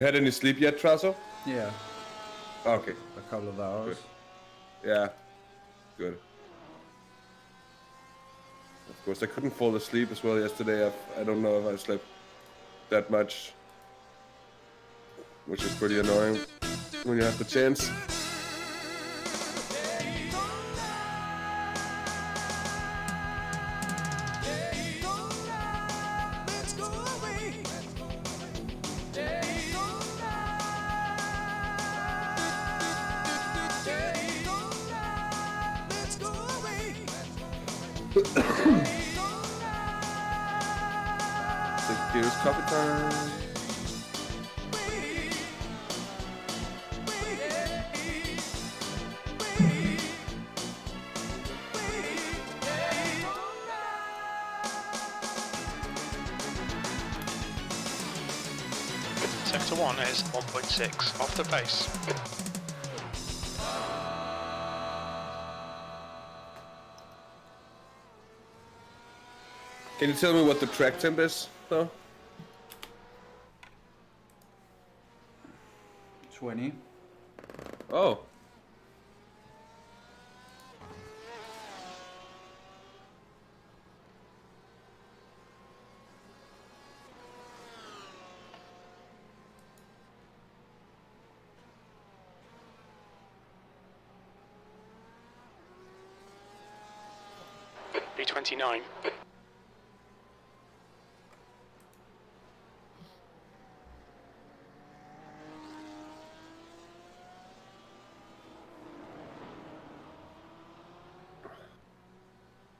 Had any sleep yet, Traels? Yeah. Okay. A couple of hours. Good. Yeah. Good. Of course, I couldn't fall asleep as well yesterday. I don't know if I slept that much, which is pretty annoying when you have the chance. Here's coffee time. Sector 1 is 1.6 off the pace. Can you tell me what the track temp is, though? 20. Oh. B29.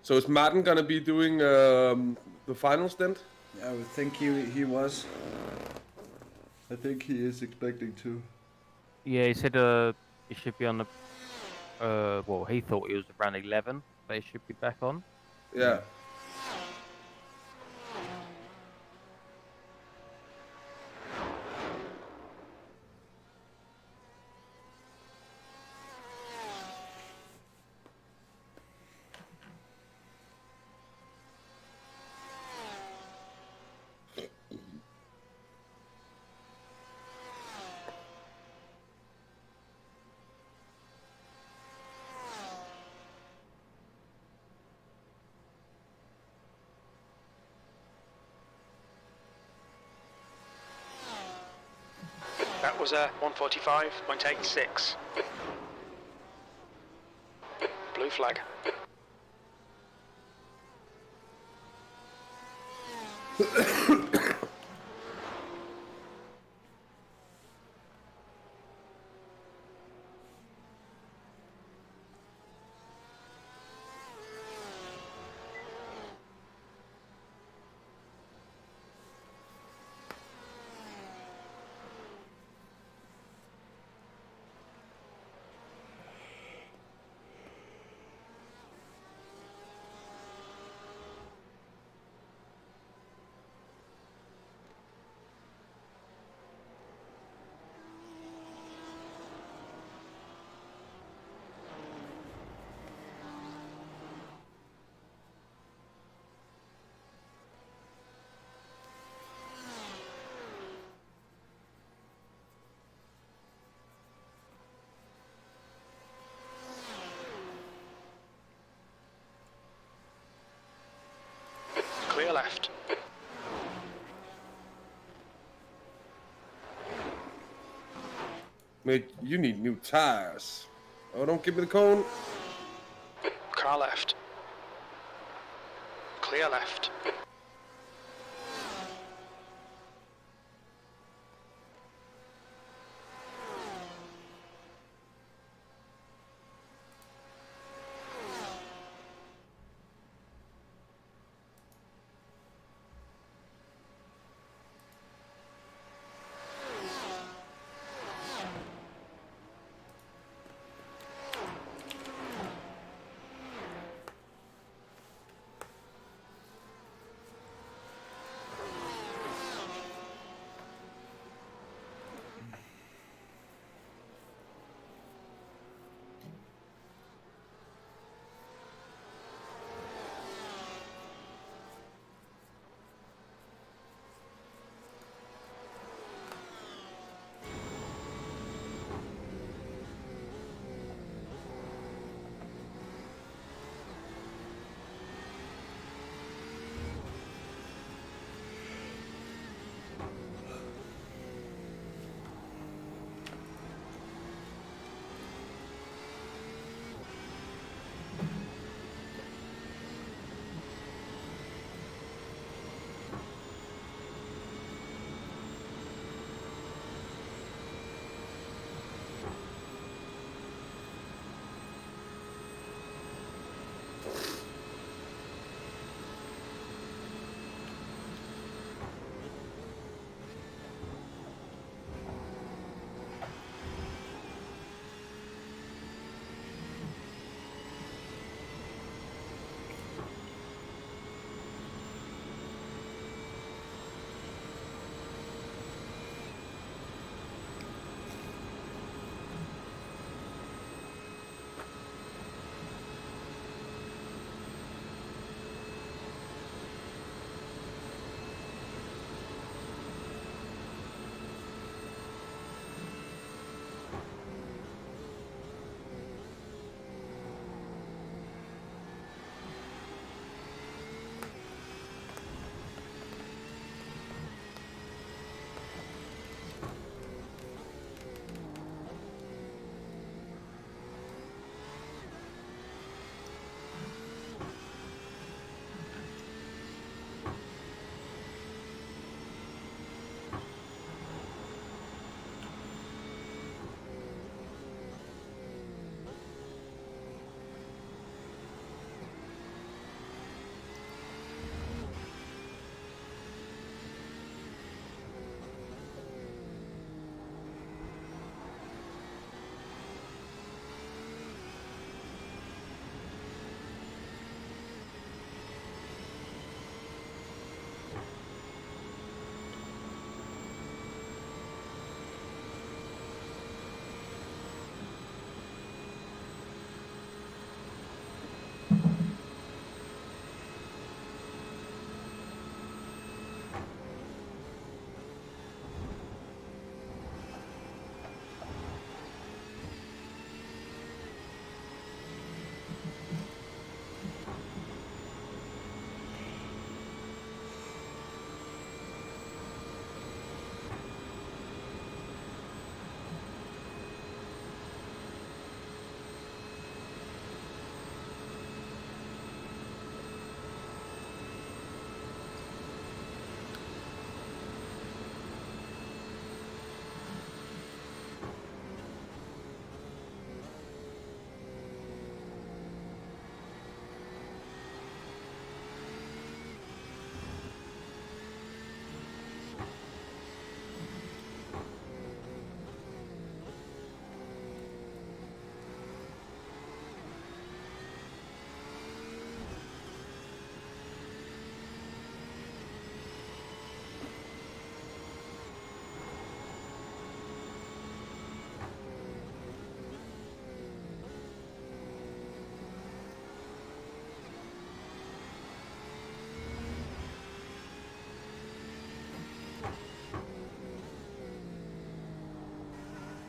So is Martin gonna be doing the final stint? I would think he was. I think he is expecting to. Yeah, he said he should be on the. Well, he thought he was around 11, but he should be back on. Yeah. That was a 145.86. Blue flag. Clear left. Mate, you need new tires. Oh, don't give me the cone. Car left. Clear left.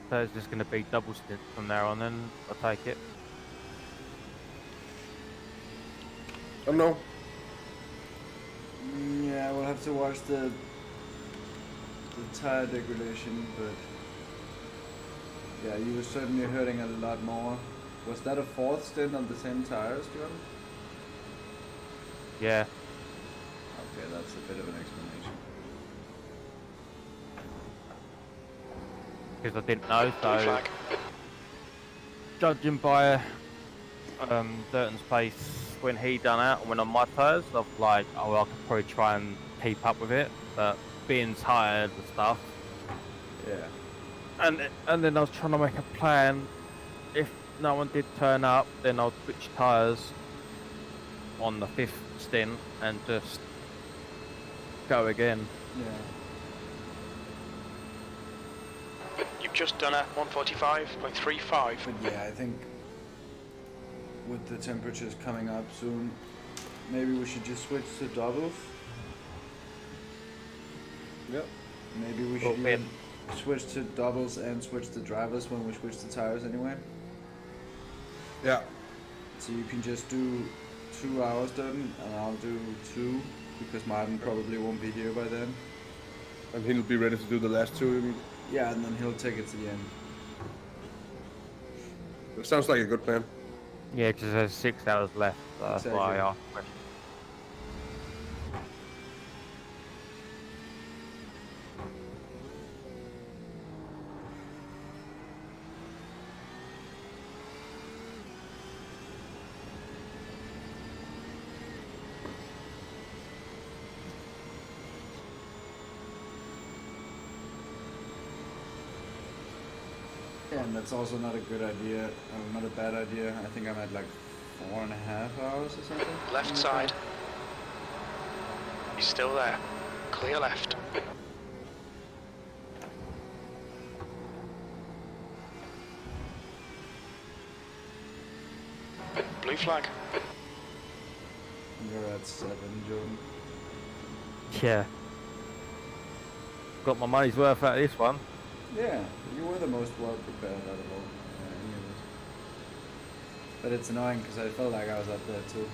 So it's just going to be double stints from there on, then I'll take it. I don't know. Yeah, we'll have to watch the tire degradation, but yeah, you were certainly hurting a lot more. Was that a 4th stint on the same tires, John? Yeah. Okay, that's a bit of an explanation. Because I didn't know, Blue so flag. judging by Dirten's pace when he done out and went on my tyres, I was like, oh, well, I could probably try and keep up with it, but being tired and stuff. Yeah. And then I was trying to make a plan. If no one did turn up, then I'll switch tyres on the 5th stint and just go again. Yeah. You've just done a 145.35. But yeah, I think with the temperatures coming up soon, maybe we should just switch to doubles. Yep. Maybe we should even switch to doubles and switch to drivers when we switch to tires anyway. Yeah. So you can just do 2 hours, Durden, and I'll do 2, because Martin probably won't be here by then. And he'll be ready to do the last 2, you mean? Yeah, and then he'll take it to the end. It sounds like a good plan. Yeah, because there's 6 hours left, so that's why I Exactly. asked the question. Yeah, and that's also not a good idea, not a bad idea. I think I'm at like 4.5 hours or something. Left side. He's still there. Clear left. Blue flag. You're at 7, Jordan. Yeah. Got my money's worth out of this one. Yeah, you were the most well prepared out of all any of us. But it's annoying because I felt like I was up there too.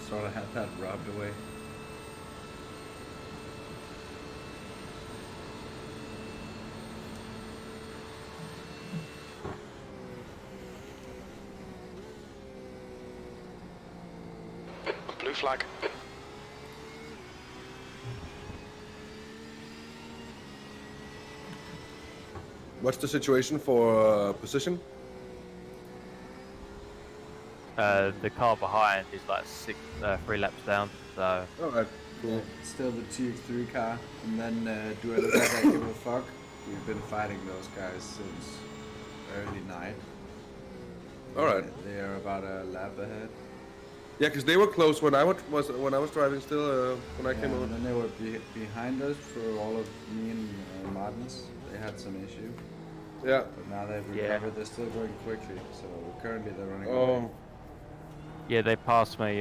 Sort of had that rubbed away. Blue flag. What's the situation for position? The car behind is like 3 laps down, so Alright, cool. Still the TX3 car. And then do I look like I give a fuck? We've been fighting those guys since early night. Alright. They are about a lap ahead. Yeah, because they were close when I was driving still when I came Yeah, over. and then they were behind us for all of me and Martin's. They had some issue. Yeah. But now they've Yeah. recovered. They're still going quickly. So currently they're running Oh. away. yeah, they passed me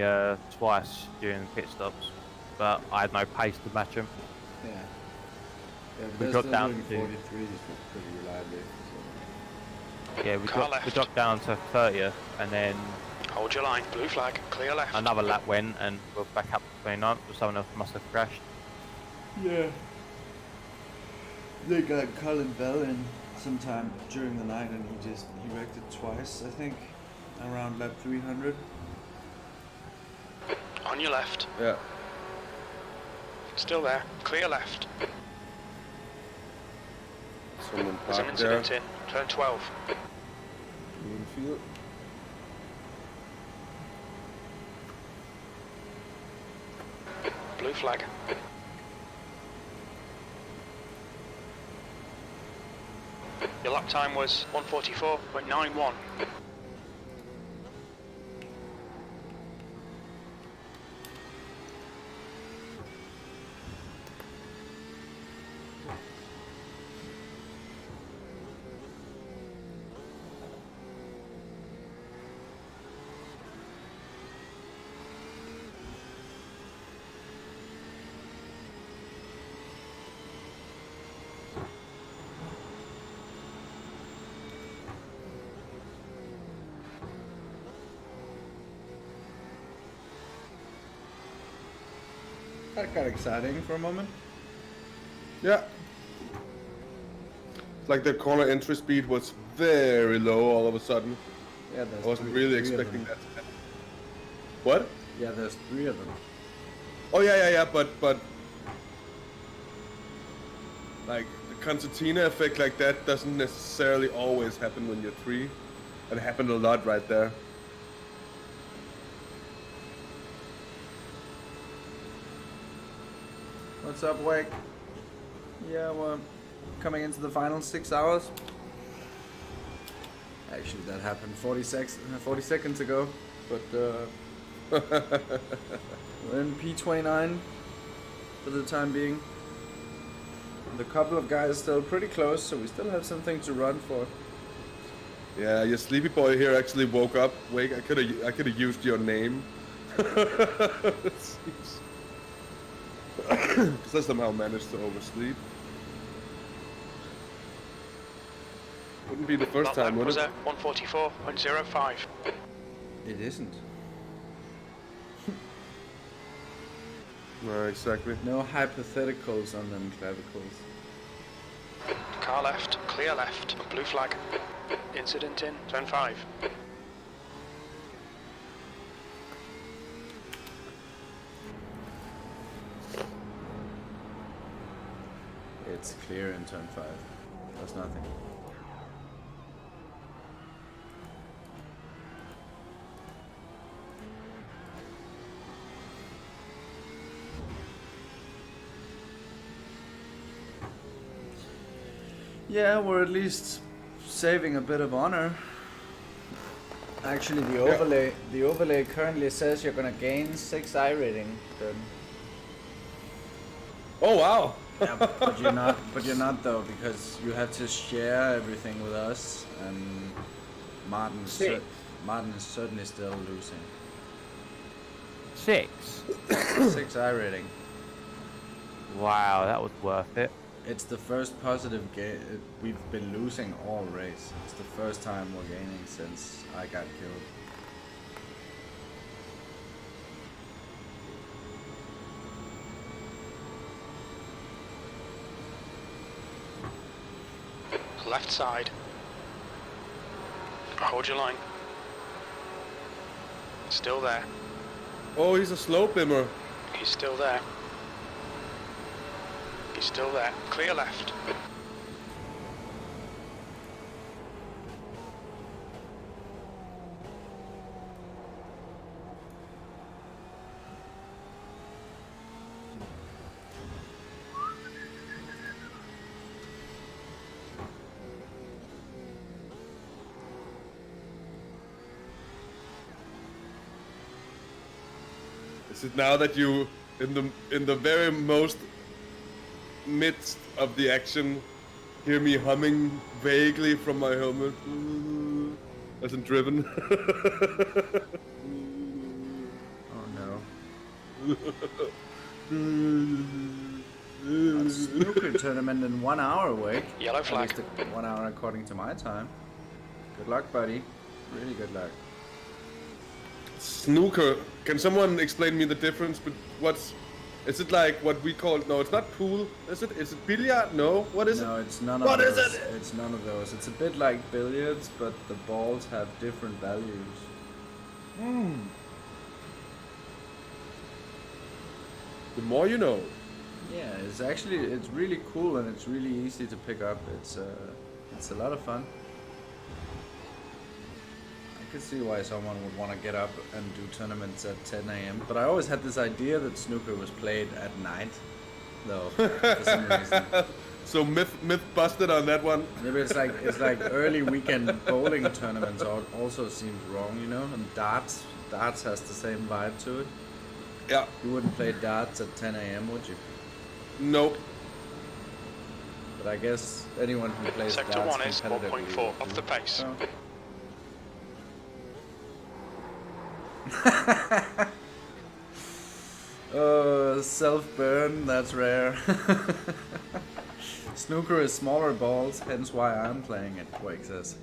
twice during pit stops, but I had no pace to match them. Yeah. Yeah, but We they're dropped still down doing to- 43s pretty reliably. So. Yeah, we Car dropped left. down to 30th, and then Hold your line. Blue flag. Clear left. another lap went, and we're back up to 29th, so someone else must have crashed. Yeah. They got Colin Bell in sometime during the night, and he wrecked it twice, I think, around lap 300. On your left. Yeah. Still there. Clear left. Someone There's an parked there. incident in turn 12. Greenfield. Blue flag. Your lap time was 1:44.91. That got exciting for a moment. Yeah. Like the corner entry speed was very low all of a sudden. Yeah, there's I wasn't three really of expecting them. that. What? Yeah, there's 3 of them. Oh yeah, but like the concertina effect like that doesn't necessarily always happen when you're 3. It happened a lot right there. What's up, Wake? Yeah, we're coming into the final 6 hours. Actually, that happened 40 seconds ago, but we're in P29 for the time being. The couple of guys still pretty close, so we still have something to run for. Yeah, your sleepy boy here actually woke up. Wake, I could have used your name. Because I somehow managed to oversleep. Wouldn't be the first That time, lap would was it? at 144.05. It isn't. No, exactly. No hypotheticals on them clavicles. Car left, clear left, blue flag. Incident in turn 5. It's clear in turn 5. That's nothing. Yeah, we're at least saving a bit of honor. Actually, the overlay currently says you're gonna gain 6 iRating. Oh wow! Yeah, but you're not. But you're not though, because you have to share everything with us, and Martin is certainly still losing. 6. 6 iRating. Wow, that was worth it. It's the first positive game. We've been losing all race. It's the first time we're gaining since I got killed. Left side. Hold your line. Still there. Oh, he's a slow bimmer. He's still there. He's still there. Clear left. Is it now that you, in the very most midst of the action, hear me humming vaguely from my helmet as I'm driven? Oh no. Snooker tournament in 1 hour away. Yellow flag. At least 1 hour according to my time. Good luck, buddy. Really good luck. Snooker. Can someone explain me the difference? But is it like what we call? No, it's not pool. Is it? Is it billiard? No. What is it? No, it's none of What those. is it? It's none of those. It's a bit like billiards, but the balls have different values. The more you know. Yeah, it's really cool and it's really easy to pick up. It's a lot of fun. I could see why someone would want to get up and do tournaments at 10 a.m. But I always had this idea that snooker was played at night, though, for some reason. So myth busted on that one. Maybe it's like early weekend bowling tournaments also seems wrong, you know. And darts has the same vibe to it. Yeah. You wouldn't play darts at 10 a.m., would you? Nope. But I guess anyone who plays Sector darts 1 is competitively 1.4 would off do. the pace. So. Self-burn, that's rare. Snooker is smaller balls, hence why I'm playing it, Quake says.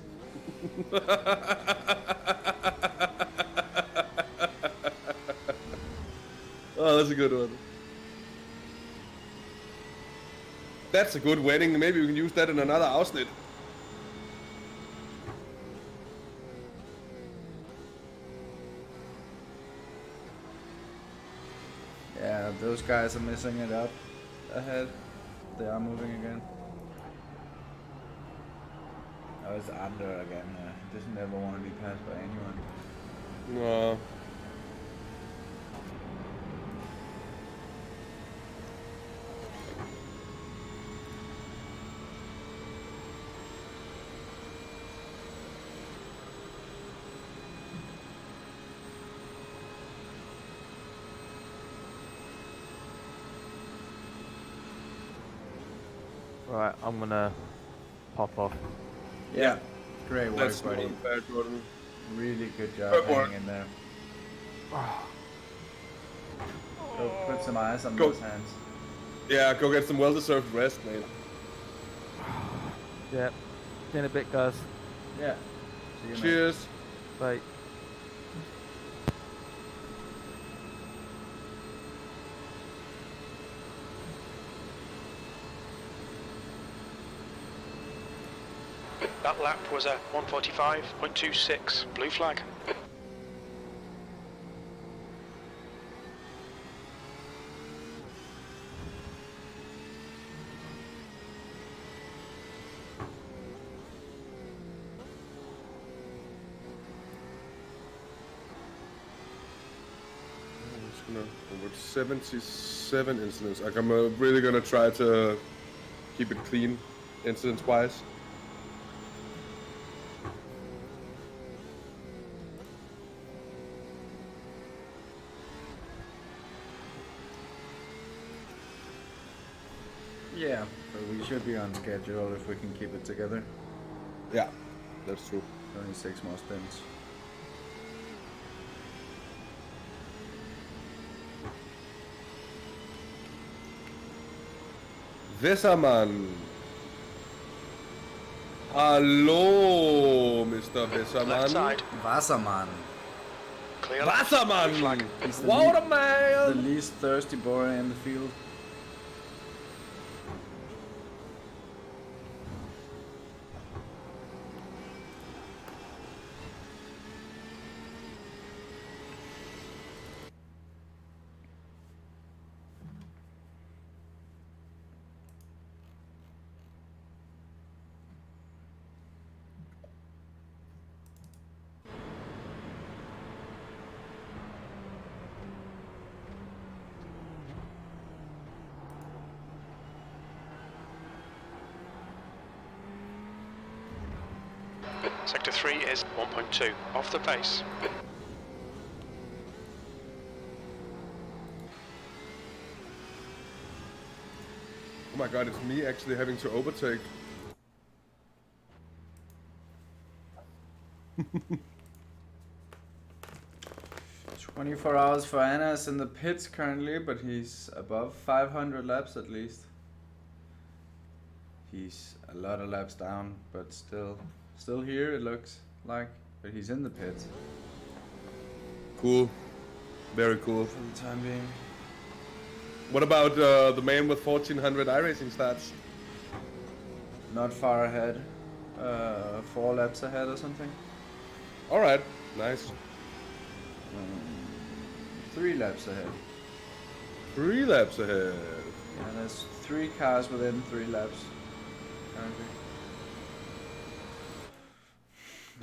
Oh, that's a good one. That's a good wedding. Maybe we can use that in another outlet. Yeah, those guys are messing it up ahead. They are moving again. Oh, it's under again. He doesn't ever want to be passed by anyone. No. Right, I'm gonna pop off. Yeah. Great work, That's buddy. not bad, Jordan. Really good job Good work. hanging in there. Go put some ice on Go. those hands. Yeah, go get some well-deserved rest, mate. Yeah. See you in a bit, guys. Yeah. See you, mate. Cheers. Bye. That lap was a 1:45.26, blue flag. Over 77 incidents. Like, I'm really gonna try to keep it clean, incidents-wise. Yeah, but we should be on schedule if we can keep it together. Yeah, that's true. Only 6 more spins. Wessermann. Hallo, Mr. Wessermann. Left side, Wasserman. clear left, blue flag. Wassermann. He's the Waterman. least thirsty boy in the field. Sector 3 is 1.2, off the pace. Oh my god, it's me actually having to overtake. 24 hours for Anna's in the pits currently, but he's above 500 laps at least. He's a lot of laps down, but still here it looks like. But he's in the pits Cool. Very cool. for the time being. What about the man with 1400 iRacing stats? Not far ahead. 4 laps ahead or something. Alright, nice. 3 laps ahead. 3 laps ahead. Yeah, there's 3 cars within 3 laps currently.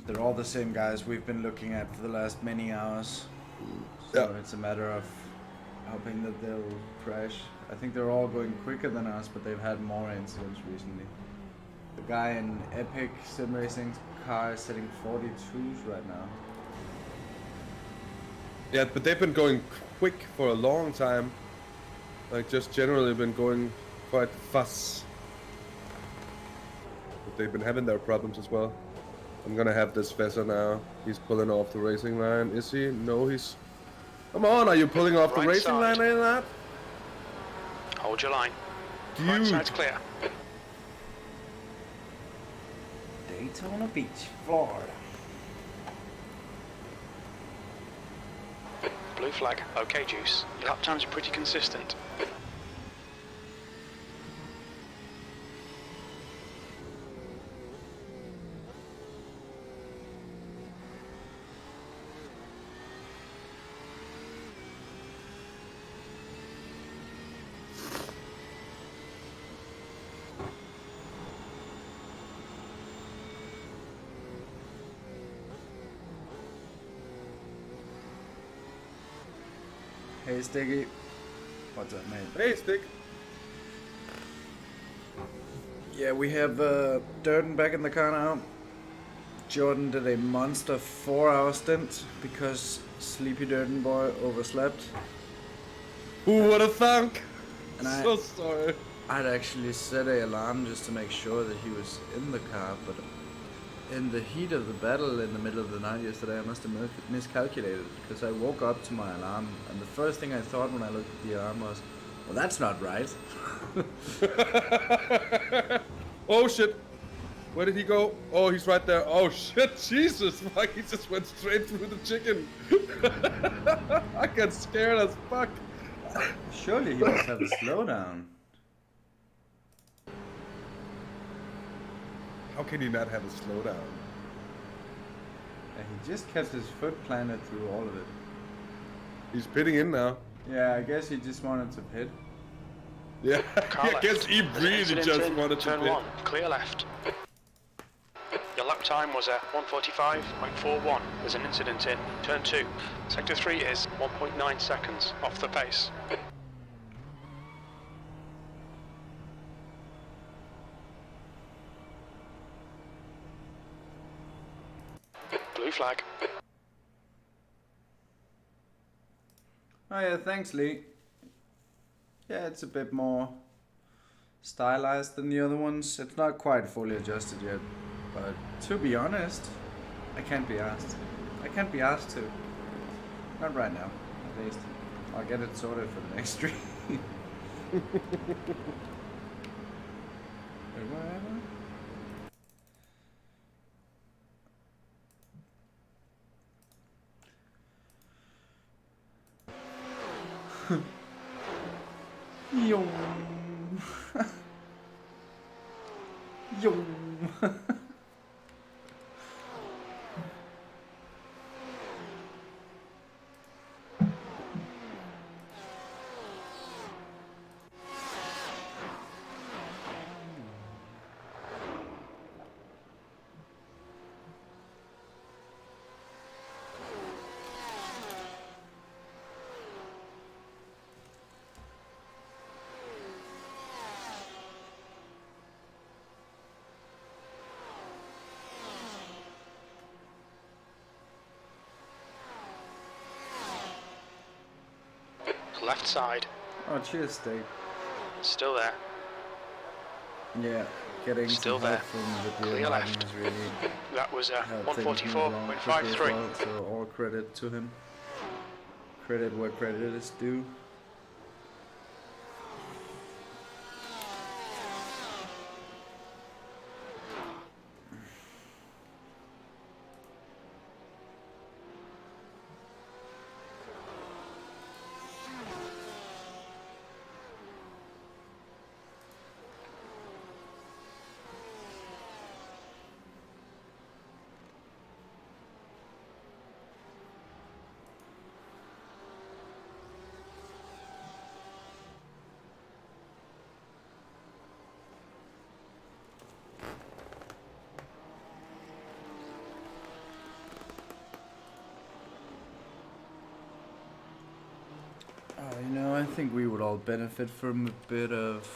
They're all the same guys we've been looking at for the last many hours. So Yeah. it's a matter of hoping that they'll crash. I think they're all going quicker than us, but they've had more incidents recently. The guy in Epic Simracing's car is setting 42s right now. Yeah, but they've been going quick for a long time. Like, just generally been going quite fast. But they've been having their problems as well. I'm gonna have this Vesser now. He's pulling off the racing line. Is he? No, he's... Come on, are you pulling off the Right racing side. line, ain't that? Hold your line. Right Dude. side's clear. Daytona Beach, Florida. Blue flag, okay juice. Your lap times are pretty consistent. Hey, Sticky. What's up, mate? Hey, Stick. Yeah, we have Dirten back in the car now. Jordan did a monster 4-hour stint because Sleepy Dirten Boy overslept. Who would have thunk? And So sorry. I'd actually set an alarm just to make sure that he was in the car, but in the heat of the battle in the middle of the night yesterday, I must have miscalculated because I woke up to my alarm, and the first thing I thought when I looked at the alarm was, well, that's not right. Oh shit. Where did he go? Oh, he's right there. Oh shit, Jesus. Fuck, he just went straight through the chicken. I got scared as fuck. Surely he must have a slowdown. How can he not have a slowdown? And he just kept his foot planted through all of it. He's pitting in now. Yeah, I guess he just wanted to pit. Yeah, Car I guess left. he There's an really incident just in wanted to turn pit. 1, clear left. Your lap time was at 1:45.41. There's an incident in turn 2. Sector 3 is 1.9 seconds off the pace. Blue flag. Oh yeah, thanks Lee. Yeah, it's a bit more stylized than the other ones. It's not quite fully adjusted yet, but to be honest, I can't be asked. I can't be asked to. Not right now, at least. I'll get it sorted for the next stream. Wait, whatever. Yum. Yum. Left side. Oh, cheers, Steve. Still there. Yeah, getting Still some there. help from the Clear deer left. has really That was helped things move along quickly as 1:44.53. well, so all credit to him. Credit where credit is due. You know, I think we would all benefit from a bit of...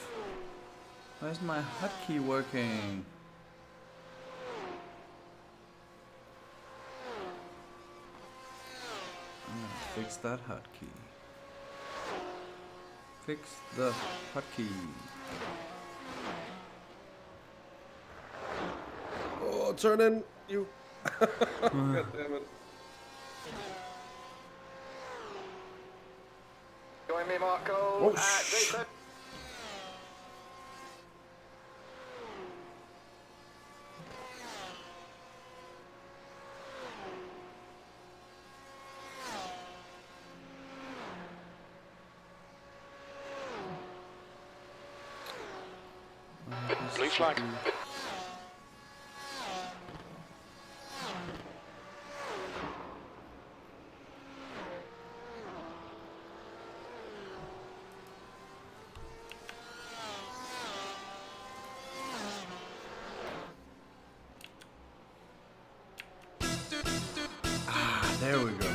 Where's my hotkey working? I'm gonna fix that hotkey. Fix the hotkey. Oh, turn in, you. God damn it. Join me, Marco. Oh, Daytona. Blue flag. There we go.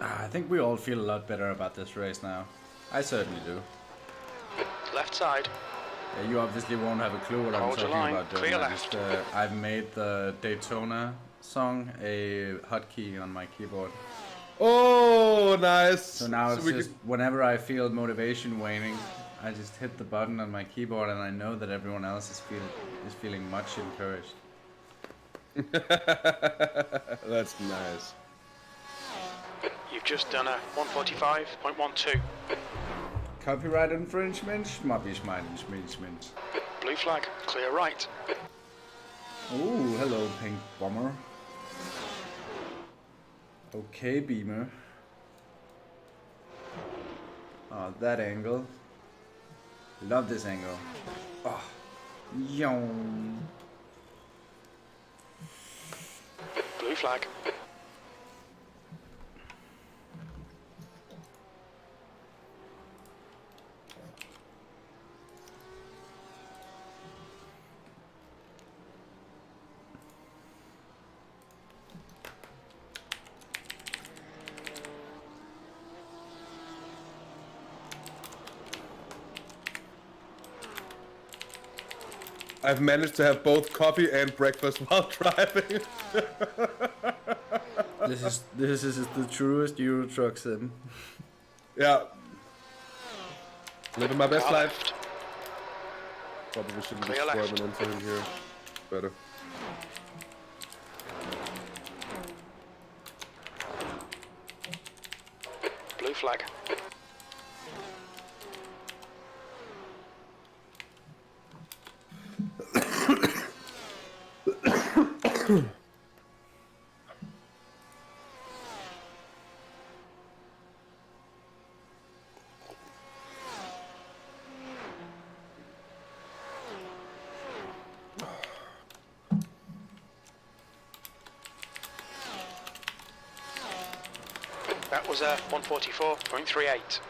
I think we all feel a lot better about this race now. I certainly do. Left side. Yeah, you obviously won't have a clue what I'm Hold your talking line, about, clear Dirten. I've made the Daytona song a hotkey on my keyboard. Oh, nice. So now it's just whenever I feel motivation waning, I just hit the button on my keyboard, and I know that everyone else is feeling much encouraged. That's nice. You've just done a 145.12. Copyright infringement, infringement. Blue flag, clear right. Ooh, hello, pink bomber. Okay, Beamer. Oh, that angle. Love this angle. Oh, yum. Blue flag. I've managed to have both coffee and breakfast while driving. This is the truest Euro Truck sim. Yeah. Living my best Car life. left. Probably shouldn't be Clear left. swerving into him here. Better. Blue flag. That was a 144.38.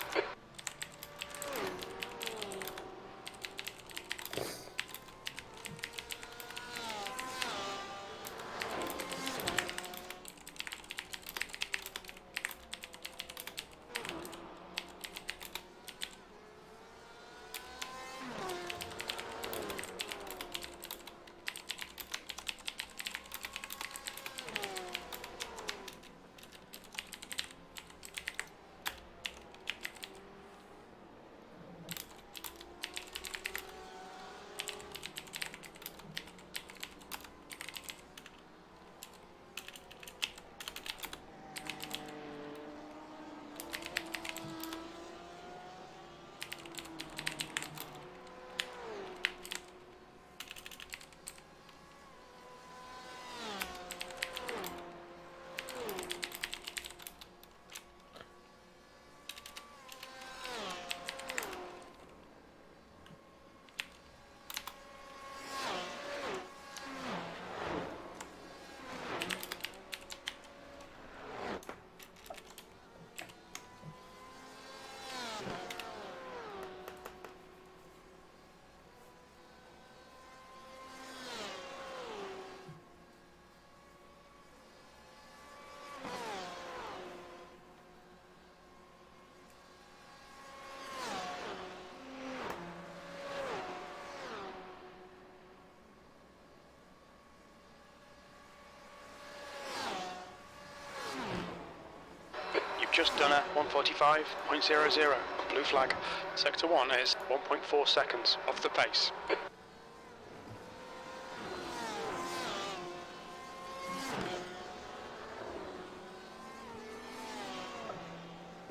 Just done a 145.00. Blue flag. Sector 1 is 1.4 seconds off the pace.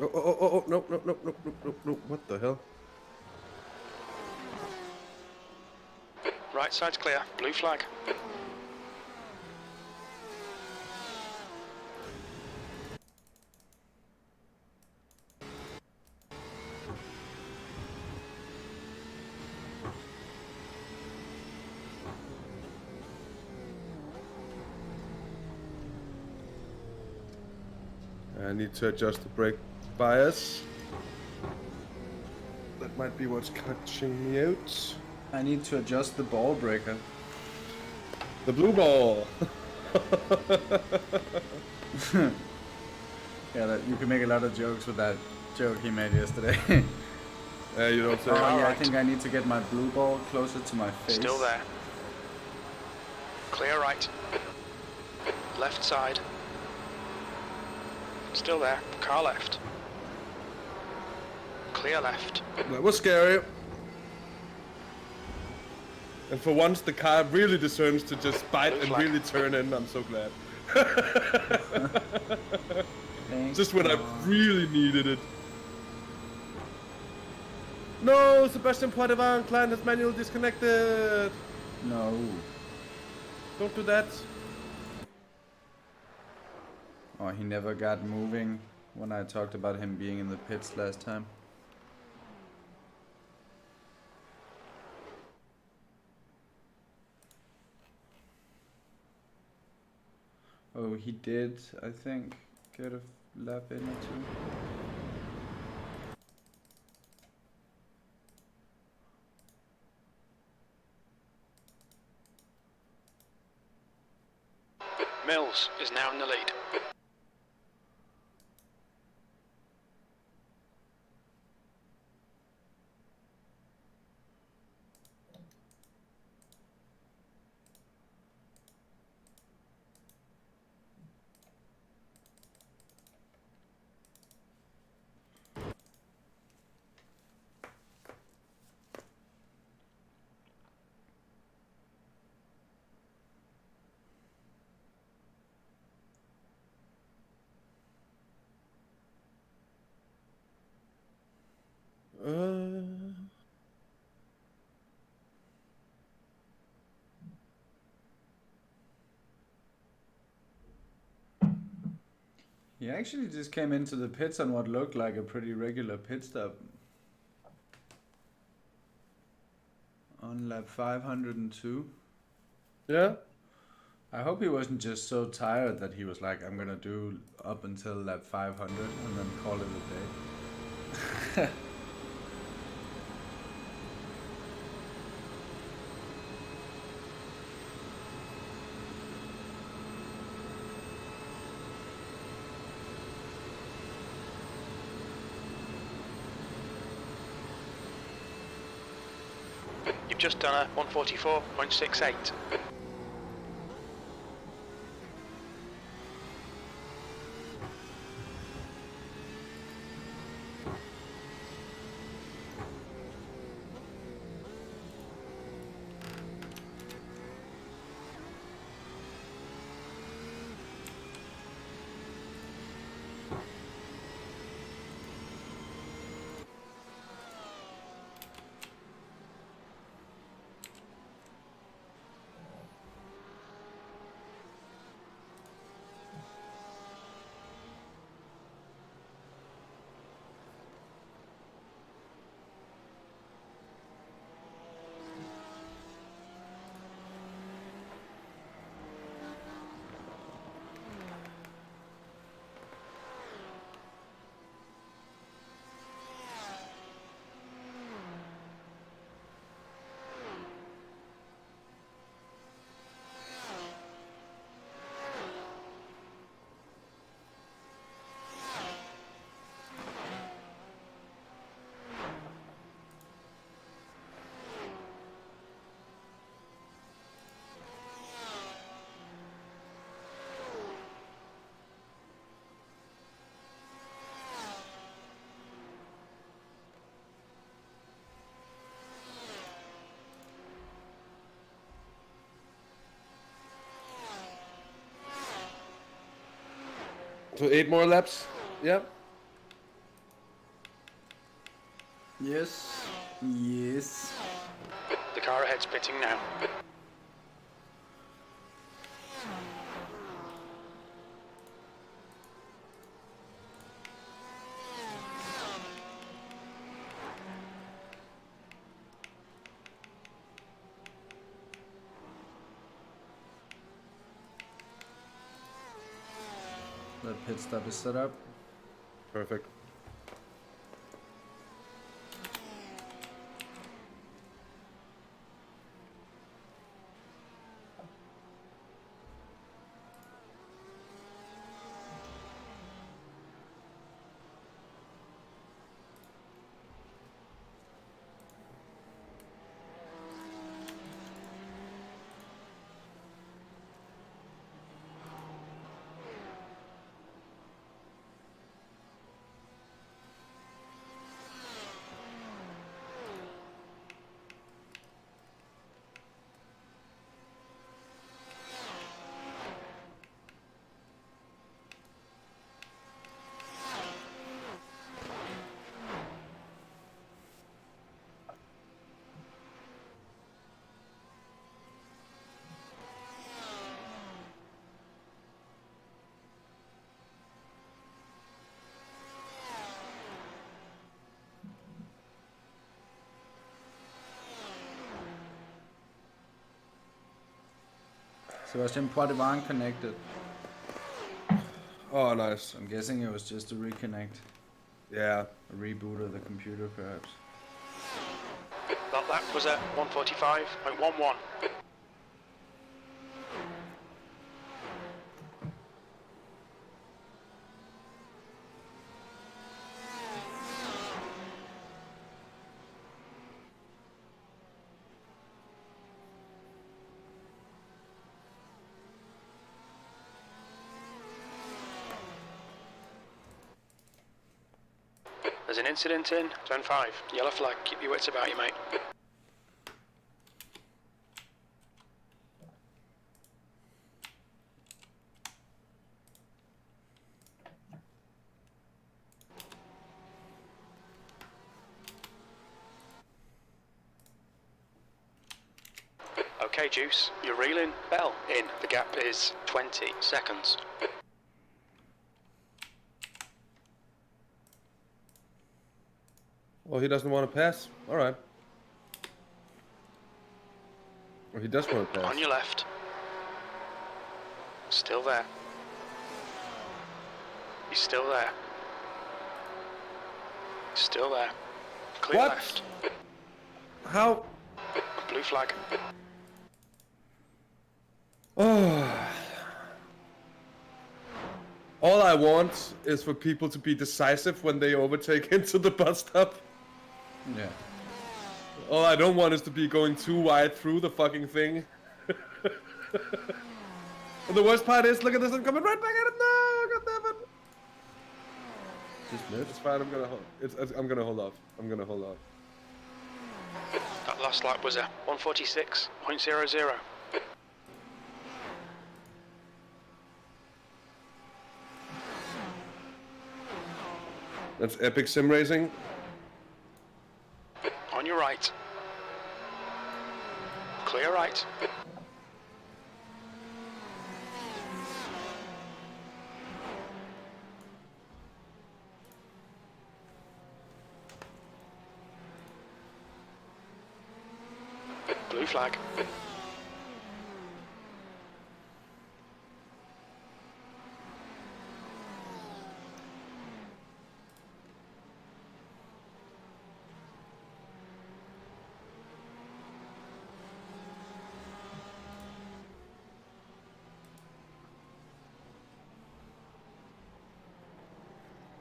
Oh, no, what the hell? Right side's clear. Blue flag. I need to adjust the brake bias. That might be what's catching me out. I need to adjust the ball breaker. The blue ball! Yeah, that you can make a lot of jokes with that joke he made yesterday. You don't say. Oh Car yeah, I right. think I need to get my blue ball closer to my face. Still there. Clear right. Left side. Still there. Car left. Clear left. That was scary. And for once, the car really discerns to just bite Blue and flag. really turn in. I'm so glad. Thanks, Just when I God. really needed it. No, Sebastian Poitevin, client has manually disconnected. No. Don't do that. Oh, he never got moving when I talked about him being in the pits last time. Oh, he did, I think, get a lap in or two. Mills is now in the lead. He actually just came into the pits on what looked like a pretty regular pit stop. On lap 502. Yeah. I hope he wasn't just so tired that he was like, I'm gonna do up until lap 500 and then call it a day. You've just done a 144.68. So 8 more laps. Yep. Yes. Yes. The car ahead's pitting now. The pit stop is set up. Perfect. Sebastian Poitevin connected. Oh, nice. I'm guessing it was just a reconnect. Yeah. A reboot of the computer, perhaps. That lap was at 145.11. There's an incident in turn 5. Yellow flag. Keep your wits about you, mate. Okay, Juice. You're reeling. Bell in. The gap is 20 seconds. Well, he doesn't want to pass. All right. Or he does want to pass. On your left. Still there. He's still there. Still there. Clear What? left. How? Blue flag. Oh. All I want is for people to be decisive when they overtake into the bus stop. Yeah. All I don't want is to be going too wide through the fucking thing. And the worst part is, look at this, I'm coming right back at it. No, goddammit. Just lift. It's fine, I'm gonna hold. I'm gonna hold off. I'm gonna hold off. That last lap was a 146.00. That's epic sim racing. On your right. Clear right. Blue flag.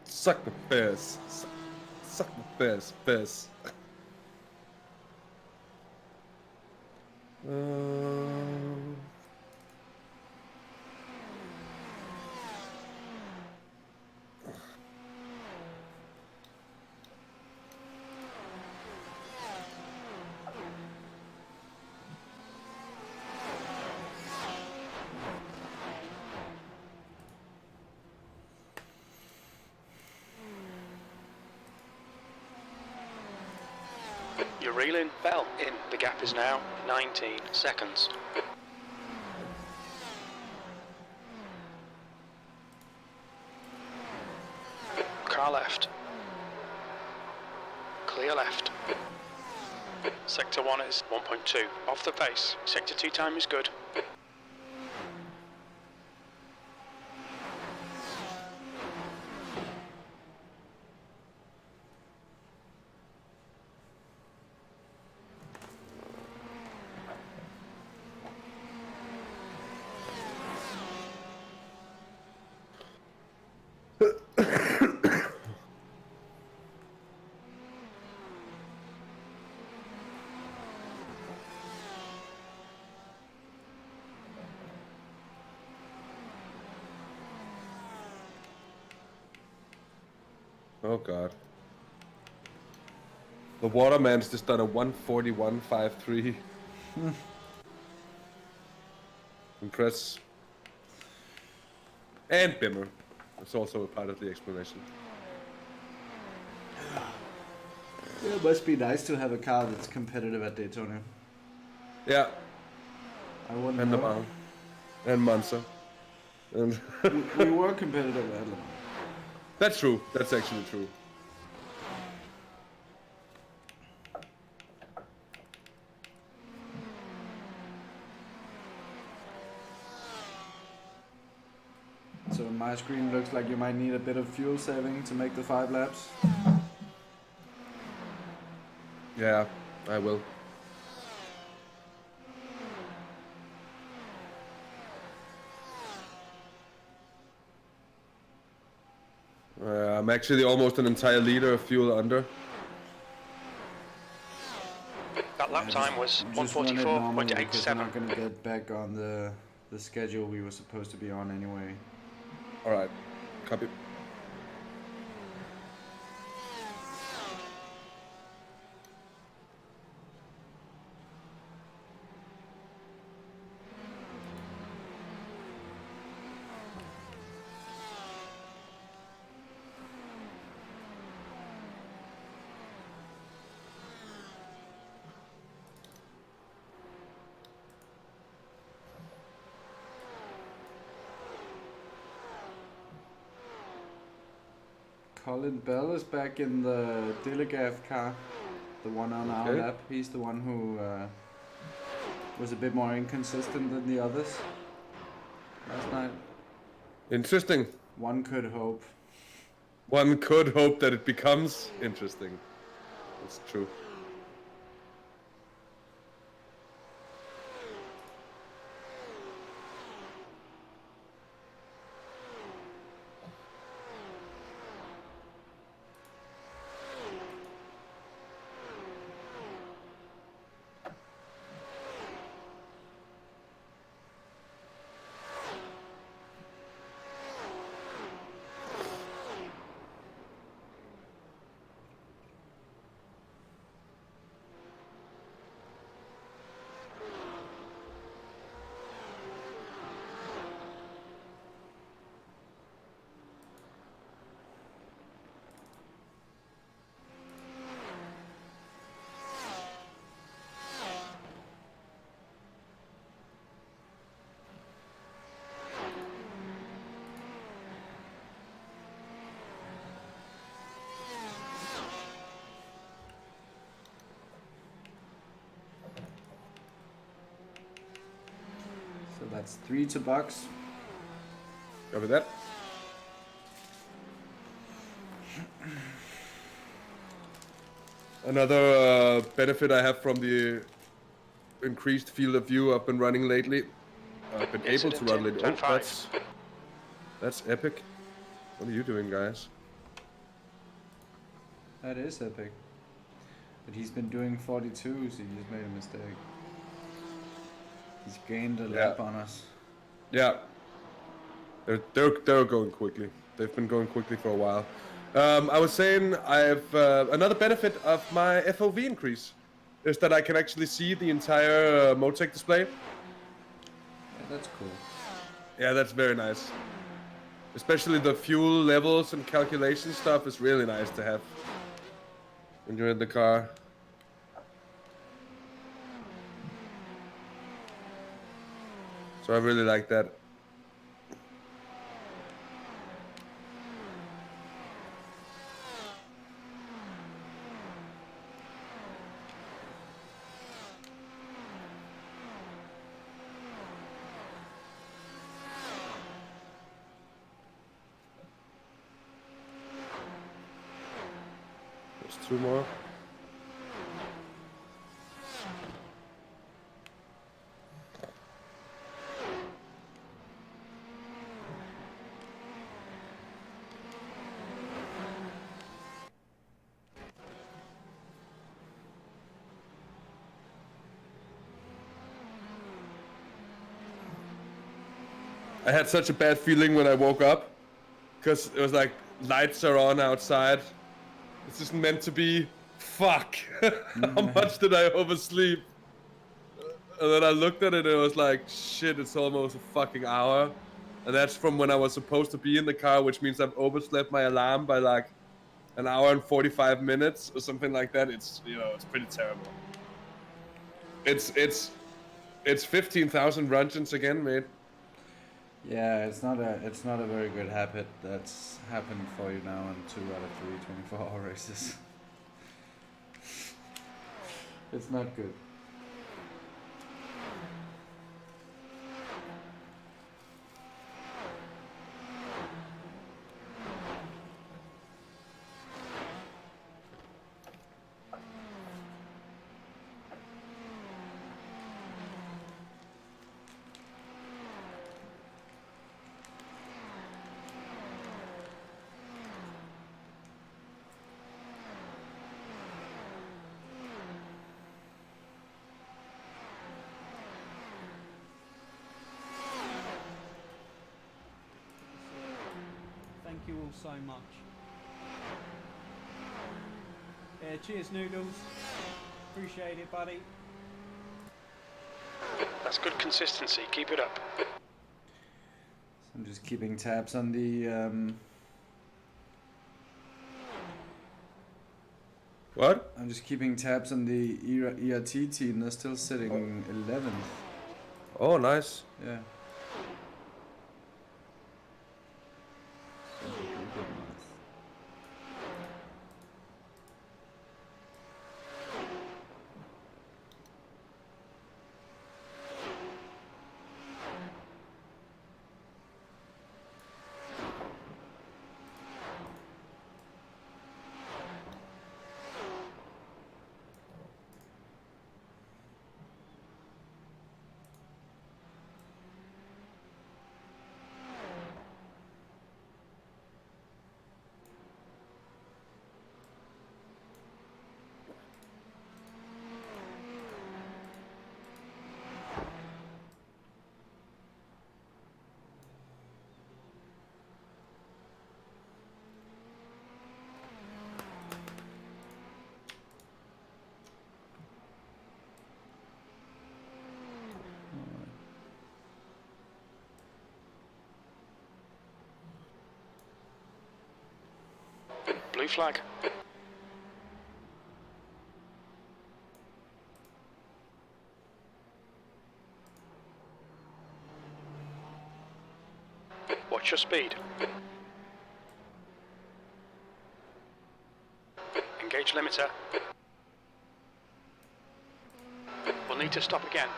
Suck the fizz. Suck the fizz. You're reeling. Bell in. The gap is now 19 seconds. Car left. Clear left. Sector 1 is 1.2. Off the pace. Sector 2 time is good. Oh god. The Waterman's just done a 141.53. Impress. And Bimmer. That's also a part of the explanation. Yeah, it must be nice to have a car that's competitive at Daytona. Yeah. I wouldn't And Le know. Mans. And Monza. And We were competitive at Le Mans. that's true. That's actually true. my screen looks like you might need a bit of fuel saving to make the 5 laps. Yeah, I will. I'm actually almost an entire liter of fuel under. That lap time was Just run it normally because we're 144.87. not going to get back on the schedule we were supposed to be on anyway. Alright, copy. Colin Bell is back in the Dilligath car, the one on our Okay. lap. He's the one who was a bit more inconsistent than the others last night. Interesting. One could hope. One could hope that it becomes interesting. That's true. So that's 3 to box. Cover that. Another benefit I have from the increased field of view I've been running lately. I've been able to run lately. Turn Oh, five. that's epic. What are you doing, guys? That is epic. But he's been doing 42, so he just made a mistake. He's gained a lap on us. Yeah. They're going quickly. They've been going quickly for a while. I was saying I've another benefit of my FOV increase is that I can actually see the entire Motec display. Yeah, that's cool. Yeah, that's very nice. Especially the fuel levels and calculation stuff is really nice to have when you're in the car. So I really like that. There's 2 more. I had such a bad feeling when I woke up, because it was like, lights are on outside. This isn't meant to be. Fuck! How much did I oversleep? And then I looked at it and it was like, shit, it's almost a fucking hour. And that's from when I was supposed to be in the car, which means I've overslept my alarm by like an hour and 45 minutes or something like that. It's, you know, it's pretty terrible. It's 15,000 run-ins again, mate. Yeah, it's not a very good habit that's happened for you now in 2 out of 3 24-hour races. It's not good. you all so much. Yeah, cheers, Noodles. Appreciate it, buddy. That's good consistency. Keep it up. So I'm just keeping tabs on the. What? I'm just keeping tabs on the ERT team. They're still sitting 11th. Oh, nice. Yeah. Blue flag. Watch your speed. Engage limiter. We'll need to stop again.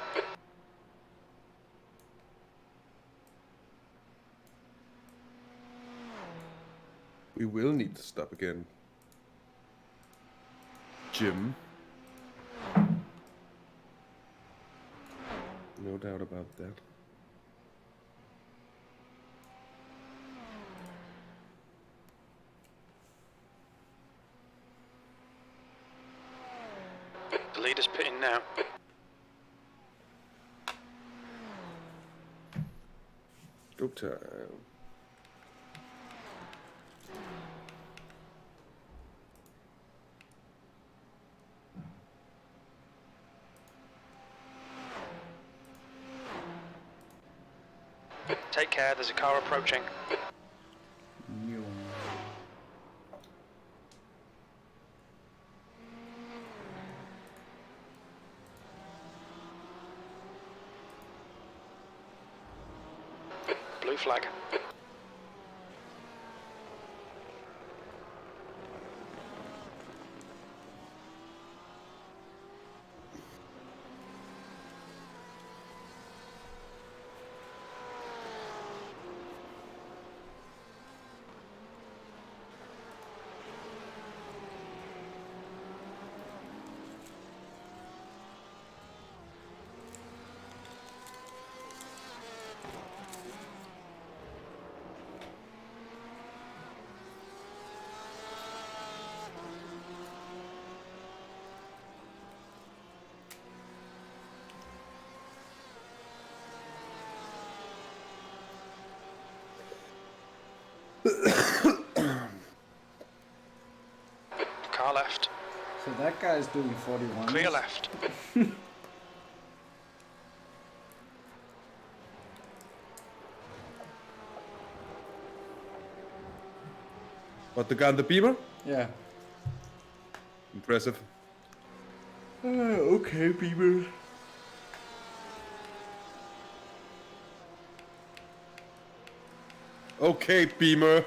We will need to stop again. Jim. No doubt about that. The leader's pitting now. Go time. Take care, there's a car approaching. Blue flag. Car left. So that guy's doing 41. Clear left. What, the guy on the beamer? Yeah. Impressive. Okay, people. Okay, beamer.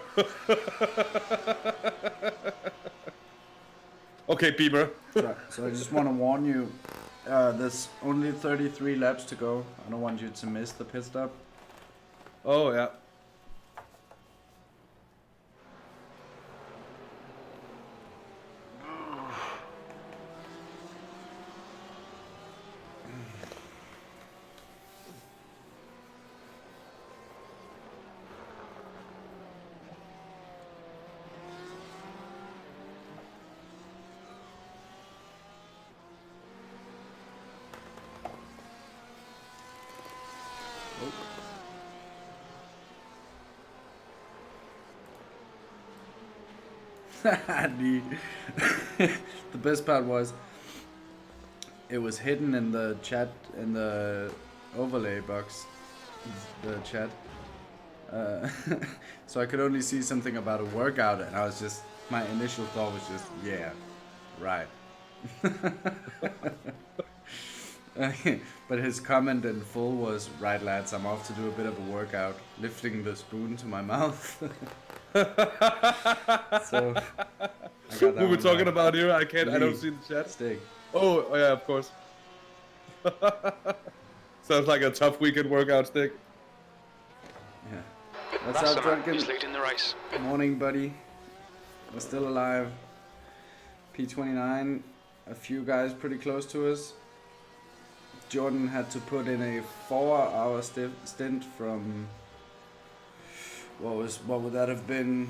Okay, beamer. So I just want to warn you, there's only 33 laps to go. I don't want you to miss the pit stop. Oh, yeah. the the best part was it was hidden in the chat, in the overlay box, the chat. So I could only see something about a workout, and I was just, my initial thought was just, yeah, right. But his comment in full was, right lads, I'm off to do a bit of a workout, lifting the spoon to my mouth. So I got that Who we're one talking right. about here? I can't. I don't Lee. see the chat. Steak. Oh yeah, of course. Sounds like a tough weekend workout, Stick. Yeah. What's That's up, the man. He's Duncan? leading the race. Morning, buddy. We're still alive. P29. A few guys pretty close to us. Jordan had to put in a 4-hour stint from, what would that have been,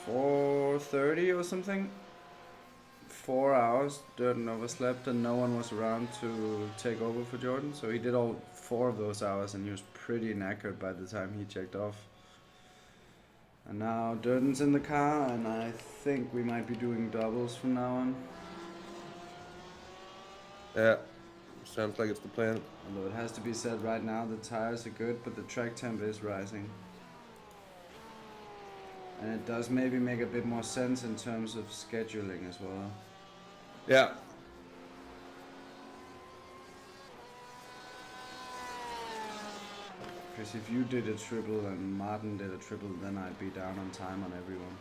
4:30 or something? 4 hours. Durden overslept and no one was around to take over for Jordan, so he did all 4 of those hours and he was pretty knackered by the time he checked off. And now Durden's in the car, and I think we might be doing doubles from now on. Yeah, sounds like it's the plan. Although it has to be said right now, the tires are good, but the track temp is rising. And it does maybe make a bit more sense in terms of scheduling as well. Yeah. Because if you did a triple and Martin did a triple, then I'd be down on time on everyone.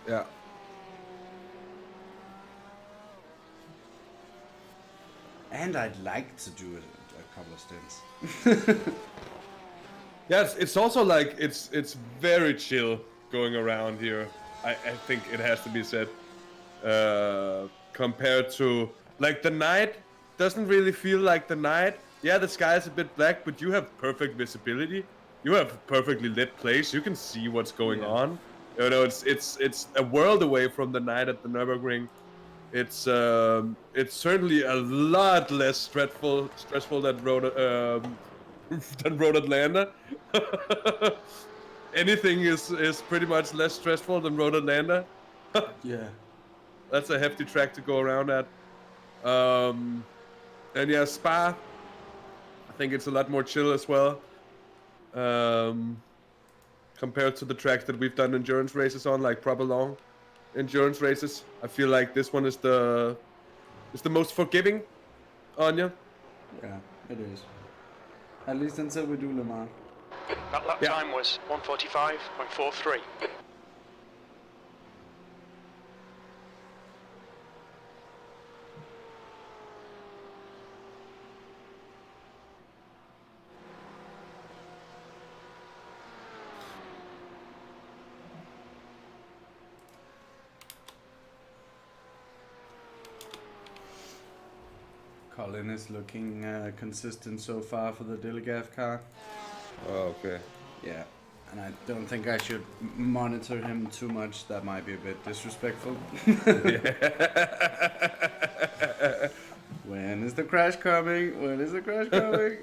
Yeah. And I'd like to do it a couple of stints. Yes, it's also like it's very chill going around here. I think it has to be said. Compared to like the night doesn't really feel like the night. Yeah, the sky is a bit black, but you have perfect visibility. You have a perfectly lit place. You can see what's going on. You know, it's a world away from the night at the Nürburgring. It's certainly a lot less stressful than Road Atlanta. Anything is pretty much less stressful than Road Atlanta. Yeah. That's a hefty track to go around at. And yeah, Spa, I think it's a lot more chill as well. Compared to the tracks that we've done endurance races on, like proper long endurance races. I feel like this one is the most forgiving on you. Yeah, it is. At least until we do Le Mans. That lap time was 1:45.43. Colin is looking consistent so far for the Dilligaff car. Oh, okay. Yeah, and I don't think I should monitor him too much. That might be a bit disrespectful. When is the crash coming? When is the crash coming?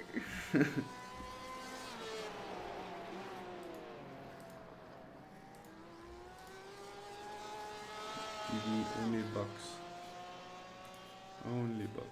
Give me only box. Only box.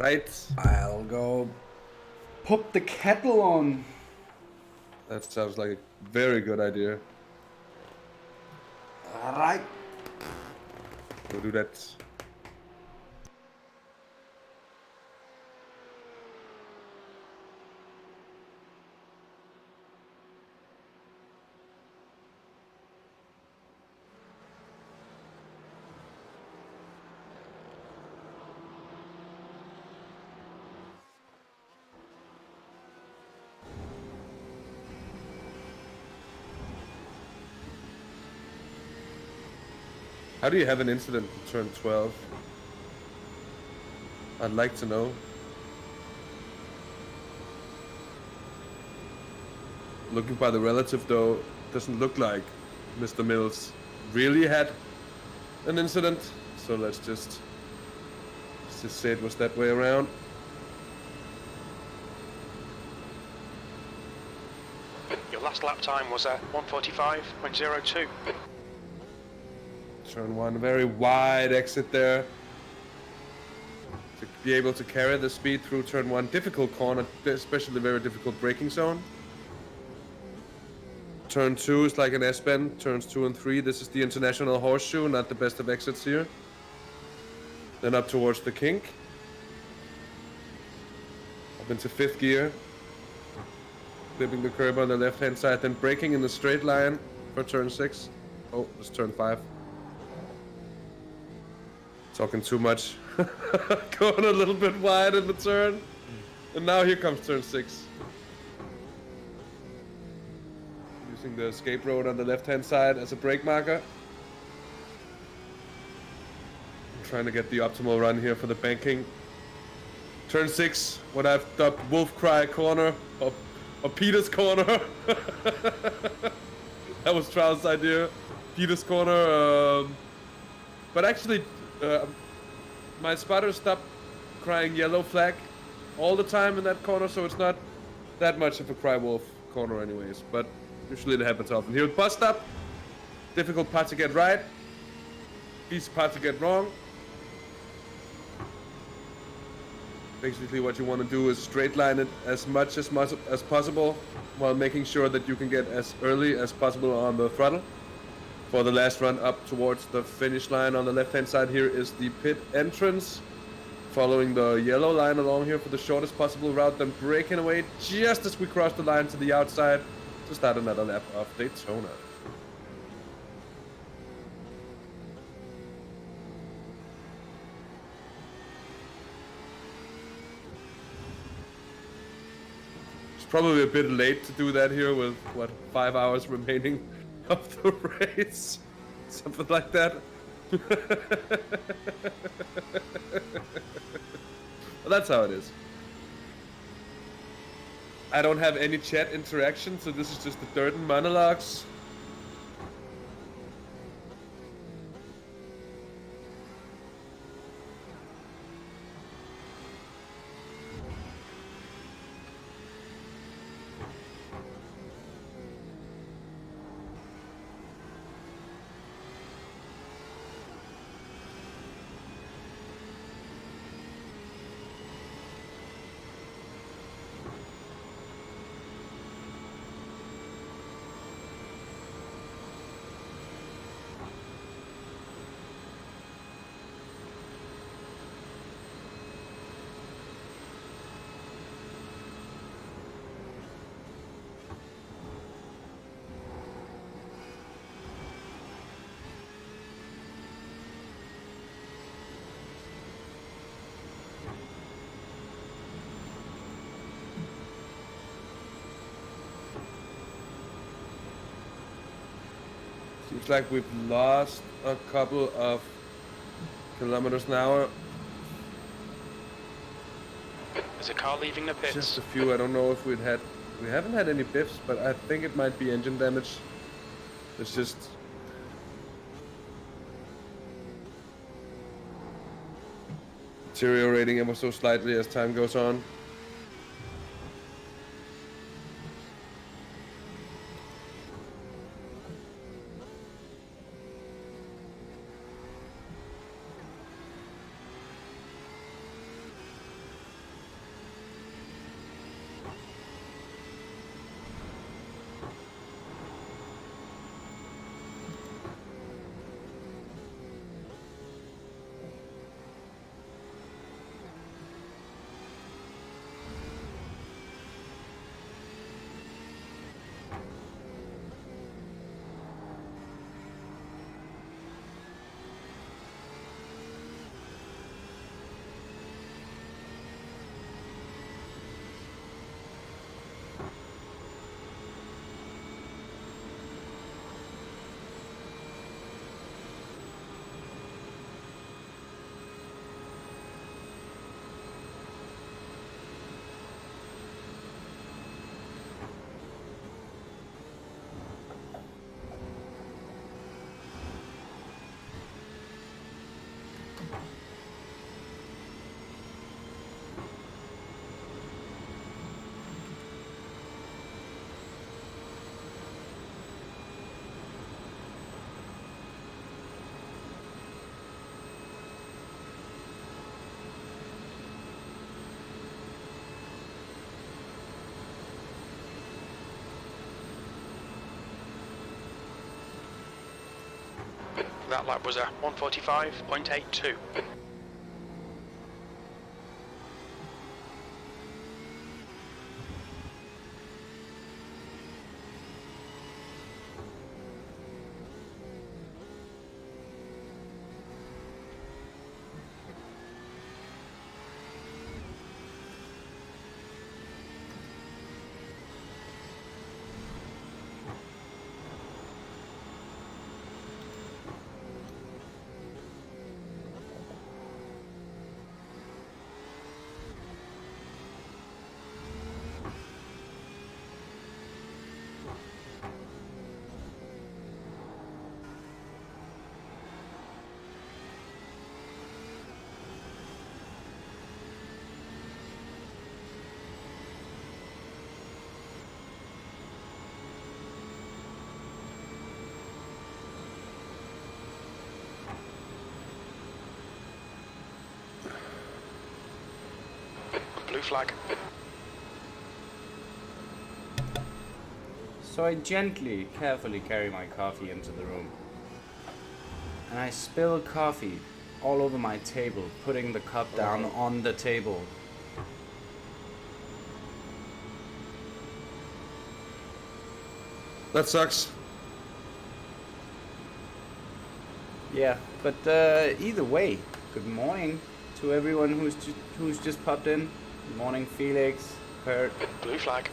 Right. I'll go pop the kettle on. That sounds like a very good idea. Alright. Go do that. How do you have an incident in turn 12? I'd like to know. Looking by the relative though, doesn't look like Mr. Mills really had an incident. So let's just say it was that way around. Your last lap time was at 1:45.02. Turn 1, very wide exit there. To be able to carry the speed through turn 1, difficult corner, especially very difficult braking zone. Turn 2 is like an S-bend, turns 2 and 3, this is the international horseshoe, not the best of exits here. Then up towards the kink. Up into 5th gear. Flipping the curb on the left-hand side, then braking in the straight line for turn 6. Oh, it's turn 5. Talking too much. Going a little bit wide in the turn. And now here comes turn 6. Using the escape road on the left-hand side as a brake marker. I'm trying to get the optimal run here for the banking. Turn 6, what I've dubbed Wolf Cry corner, or Peter's corner. That was Traels' idea. Peter's corner. But actually, my spotter stopped crying yellow flag all the time in that corner, so it's not that much of a cry wolf corner anyways, but usually it happens often. Here with bus stop, difficult part to get right, easy part to get wrong. Basically what you want to do is straight line it as much as possible while making sure that you can get as early as possible on the throttle. For the last run up towards the finish line on the left-hand side here is the pit entrance. Following the yellow line along here for the shortest possible route, then breaking away just as we cross the line to the outside to start another lap of Daytona. It's probably a bit late to do that here with, what, 5 hours remaining of the race, something like that. Well, that's how it is. I don't have any chat interaction, so this is just the Dirten monologues. Seems like we've lost a couple of kilometers an hour. There's a car leaving the pits. Just a few. I don't know if we haven't had any biffs, but I think it might be engine damage. It's just deteriorating ever so slightly as time goes on. That lap was a 1:45.82. Blue flag. So I gently, carefully carry my coffee into the room. And I spill coffee all over my table, putting the cup down on the table. That sucks. Yeah, but either way, good morning to everyone who's just popped in. Good morning, Felix, Kurt, Blue flag.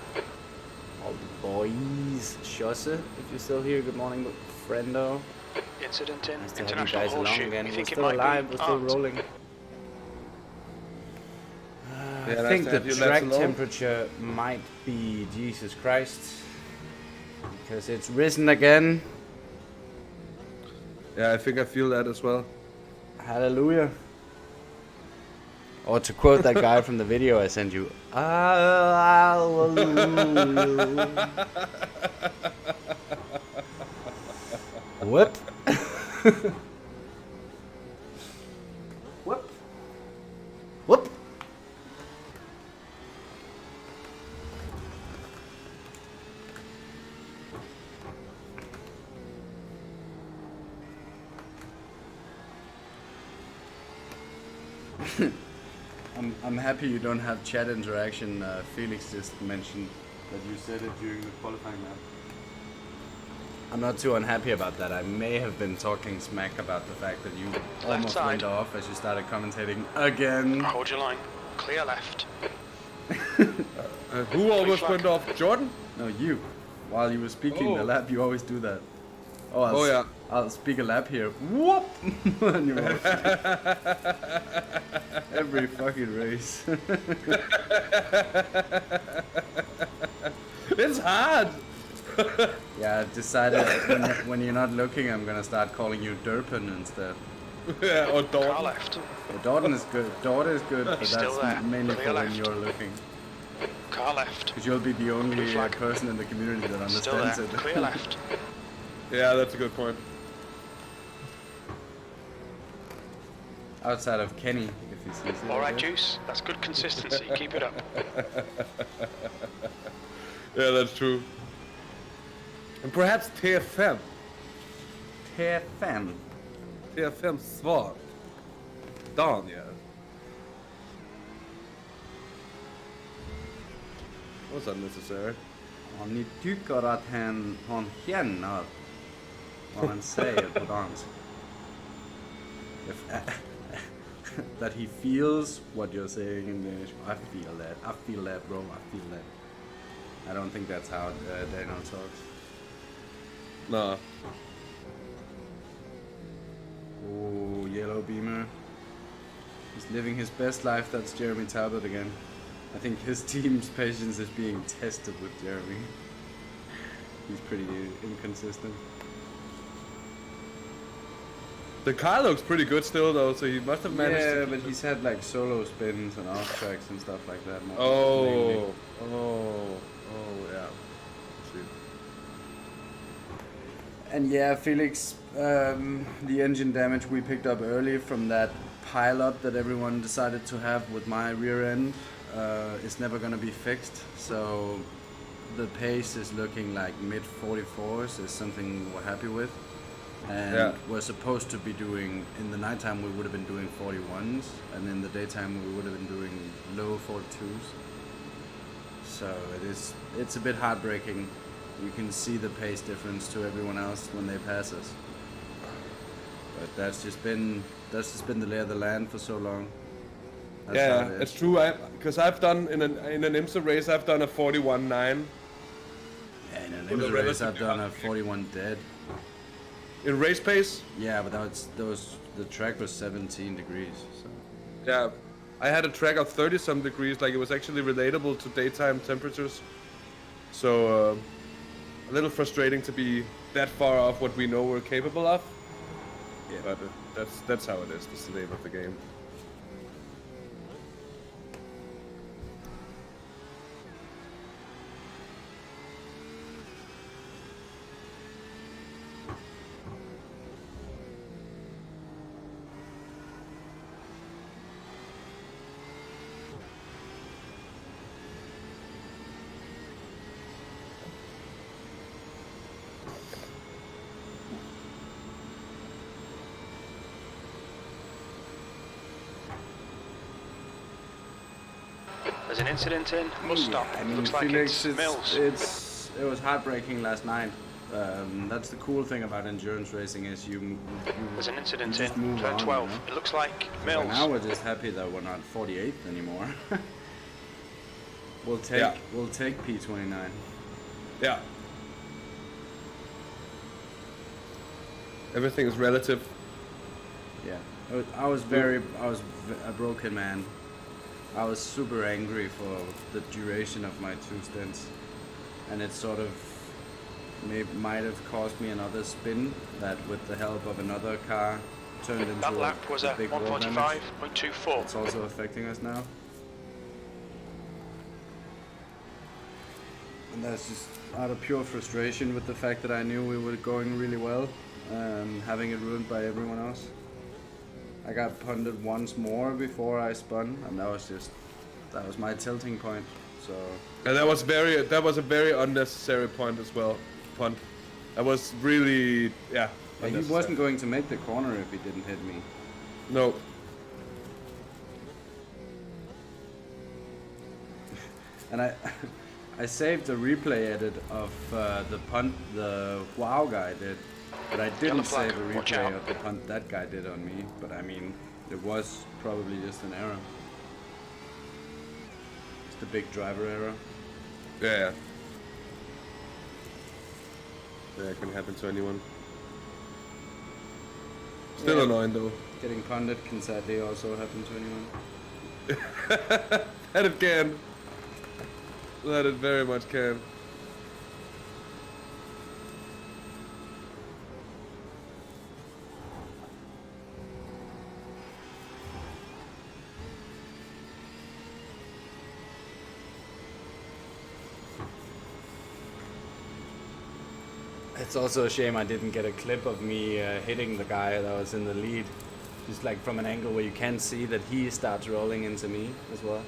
all the boys. Schosse, if you're still here, good morning, friendo. Incident in Nice to have you International guys along Horseshoe. again. We We're think it still might alive, be we're still armed. rolling. Yeah, I nice think to the have you track lads along. temperature might be Jesus Christ, because it's risen again. Yeah, I think I feel that as well. Hallelujah. Or to quote that guy from the video I sent you, hallelujah. What? Whoop. Whoop. I'm happy you don't have chat interaction. Felix just mentioned that you said it during the qualifying lap. I'm not too unhappy about that. I may have been talking smack about the fact that you almost side. went off as you started commentating again. Hold your line. Clear left. Who almost flag. went off? Jordan? No, you. While you were speaking the Oh. lap, you always do that. Oh, Oh, yeah. I'll speak a lap here. Whoop! And you're off. Every fucking race. It's hard. Yeah, I've decided when you're not looking, I'm gonna start calling you Dirten instead. Yeah, or Car Dalton. left. Yeah, Dorten is good. Dorten is good, but He's still that's there. mainly Clear for when left. you're looking. Car left. Because you'll be the only Blue flag. person in the community that Still there. understands it. Clear left. Yeah, that's a good point. Outside of Kenny, if he sees it. I Alright, guess. Juice. That's good consistency. Keep it up. Yeah, that's true. And perhaps TFM. TFM. TFM svar. Daniel. That was unnecessary. Om ni tycker att han känner vad han säger på dans. If, that he feels what you're saying in English. I feel that. I feel that, bro. I feel that. I don't think that's how Daniel talks. Nah. Oh, Yellow Beamer. He's living his best life. That's Jeremy Talbot again. I think his team's patience is being tested with Jeremy. He's pretty inconsistent. The car looks pretty good still though, so he must have managed Yeah, to... but he's had like solo spins and off tracks and stuff like that. Mainly. Oh, yeah. See. And yeah, Felix, the engine damage we picked up early from that pilot that everyone decided to have with my rear end is never gonna be fixed. So the pace is looking like mid 44s is something we're happy with. And we're supposed to be doing, in the nighttime we would have been doing 41s, and in the daytime we would have been doing low 42s. So it's a bit heartbreaking. You can see the pace difference to everyone else when they pass us. But that's just been the lay of the land for so long. That's Yeah, it's true. Because I've done in an IMSA race, I've done a 41.9. Yeah, in an IMSA race I've done a 41 dead. In race pace? Yeah, but the track was 17 degrees. So. Yeah, I had a track of 30-some degrees, like it was actually relatable to daytime temperatures. So, a little frustrating to be that far off what we know we're capable of. Yeah. But that's how it is. That's the name of the game. There's an incident in. Must stop. I mean, Looks like Felix, it's Mills. it was heartbreaking last night. That's the cool thing about endurance racing is you There's an incident just in. move Turn on, 12. you know? It looks like Right Mills. now we're just happy that we're not 48th anymore. We'll take P29. Yeah. Everything is relative. Yeah, I was a broken man. I was super angry for the duration of my 2 stints, and it sort of might have caused me another spin that, with the help of another car, turned into That lap was a a big wall damage. 145.24. It's also affecting us now, and that's just out of pure frustration with the fact that I knew we were going really well, having it ruined by everyone else. I got punted once more before I spun, and that was my tilting point. So. And that was a very unnecessary point as well. Punt. That was really Yeah, he wasn't going to make the corner if he didn't hit me. No. And I saved a replay edit of the punt the Wow guy did, but I didn't save a replay of the punt that guy did on me. But I mean, it was probably just an error. Just a big driver error. Yeah. Yeah, it can happen to anyone. Still annoying though. Getting punted can sadly also happen to anyone. That it can. That it very much can. It's also a shame I didn't get a clip of me hitting the guy that was in the lead. Just like from an angle where you can see that he starts rolling into me as well.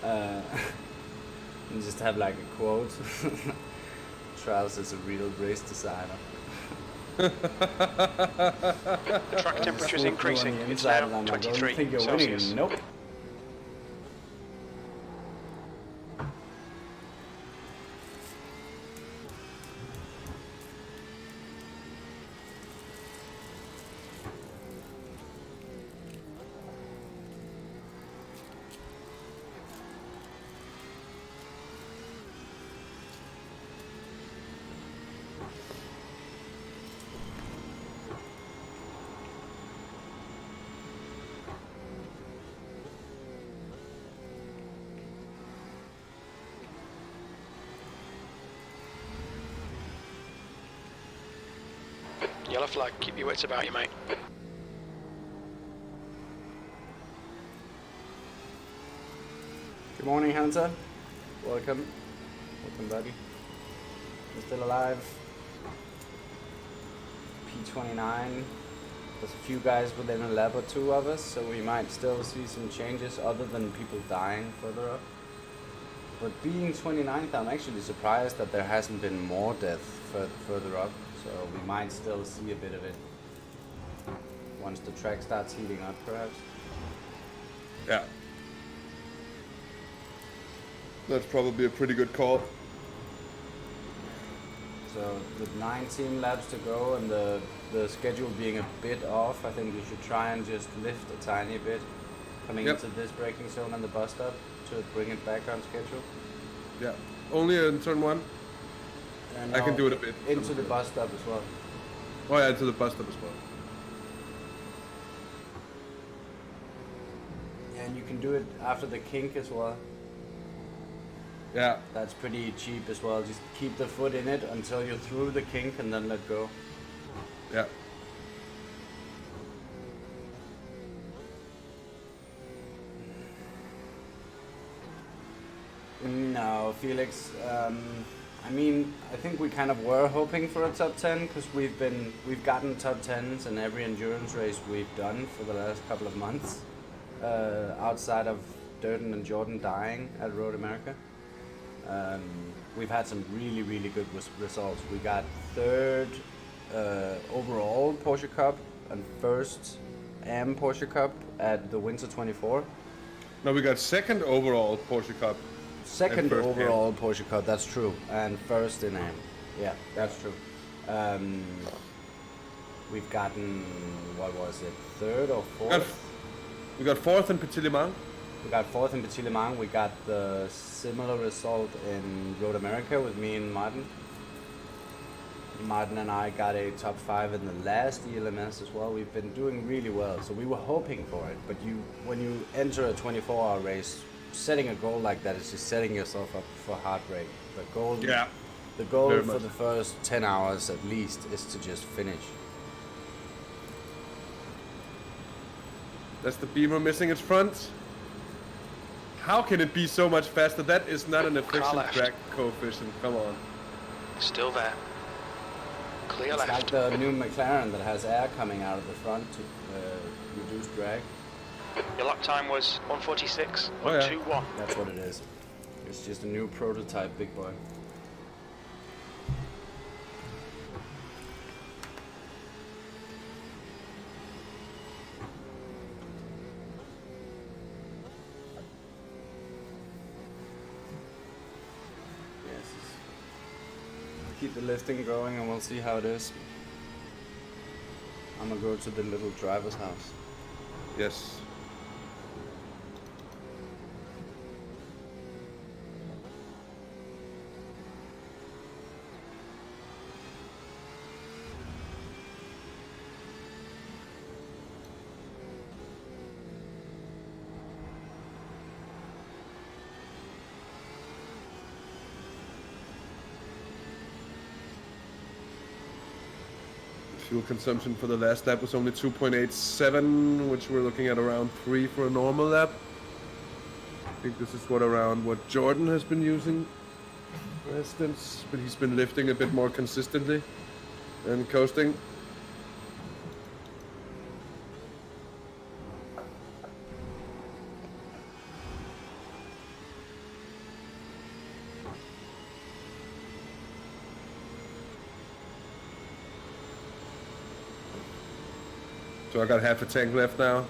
And just have like a quote. Traels is a real race designer. The track temperature is increasing. It's now 23 think you're Celsius. winning. Nope. Yellow flag, keep your wits about you, mate. Good morning, Hunter. Welcome. Welcome, buddy. You're still alive. P29. There's a few guys within a lap or two of us, so we might still see some changes other than people dying further up. But being 29th, I'm actually surprised that there hasn't been more death further up, so we might still see a bit of it once the track starts heating up, perhaps. Yeah. That's probably a pretty good call. So with 19 laps to go and the schedule being a bit off, I think we should try and just lift a tiny bit coming into this braking zone and the bus stop to bring it back on schedule. Yeah. Only in turn 1? And I can do it a bit. Into the bus stop as well. Oh yeah, into the bus stop as well. Yeah, and you can do it after the kink as well. Yeah. That's pretty cheap as well. Just keep the foot in it until you're through the kink and then let go. Yeah. No, Felix. I mean, I think we kind of were hoping for a top 10 because we've gotten top 10s in every endurance race we've done for the last couple of months, outside of Dirten and Jordan dying at Road America. We've had some really good results. We got third overall Porsche Cup and first Porsche Cup at the Winter 24. No, we got second overall Porsche Cup. Second overall Porsche Cup, that's true, and first in AM. Yeah, that's true. We've gotten, what was it, third or fourth? We got fourth in Petit Le Mans. We got fourth in Petit Le Mans. We got the similar result in Road America with me and Martin. Martin and I got a top 5 in the last ELMS as well. We've been doing really well, so we were hoping for it. But when you enter a 24-hour race, setting a goal like that is just setting yourself up for heartbreak. The goal for the first 10 hours at least is to just finish. That's the Beamer missing its front. How can it be so much faster? That is not an efficient drag coefficient. Come on. Still there. Clear it's left. Like the new McLaren that has air coming out of the front to reduce drag. Your lap time was 1:46.21. That's what it is. It's just a new prototype, big boy. Keep the lifting going and we'll see how it is. I'm gonna go to the little driver's house. Yes. Fuel consumption for the last lap was only 2.87, which we're looking at around 3 for a normal lap. I think this is what Jordan has been using, for instance, but he's been lifting a bit more consistently and coasting. So I got half a tank left now.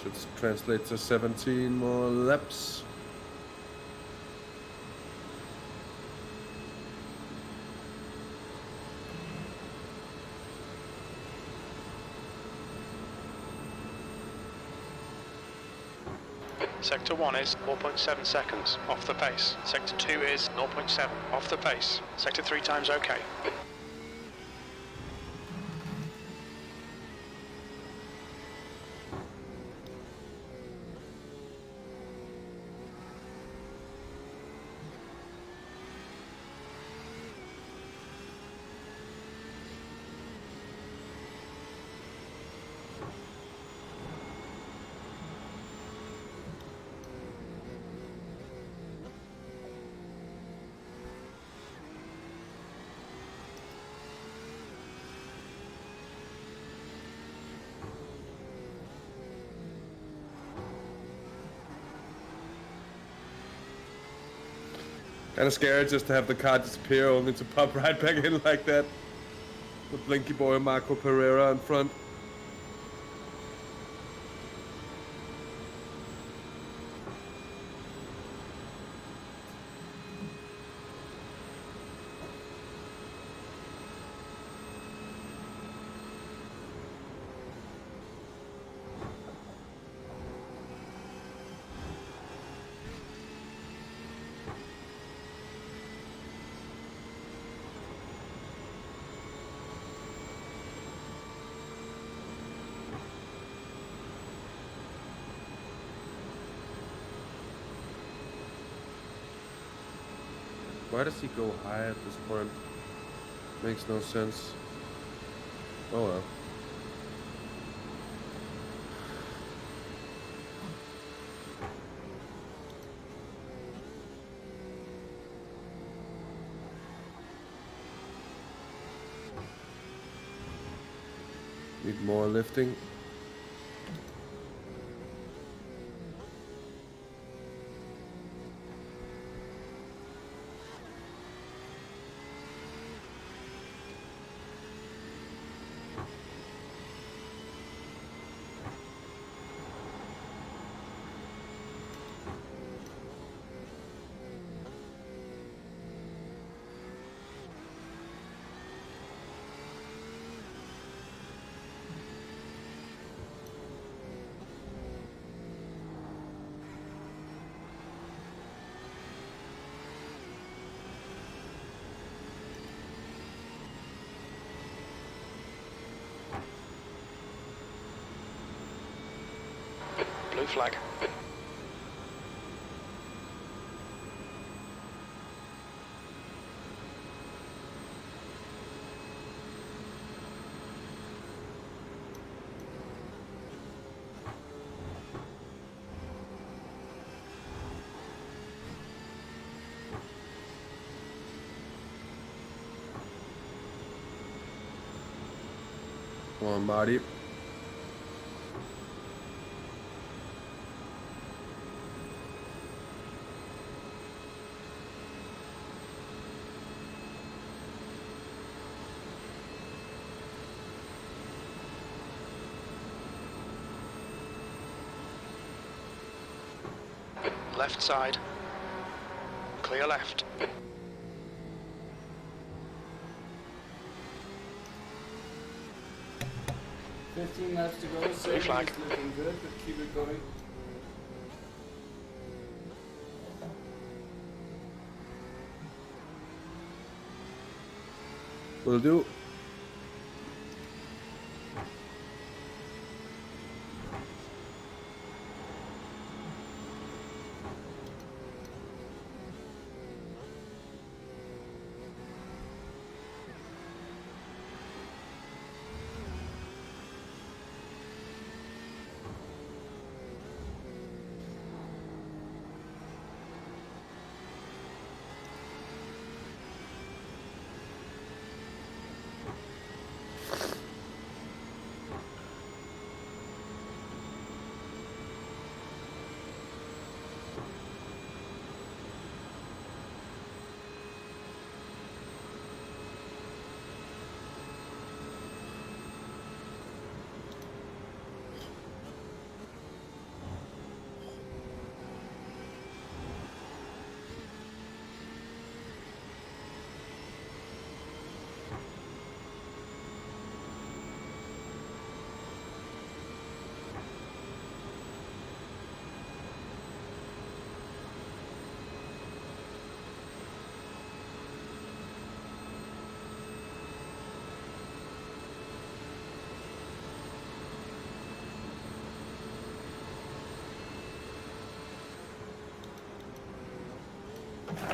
Should translate to 17 more laps. Sector 1 is 4.7 seconds off the pace. Sector 2 is 0.7 off the pace. Sector 3 times okay. Kind of scary just to have the car disappear only to pop right back in like that. The blinky boy Marco Pereira in front. Why does he go high at this point? Makes no sense. Oh well. Need more lifting. Blue flag. Come on, Marty. Left side. Clear left. 15 laps to go. Blue flag. It's looking good, but keep it going. Will do.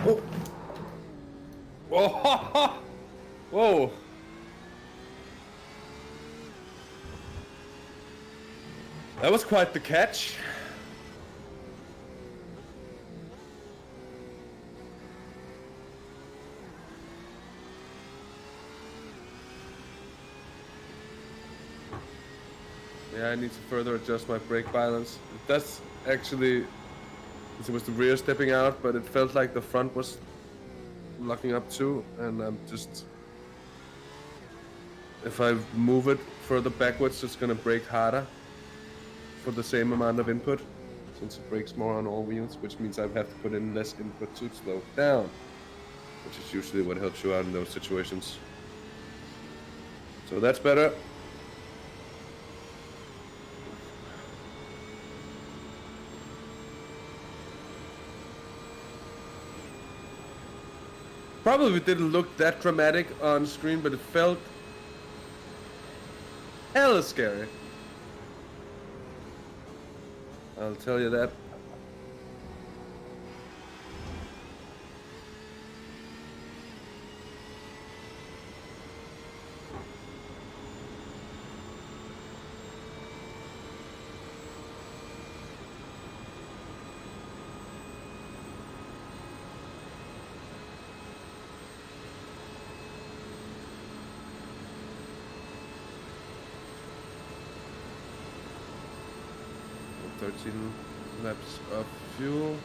Oh. Whoa. Whoa. That was quite the catch. Yeah, I need to further adjust my brake balance. That's actually, it was the rear stepping out, but it felt like the front was locking up to, and I'm just... If I move it further backwards, it's gonna brake harder for the same amount of input, since it brakes more on all wheels, which means I have to put in less input to slow down, which is usually what helps you out in those situations. So that's better. Probably didn't look that dramatic on screen, but it felt hella scary. I'll tell you that. Thirteen laps of fuel.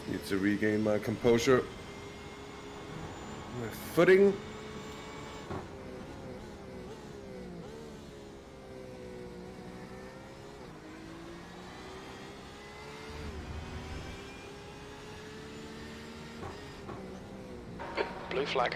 Need to regain my composure. My footing. Blue flag.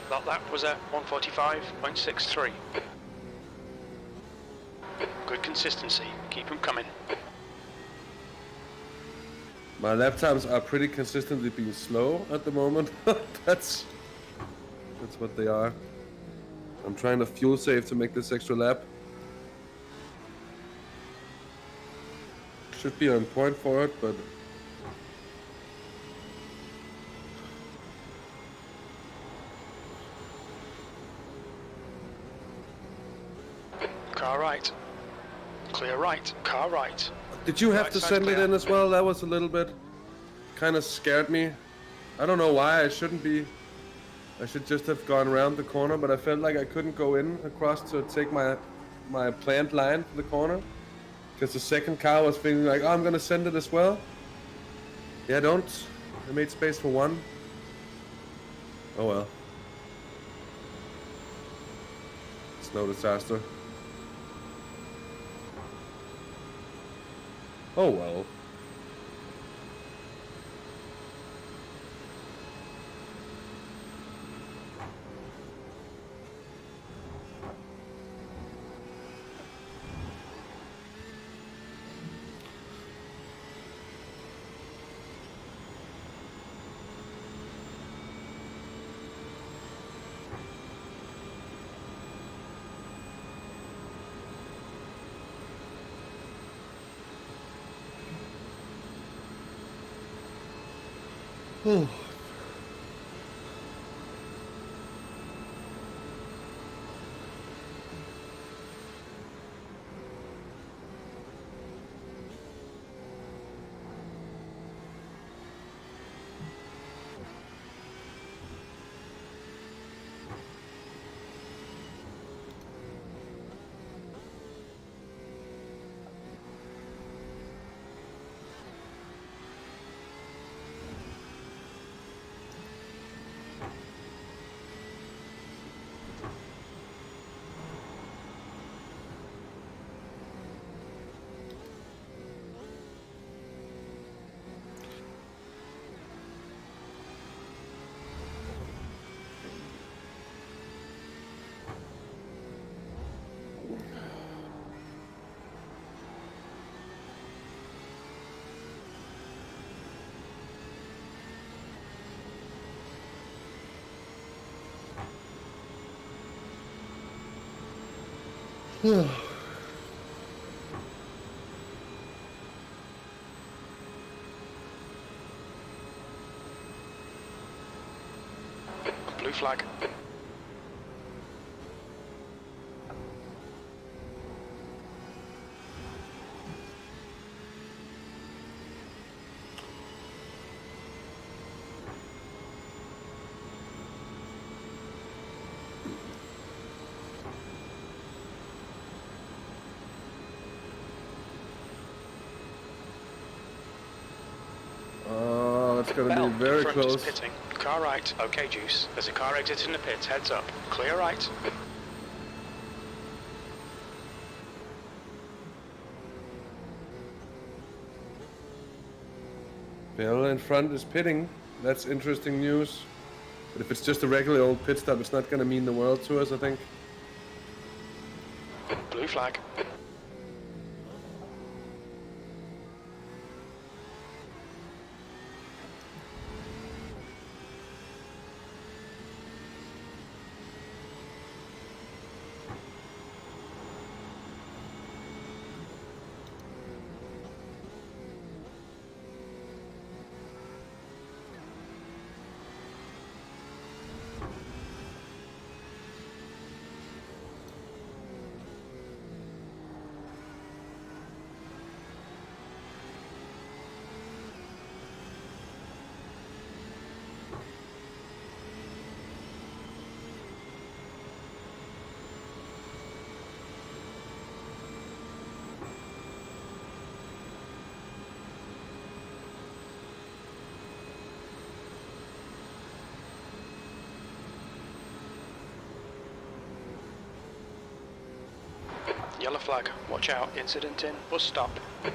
That lap was at 1:45.63. Good consistency, keep them coming. My lap times are pretty consistently being slow at the moment. That's what they are. I'm trying to fuel save to make this extra lap. Should be on point for it, but Car right. Clear right, car right. did you have Right to side's send it clear. in as well? That was a little bit kind of scared me. I don't know why I shouldn't be. I should just have gone around the corner, but I felt like I couldn't go in across to take my planned line for the corner. Because the second car was thinking like, oh, I'm gonna send it as well. Yeah, don't. I made space for one. Oh well. It's no disaster. Oh well. Blue flag. It's gonna Bell be very in front is close. pitting. Car right. Okay, Juice. There's a car exiting the pits. Heads up. Clear right. Bell in front is pitting. That's interesting news. But if it's just a regular old pit stop, it's not gonna mean the world to us, I think. Blue flag. Yellow flag. Watch out. Incident in. Bus stop. There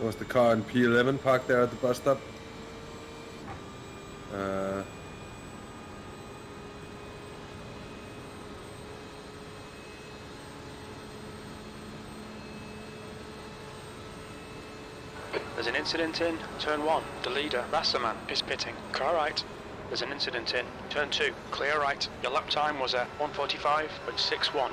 was the car in P11 parked there at the bus stop. There's an incident in turn 1. The leader, Rasserman, is pitting. Car right. There's an incident in turn 2. Clear right. Your lap time was at 1:45.61.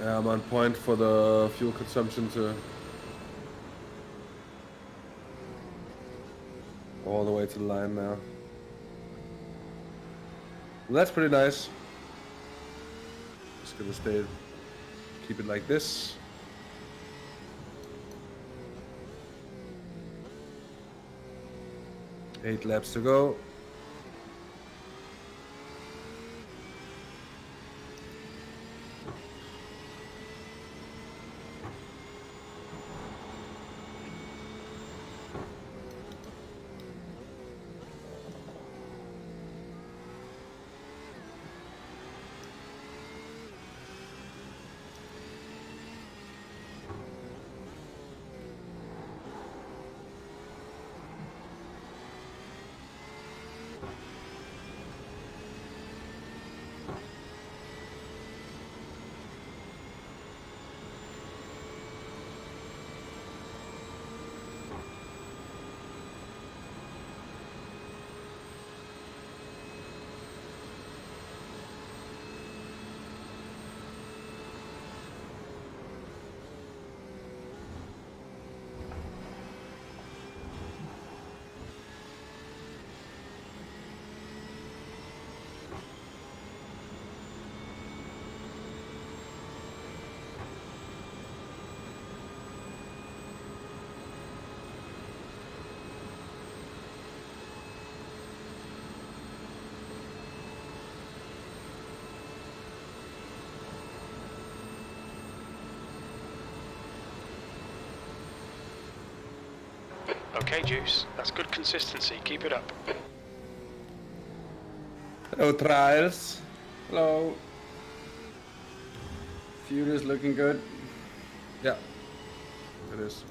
Yeah, I'm on point for the fuel consumption to all the way to the line now. Well, that's pretty nice. Just gonna keep it like this. Eight laps to go. Okay, Juice. That's good consistency. Keep it up. Hello, Traels. Hello. Fuel is looking good. Yeah, it is.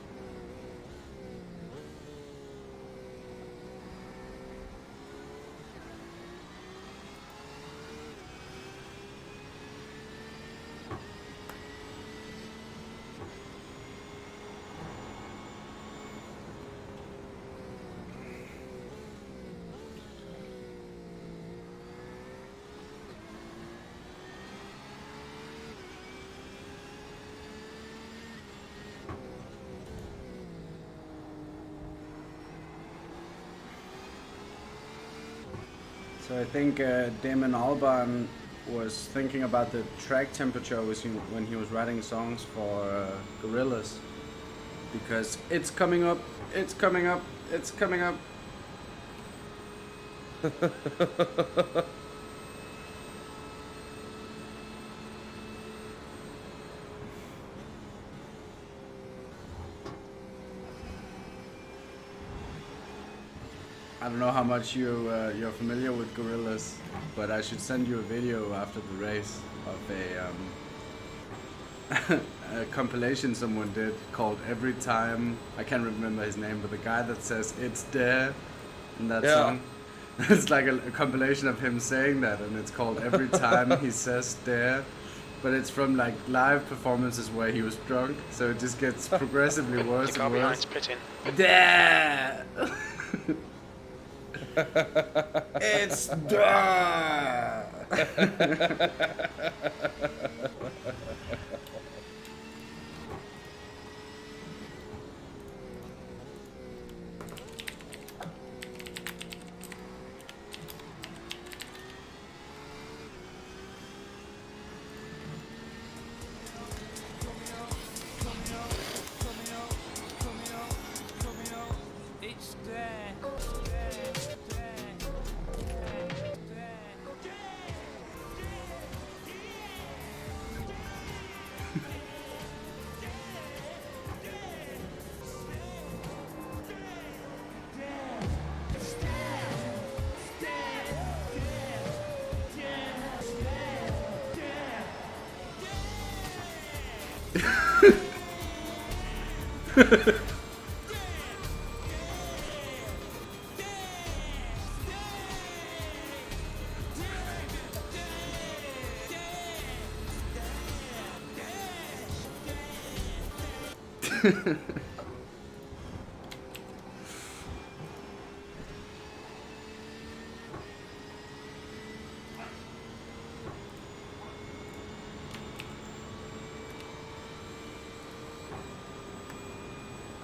So I think Damon Albarn was thinking about the track temperature when he was writing songs for Gorillaz, because it's coming up, it's coming up, it's coming up. I don't know how much you're familiar with Gorillaz, but I should send you a video after the race of a compilation someone did called Every Time. I can't remember his name, but the guy that says "It's there" in that song. It's like a compilation of him saying that, and it's called Every Time He Says "There." But it's from like live performances where he was drunk, so it just gets progressively worse The car and worse. behind's pitting. There. It's there.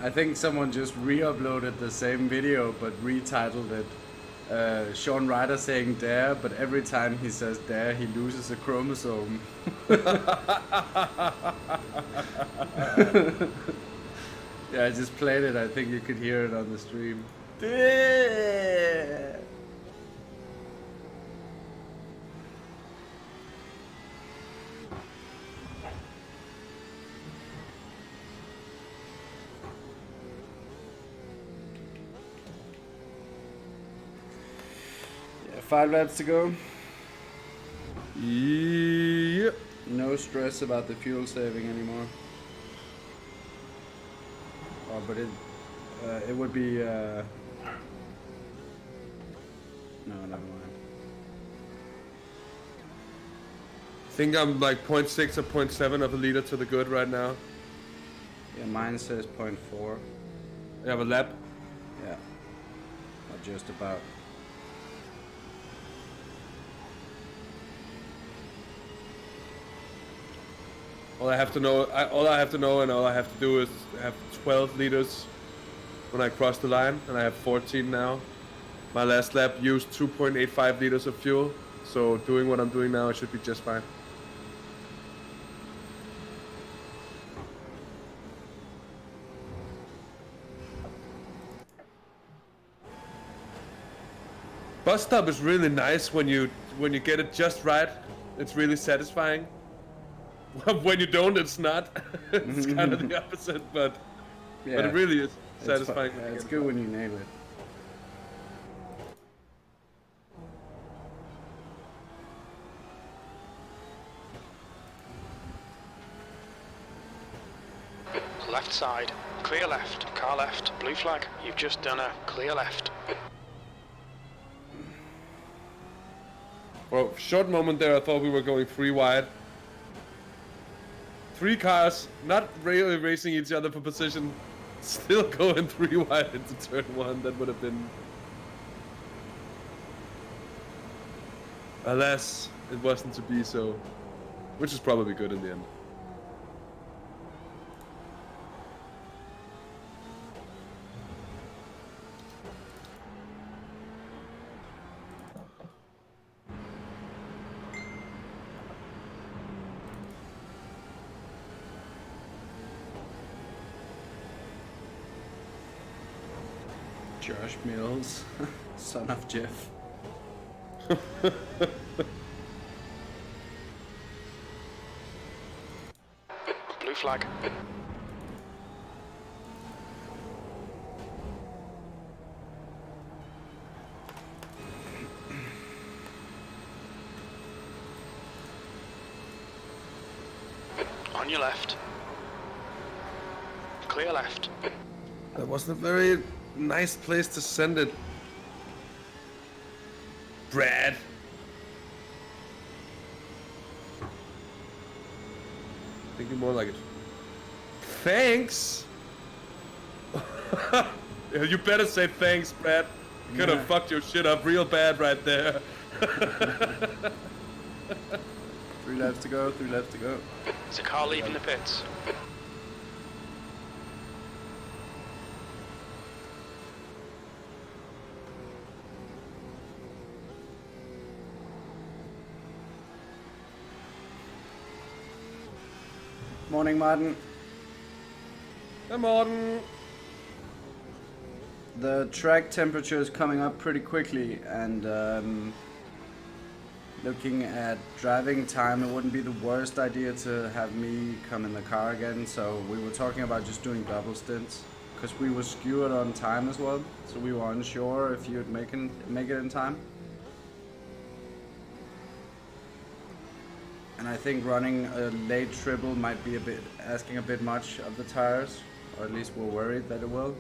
I think someone just re-uploaded the same video but retitled it Sean Ryder saying dare, but every time he says dare he loses a chromosome. Yeah, I just played it. I think you could hear it on the stream. Dare. Yeah, 5 laps to go. Yep. No stress about the fuel saving anymore. Oh, but it would be no, never mind. I think I'm like 0.6 or 0.7 of a liter to the good right now. Yeah, mine says 0.4. I have a lap. Yeah, or just about. All I have to know, and all I have to do is have 12 liters when I cross the line, and I have 14 now. My last lap used 2.85 liters of fuel, so doing what I'm doing now, I should be just fine. Bus stop is really nice when you get it just right. It's really satisfying. When you don't, it's not. It's kind of the opposite, but Yeah. it really is. satisfying. It's good when you nail it. Left side, clear left, car left, blue flag. You've just done a clear left. For a short moment there, I thought we were going 3 wide. 3 cars, not really racing each other for position, still going 3 wide into turn 1. That would have been... Alas, it wasn't to be so. Which is probably good in the end. Josh Mills, son of Jeff. Blue flag. On your left. Clear left. That wasn't a very nice place to send it. Brad. Thinking more like it. Thanks. Yeah, you better say thanks, Brad. You could have fucked your shit up real bad right there. 3 laps to go, 3 laps to go. There's a car leaving the pits. Morning, Martin. Hey, Morten. The track temperature is coming up pretty quickly, and looking at driving time, it wouldn't be the worst idea to have me come in the car again. So we were talking about just doing double stints, because we were skewed on time as well, so we were unsure if you'd make it in time. And I think running a late triple might be asking a bit much of the tires, or at least we're worried that it will.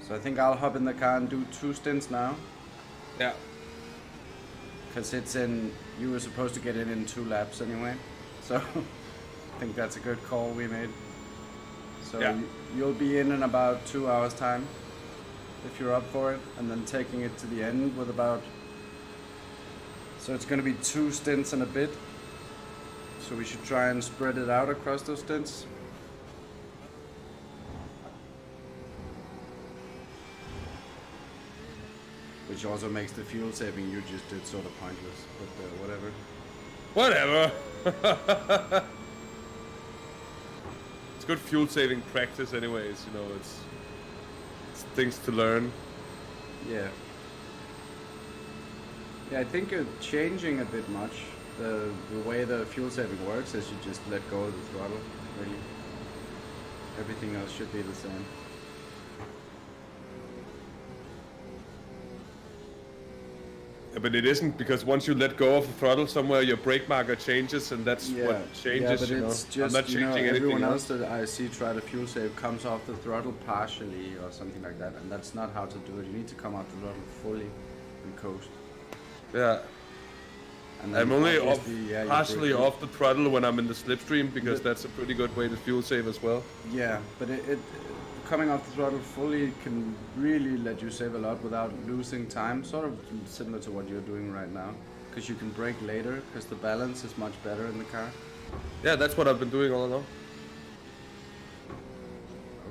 So I think I'll hop in the car and do 2 stints now. Yeah. Because you were supposed to get in 2 laps anyway. So I think that's a good call we made. So yeah. You'll be in about 2 hours time, if you're up for it, and then taking it to the end with about... So it's going to be 2 stints and a bit. So we should try and spread it out across those stints. Which also makes the fuel saving you just did sort of pointless, but whatever. Whatever. It's good fuel saving practice anyways, you know, it's things to learn. Yeah. Yeah, I think changing a bit much. The way the fuel saving works is you just let go of the throttle, really. Everything else should be the same. Yeah, but it isn't, because once you let go of the throttle somewhere, your brake marker changes, and that's what changes. Yeah, but you it's know? just, I'm not changing anything everyone else. else that I see try to fuel save comes off the throttle partially or something like that, and that's not how to do it. You need to come off the throttle fully and coast. Yeah. And I'm only partially brake. off the throttle when I'm in the slipstream, because that's a pretty good way to fuel save as well. Yeah, but it coming off the throttle fully can really let you save a lot without losing time, sort of similar to what you're doing right now, because you can brake later, because the balance is much better in the car. Yeah, that's what I've been doing all along.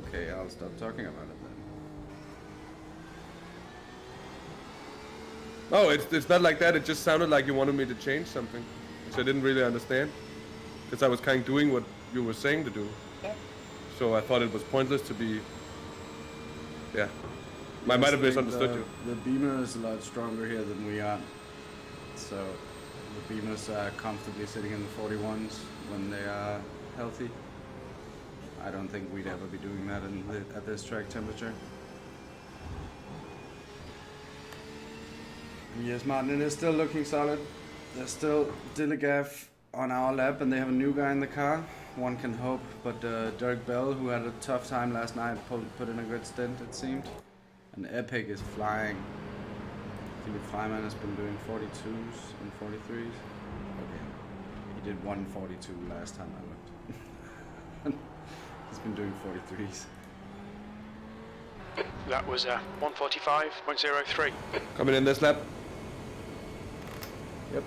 Okay, I'll stop talking about it then. No, it's not like that. It just sounded like you wanted me to change something, which I didn't really understand, because I was kind of doing what you were saying to do. Yep. So I thought it was pointless to be... Yeah. I might have misunderstood you. The Beamer is a lot stronger here than we are. So the Beamers are comfortably sitting in the 41s when they are healthy. I don't think we'd ever be doing that at this track temperature. Yes, Martin, it is still looking solid. There's still Dilligaff on our lap, and they have a new guy in the car. One can hope, but Dirk Bell, who had a tough time last night, put in a good stint, it seemed. And Epic is flying. Philip Freiman has been doing 42s and 43s. Okay, he did 142 last time I looked. He's been doing 43s. That was 145.03. Coming in this lap. Yep.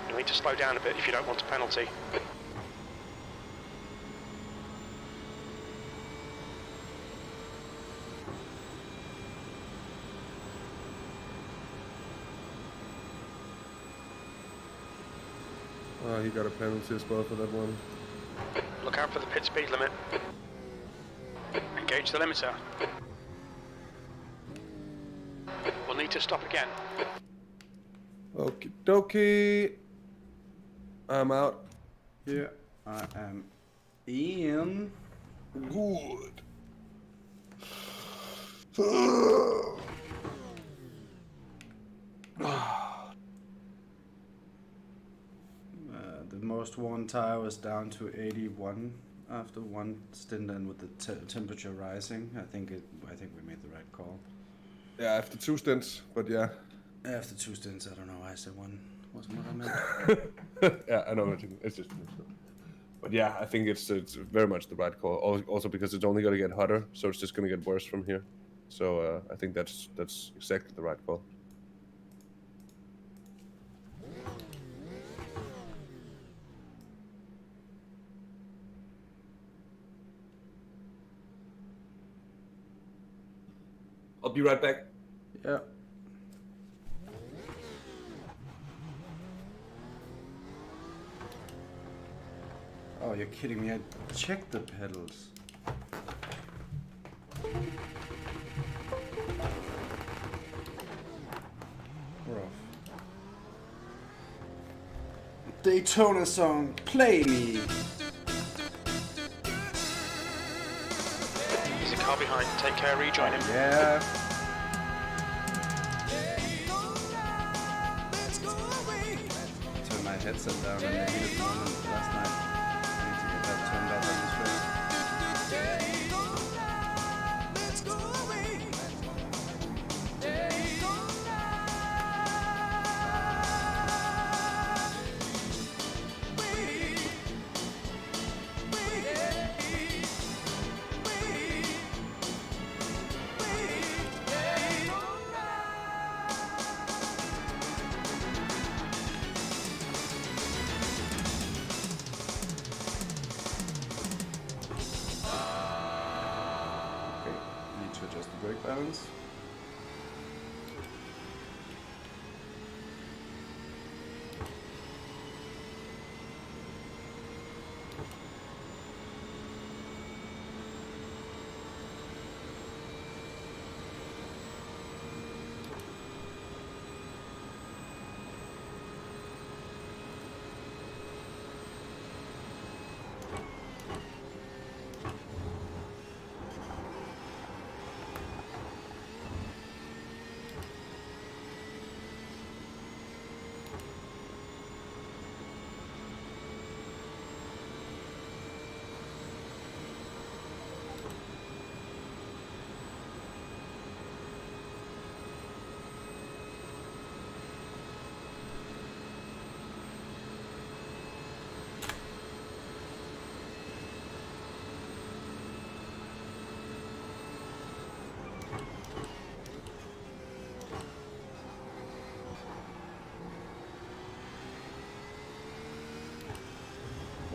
You'll need to slow down a bit if you don't want a penalty. Oh, he got a penalty as well for that one. Look out for the pit speed limit. Engage the limiter. We'll need to stop again. Okie dokie. I'm out. Yeah, I am in. Good. The most worn tire was down to 81 after one stint, and with the temperature rising, I think we made the right call. Yeah, after 2 stints, but yeah. After 2 stints, I don't know why I said one. Wasn't what I meant. Yeah, I know what you mean. It's just. But yeah, I think it's very much the right call. Also because it's only gonna get hotter, so it's just gonna get worse from here. So I think that's exactly the right call. I'll be right back. Yeah. Oh, you're kidding me. I checked the pedals. We're off. Daytona song, play me. There's a car behind. Take care, rejoin him. Yeah. Turn my headset down and I needed one last night. I need to get that turned up on the stream. Adjust the brake balance.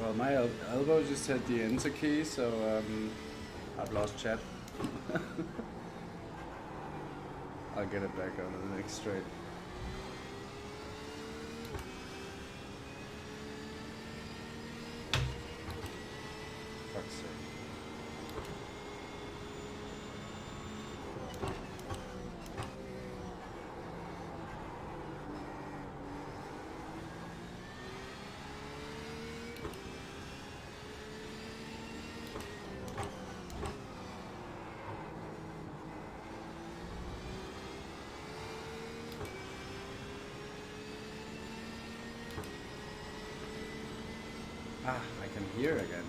Well, my elbow just hit the enter key, so I've lost chat. I'll get it back on the next straight. Fuck's sake. Ah, I can hear again.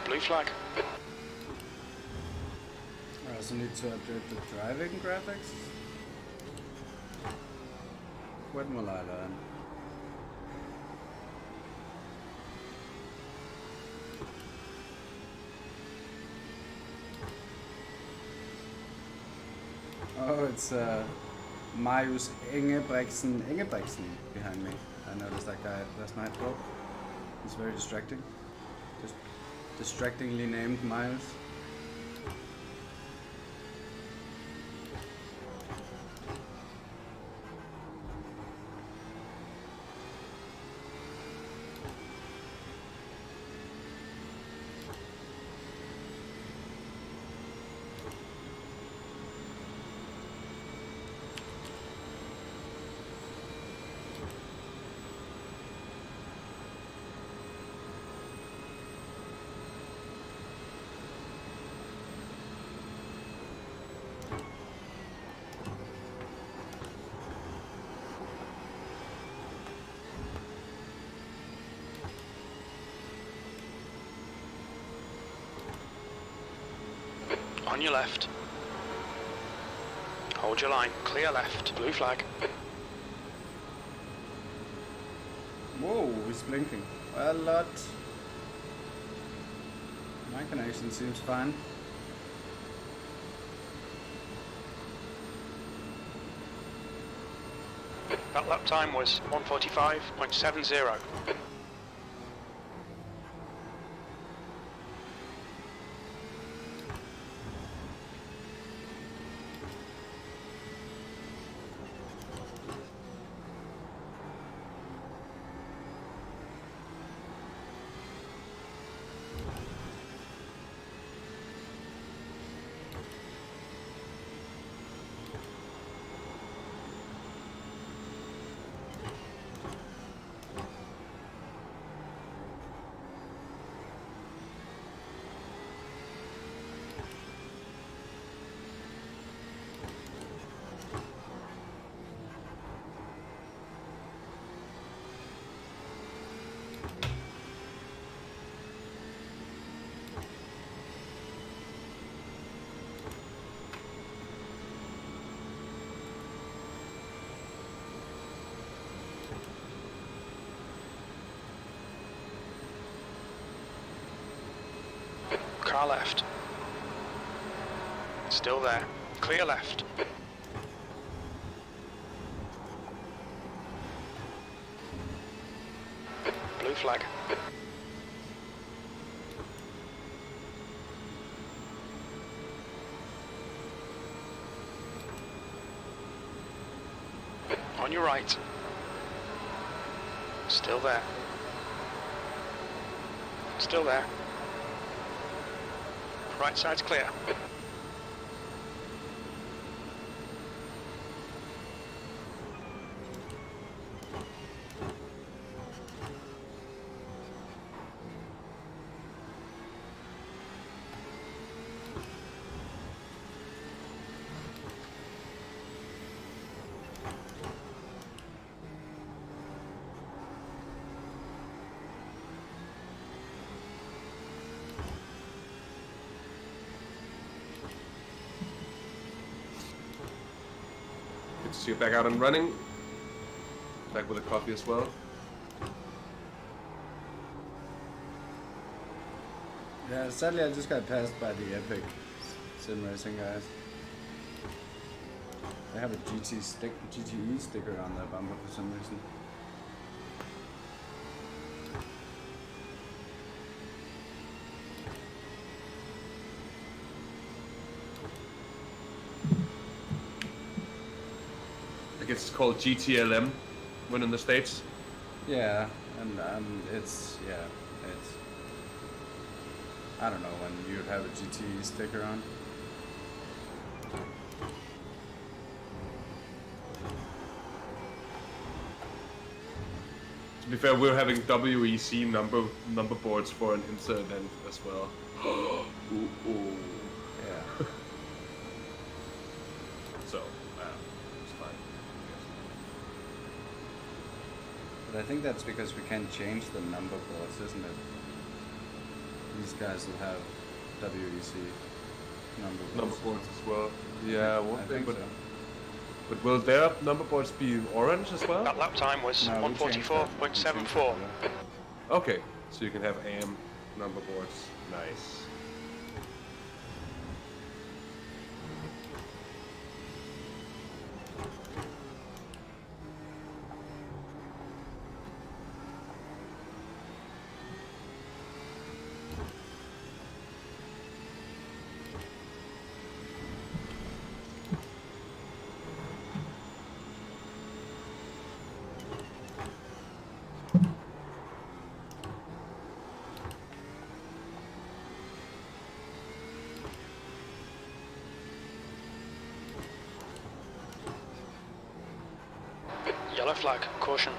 Blue flag. I also need to update the driving graphics. When will I learn? Oh, it's Marius Engebreksen behind me. I noticed that guy last night. Oh, he's very distracting. Just distractingly named Marius. On your left. Hold your line. Clear left. Blue flag. Whoa, he's blinking a lot. My connection seems fine. That lap time was 1:45.70. Car left. Still there. Clear left. Blue flag. On your right. Still there. Still there. right side's clear. Good to see you back out and running. Back with a coffee as well. Yeah, sadly I just got passed by the Epic Simracing guys. They have a GTE sticker on their bumper for some reason. I guess it's called GTLM when in the States. Yeah, and it's I don't know when you'd have a GTE sticker on. To be fair, we're having WEC number boards for an inter event as well. Ooh. Yeah. So, it's fine. But I think that's because we can't change the number boards, isn't it? These guys will have WEC Number boards as well. Yeah, I think so. But will their number boards be orange as well? That lap time was No, we changed that. 144.74. Okay, so you can have AM number boards. Nice. Yellow flag, caution.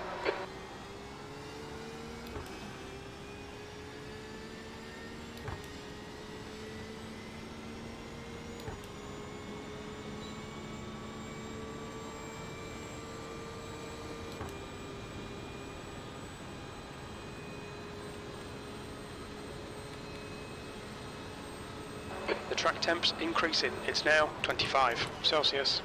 The track temp's increasing. It's now 25 Celsius.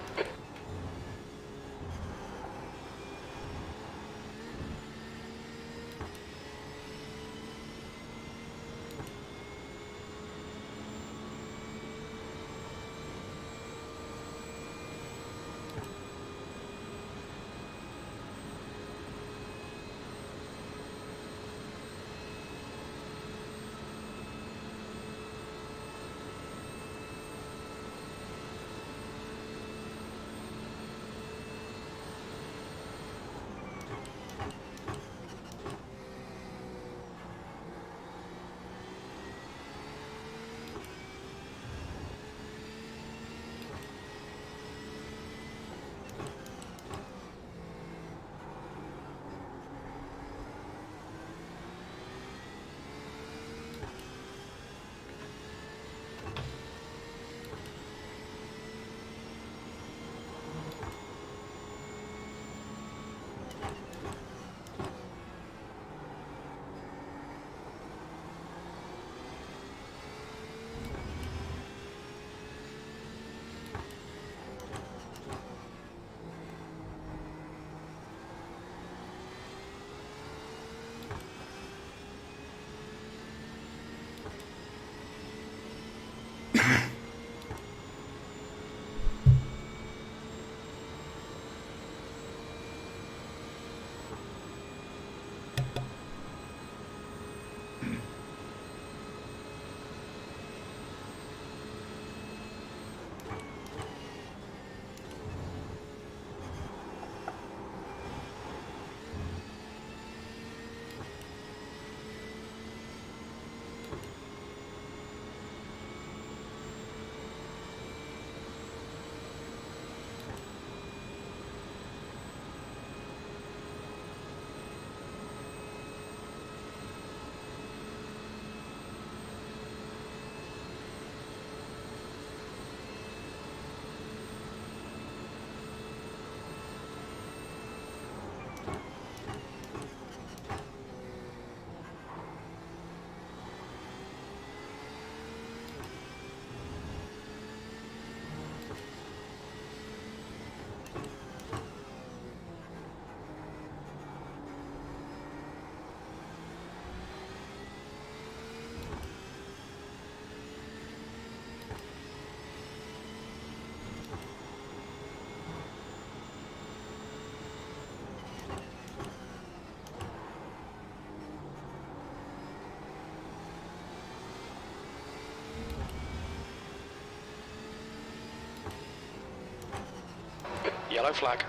Yellow flag.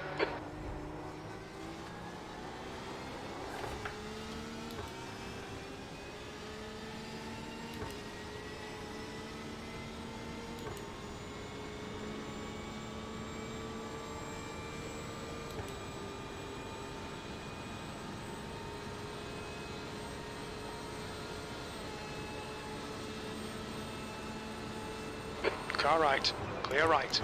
Car right. Clear right.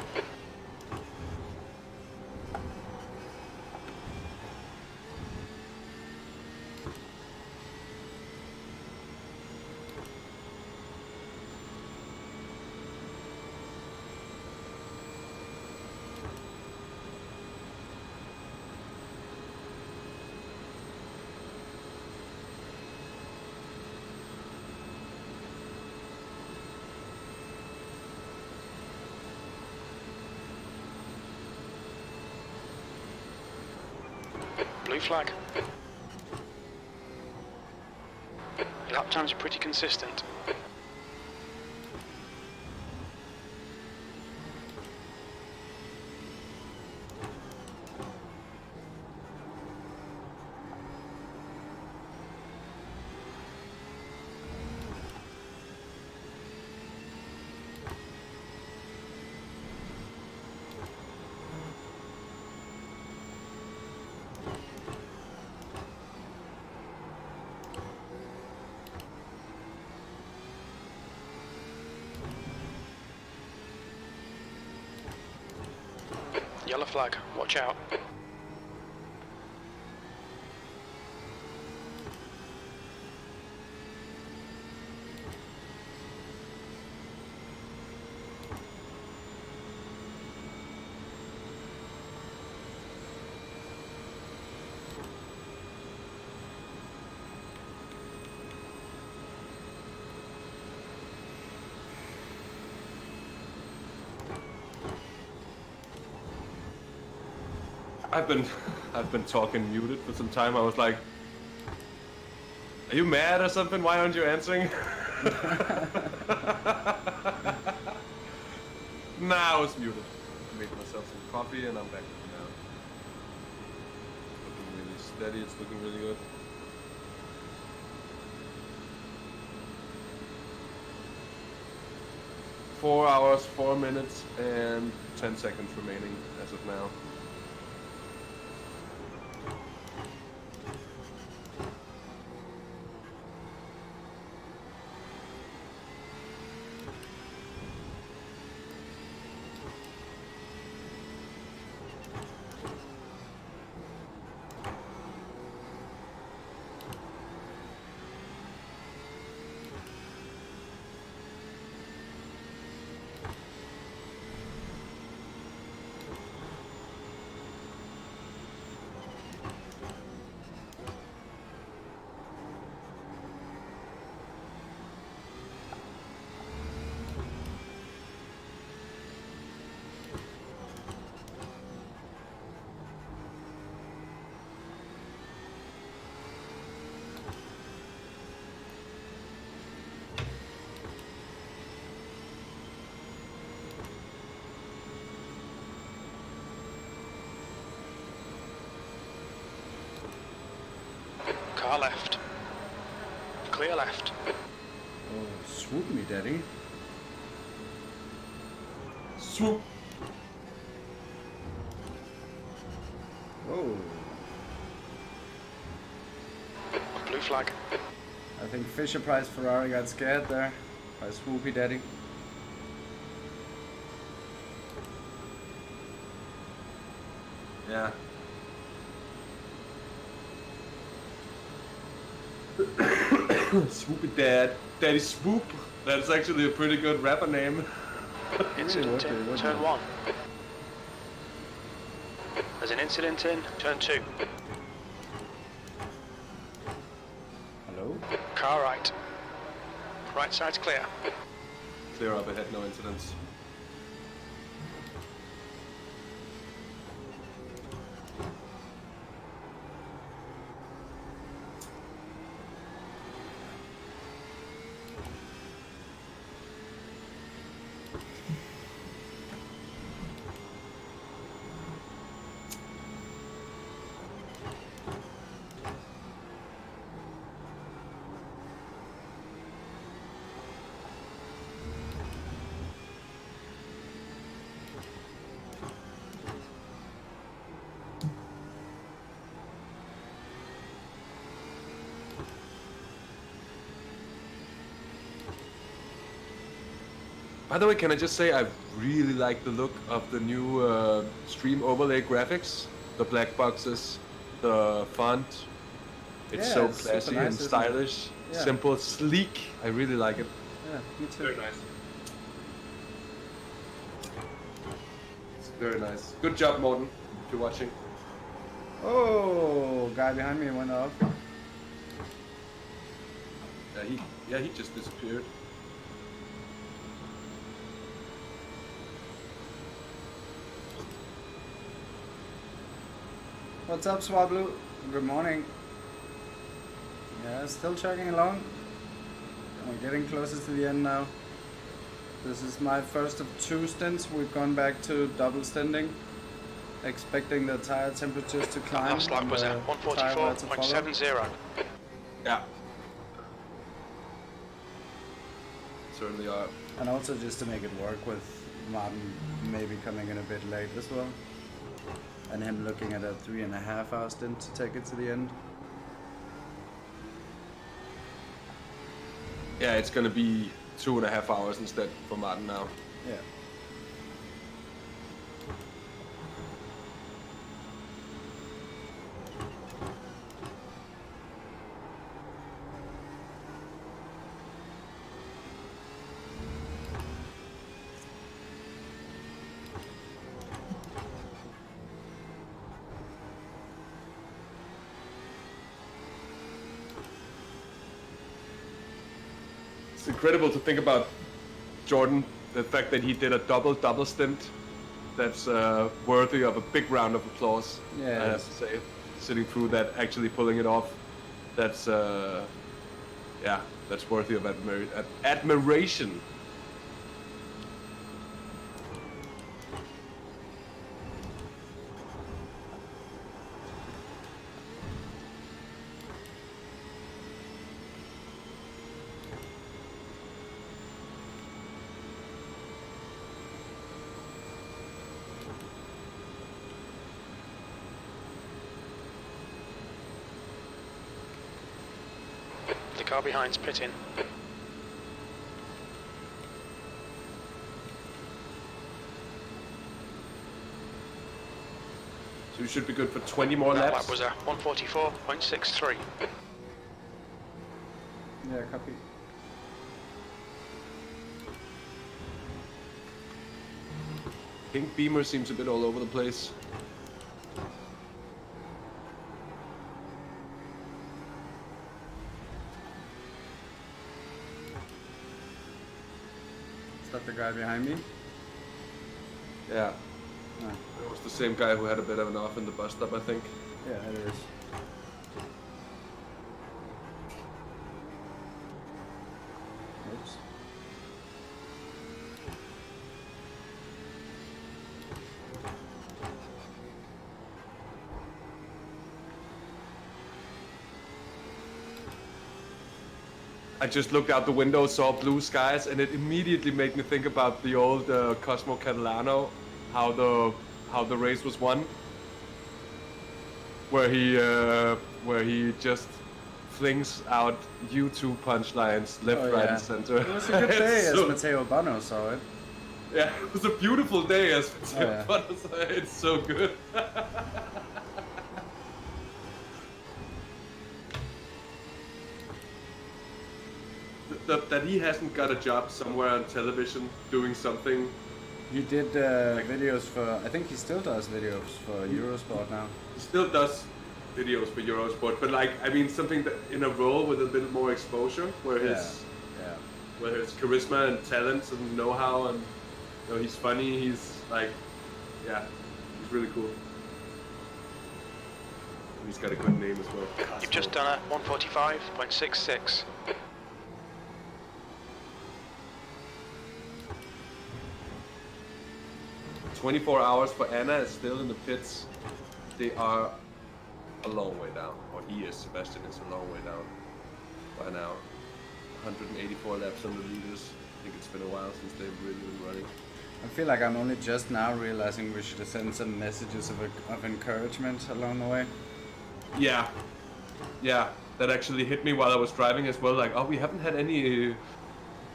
Blue flag. Your lap times are pretty consistent. Yellow flag, watch out. I've been talking muted for some time. I was like, are you mad or something? Why aren't you answering? Nah, I was muted. I made myself some coffee and I'm back now. It's looking really steady, it's looking really good. Four hours, 4 minutes, and 10 seconds remaining as of now. Car left. Clear left. Oh, swoop me, daddy. Swoop! Whoa. Blue flag. I think Fisher Price Ferrari got scared there by Swoopy Daddy. Yeah. Swoopy Dad. Daddy Swoop. That's actually a pretty good rapper name. Incident in turn 1. There's an incident in turn 2. Hello? Car right. Right side's clear. Clear up ahead, no incidents. By the way, can I just say I really like the look of the new stream overlay graphics, the black boxes, the font. It's Yeah, so it's super classy nice, and isn't it? stylish, Yeah. simple, sleek. I really like it. Yeah, me too. Very nice. It's very nice. Good job, Morten, if you're watching. Oh, guy behind me went off. Yeah, he just disappeared. What's up, Swablu? Good morning. Yeah, still chugging along. We're getting closer to the end now. This is my first of 2 stints. We've gone back to double stinting, expecting the tire temperatures to climb. Last lap was at and the tire wear to follow. 144.70. Yeah. Certainly are. And also just to make it work with Martin maybe coming in a bit late as well. And him looking at a 3.5 hour stint to take it to the end. Yeah, it's gonna be 2.5 hours instead for Martin now. Yeah. It's incredible to think about Jordan, the fact that he did a double stint. That's worthy of a big round of applause. Yeah, I have to say, sitting through that, actually pulling it off. That's yeah, that's worthy of admiration. The car behind's pitting. So you should be good for 20 more That laps. lap was at 144.63. Yeah, copy. Pink Beamer seems a bit all over the place. Is that the guy behind me? Yeah, No. it was the same guy who had a bit of an off in the bus stop, I think. Yeah, it is. Oops. I just looked out the window, saw blue skies, and it immediately made me think about the old Cosmo Catalano, how the race was won, where he just flings out YouTube punchlines left, right, and center. It was a good day as So- Matteo Bono saw it. Yeah, it was a beautiful day, as yeah. it's so good. That he hasn't got a job somewhere on television doing something. He did videos for, I think he still does videos for Eurosport now. He still does videos for Eurosport, but like, I mean, something that in a role with a bit more exposure, where Yeah. where his charisma and talent and know-how, and you know, he's funny. He's like, yeah, he's really cool. And he's got a good name as well. You've just done a 145.66. 24 hours for Anna is still in the pits. They are a long way down, or he is. Sebastian is a long way down by now. 184 laps on the leaders. I think it's been a while since they've really been running. I feel like I'm only just now realizing we should have sent some messages of encouragement along the way. Yeah, yeah, that actually hit me while I was driving as well. Like, oh, we haven't had any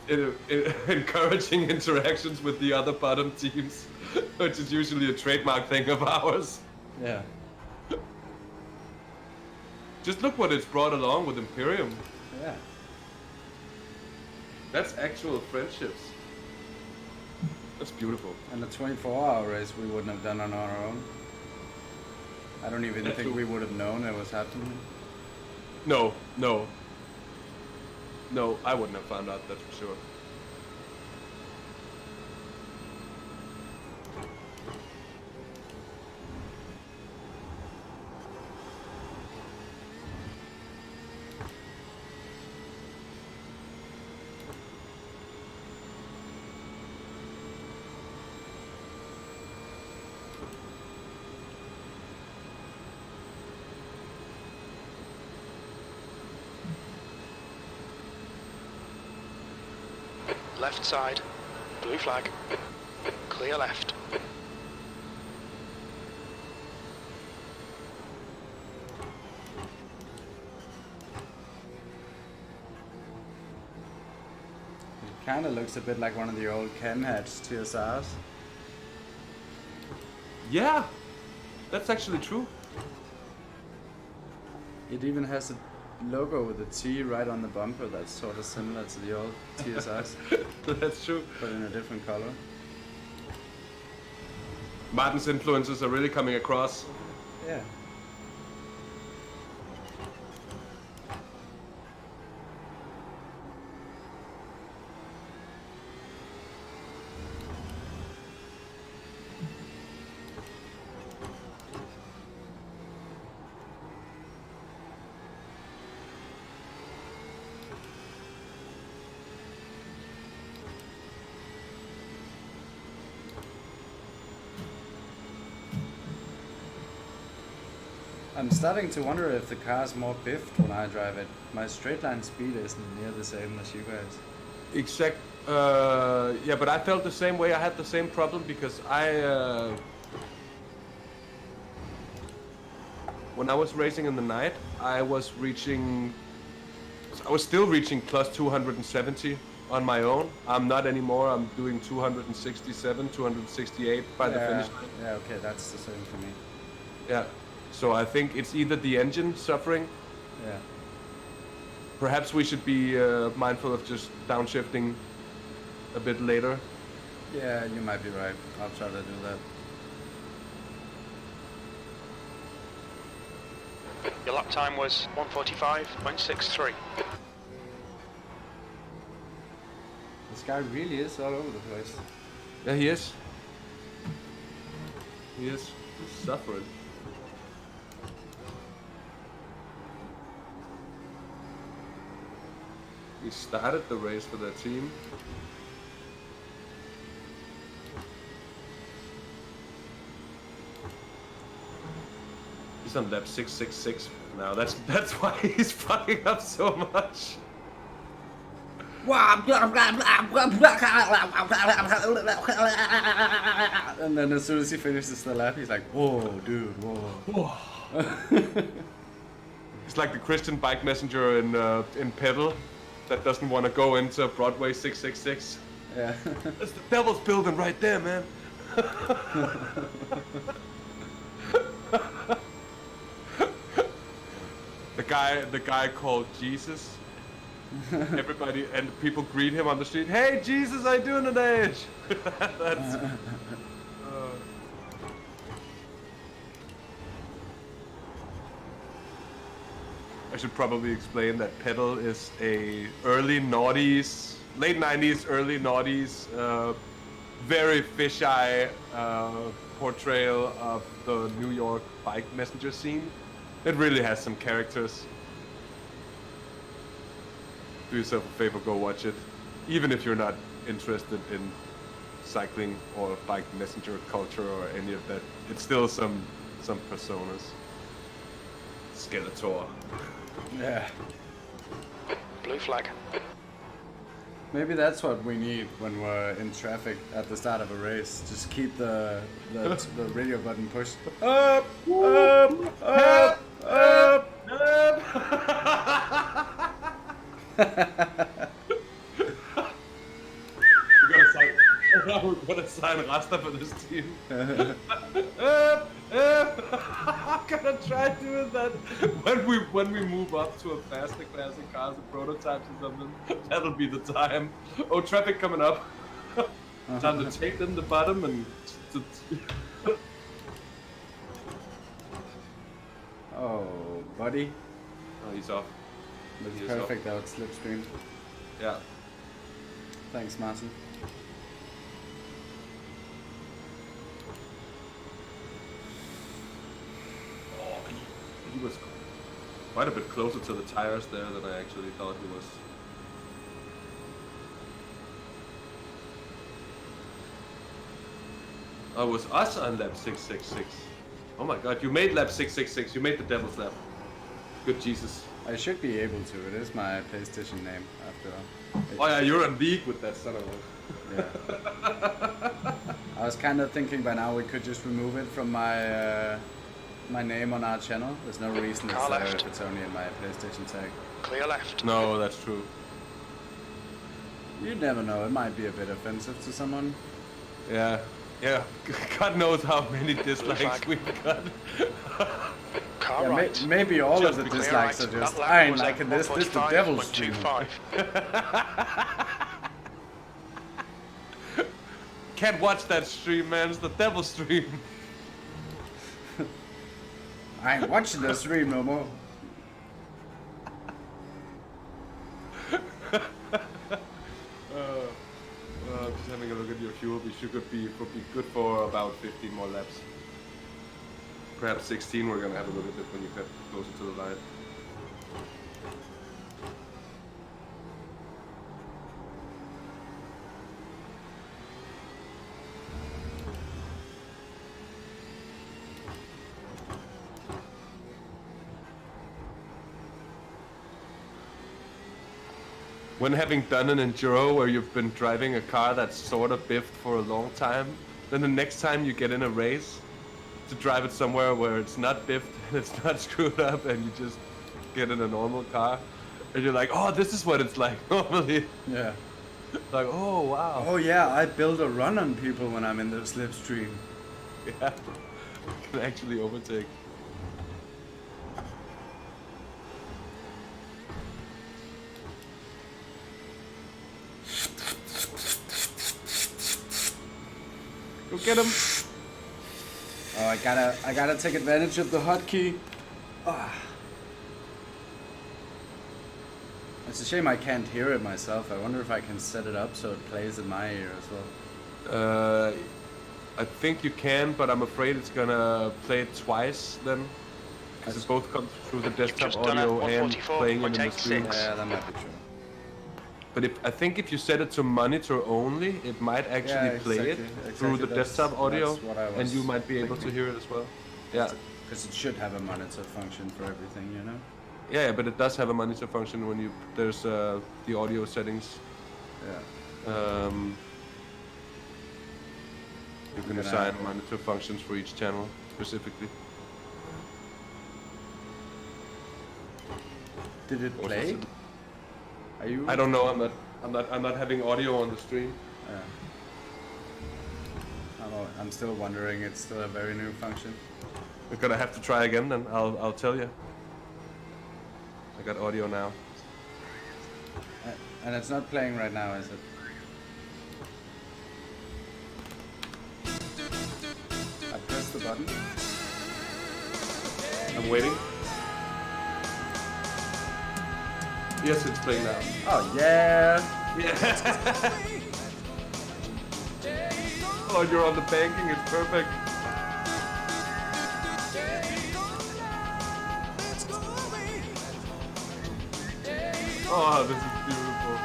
encouraging interactions with the other bottom teams, which is usually a trademark thing of ours. Yeah. Just look what it's brought along with Imperium. Yeah. That's actual friendships. That's beautiful. And a 24-hour race we wouldn't have done on our own. I don't even think we would have known it was happening. No, I wouldn't have found out, that's for sure. Left side, blue flag, clear left. It kind of looks a bit like one of the old Ken Hatch TSRs. Yeah, that's actually true. It even has a logo with a T right on the bumper that's sort of similar to the old TSRs, That's true. but in a different color. Martin's influences are really coming across. Yeah. I'm starting to wonder if the car's more biffed when I drive it. My straight line speed isn't near the same as you guys. Exact. Yeah, but I felt the same way. I had the same problem because when I was racing in the night, I was still reaching plus 270 on my own. I'm not anymore. I'm doing 267, 268 by the finish line. Yeah, okay, that's the same for me. Yeah. So I think it's either the engine suffering. Yeah. Perhaps we should be mindful of just downshifting a bit later. Yeah, you might be right. I'll try to do that. Your lap time was 1:45.63. This guy really is all over the place. Yeah, he is. He is. He's suffering. He started the race for their team. He's on lap 666 now. That's why he's fucking up so much. And then as soon as he finishes the lap, he's like, whoa, dude, whoa. He's like the Christian bike messenger in Pedal that doesn't want to go into Broadway 666. Yeah. That's the devil's building right there, man. The guy called Jesus. Everybody and people greet him on the street. Hey, Jesus, how you doing today? That's. I should probably explain that Pedal is a early noughties, late 90s, early noughties, very fisheye portrayal of the New York bike messenger scene. It really has some characters. Do yourself a favor, go watch it. Even if you're not interested in cycling or bike messenger culture or any of that, it's still some personas. Skeletor. Yeah. Blue flag. Maybe that's what we need when we're in traffic at the start of a race. Just keep the radio button pushed. Up, up, up, up, up. I would put a sign Rasta for this team. I'm gonna try doing that when we move up to a faster classic cars and prototypes or something. That'll be the time. Oh, traffic coming up. Time to take them the bottom and. Oh, buddy. Oh, he's off. Looks He is perfect out slipstream. Yeah. Thanks, Martin. Oh, he was quite a bit closer to the tires there than I actually thought he was. Oh, it was us on lap 666. Oh my god, you made lap 666. You made the devil's lap. Good Jesus. I should be able to. It is my PlayStation name, after all. Oh yeah, you're in league with that son of a... Yeah. I was kind of thinking by now we could just remove it from my my name on our channel. There's no reason it's there if it's only in my PlayStation tag. Clear left. No, that's true. You never know. It might be a bit offensive to someone. Yeah. Yeah. God knows how many dislikes we've got. Car Yeah, right. maybe all Just of the clear dislikes right. are just, That lap I ain't was liking this, the devil's stream. 145.25. Can't watch that stream, man. It's the devil stream. I ain't watching the stream no more. Just having a look at your fuel. We should be good for about 15 more laps. Perhaps 16. We're gonna have a look at it when you get closer to the line. When having done an enduro where you've been driving a car that's sort of biffed for a long time, then the next time you get in a race to drive it somewhere where it's not biffed and it's not screwed up and you just get in a normal car and you're like, oh, this is what it's like normally. Yeah. Like, oh, wow. Oh yeah, I build a run on people when I'm in the slipstream. Yeah. You can actually overtake. Go get him. Oh, I gotta take advantage of the hotkey. Ah. It's a shame I can't hear it myself. I wonder if I can set it up so it plays in my ear as well. I think you can, but I'm afraid it's gonna play it twice then. Because it both comes through the desktop just done audio a and playing it in the stream. 144.86. Yeah, that might be true. But I think if you set it to monitor only, it might actually play it through the desktop audio, that's what I was and you might be able to hear it as well. Yeah. Because it should have a monitor function for everything, you know? Yeah, but it does have a monitor function when there's the audio settings. Yeah. You can assign monitor functions for each channel specifically. Did it play? Are you? I don't know. I'm not having audio on the stream. Yeah. I'm still wondering. It's still a very new function. We're gonna have to try again, then I'll tell you. I got audio now. And it's not playing right now, is it? I pressed the button. I'm waiting. Yes, it's playing now. Oh yeah! Yeah. Oh, you're on the banking. It's perfect. Oh, this is beautiful.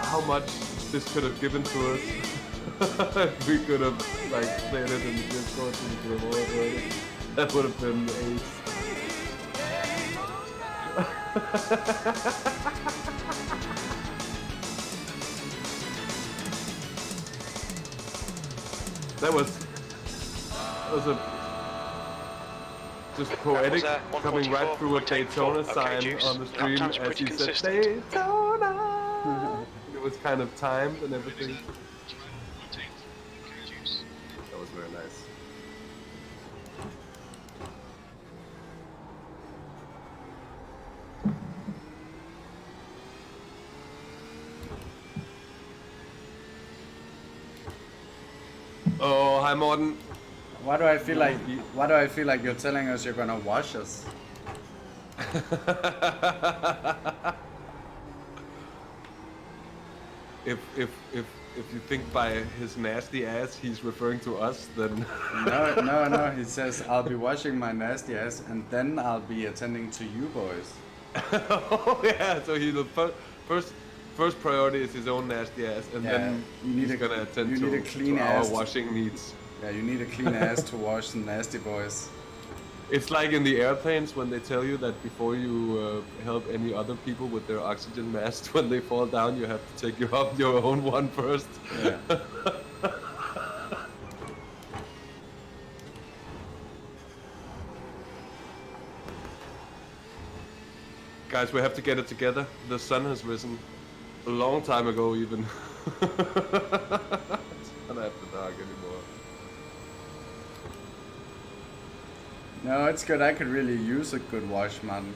How much this could have given to us. We could have played it in the Discord and we could have ordered it. That would have been ace. That was a just poetic coming right through a Daytona sign on the stream as he said Daytona. It was kind of timed and everything. That was very nice. Oh, hi Morten. Why do I feel like you're telling us you're gonna wash us? If you think by his nasty ass he's referring to us, then No. He says I'll be washing my nasty ass and then I'll be attending to you boys. oh yeah. So he'll first priority is his own nasty ass, and then he's gonna attend to our washing needs. Yeah, you need a clean ass to wash the nasty boys. It's like in the airplanes when they tell you that before you help any other people with their oxygen masks when they fall down, you have to take your own one first. Yeah. Guys, we have to get it together. The sun has risen a long time ago even. It's not after dark anymore. No, it's good. I could really use a good wash, man.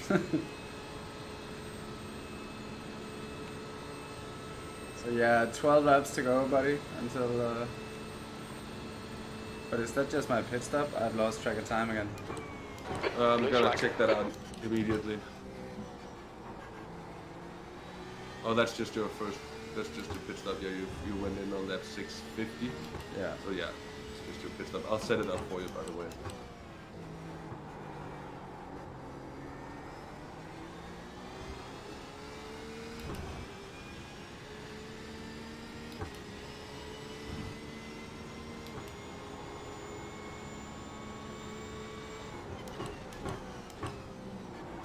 So yeah, 12 laps to go, buddy, until... But is that just my pit stop? I've lost track of time again. I'm gonna check that out immediately. Oh, that's just your first... That's just your pit stop. Yeah, you went in on lap 650. Yeah. So yeah. Just your pit stop. I'll set it up for you, by the way.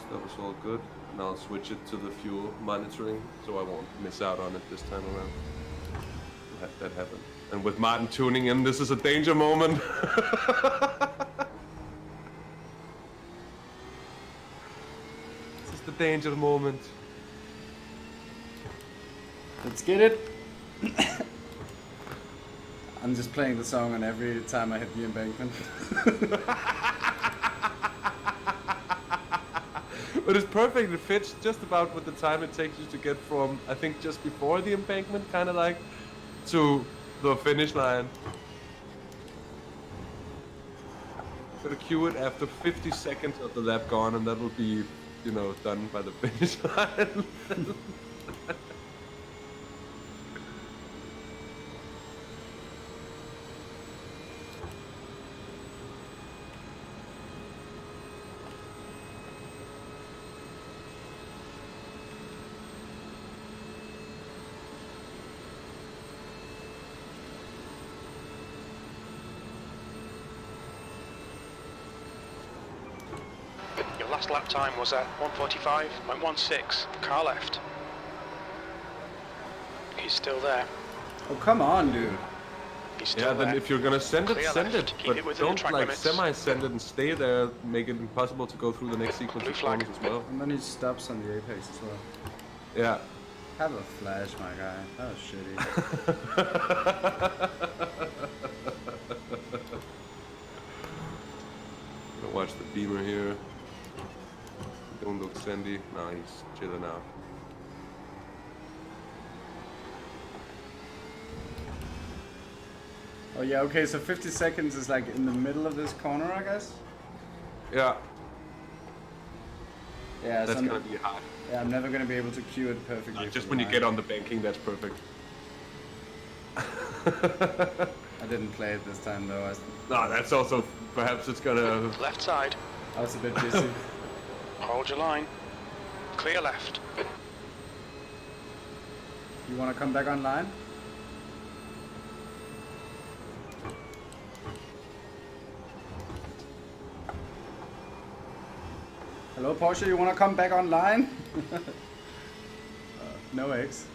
Stuff is all good. Now I'll switch it to the fuel monitoring, so I won't miss out on it this time around. Let that happen. And with Martin tuning in, this is a danger moment. This is the danger moment. Let's get it. I'm just playing the song, and every time I hit the embankment. But it's perfect. It fits just about with the time it takes you to get from, I think, just before the embankment, kind of like, to the finish line. Gotta cue it after 50 seconds of the lap gone, and that will be, you know, done by the finish line. Your last lap time was at 1:45.16. Car left. He's still there. Oh, come on, dude. He's still Yeah, there. then if you're gonna send it, Clear send left. it. Keep But it within the don't track like limits. semi-send it and stay there, make it impossible to go through the next sequence Blue of flag. corners as well. And then he stops on the apex as well. Yeah. Have a flash, my guy. That was shitty. Gonna watch the beamer here. Don't look Sandy. No, he's chilling out. Oh yeah, okay, so 50 seconds is like in the middle of this corner, I guess? Yeah, Yeah, that's so gonna be hard. yeah, I'm never gonna be able to cue it perfectly. Just for when the you get line. on the banking, that's perfect. I didn't play it this time though. No, that's also, perhaps it's gonna... Left side. I was a bit busy. Hold your line. Clear left. You wanna come back online? Hello Porsche, you wanna come back online? No X.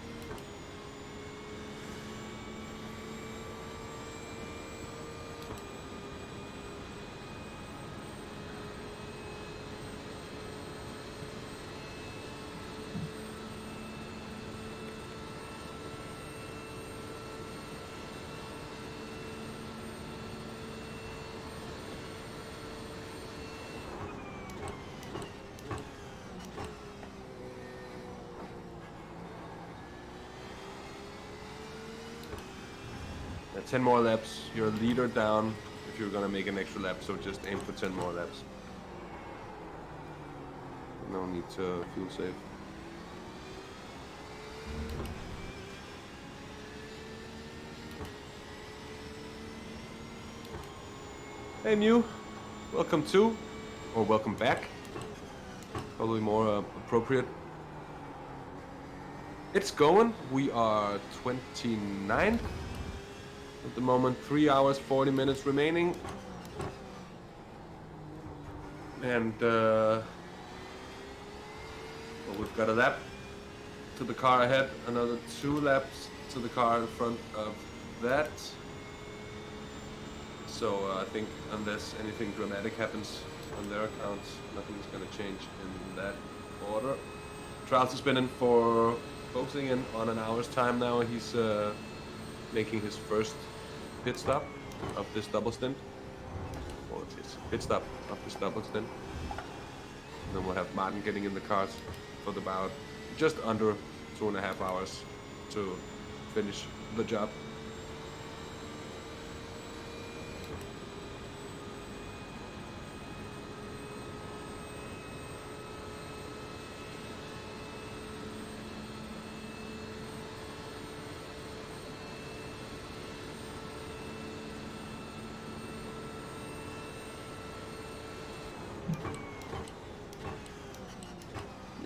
10 more laps. You're a leader down if you're gonna make an extra lap, so just aim for 10 more laps. No need to feel safe. Hey Mew, welcome to, or welcome back. Probably more appropriate. It's going. We are 29th at the moment. 3 hours 40 minutes remaining, and well, we've got a lap to the car ahead, another 2 laps to the car in front of that. So I think unless anything dramatic happens on their accounts, nothing's going to change in that order. Traels has been in for focusing in on an hour's time now. He's making his first pit stop of this double stint. Well, it's his pit stop of this double stint. And then we'll have Martin getting in the cars for about just under 2.5 hours to finish the job.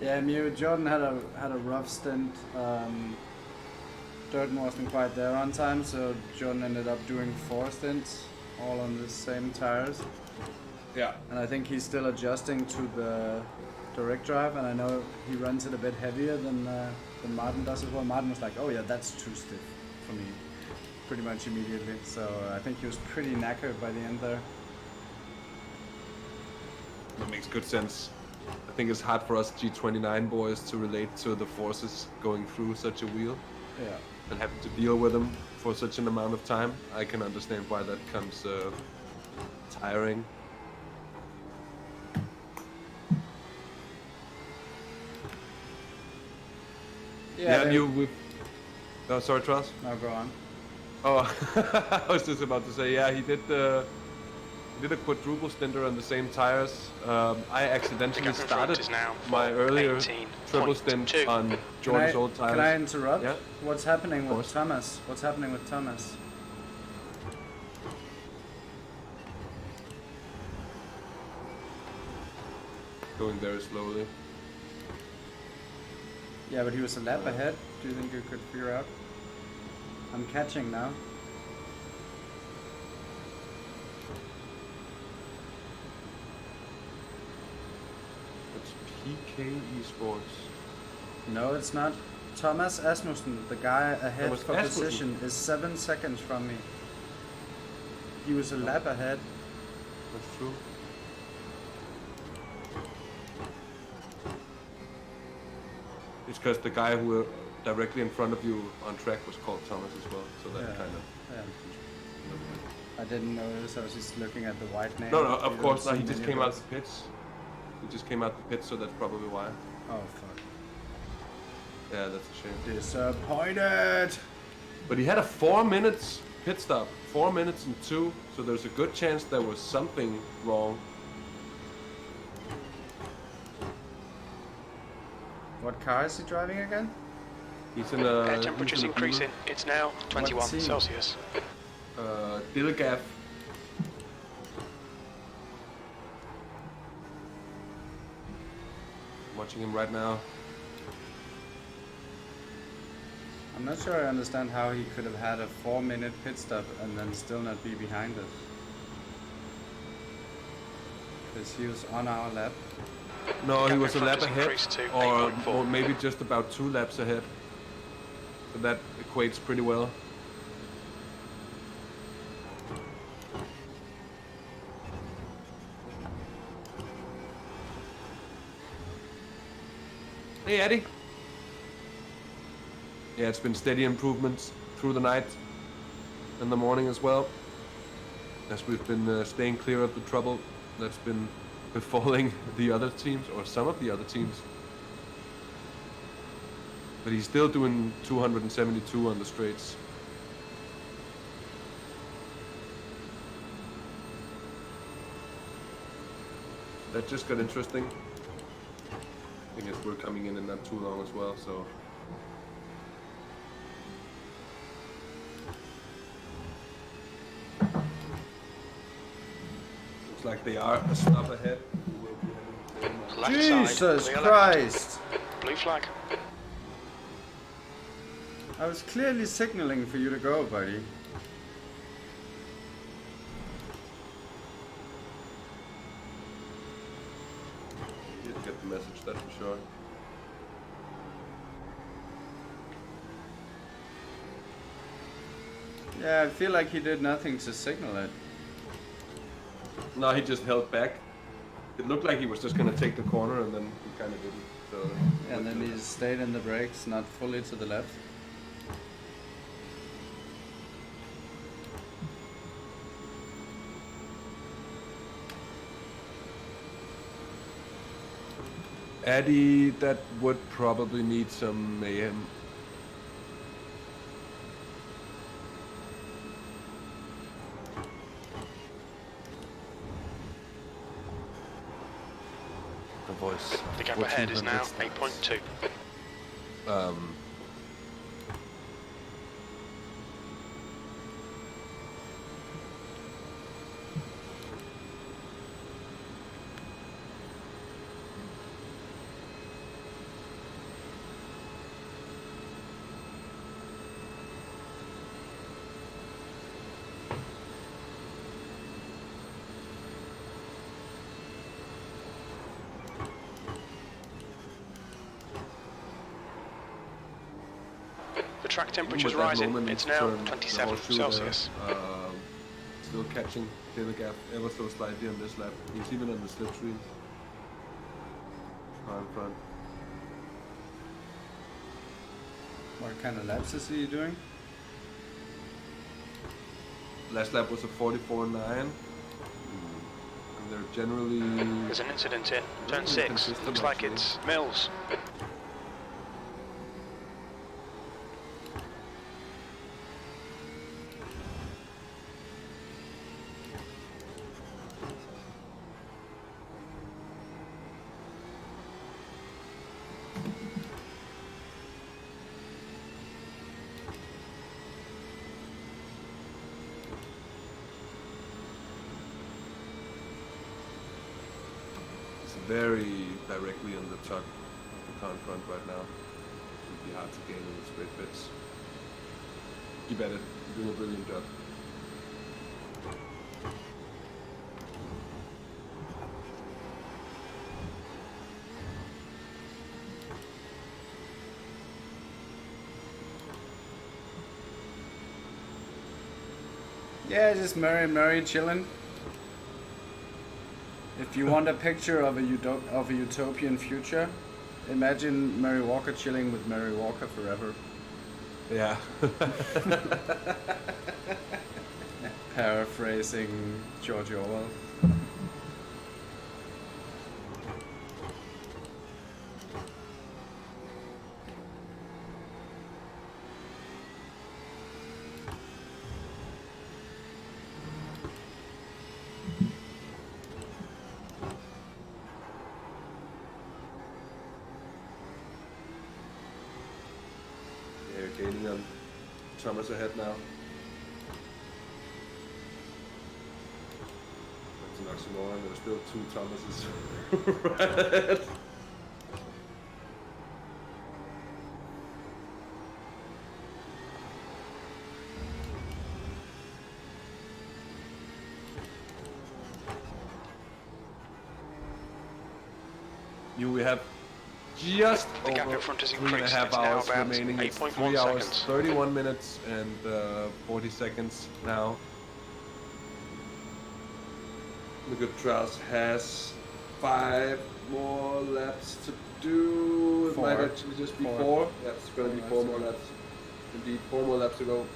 Yeah, Mew, Jordan had a rough stint. Dirten wasn't quite there on time, so Jordan ended up doing 4 stints, all on the same tires. Yeah. And I think he's still adjusting to the direct drive, and I know he runs it a bit heavier than Martin does as well. Martin was like, oh yeah, that's too stiff for me, pretty much immediately. So I think he was pretty knackered by the end there. That makes good sense. I think it's hard for us G29 boys to relate to the forces going through such a wheel. Yeah. And having to deal with them for such an amount of time. I can understand why that comes tiring. Yeah, you. Oh, sorry, Traels. No, go on. Oh, I was just about to say, yeah, he did a quadruple stinter on the same tires. I accidentally started my earlier triple stint on Jordan's old tires. Can I interrupt? Yeah. What's happening with Thomas? What's happening with Thomas? Going very slowly. Yeah, but he was a lap ahead. Do you think you could figure out? I'm catching now. PK Esports. No, it's not. Thomas Asmussen, the guy ahead Thomas for Asmussen. position, is 7 seconds from me. He was a lap ahead. That's true. It's because the guy who were directly in front of you on track was called Thomas as well, so that kind of... Yeah. I didn't notice, I was just looking at the white name. No, of course not, he Didn't just see came any out of the pits. He just came out the pits, so that's probably why. those. Oh, fuck. Yeah, that's a shame. Disappointed! But he had a 4 minutes pit stop, 4 minutes and 2, so there's a good chance there was something wrong. What car is he driving again? He's in a... Air temperature's increasing. It's now 21 team? Celsius. Dilgaf. Watching him right now. I'm not sure I understand how he could have had a 4-minute pit stop and then still not be behind us. Because he was on our lap. No, he was a lap Has ahead, increased to or 8.4. maybe just about 2 laps ahead. So that equates pretty well. Hey, Eddie. Yeah, it's been steady improvements through the night and the morning as well. As we've been staying clear of the trouble that's been befalling the other teams, or some of the other teams. But he's still doing 272 on the straights. that just got interesting. I think we're coming in not too long as well, so. Looks like they are a stop ahead. Left Jesus side, clear Christ! left. Blue flag. I was clearly signaling for you to go, buddy. You did get the message, that's for sure. Yeah, I feel like he did nothing to signal it. No, he just held back. It looked like he was just gonna take the corner, and then he kind of didn't. So. And then he stayed in the brakes, not fully to the left. Addy, that would probably need some mayhem. The voice. The gap ahead is now 8.2. The track temperature's rising. It's now 27 Celsius. Still catching the gap ever so slightly on this lap. He's even on the slipstream. In front. What kind of laps is he doing? Last lap was a 44.9. And they're generally. There's an incident in turn 6. Looks like it's Mills. Very directly on the tuck of the car in front right now. It would be hard to gain in the straight bits. Keep at it. You're doing a brilliant job. Yeah, just Murray chilling. If you want a picture of a utopian future, imagine Murray Walker chilling with Murray Walker forever. Yeah. Paraphrasing George Orwell. Gaining on Thomas ahead now. That's an oxymoron. There's still 2 Thomases right ahead. We have just The gap over in front is 3.5 increased. It's now hours about remaining. It's 8.1 3 hours, seconds. 31 minutes and 40 seconds now. The good Traels has 5 more laps to do. It might actually just be 4. Yeah, it's going to be 4 more laps. Indeed, 4 more laps to go.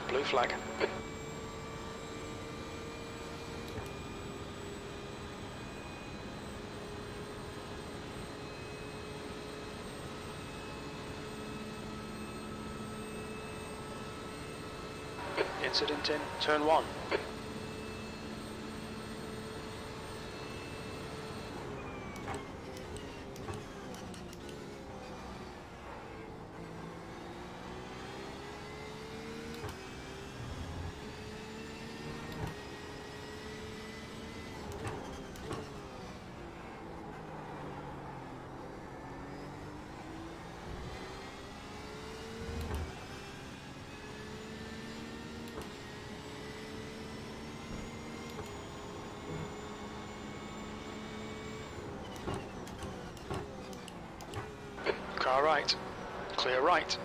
Blue flag. incident in turn 1. Car right. Clear right.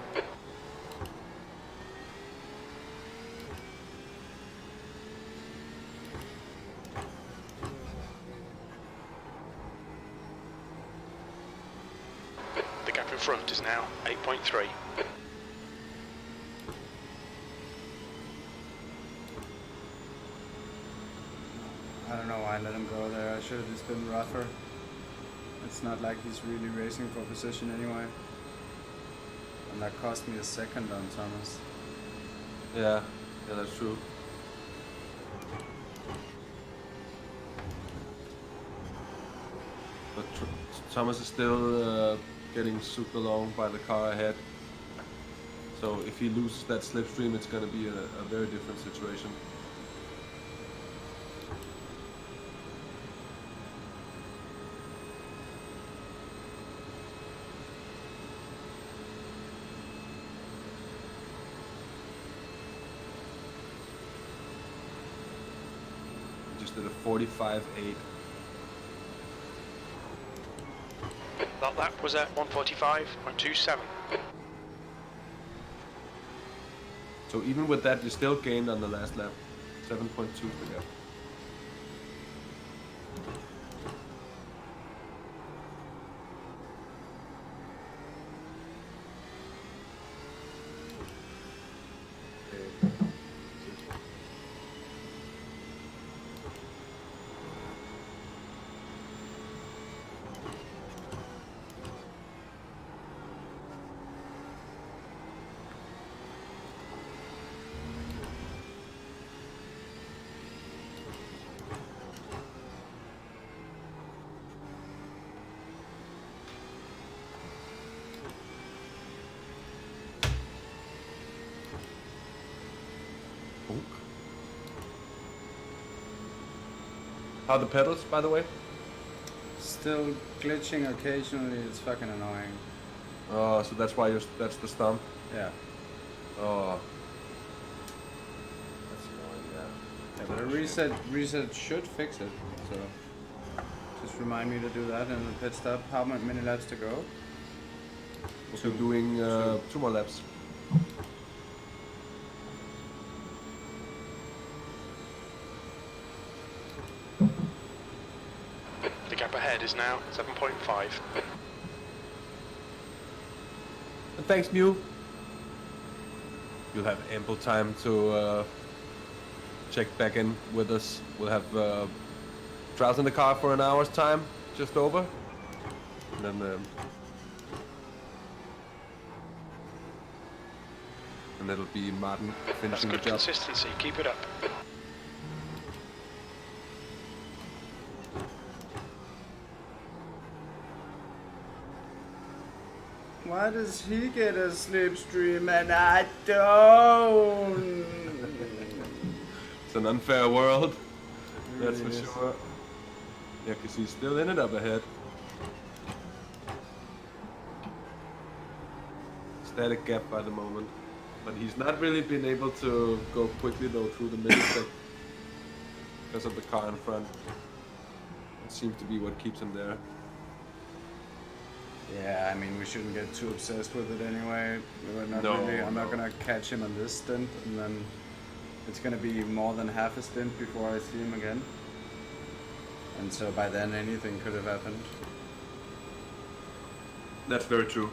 The gap in front is now 8.3. I don't know why I let him go there. I should have just been rougher. It's not like he's really racing for position anyway. And that cost me a second on Thomas. Yeah, that's true. But Thomas is still getting super long by the car ahead. So if he loses that slipstream, it's going to be a very different situation. Just did a 45.8. That lap was at 145.27. So even with that, you still gained on the last lap. 7.2 the gap. How are the pedals, by the way? Still glitching occasionally. It's fucking annoying. Oh, so that's why that's the stump. Yeah. Oh, that's annoying. Yeah. Yeah, but a reset should fix it. So just remind me to do that in the pit stop. How many laps to go? So doing 2 more laps. The gap ahead is now 7.5. And thanks, Mew. You'll have ample time to check back in with us. We'll have Traels in the car for an hour's time, just over. And then and it'll be Martin That's finishing the good job. consistency. Keep it up. Why does he get a slipstream and I don't? It's an unfair world, It that's really for is. sure. Yeah, because he's still in it up ahead. Static gap by the moment. But he's not really been able to go quickly though through the middle sec because of the car in front. It seems to be what keeps him there. Yeah, I mean, we shouldn't get too obsessed with it anyway. We're not No, really, I'm not no. gonna catch him on this stint, and then it's gonna be more than half a stint before I see him again. And so by then, anything could have happened. That's very true.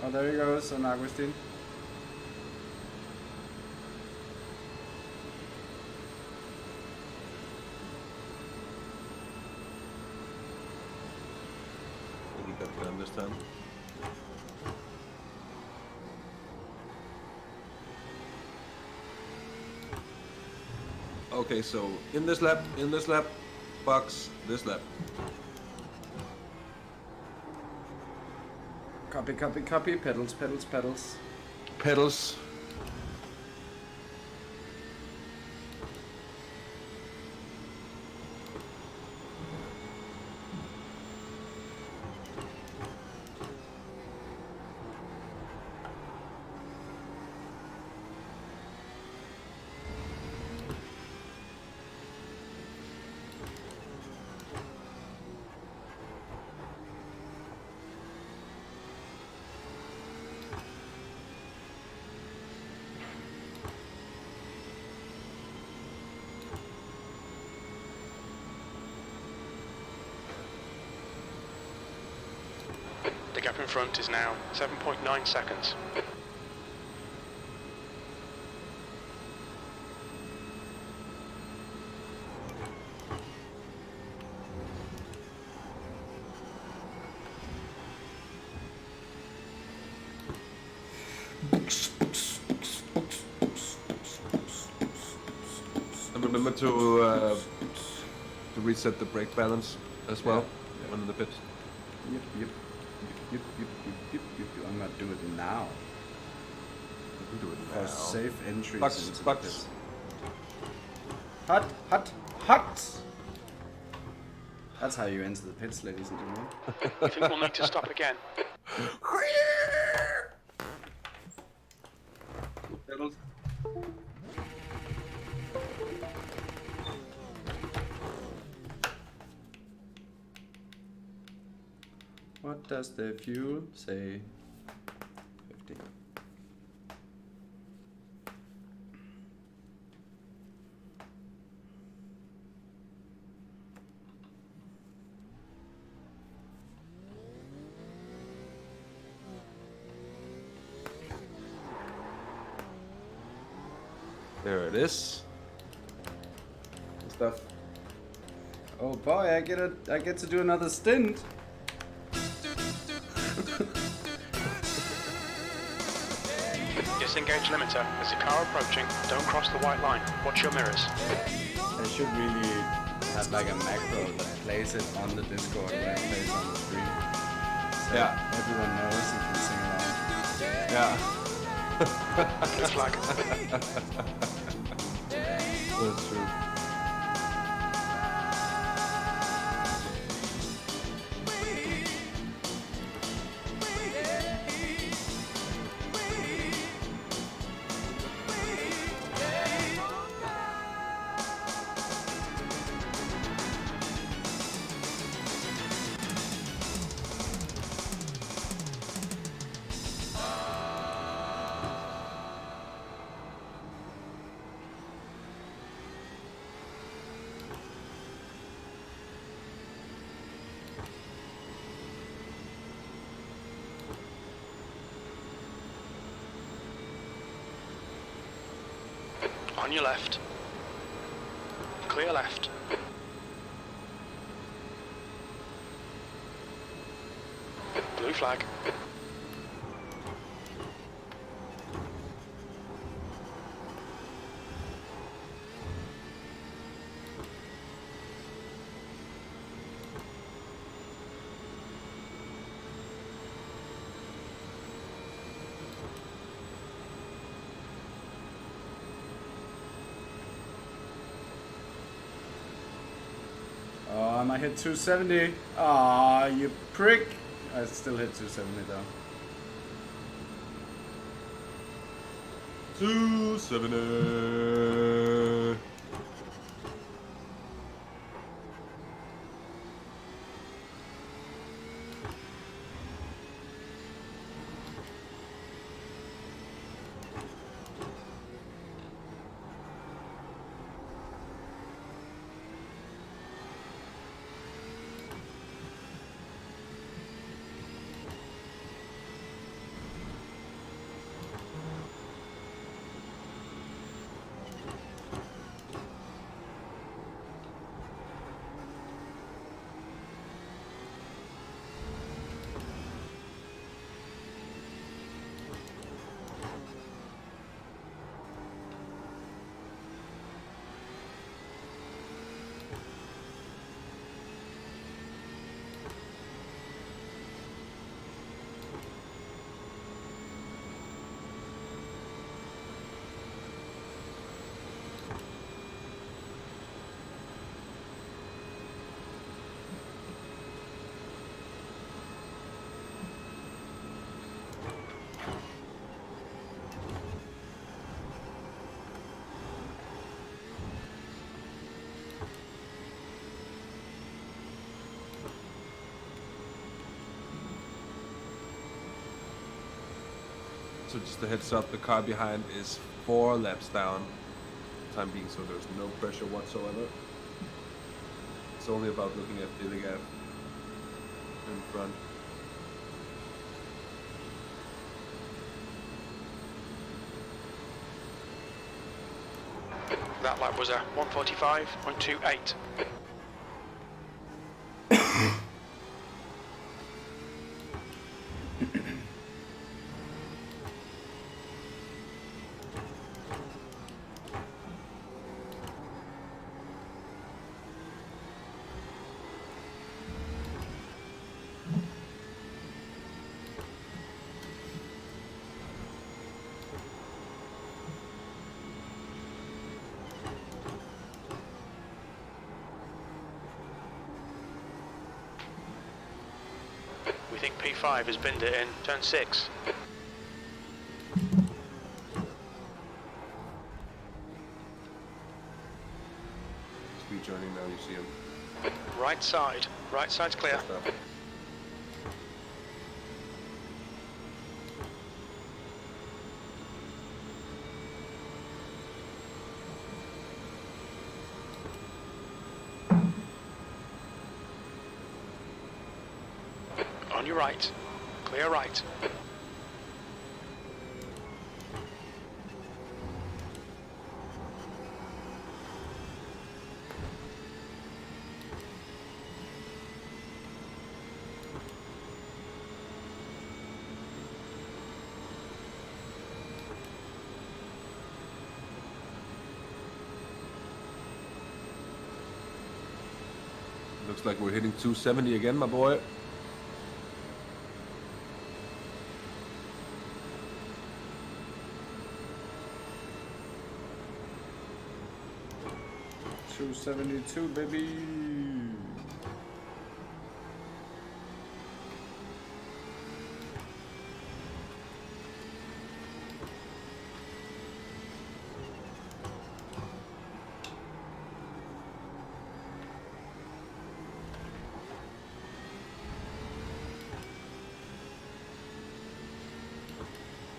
Oh, there he goes, San Agustin. I think I can understand. Okay, so in this lap, box, this lap. Copy, copy, copy. Pedals, pedals, pedals. Pedals. The gap in front is now 7.9 seconds. And remember to reset the brake balance as well when in the pit. Yep. I'm gonna do it now. You can do it For now. safe entries Bucks, into the bucks. pits. Hut! That's how you enter the pits, ladies and gentlemen. I think we'll need to stop again. Pedals. What does the fuel say? 50. There it is. Good stuff. Oh boy, I get to do another stint. Disengage limiter. There's a car approaching. Don't cross the white line. Watch your mirrors. I should really have like a macro that plays it on the Discord when it plays on the stream. So Yeah. everyone knows and can sing along. Yeah. Blue flag. That's true. On your left. Clear left. Blue flag. Oh, I might hit 270. Aw, you prick. I still hit 270 though. 270. So just a heads up, the car behind is 4 laps down. Time being, so there's no pressure whatsoever. It's only about looking at the gap in front. That lap was a 1:45.28. We think P5 has binned it in turn 6. Speed joining now, you see him. Right side's clear. Left up. On your right, clear right. Looks like we're hitting 270 again, my boy. .272, baby.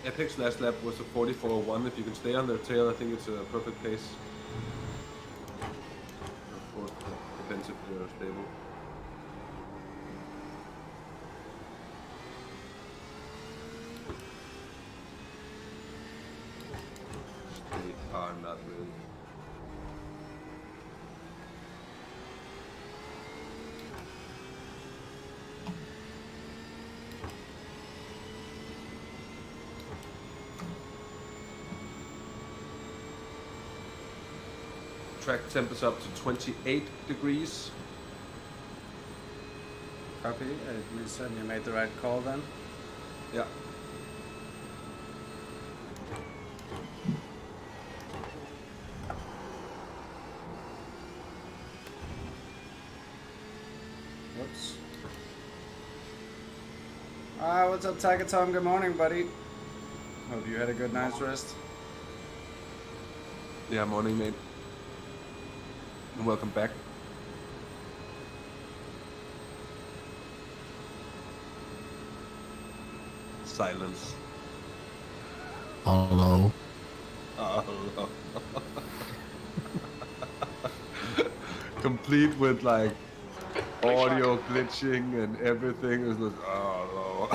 Epic's last lap was a 44.01. If you can stay on their tail, I think it's a perfect pace. Of course, depends if they're stable. They are not really. Track temp is up to 28 degrees. Copy. We said you made the right call then. Yeah. Whoops. What's up, Tiger Tom? Good morning, buddy. Hope you had a good night's rest. Yeah, morning, mate. And welcome back. Silence. Hello. Oh. Complete with like audio glitching and everything. It was like, oh.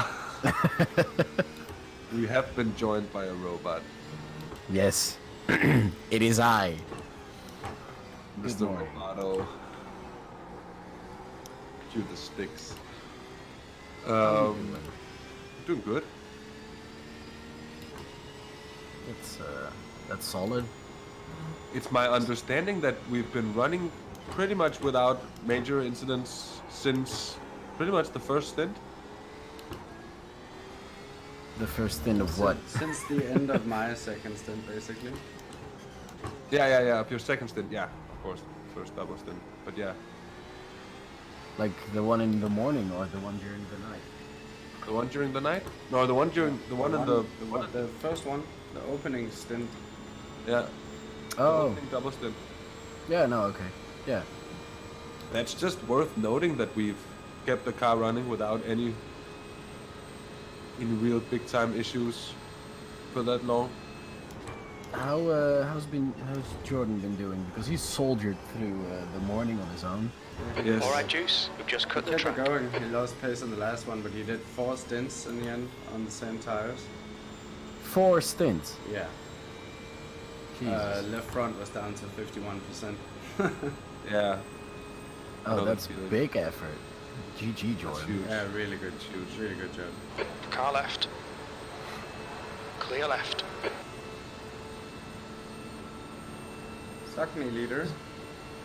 We have been joined by a robot. Yes. It is I. Mr. Roboto. Cue the sticks. Doing good. That's solid. It's my understanding that we've been running pretty much without major incidents since pretty much the first stint. The first stint of what? Since the end of my second stint, basically. Yeah. Of your second stint, yeah, of course. First double stint, but yeah. Like the one in the morning or the one during the night? The one during the night? No, the one during The first one, the opening stint. Yeah. Oh. The opening double stint. Yeah, no, okay. Yeah. That's just worth noting that we've kept the car running without any real big time issues for that long. How's Jordan been doing? Because he's soldiered through the morning on his own. Yes. All right, Juice, we've just cut He the kept it track. going. He lost pace on the last one, but he did 4 stints in the end on the same tires. 4 stints. Yeah. Jesus. Left front was down to 51%. Yeah. Oh, Another that's feeling. big effort. GG, Jordan. huge. Yeah, really good. Really good job. Car left. Clear left. Suck me, leader.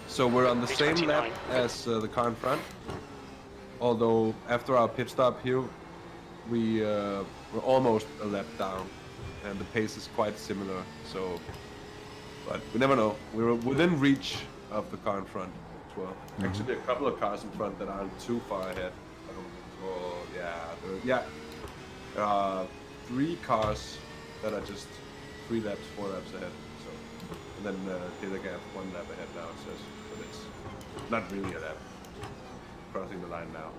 So we're on the same lap 29. as the car in front. Although after our pit stop here, we're almost a lap down, and the pace is quite similar. So, but we never know. We're within reach of the car in front as well. Actually, a couple of cars in front that aren't too far ahead. There are 3 cars that are just 3 laps, 4 laps ahead. So, and then DirtenDK 1 lap ahead now. It says, but it's not really a lap. Crossing the line now.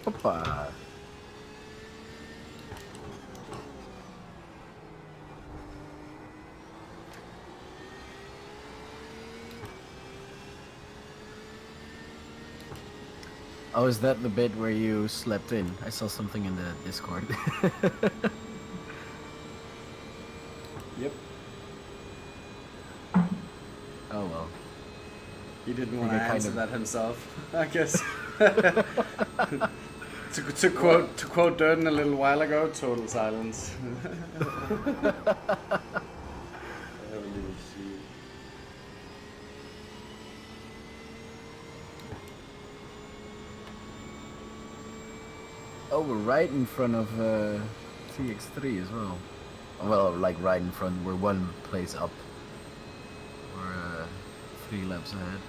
Hoppa. Oh, is that the bit where you slept in? I saw something in the Discord. Yep. Oh well. He didn't I want think to I kind answer of- that himself, I guess. to quote Durden a little while ago, total silence. I haven't even seen. Oh, we're right in front of TX3 as well. Well, like right in front. We're 1 place up. We're 3 laps ahead.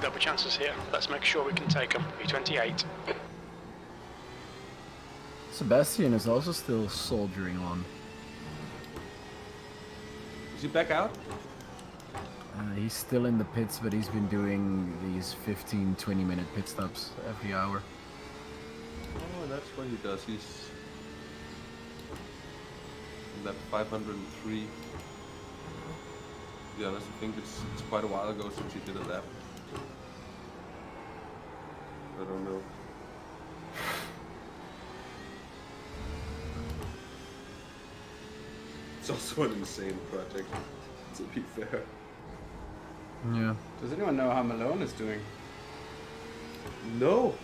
Double chances here. Let's make sure we can take them. B28. Sebastian is also still soldiering on. Is he back out? He's still in the pits, but he's been doing these 15-20 minute pit stops every hour. Oh, that's what he does. He's in that 503. To be honest, I think it's quite a while ago since he did a lap. I don't know. It's also an insane project, to be fair. Yeah. Does anyone know how Malone is doing? No!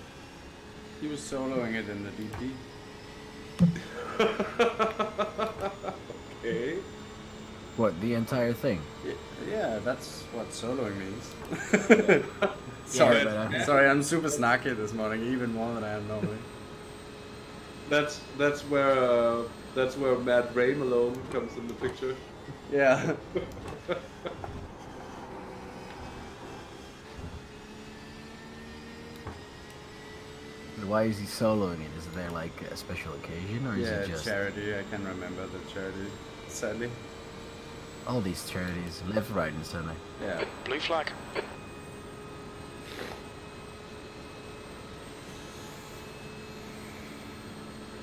He was soloing it in the DP. Okay. What, the entire thing? Yeah, that's what soloing means. Sorry, Sorry, I'm super snarky this morning, even more than I am normally. That's where Matt Ray Malone comes in the picture. Yeah. Why is he soloing it? Is there like a special occasion, or is Yeah, it just charity. I can remember the charity, sadly. all these charities, left, right, and center? Yeah. Blue flag.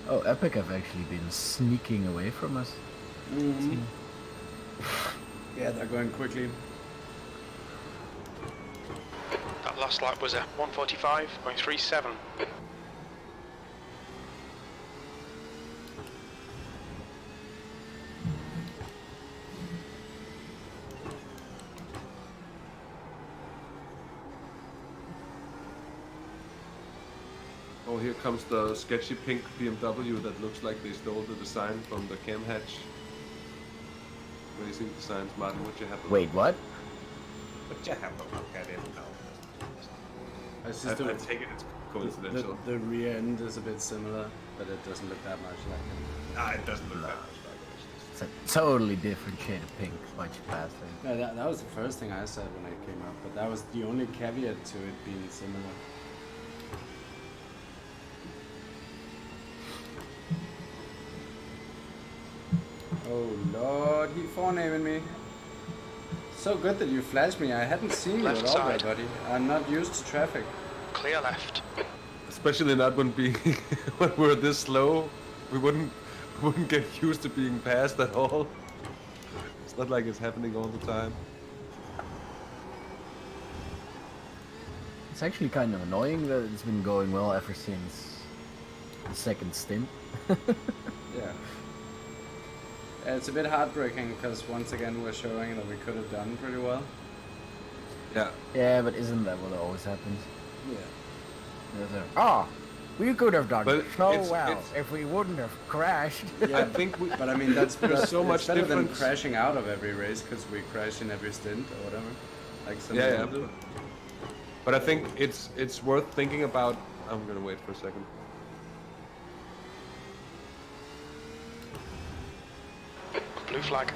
Oh, Epic have actually been sneaking away from us. Mm-hmm. Yeah, they're going quickly. That last lap was a 145.37. Oh, here comes the sketchy pink BMW that looks like they stole the design from the Cam Hatch racing designs. Martin, what you have to Wait, what? What you have to look at it now? It's I just take it it's coincidental. the rear end is a bit similar, but it doesn't look that much like it. Nah, it doesn't look that much like it. It's a totally different shade of pink. Bunch of bastard. Yeah, that was the first thing I said when it came up, but that was the only caveat to it being similar. Oh lord, he forenaming me. So good that you flashed me. I hadn't seen you Left at all there, side. buddy. I'm not used to traffic. Clear left. Especially not when being when we're this slow, we wouldn't get used to being passed at all. It's not like it's happening all the time. It's actually kind of annoying that it's been going well ever since the second stint. Yeah. It's a bit heartbreaking because once again we're showing that we could have done pretty well. Yeah. Yeah, but isn't that what always happens? Yeah. We could have done But so it's- well it's- if we wouldn't have crashed. I think we. But I mean that's so it's much better than difference. crashing out of every race because we crash in every stint or whatever. Like some Yeah, people yeah. do. But I think it's worth thinking about. I'm gonna wait for a second. Blue flag.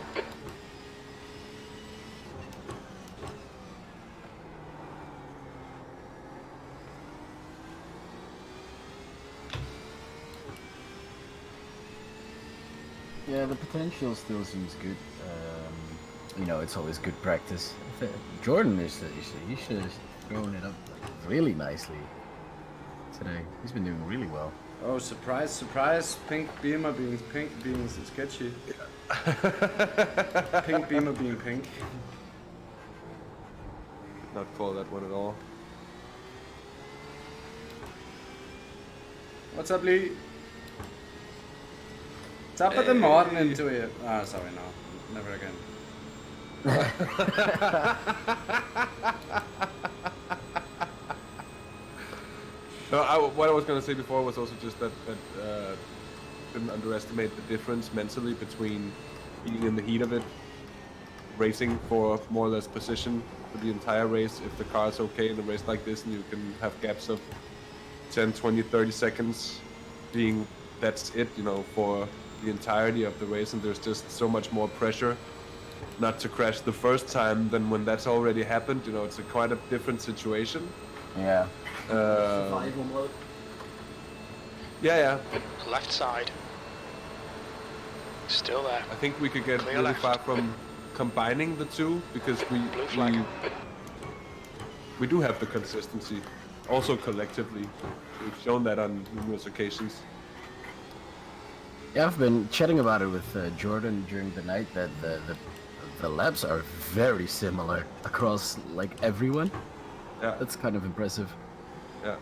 Yeah, the potential still seems good. You know, it's always good practice. Jordan he should have thrown it up really nicely today. He's been doing really well. Oh, surprise, surprise! Pink Beamer being sketchy. Pink Beamer being pink. Not call that one at all. What's up, Lee? Top of the morning into it. Ah, sorry, no, never again. No, what I was gonna say before was also just that didn't underestimate the difference mentally between being in the heat of it, racing for more or less position for the entire race. If the car is okay in a race like this, and you can have gaps of 10, 20, 30 seconds, being that's it, you know, for the entirety of the race, and there's just so much more pressure not to crash the first time than when that's already happened. You know, it's a quite a different situation. Yeah. Survival mode. Yeah. Left side. Still there. I think we could get Clear really left. far from combining the two because Blue flag. we do have the consistency. Also collectively, we've shown that on numerous occasions. Yeah, I've been chatting about it with Jordan during the night that the laps are very similar across like everyone. Yeah. That's kind of impressive. Yeah.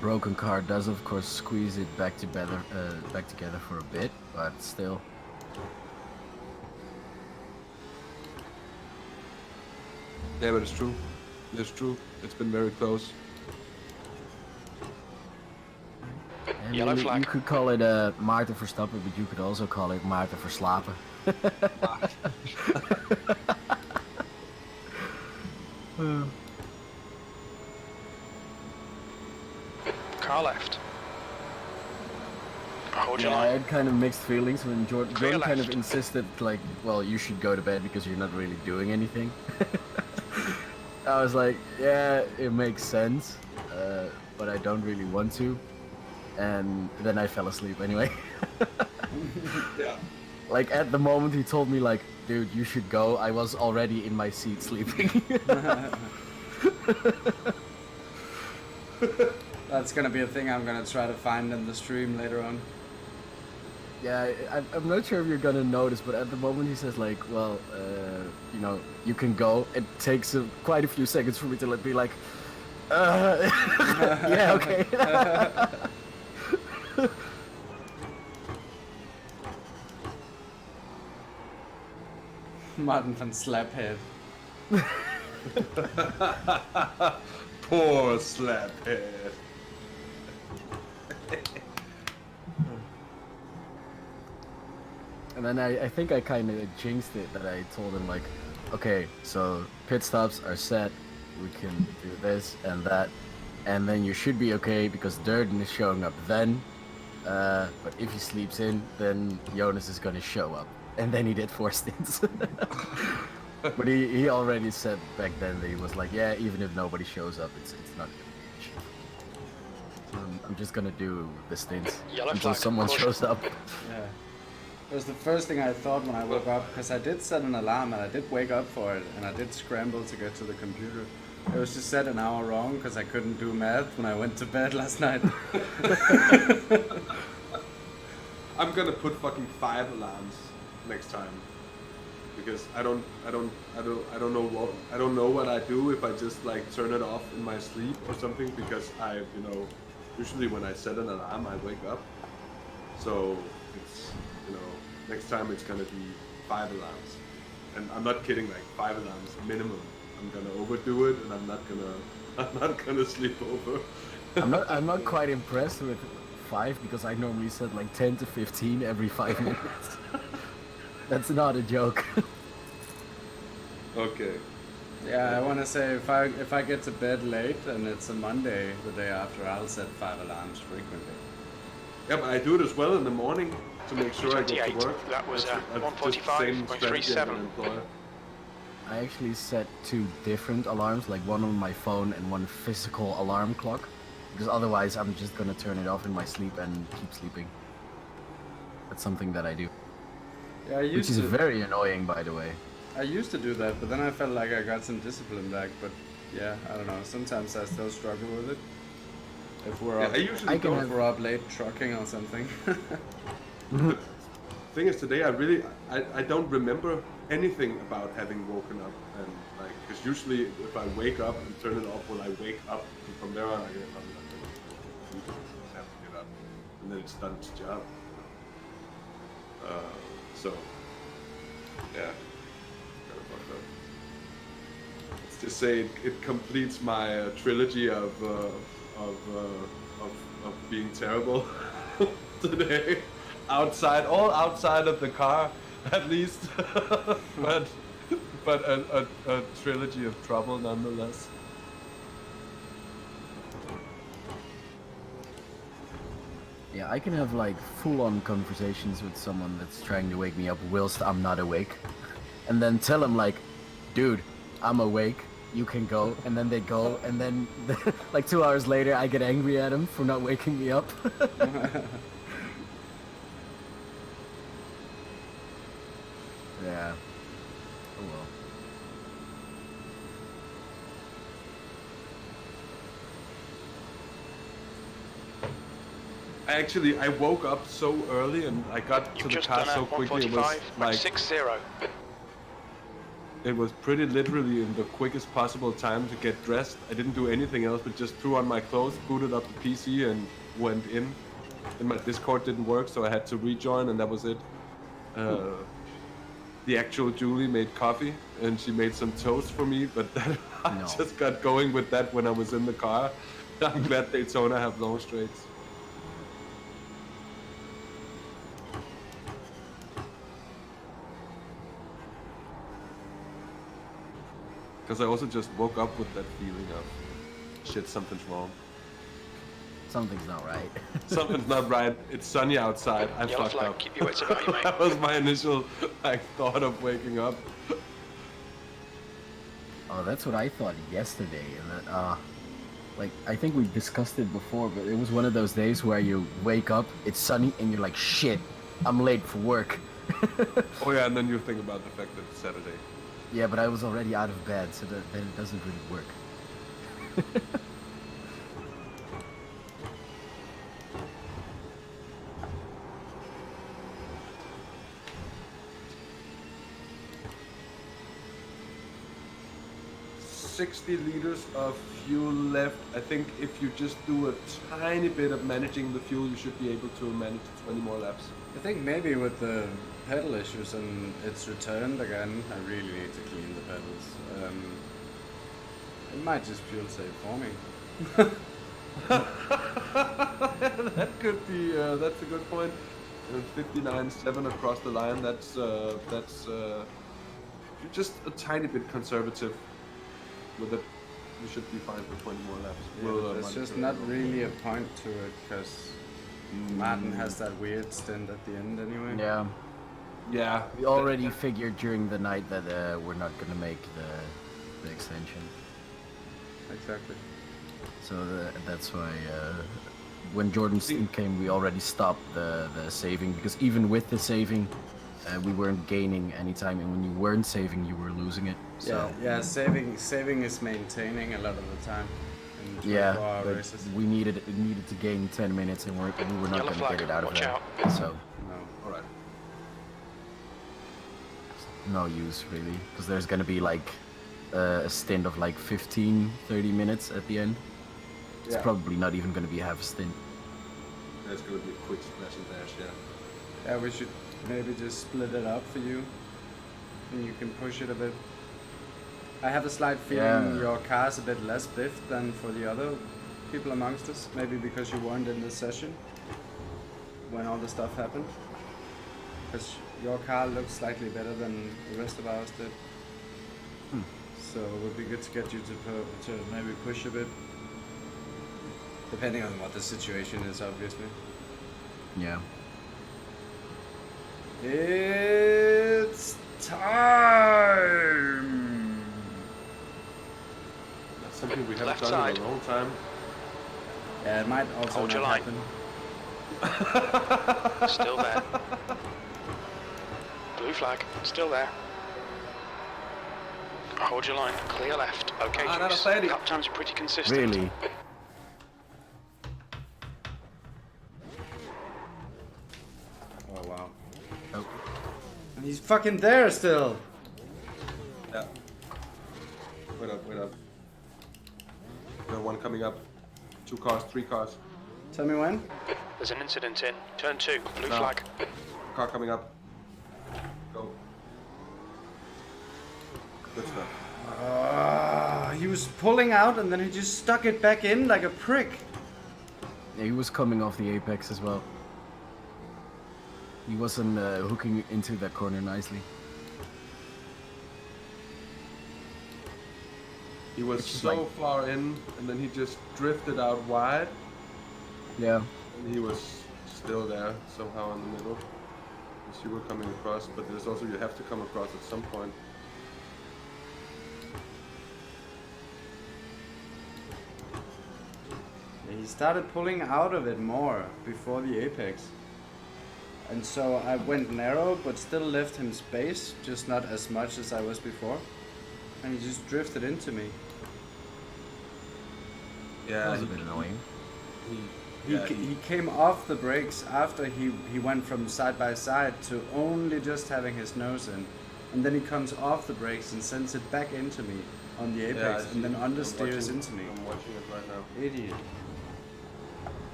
Broken car does of course squeeze it back together for a bit, but still. Yeah, but it's true. It's true. It's been very close. I Yellow mean, flag. You could call it Maarten Verstappen, but you could also call it Maarten Verslapen. Car left. Hold your Yeah, I line. had kind of mixed feelings when Jordan kind of left. insisted, like, well, you should go to bed because you're not really doing anything. I was like, yeah, it makes sense, but I don't really want to. And then I fell asleep anyway. Yeah. Like, at the moment he told me, like, dude, you should go, I was already in my seat sleeping. That's gonna be a thing I'm gonna try to find in the stream later on. Yeah, I'm not sure if you're gonna notice, but at the moment he says like, well, you know, you can go. It takes quite a few seconds for me to be like, yeah, okay. Martin van Slaphead. Poor slaphead. And then I think I kind of jinxed it that I told him like, okay, so pit stops are set, we can do this and that, and then you should be okay because Durden is showing up then, but if he sleeps in, then Jonas is gonna show up. And then he did 4 stints. But he already said back then that he was like, yeah, even if nobody shows up, it's not gonna be an issue. So I'm just gonna do the stints Yellow until flag, someone caution. shows up. Yeah. It was the first thing I thought when I woke up, because I did set an alarm and I did wake up for it, and I did scramble to get to the computer. It was just set an hour wrong because I couldn't do math when I went to bed last night. I'm gonna put fucking 5 alarms next time, because I don't know what I do if I just like turn it off in my sleep or something, because usually when I set an alarm I wake up. So it's next time it's gonna be 5 alarms, and I'm not kidding, like 5 alarms minimum. I'm gonna overdo it, and I'm not gonna sleep over. I'm not quite impressed with 5 because I normally set like 10 to 15 every 5 minutes. That's not a joke. Okay. Yeah, I want to say if I get to bed late and it's a Monday the day after, I'll set 5 alarms frequently. Yeah, but I do it as well in the morning to make sure I get to 28. work. That was That's just the same strategy as an 145.37. employer. I actually set 2 different alarms, like one on my phone and one physical alarm clock, because otherwise I'm just gonna turn it off in my sleep and keep sleeping. That's something that I do, Yeah, which is very annoying, by the way. I used to do that, but then I felt like I got some discipline back. But yeah, I don't know. Sometimes I still struggle with it. If we're Yeah, up, I usually if don't. we're up late trucking or something. The thing is, today I don't remember anything about having woken up, and like, because usually if I wake up and turn it off, when I wake up, and from there on I get up, have to get up, and then it's done its job. So yeah, kind of fucked up. Let's just say it completes my trilogy of being terrible today. All outside of the car, at least. but a trilogy of trouble nonetheless. Yeah, I can have like full-on conversations with someone that's trying to wake me up whilst I'm not awake, and then tell them like, dude, I'm awake, you can go, and then they go, and then like 2 hours later I get angry at them for not waking me up. Yeah. Oh well. I woke up so early and I got to You've the just car done a so quickly. It was like 145.60. it was pretty literally in the quickest possible time to get dressed. I didn't do anything else but just threw on my clothes, booted up the PC, and went in. And my Discord didn't work, so I had to rejoin, and that was it. The actual Julie made coffee, and she made some toast for me, but that, I just got going with that when I was in the car. I'm glad Daytona have long straights. Because I also just woke up with that feeling of, shit, something's wrong. Something's not right. Something's not right. It's sunny outside. I Yellow fucked flag, up. keep your wits about you, mate. That was my initial thought of waking up. Oh, that's what I thought yesterday, and that, like, I think we discussed it before, but it was one of those days where you wake up, it's sunny, and you're like, shit, I'm late for work. Oh yeah, and then you think about the fact that it's Saturday. Yeah, but I was already out of bed, so then it doesn't really work. $60 liters of fuel left. I think if you just do a tiny bit of managing the fuel, you should be able to manage 20 more laps. I think maybe with the pedal issues and it's returned again, I really need to clean the pedals. It might just fuel save for me. That could be. That's a good point. 59.7 across the line. That's just a tiny bit conservative with it. You should be fine for 20 more laps. Yeah, there's just not really a point to it because Martin has that weird stint at the end anyway. Yeah. Yeah. We already figured during the night that we're not gonna make the extension. Exactly. So that's why when Jordan's team came, we already stopped the saving, because even with the saving, we weren't gaining any time, and when you weren't saving, you were losing it. So Yeah, saving is maintaining a lot of the time in 24-hour but races. we needed to gain 10 minutes, and we were not Yellow gonna flag, get it out of watch there. out. So No. All right. no use really, because there's gonna be like a stint of like 15-30 minutes at the end. It's Yeah. probably not even gonna be half a stint. There's gonna be a quick splash and dash, yeah. Yeah, we should maybe just split it up for you, and you can push it a bit. I have a slight feeling your car's a bit less biffed than for the other people amongst us. Maybe because you weren't in the session when all the stuff happened. Because your car looks slightly better than the rest of ours did. So it would be good to get you to maybe push a bit. Depending on what the situation is, obviously. Yeah. It's time! That's something we haven't Left done side. in a long time. Yeah, it might also Hold not your line. happen. Still there. Blue flag, still there. Hold your line, clear left. Okay, Ah, Juice. that's it. Lap times are pretty consistent. Really? Oh wow. Oh. And he's fucking there still! Yeah. Wait up, wait up. Got one coming up. 2 cars, 3 cars. Tell me when? There's an incident in. Turn 2, blue No. flag. Car coming up. Go. Good stuff. He was pulling out and then he just stuck it back in like a prick. Yeah, he was coming off the apex as well. He wasn't hooking into that corner nicely. He was Which is so like- far in, and then he just drifted out wide, Yeah. and he was still there somehow in the middle. As you were coming across, but there's also you have to come across at some point. He started pulling out of it more before the apex. And so I went narrow but still left him space, just not as much as I was before. And he just drifted into me. That Yeah, was a bit annoying. He came off the brakes after he went from side by side to only just having his nose in. And then he comes off the brakes and sends it back into me on the apex and then understeers into me. I'm watching it right now. Idiot.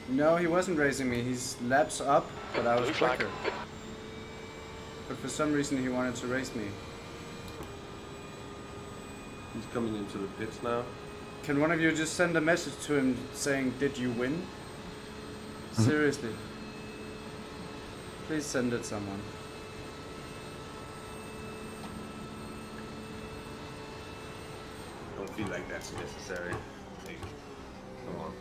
No, he wasn't racing me. He's laps up, but I was Blue flag. quicker. But for some reason he wanted to race me. He's coming into the pits now. Can one of you just send a message to him saying, "Did you win?" Seriously. Please send it someone. Don't feel like that's necessary. Hey, come on.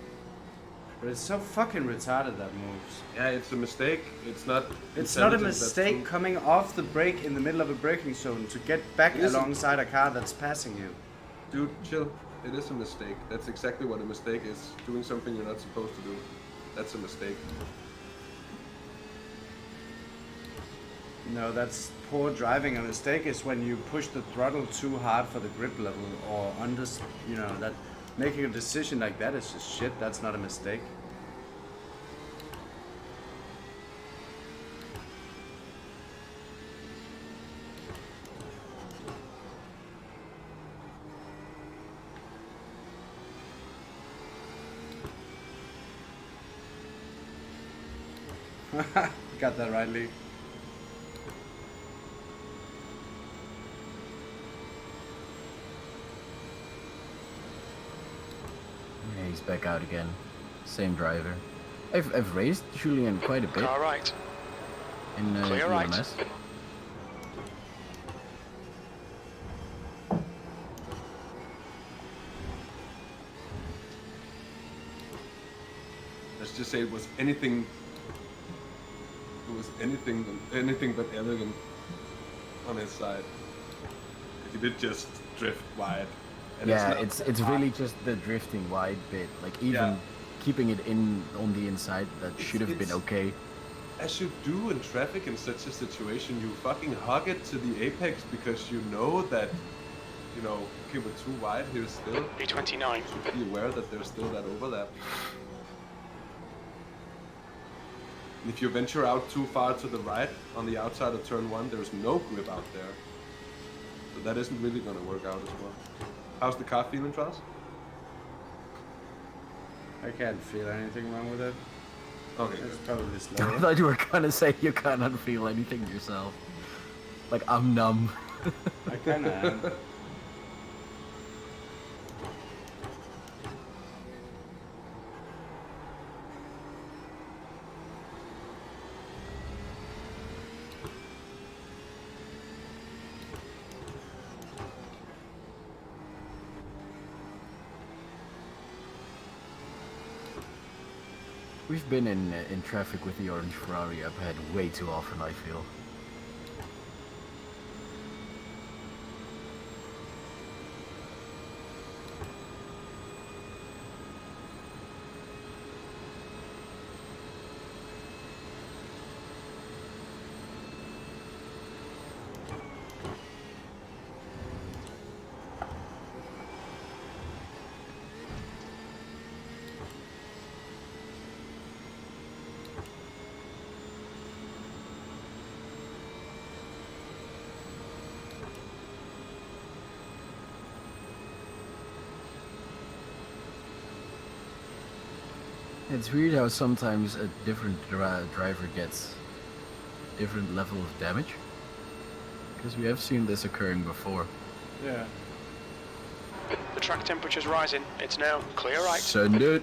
But it's so fucking retarded, that moves. Yeah, it's a mistake. It's not. It's not a intelligent, that's mistake true. coming off the brake in the middle of a braking zone to get back It isn't. alongside a car that's passing you. Dude, chill. It is a mistake. That's exactly what a mistake is. Doing something you're not supposed to do. That's a mistake. No, that's poor driving. A mistake is when you push the throttle too hard for the grip level or that making a decision like that is just shit. That's not a mistake. Got that right, Lee. Yeah, he's back out again. Same driver. I've raced Julian quite a bit Car right. in Clear right. EMS. let's just say it was anything. It was anything but elegant on his side. He did just drift wide. And Yeah, not it's really just the drifting wide bit. Like even keeping it in on the inside, that should have been okay. As you do in traffic in such a situation, you fucking hug it to the apex because you know that, you know, okay, we're too wide here still. B29. So be aware that there's still that overlap. And if you venture out too far to the right on the outside of turn 1, there's no grip out there. So that isn't really going to work out as well. How's the car feeling, Traels? I can't feel anything wrong with it. Okay, It's good. probably I slower. thought you were gonna say you cannot feel anything yourself. Like I'm numb. I kinda am. We've been in traffic with the orange Ferrari up ahead way too often, I feel. It's weird how sometimes a different driver gets different level of damage. Because we have seen this occurring before. Yeah. The track temperature's rising. It's now clear right. Send it!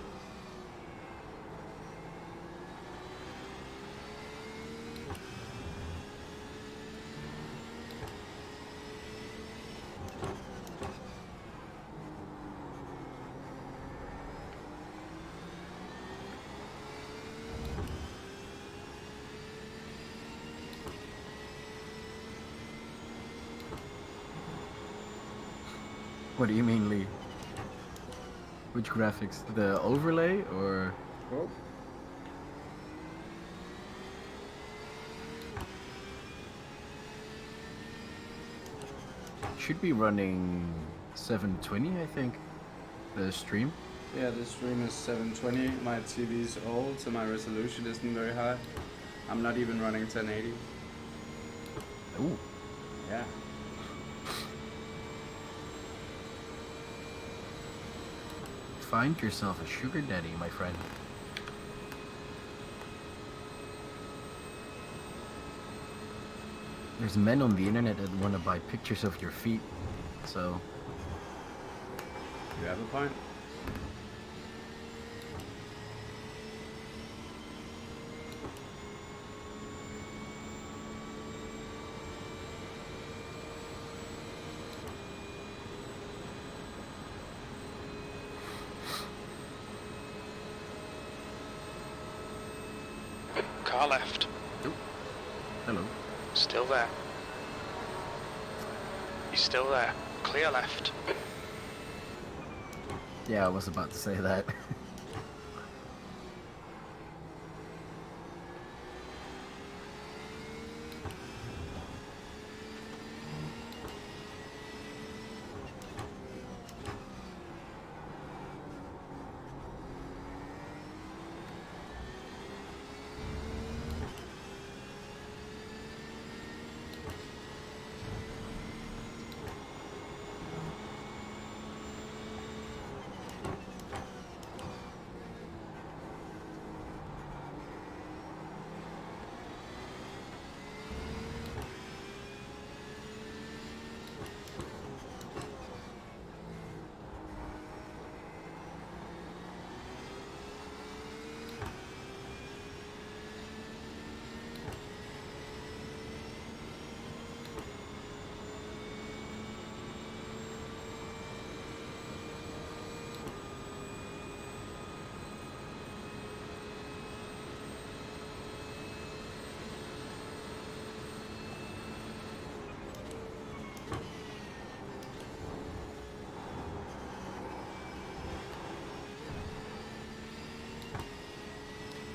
What do you mean, Lee? Which graphics? The overlay or? Oh. Should be running 720, I think. The stream. Yeah, the stream is 720. My TV's old, so my resolution isn't very high. I'm not even running 1080. Ooh. Yeah. Find yourself a sugar daddy, my friend. There's men on the internet that want to buy pictures of your feet, so... You have a point. Car left. Hello. Still there. He's still there. Clear left. Yeah, I was about to say that.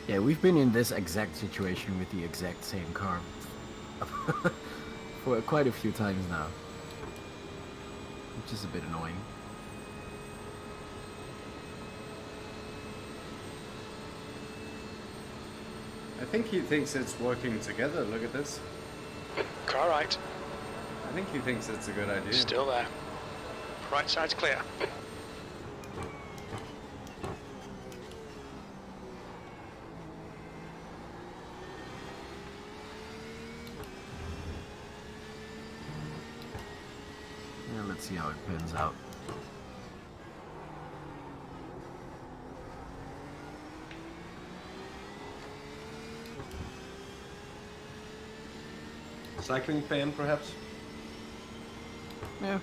Yeah, we've been in this exact situation with the exact same car for quite a few times now, which is a bit annoying. I think he thinks it's working together. Look at this. Car right. I think he thinks it's a good idea. Still there. Right side's clear. Yeah, let's see how it pans out. Cycling fan, perhaps? Yeah.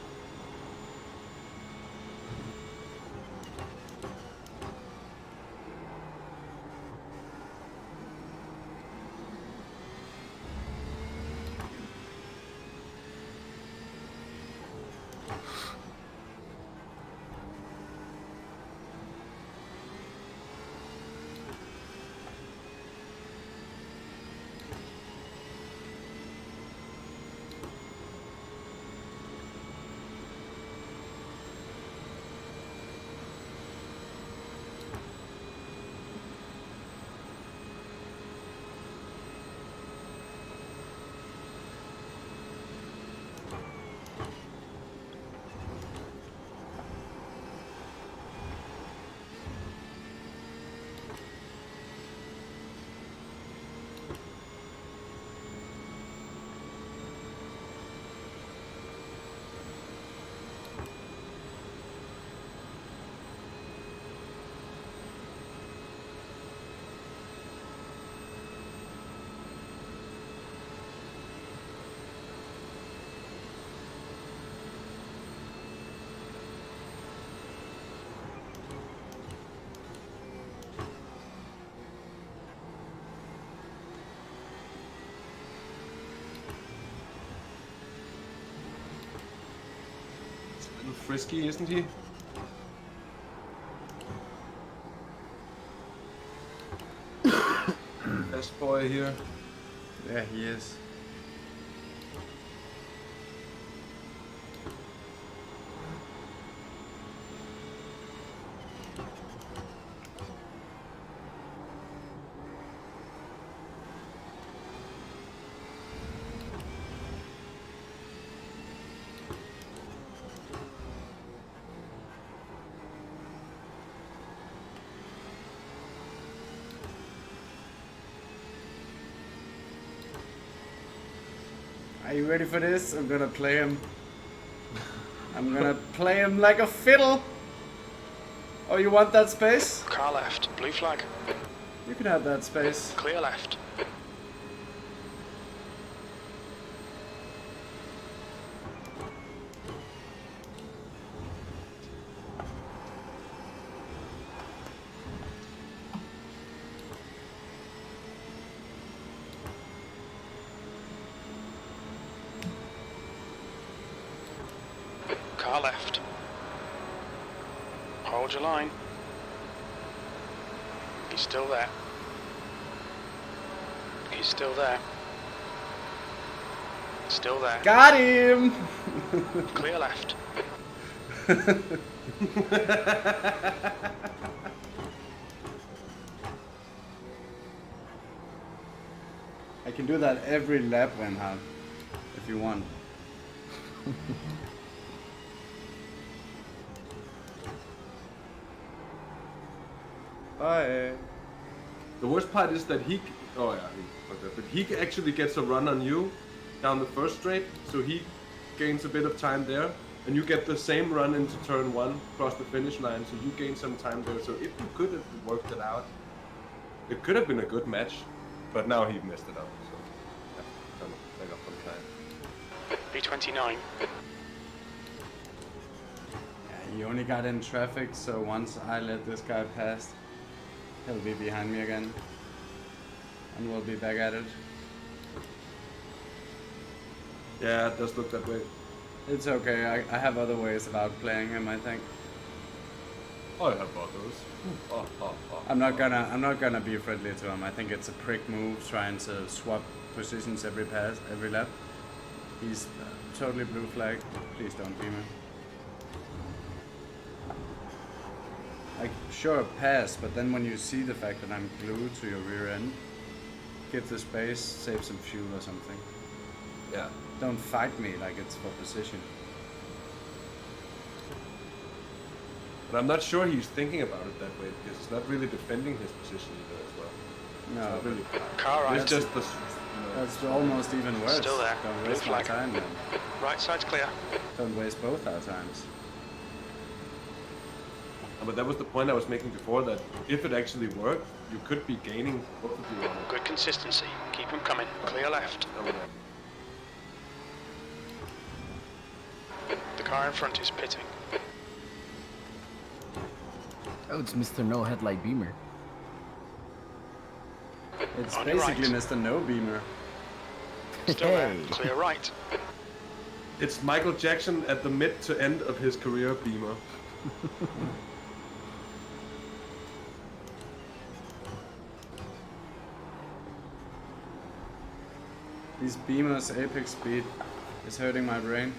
He's a little frisky, isn't he? Best boy here. Yeah, he is. Are you ready for this? I'm gonna play him. I'm gonna play him like a fiddle. Oh, you want that space? Car left. Blue flag. You can have that space. Clear left. Car left. Hold your line. He's still there. He's still there. Still there. Got him! Clear left. I can do that every lap, Wenhard, if you want. Bye. The worst part is that he... Oh yeah, but he actually gets a run on you down the first straight, so he gains a bit of time there, and you get the same run into turn 1 across the finish line, so you gain some time there. So if you could have worked it out, it could have been a good match, but now he messed it up. So yeah, time to take up some time. B29. Yeah, he only got in traffic, so once I let this guy pass, he'll be behind me again. And we'll be back at it. Yeah, it does look that way. It's okay, I have other ways of outplaying him, I think. I have bought those. I'm not gonna be friendly to him. I think it's a prick move trying to swap positions every lap. He's totally blue flag. Please don't be me. Like, sure, pass, but then when you see the fact that I'm glued to your rear end, give the space, save some fuel or something. Yeah. Don't fight me like it's for position. But I'm not sure he's thinking about it that way because he's not really defending his position either as well. No, Not really. Car right. It's just the. that's almost even worse. Still there. Don't Blue waste my flag. time then. Right side's clear. Don't waste both our times. But that was the point I was making before, that if it actually worked, you could be gaining both of you on it. Good consistency. Keep them coming. Clear left. The car in front is pitting. Oh, it's Mr. No Headlight Beamer. It's On your basically right. Mr. No Beamer. Still there. Hey. Clear right. It's Michael Jackson at the mid to end of his career beamer. These Beamers' apex speed is hurting my brain.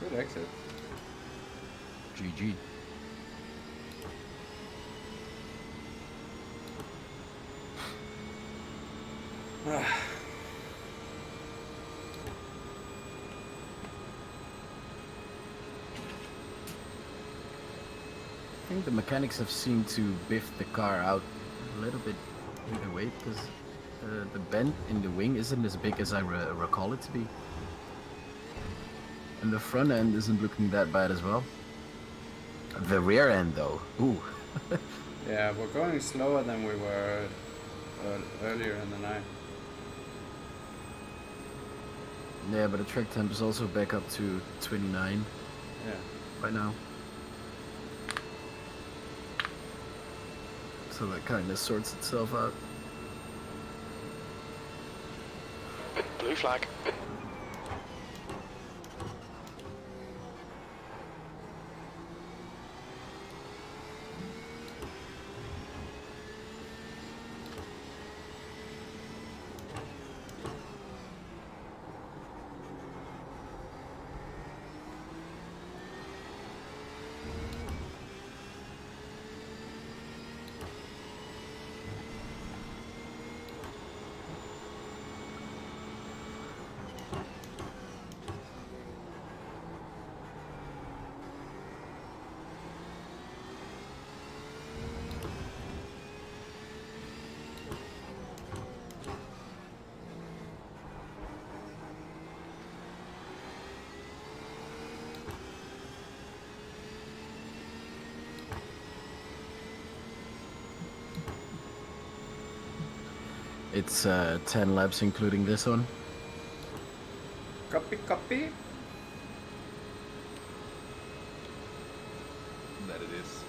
Good exit. GG. I think the mechanics have seemed to biff the car out a little bit either way, because the bend in the wing isn't as big as I recall it to be. And the front end isn't looking that bad as well. The rear end though, ooh. Yeah, we're going slower than we were earlier in the night. Yeah, but the track temp is also back up to 29 Yeah. right now. So that kind of sorts itself out. Blue flag. It's 10 laps including this one. Copy, copy. That it is.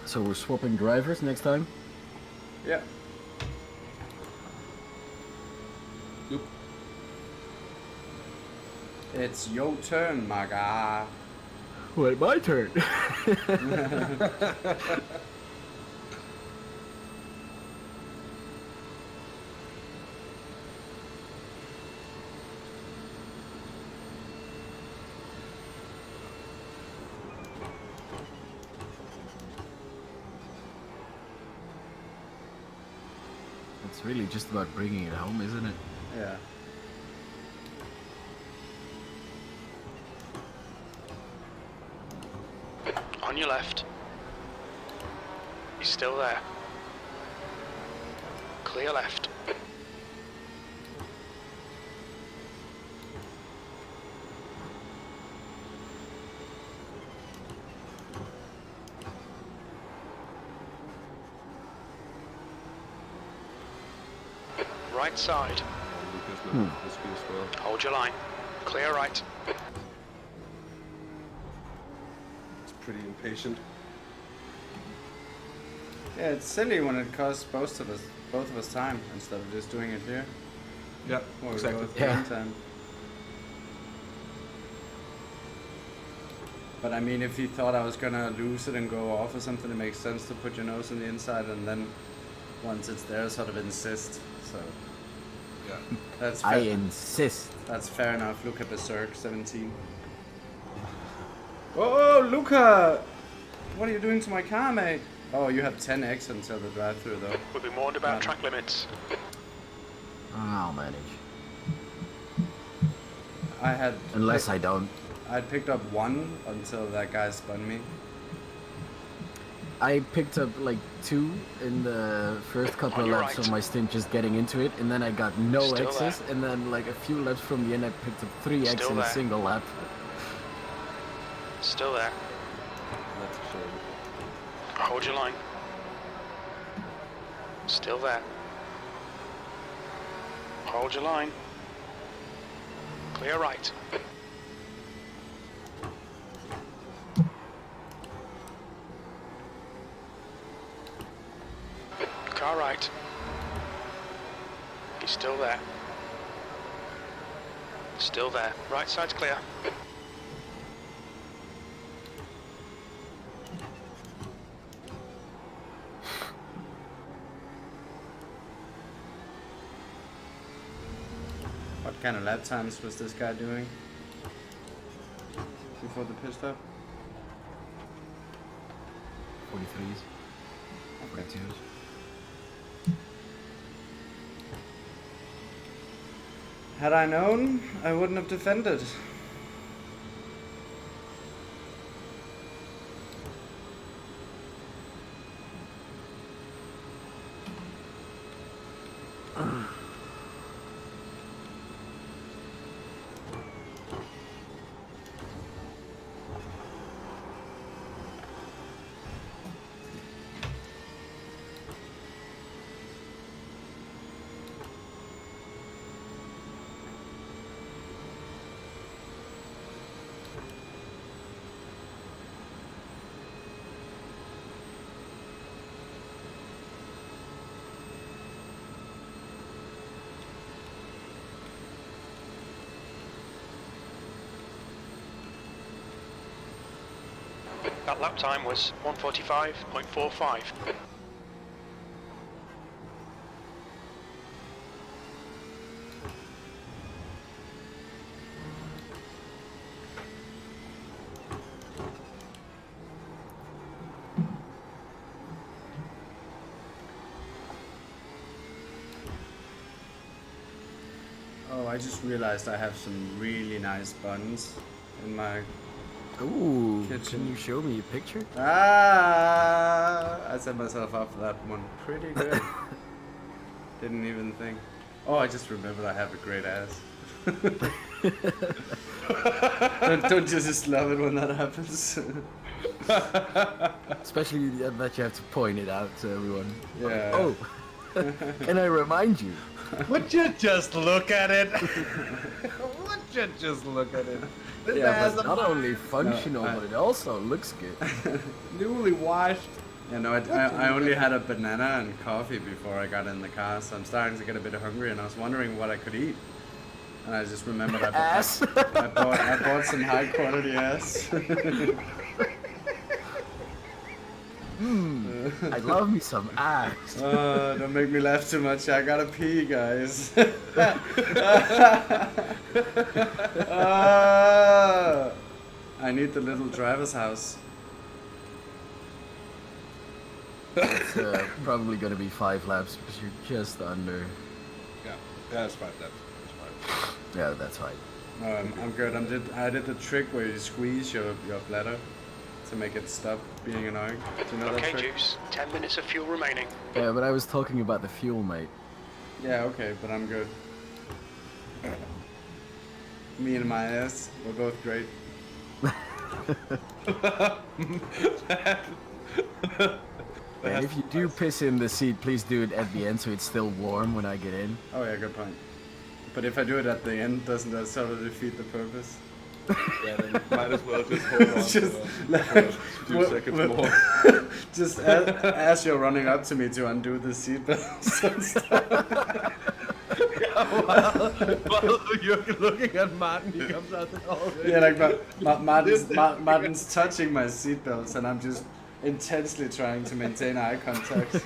So we're swapping drivers next time? Yeah. Yep. It's your turn, my guy. Wait, my turn. It's really just about bringing it home, isn't it? Yeah. On your left. He's still there. Clear left. Right side. Lucas looking risky as well. Hold your line. Clear right. pretty impatient. Yeah, it's silly when it costs both of us time instead of just doing it here. Yeah, Or exactly. both Yeah. time. But I mean, if you thought I was gonna lose it and go off or something, it makes sense to put your nose on the inside and then once it's there, sort of insist. So Yeah. that's I fair. insist. That's fair enough. Luca Berserk, 17. Oh, Luca! What are you doing to my car, mate? Oh, you have 10x until the drive-through, though. We'll be warned about Right. track limits. I'll manage. I had Unless I don't. I'd picked up 1 until that guy spun me. I picked up like 2 in the first couple On of your laps right. of my stint just getting into it, and then I got no Still X's, there. and then like a few laps from the end I picked up 3 X Still in a there. single lap. Still there. That's a shame. Hold your line. Still there. Hold your line. Clear right. Car right. He's still there. Still there. Right side's clear. What kind of lap times was this guy doing before the pit stop? 43s. 42s. Had I known, I wouldn't have defended. That lap time was 1:45.45. Oh, I just realized I have some really nice buns in my... Ooh, Kitchen. can you show me a picture? Ah! I set myself up for that one pretty good. Didn't even think. Oh, I just remembered I have a great ass. don't you just love it when that happens? Especially that you have to point it out to everyone. Yeah. Oh, can I remind you? Would you just look at it? Would you just look at it? This Yeah, ass but not only functional, I- but it also looks good. newly washed. Yeah, no, I only had a banana and coffee before I got in the car, so I'm starting to get a bit hungry, and I was wondering what I could eat. And I just remembered Ass. I bought some high quality ass. I love me some ass. Don't make me laugh too much. I gotta pee, guys. I need the little driver's house. It's probably gonna be 5 laps because you're just under. Yeah, that's fine. That's fine. Yeah, that's fine. I'm good. I did the trick where you squeeze your bladder to make it stop being annoying. Do you know that Okay, trick? Juice. 10 minutes of fuel remaining. Yeah, but I was talking about the fuel, mate. Yeah, okay, but I'm good. Me and my ass, we're both great. And if you do piss in the seat, please do it at the end so it's still warm when I get in. Oh yeah, good point. But if I do it at the end, doesn't that sort of defeat the purpose? Yeah, then might as well just hold on Just for a few seconds more. Just as you're running up to me to undo the seatbelts and stuff. While you're looking at Martin, he comes out the hallway. Yeah, like Martin's touching my seatbelts, and I'm just intensely trying to maintain eye contact.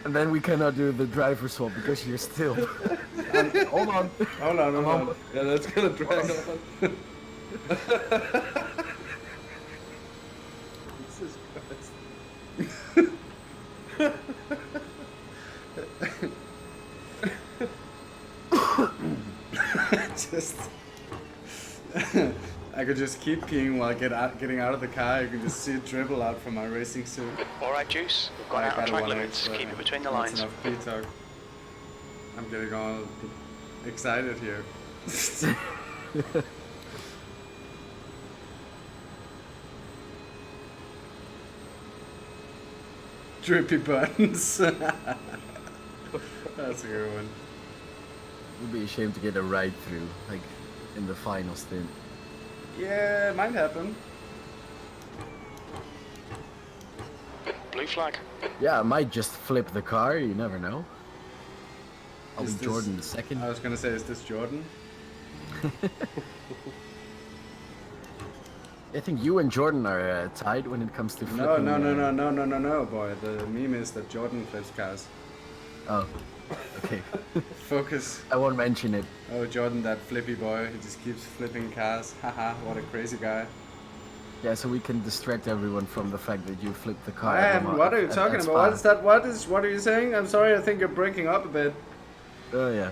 And then we cannot do the driver swap because you're still. Hold on. Hold on. Yeah, that's gonna drag on. Jesus Christ. Just I could just keep peeing while getting out of the car. You can just see it dribble out from my racing suit. Alright, Juice, we've gone out of track limits. Keep it between the lines. That's enough pee talk. I'm getting all excited here. Drippy buttons. That's a good one. Would be ashamed to get a ride through, like in the final stint. Yeah, it might happen. Blue flag. Yeah, I might just flip the car. You never know. I'll Is be this- Jordan the second. I was gonna say, is this Jordan? I think you and Jordan are tied when it comes to No, flipping. no, boy. The meme is that Jordan flips cars. Oh, okay. Focus. I won't mention it. Oh, Jordan, that flippy boy. He just keeps flipping cars. Haha, what a crazy guy. Yeah, so we can distract everyone from the fact that you flipped the car. What are you talking about? What is that? What are you saying? I'm sorry, I think you're breaking up a bit. Oh yeah.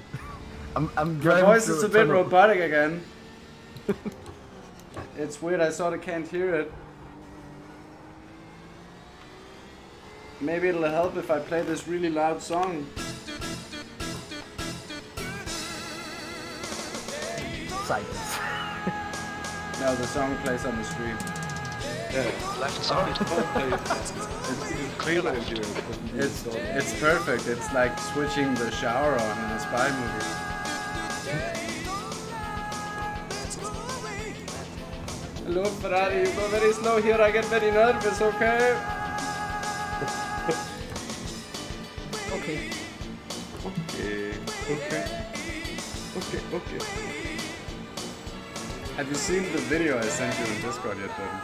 I'm Your driving voice through is a a bit tunnel. robotic again. It's weird, I sort of can't hear it. Maybe it'll help if I play this really loud song. Silence. No, the song plays on the stream. Left side. Clear left. It's perfect. It's like switching the shower on in a spy movie. Hello, Ferrari. You go very slow here. I get very nervous. Okay. Okay. Okay. Have you seen the video I sent you in Discord yet, Jordan?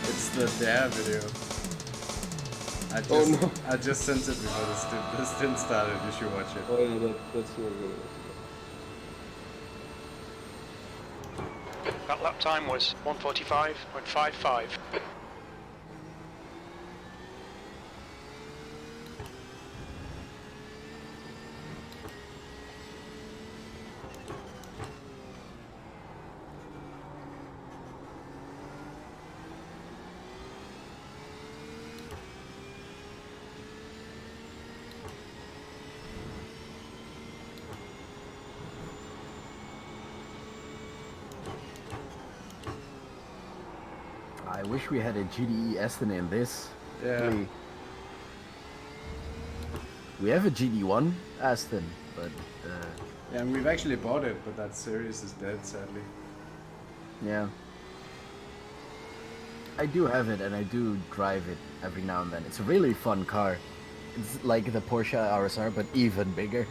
It's the Dare video. I just sent it before the stint started. You should watch it. Oh yeah, that's really good. That lap time was 1:45.55. I wish we had a GDE Aston in this. Yeah. Really. We have a GD1 Aston, but Yeah, and we've actually bought it, but that series is dead, sadly. yeah. I do have it and I do drive it every now and then. It's a really fun car. It's like the Porsche RSR, but even bigger.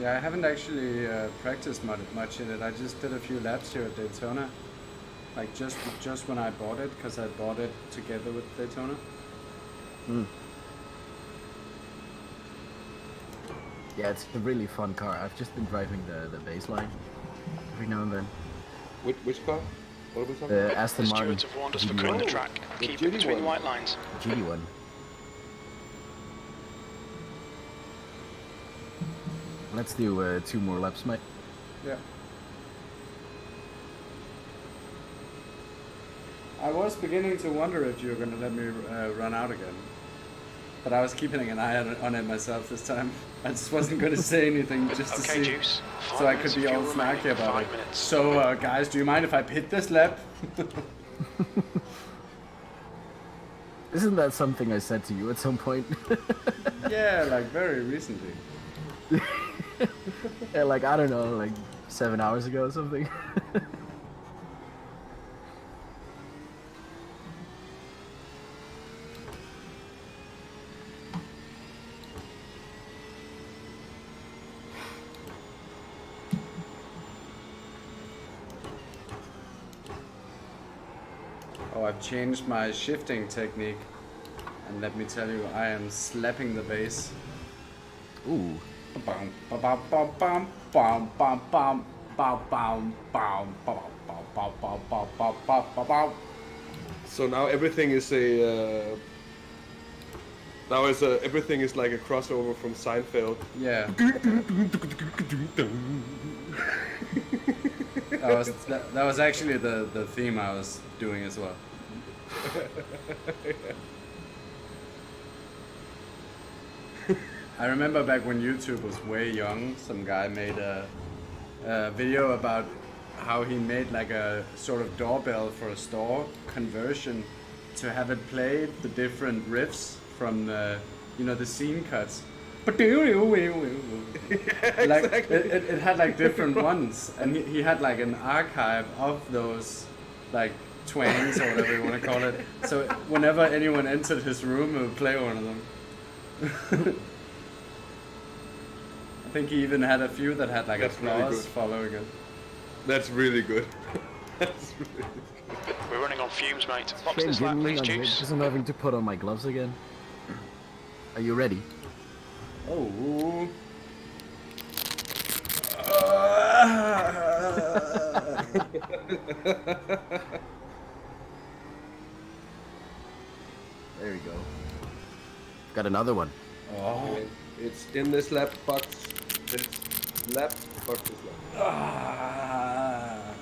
Yeah, I haven't actually practiced much in it. I just did a few laps here at Daytona. Like just when I bought it, because I bought it together with Daytona. Mm. Yeah, it's a really fun car. I've just been driving the baseline every now and then. Which car? What are we talking The about? Aston The Martin stewards have warned us for cutting the track. the Keep it between GD1. the white lines. GD1. Let's do 2 more laps, mate. Yeah. I was beginning to wonder if you were going to let me run out again. But I was keeping an eye on it myself this time. I just wasn't going to say anything just to Okay, see. Juice. So I could be all snarky about it. So, guys, do you mind if I pit this lap? Isn't that something I said to you at some point? Yeah, like very recently. Yeah, like I don't know, like 7 hours ago or something. Oh, I've changed my shifting technique. And let me tell you, I am slapping the bass. Ooh. Bum, ba, ba, ba, bum, bum, bum, bum, bum, bum, bum, bum, bum, bum, bum, bum, bum, bum, bum, bum. So now everything is a. Everything is like a crossover from Seinfeld. Yeah, that was actually the theme I was doing as well. I remember back when YouTube was way young, some guy made a video about how he made like a sort of doorbell for a store conversion to have it play the different riffs from the, you know, the scene cuts. Like it had like different ones, and he had like an archive of those like twangs or whatever you want to call it. So whenever anyone entered his room, it would play one of them. I think he even had a few that had like That's really applause good. following it. That's really good. That's really good. We're running on fumes, mate. Box Shane, this lap, give me please, my Juice. because I'm having to put on my gloves again. Are you ready? Oh. There we go. Got another one. Oh. It's in this lap box. It's lap box is lap. Ah.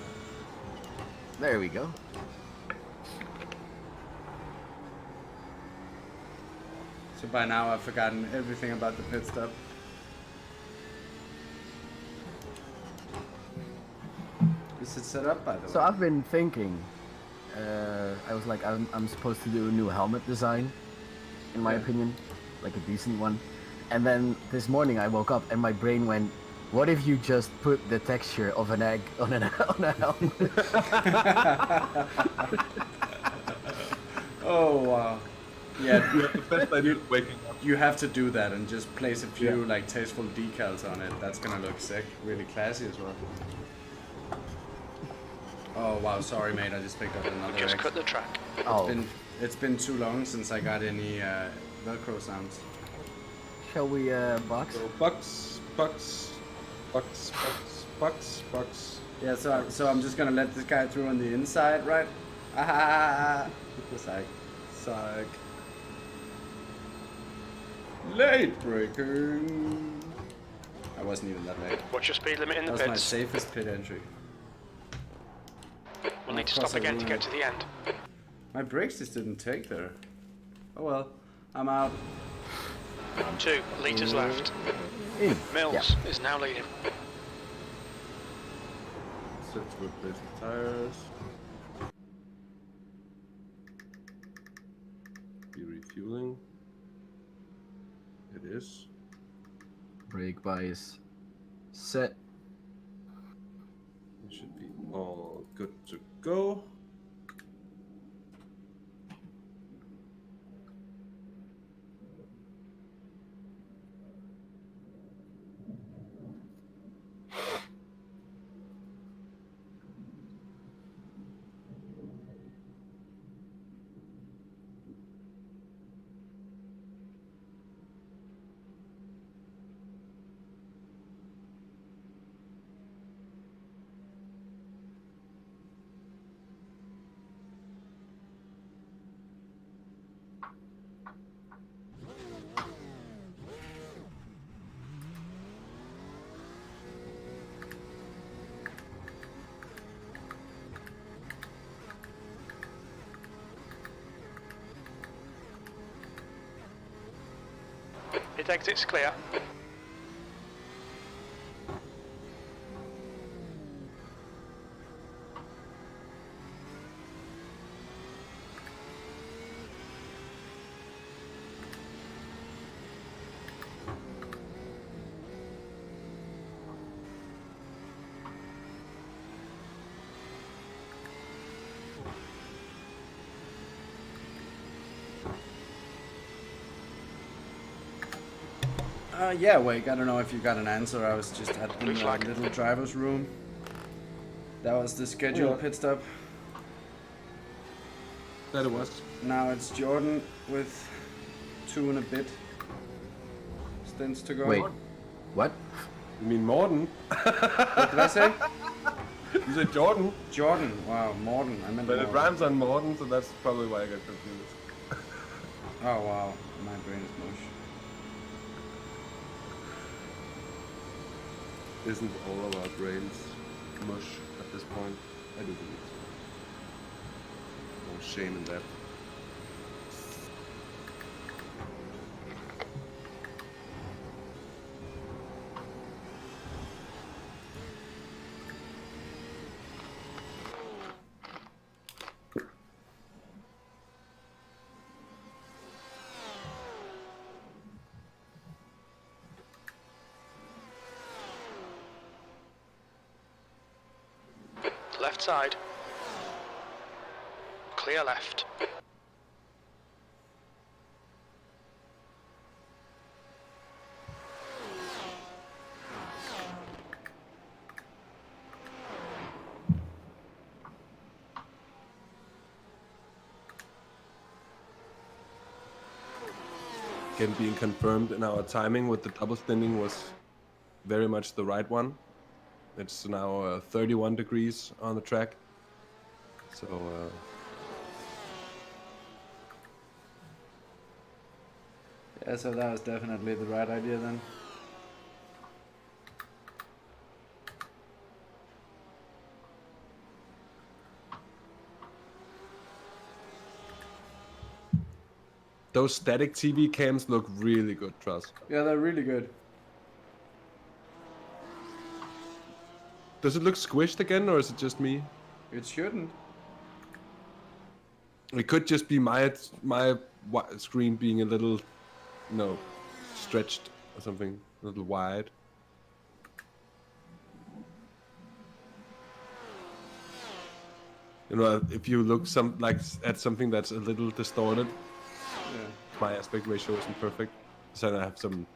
There we go. So by now I've forgotten everything about the pit stop. Is it set up by the way? So I've been thinking. I was like, I'm supposed to do a new helmet design, in my opinion, like a decent one. And then this morning I woke up and my brain went, "What if you just put the texture of an egg on a helmet?" Oh wow. Yeah, The best idea of waking up. you have to do that and just place a few like tasteful decals on it. That's gonna look sick, really classy as well. Oh wow, sorry mate, I just picked up another Just X. cut the track. Oh, It's been too long since I got any Velcro sounds. shall we box? So box, box, box, box, box, box. Yeah, so I'm just gonna let this guy through on the inside, right? Ah, psych, psych. Late breaker. I wasn't even that late. What's your speed limit in the That was my pits? safest pit entry. We'll need to Cross stop again to a get to the end. My brakes just didn't take there. Oh well, I'm out. 2 litres left. In. Mills is now leading. Set to replace the tires. Be refueling. It is. Brake bias set. It should be all good to go. It exits clear. Yeah, Wake, I don't know if you got an answer. I was just at the Blue flag. little driver's room. That was the scheduled Yeah. pit stop. That it was. Now it's Jordan with 2 and a bit stints to go. Wait, what? You mean Morton? What did I say? You said Jordan, Jordan. Wow, Morton. I meant but it Morton. rhymes on Morton, so that's probably why I got confused. Oh wow, my brain is mush. Isn't all of our brains mush at this point? I do believe so. No shame in that. Left side. Clear left. Again, being confirmed in our timing with the double standing was very much the right one. It's now 31 degrees on the track. So Yeah, so that was definitely the right idea then. those static TV cams look really good, trust. Yeah, they're really good. Does it look squished again, or is it just me? It shouldn't. It could just be my screen being a little, stretched or something, a little wide. You know, if you look at something that's a little distorted, Yeah. my aspect ratio isn't perfect. So I have some.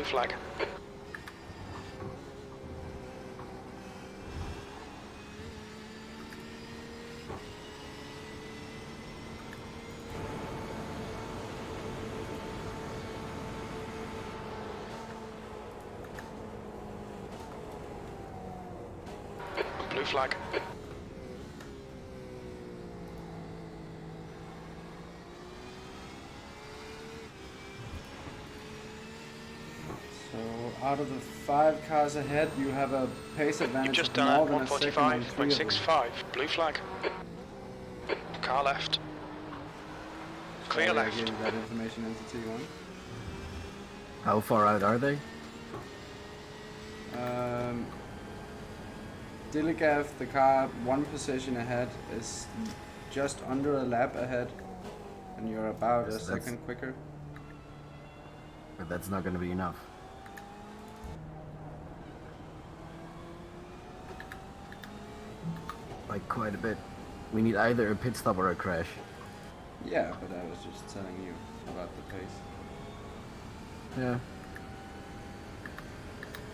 blue flag. Blue flag. So out of the 5 cars ahead, you have a pace advantage You've just of done more it, than a second on 3 of them. 145.65. Blue flag. Car left. Clear Sorry, I left. gave you that information into T1. How far out are they? Diligav, the car 1 position ahead, is just under a lap ahead, and you're about Yes, a second quicker. But that's not going to be enough. Like quite a bit. We need either a pit stop or a crash. Yeah, but I was just telling you about the pace. Yeah.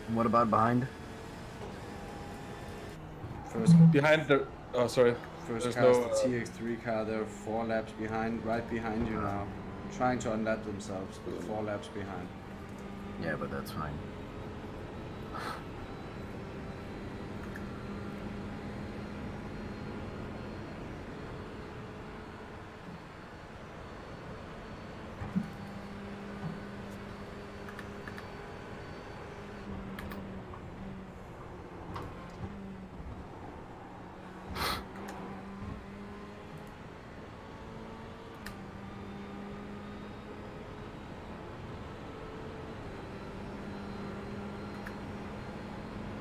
And what about behind? First, Behind the... Oh, sorry. first There's car's no, the TX3 car, they're 4 laps behind, right behind you now. Trying to unlap themselves, but 4 laps behind. Yeah, but that's fine.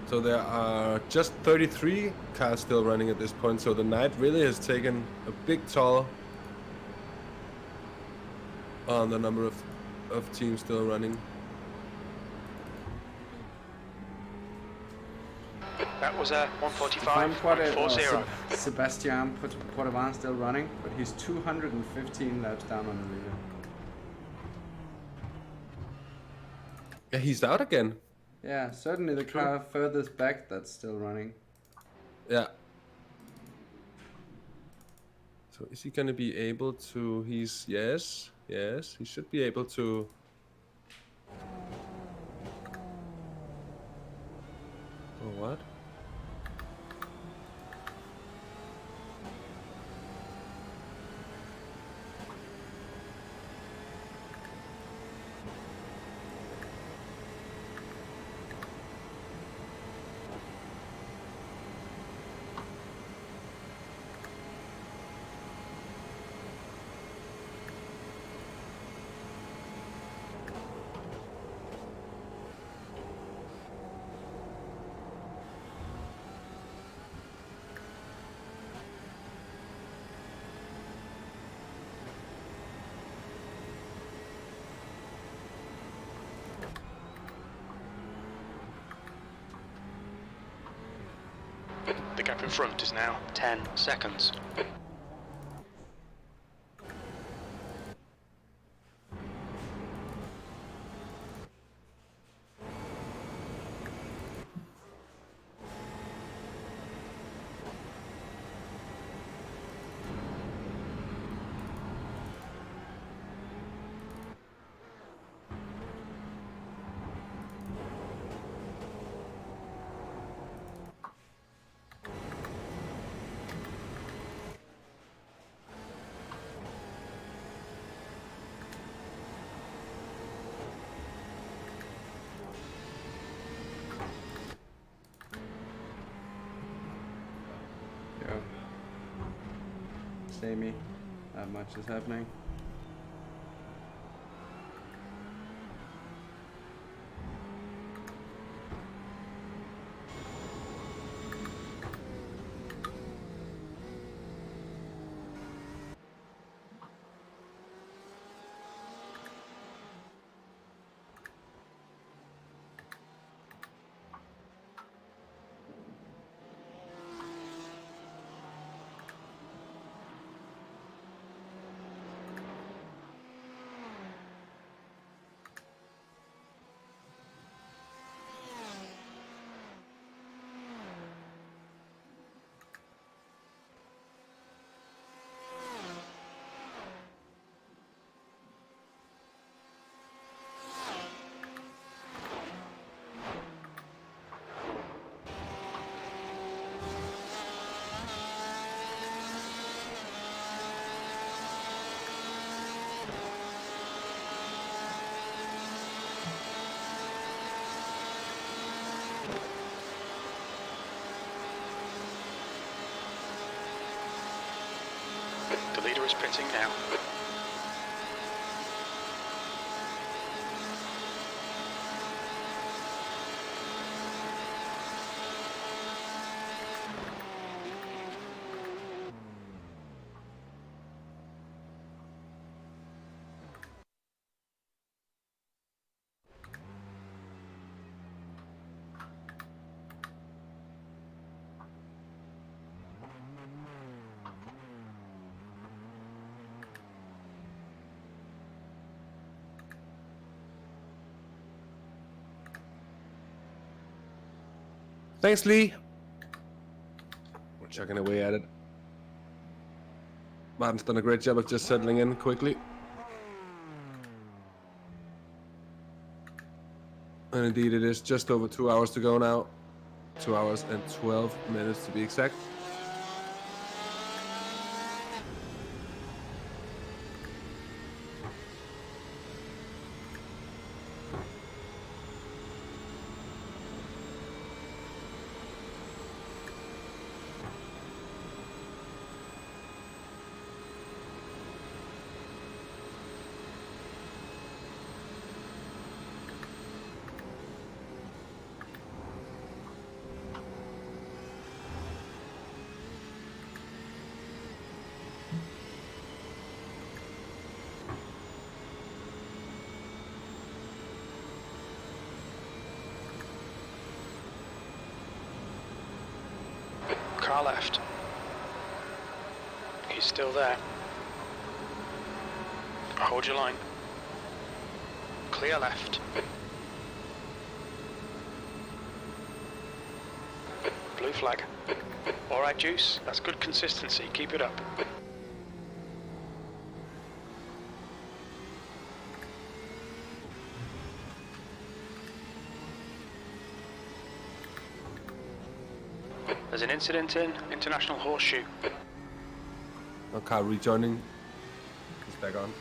So there are just 33 cars still running at this point, so the night really has taken a big toll on the number of teams still running. That was a Stefan 145.40. Sebastian Poitevin still running, but he's 215 laps down on the leader. Yeah, he's out again. Yeah, certainly the car furthest back that's still running. Yeah. So is he gonna be able to? Yes, he should be able to. Oh, what? The gap in front is now 10 seconds. Yo. Samey, not much is happening. is pitting now. Thanks, Lee. We're chugging away at it. Martin's done a great job of just settling in quickly. And indeed, it is just over 2 hours to go now. 2 hours and 12 minutes to be exact. Car left. He's still there. Hold your line. Clear left. Blue flag. Alright, Juice. That's good consistency. Keep it up. There's an incident in International Horseshoe. No car rejoining. He's back on.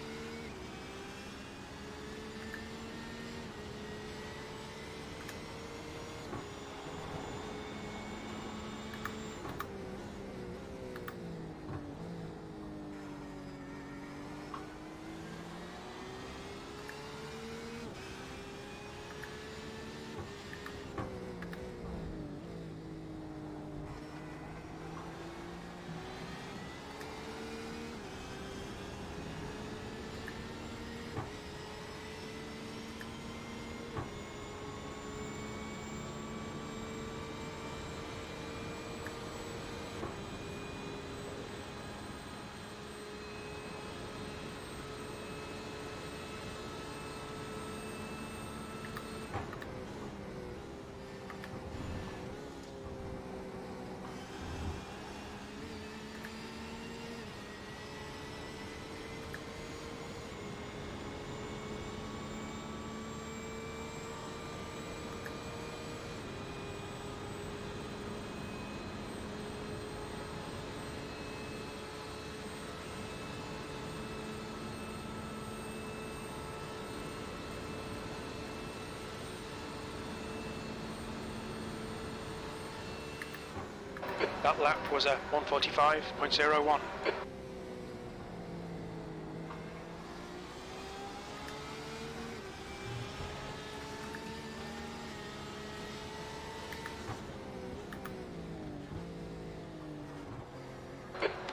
That lap was a 1:45.01.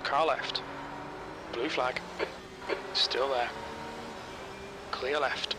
Car left. Blue flag. Still there. Clear left.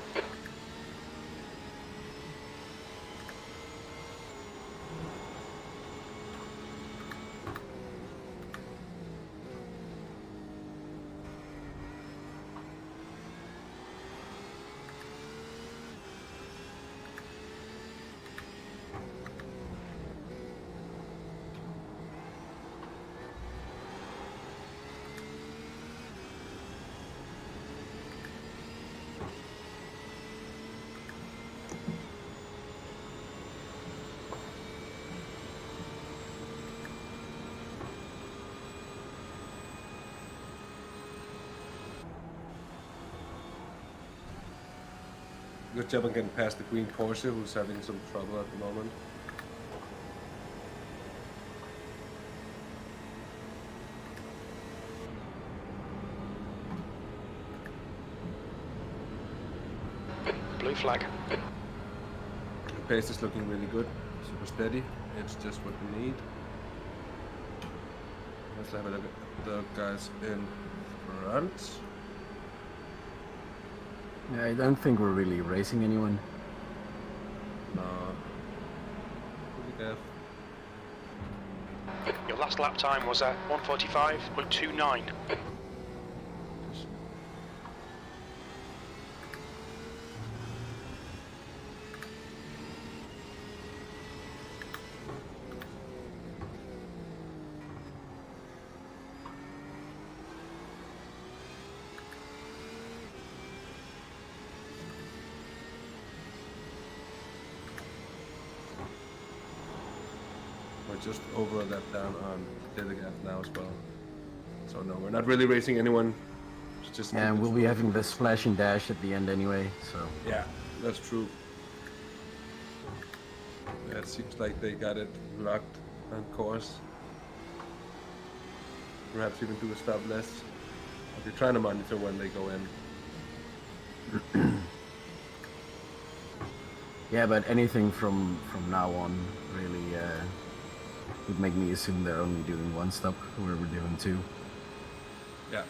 Good job on getting past the green Porsche, who's having some trouble at the moment. blue flag. The pace is looking really good, super steady. It's just what we need. Let's have a look at the guys in front. Yeah, I don't think we're really racing anyone. No. Pretty Your last lap time was 1:45.29. We're just over a lap down on DirtenDK now as well. So no, we're not really racing anyone. It's just Yeah, and we'll be having the splash and dash at the end anyway, so... Yeah, that's true. Yeah, it seems like they got it locked on course. Perhaps even do a stop less. I'll be trying to monitor when they go in. Yeah, but anything from now on really would make me assume they're only doing one stop, where we're doing two. Yeah.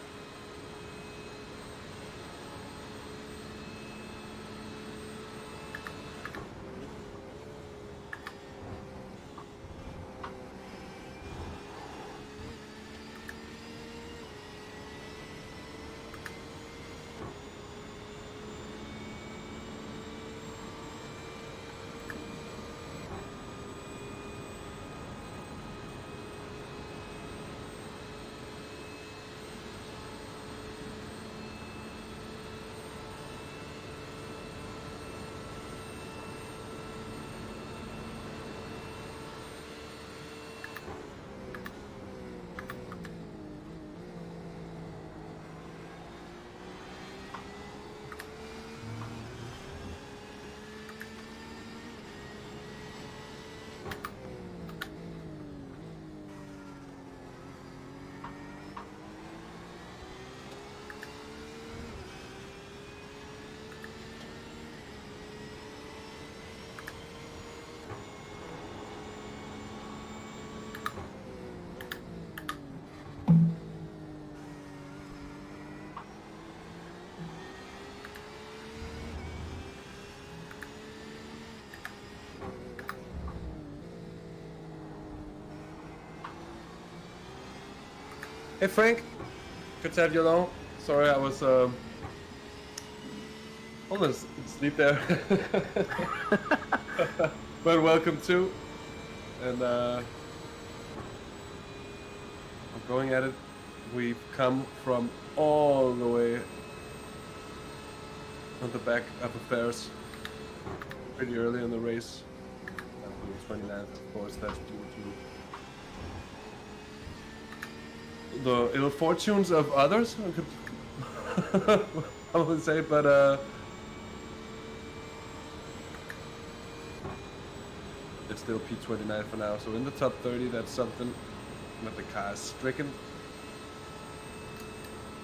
Hey Frank, good to have you along. Sorry, I was almost asleep there. But welcome too. And I'm going at it. We've come from all the way on the back of affairs pretty early in the race. Up to 29th, of course, that's due to the ill fortunes of others, I could I would say, but it's still P29 for now, so in the top 30, that's something that the car is stricken.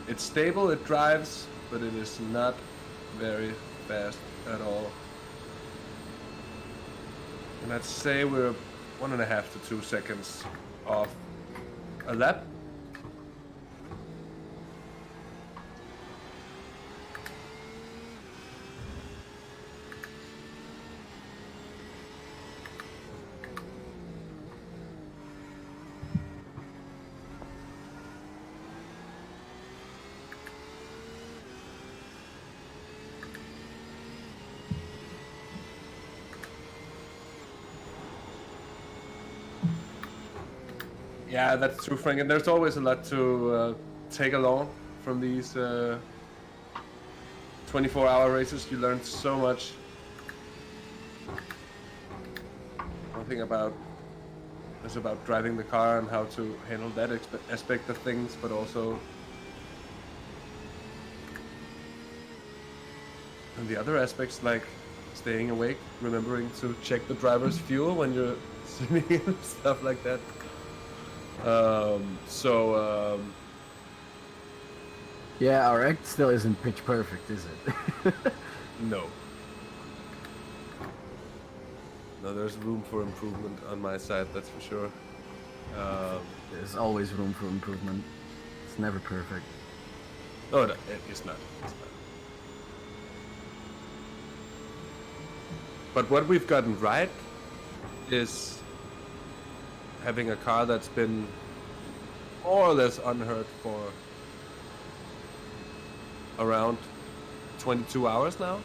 It's stable, it drives, but it is not very fast at all. And I'd say we're 1.5 to 2 seconds off a lap. Yeah, that's true, Frank. And there's always a lot to take along from these 24-hour races. You learn so much. One thing about is about driving the car and how to handle that aspect of things, but also and the other aspects like staying awake, remembering to check the driver's fuel when you're sitting in, stuff like that. Yeah, our act still isn't pitch perfect, is it? No. No, there's room for improvement on my side, that's for sure. There's always room for improvement. It's never perfect. No, it's not. It's not. But what we've gotten right is having a car that's been more or less unhurt for around 22 hours now.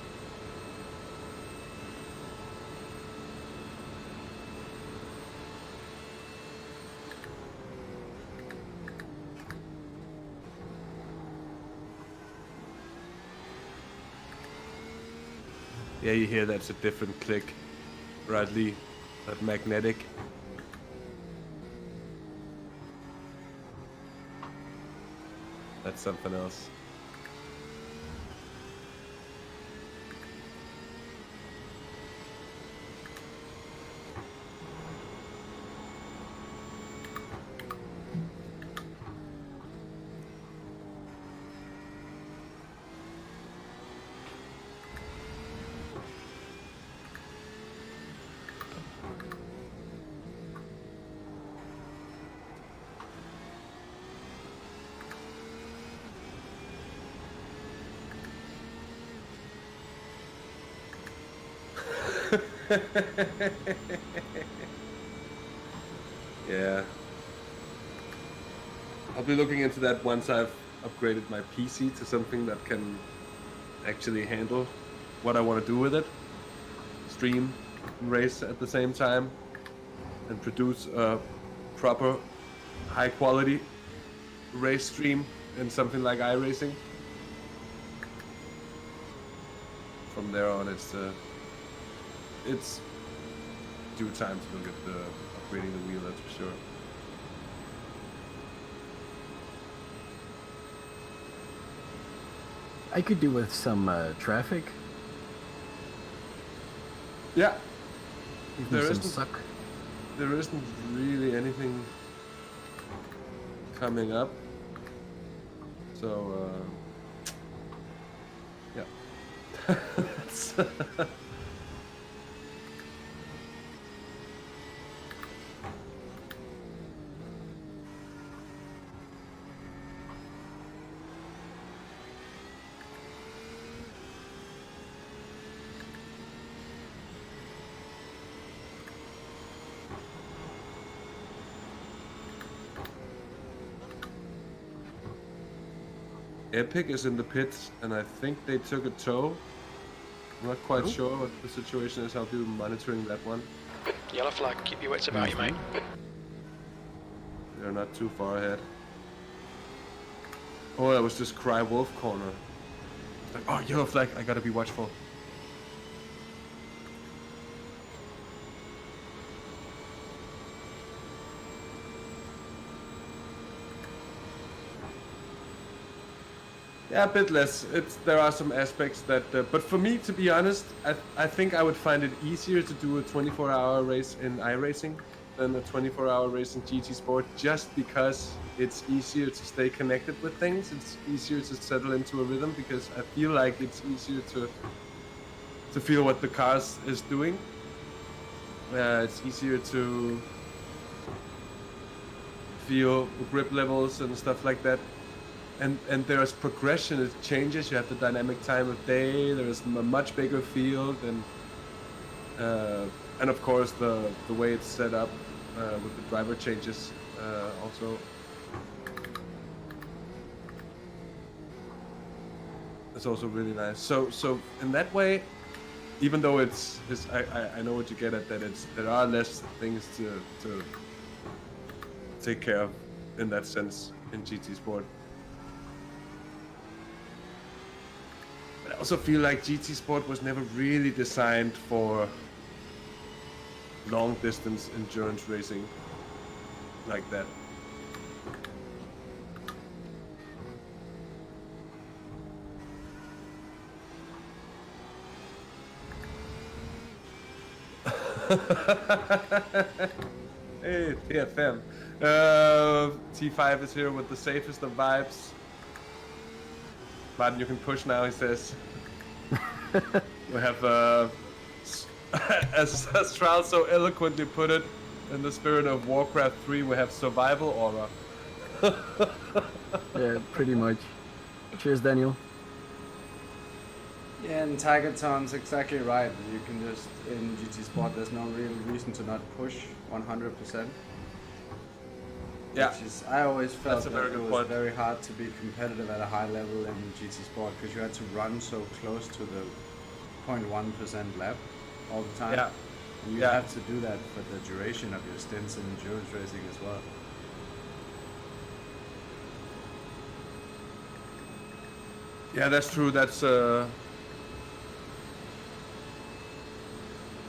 Yeah, you hear that's a different click, Radley, that magnetic. That's something else. Yeah. I'll be looking into that once I've upgraded my PC to something that can actually handle what I want to do with it. Stream and race at the same time and produce a proper high quality race stream in something like iRacing. From there on it's due time to look at the upgrading the wheel, that's for sure. I could do with some traffic. Yeah. Give There me some isn't- suck. There isn't really anything coming up. So yeah. That's Epic is in the pits, and I think they took a tow. I'm not quite sure what the situation is. I'll be monitoring that one. Yellow flag, keep your wits about you, mate. They're not too far ahead. Oh, that was just Cry Wolf corner. It's like, oh, yellow flag, I gotta be watchful. Yeah, a bit less. There are some aspects that, but for me, to be honest, I think I would find it easier to do a 24-hour race in iRacing than a 24-hour race in GT Sport, just because it's easier to stay connected with things. It's easier to settle into a rhythm because I feel like it's easier to feel what the car is doing. It's easier to feel grip levels and stuff like that. And there's progression, it changes, you have the dynamic time of day, there's a much bigger field, and of course the way it's set up with the driver changes also. It's also really nice. So in that way, even though I know what you get at, that there are less things to take care of in that sense in GT Sport. I also feel like GT Sport was never really designed for long distance endurance racing like that. Hey, TFM. T5 is here with the safest of vibes. Martin, you can push now, he says. We have as Traels so eloquently put it, in the spirit of Warcraft 3, we have survival aura. Yeah, pretty much. Cheers, Daniel. Yeah, and Tiger Tom's exactly right. You can just, in GT Sport, there's no real reason to not push 100%. Yeah. Which is, I always felt That's a that very it good was point. very hard to be competitive at a high level in GT Sport because you had to run so close to the 0.1% lap all the time. Yeah. And you Yeah. have to do that for the duration of your stints in endurance racing as well. Yeah, that's true. That's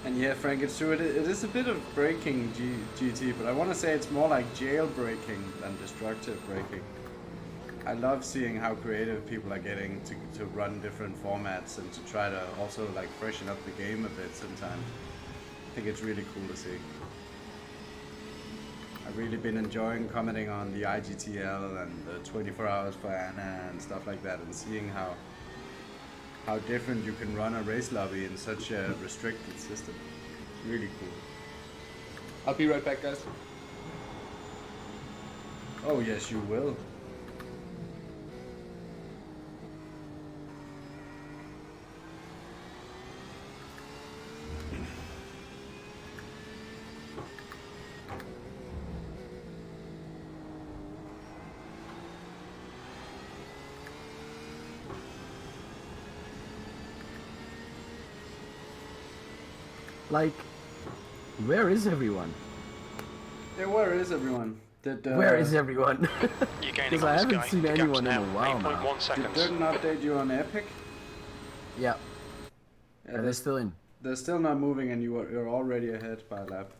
And yeah, Frank, it's true. It is a bit of braking GT, but I want to say it's more like jailbreaking than destructive braking. I love seeing how creative people are getting to run different formats and to try to also like freshen up the game a bit sometimes. I think it's really cool to see. I've really been enjoying commenting on the IGTL and the 24 hours for Anna and stuff like that, and seeing how different you can run a race lobby in such a restricted system. Really cool. I'll be right back, guys. Oh yes, you will. Like, where is everyone? Yeah, where is everyone? Where is everyone? You're gaining Because on I this haven't guy. seen The gap's anyone in now a while now. 8.1 Did seconds. Dirten update you on Epic? Yeah, Yeah, they're still in. they're still not moving, and you're already ahead by a lap.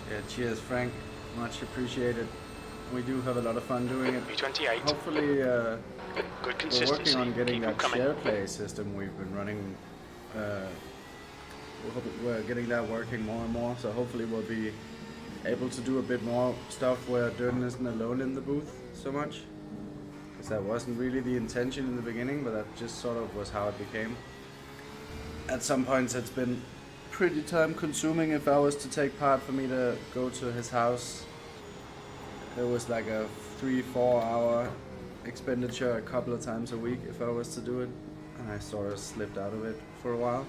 Yeah, cheers, Frank. Much appreciated. We do have a lot of fun doing it. B28. Hopefully, Good we're consistency. working on getting Keep them that coming. share play system we've been running. We're getting that working more and more, so hopefully we'll be able to do a bit more stuff where Dirten isn't alone in the booth so much. Because that wasn't really the intention in the beginning, but that just sort of was how it became. At some points it's been pretty time consuming if I was to take part for me to go to his house. It was like a 3-4 hour expenditure a couple of times a week if I was to do it, and I sort of slipped out of it for a while.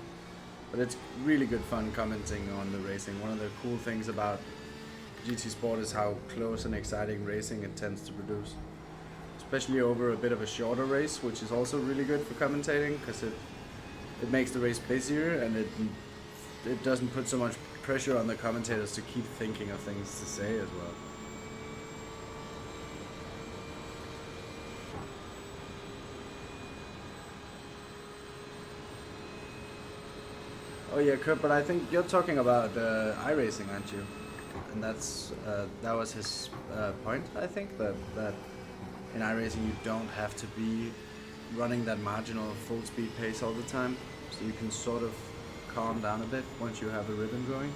But it's really good fun commenting on the racing. One of the cool things about GT Sport is how close and exciting racing it tends to produce, especially over a bit of a shorter race, which is also really good for commentating because it makes the race busier, and it doesn't put so much pressure on the commentators to keep thinking of things to say as well. Oh yeah, Kurt, but I think you're talking about iRacing, aren't you? And that was his point, I think, that in iRacing you don't have to be running that marginal full speed pace all the time, so you can sort of calm down a bit once you have a rhythm going.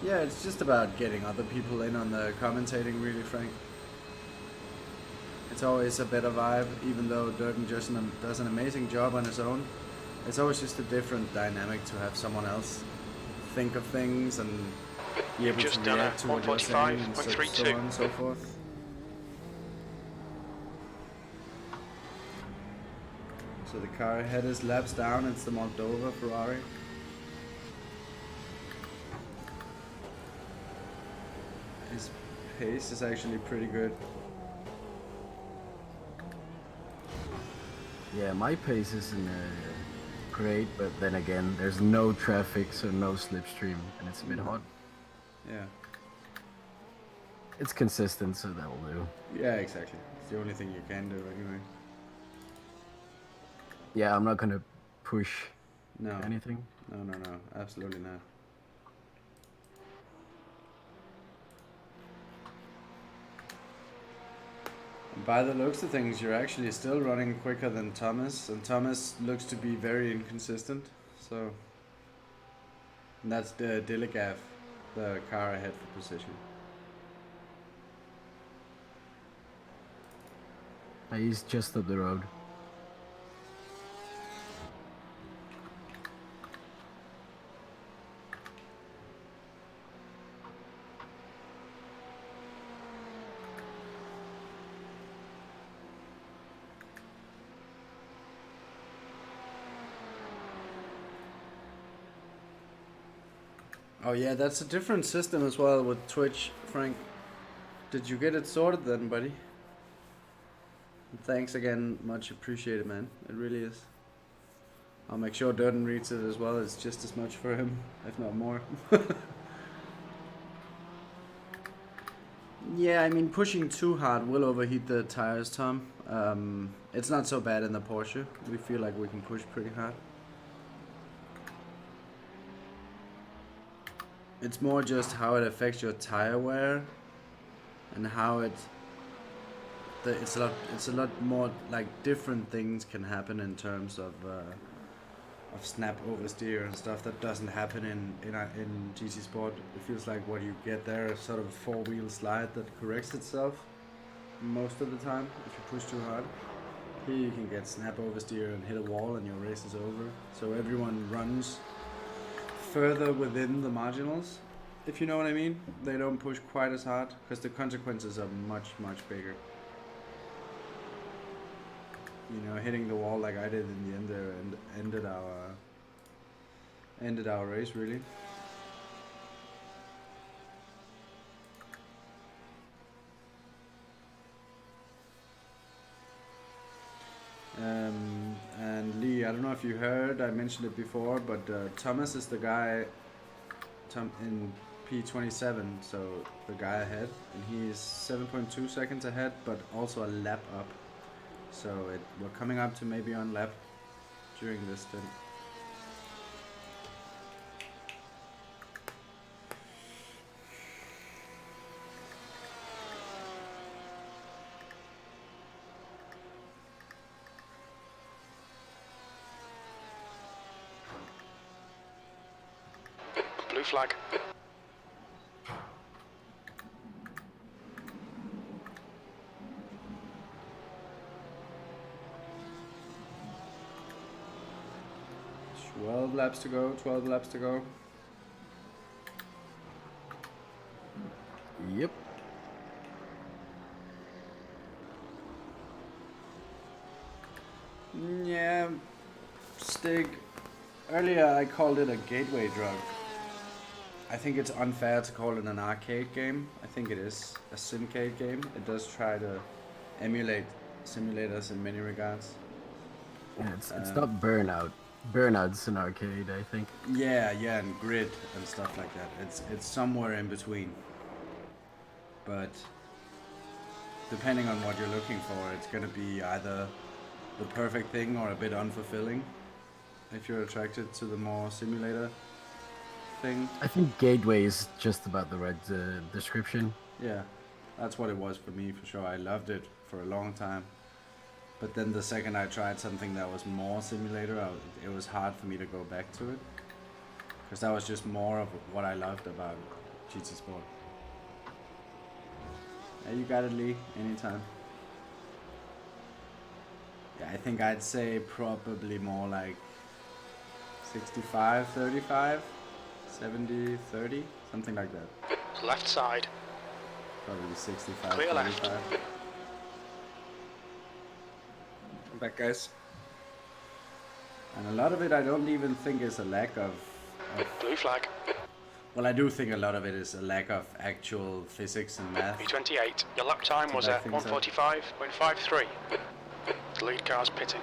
Yeah, it's just about getting other people in on the commentating, really, Frank. It's always a better vibe, even though Dirten just does an amazing job on his own. It's always just a different dynamic to have someone else think of things and be able just to done a react to what you're saying and so 145.32. on and so forth. So the car ahead is laps down, it's the Moldova Ferrari. His pace is actually pretty good. Yeah, my pace isn't great, but then again, there's no traffic, so no slipstream, and it's a bit hot. Yeah. It's consistent, so that will do. Yeah, exactly. It's the only thing you can do anyway. Yeah, I'm not gonna push No. anything. No, absolutely not. And by the looks of things, you're actually still running quicker than Thomas, and Thomas looks to be very inconsistent. So, and that's the Dilligaff, the car ahead for position. He's just up the road. Oh yeah, that's a different system as well with Twitch, Frank. Did you get it sorted then, buddy? Thanks again, much appreciated, man. It really is. I'll make sure Durden reads it as well. It's just as much for him, if not more. Yeah, I mean, pushing too hard will overheat the tires, Tom. It's not so bad in the Porsche. We feel like we can push pretty hard. It's more just how it affects your tire wear and how it's a lot more like different things can happen in terms of snap oversteer and stuff that doesn't happen in GT Sport. It feels like what you get there is sort of a 4-wheel slide that corrects itself most of the time if you push too hard. Here you can get snap oversteer and hit a wall and your race is over. So everyone runs further within the marginals, if you know what I mean. They don't push quite as hard because the consequences are much bigger. You know, hitting the wall like I did in the end there and ended our race really. And Lee, I don't know if you heard, I mentioned it before, but Thomas is the guy in P27, so the guy ahead, and he's 7.2 seconds ahead, but also a lap up. So we're coming up to maybe on lap during this stint. Blue flag. Laps to go, 12 laps to go. Yep. Yeah, Stig. Earlier I called it a gateway drug. I think it's unfair to call it an arcade game. I think it is a simcade game. It does try to emulate simulators in many regards. Yeah, it's not Burnout. Burnout's an arcade, I think. Yeah, and grid and stuff like that. It's somewhere in between. But depending on what you're looking for, it's gonna be either the perfect thing or a bit unfulfilling. If you're attracted to the more simulator thing. I think Gateway is just about the right description. Yeah, that's what it was for me for sure. I loved it for a long time. But then the second I tried something that was more simulator, it was hard for me to go back to it. Because that was just more of what I loved about GT Sport. Yeah, you got it, Lee. Anytime. Yeah, I think I'd say probably more like 65, 35, 70, 30, something like that. Left side. Probably 65, Clear 35. left. I'm back, guys. And a lot of it I don't even think is a lack of Blue flag. well, I do think a lot of it is a lack of actual physics and math. P28. Your lap time was at 145.53. The lead car's pitting.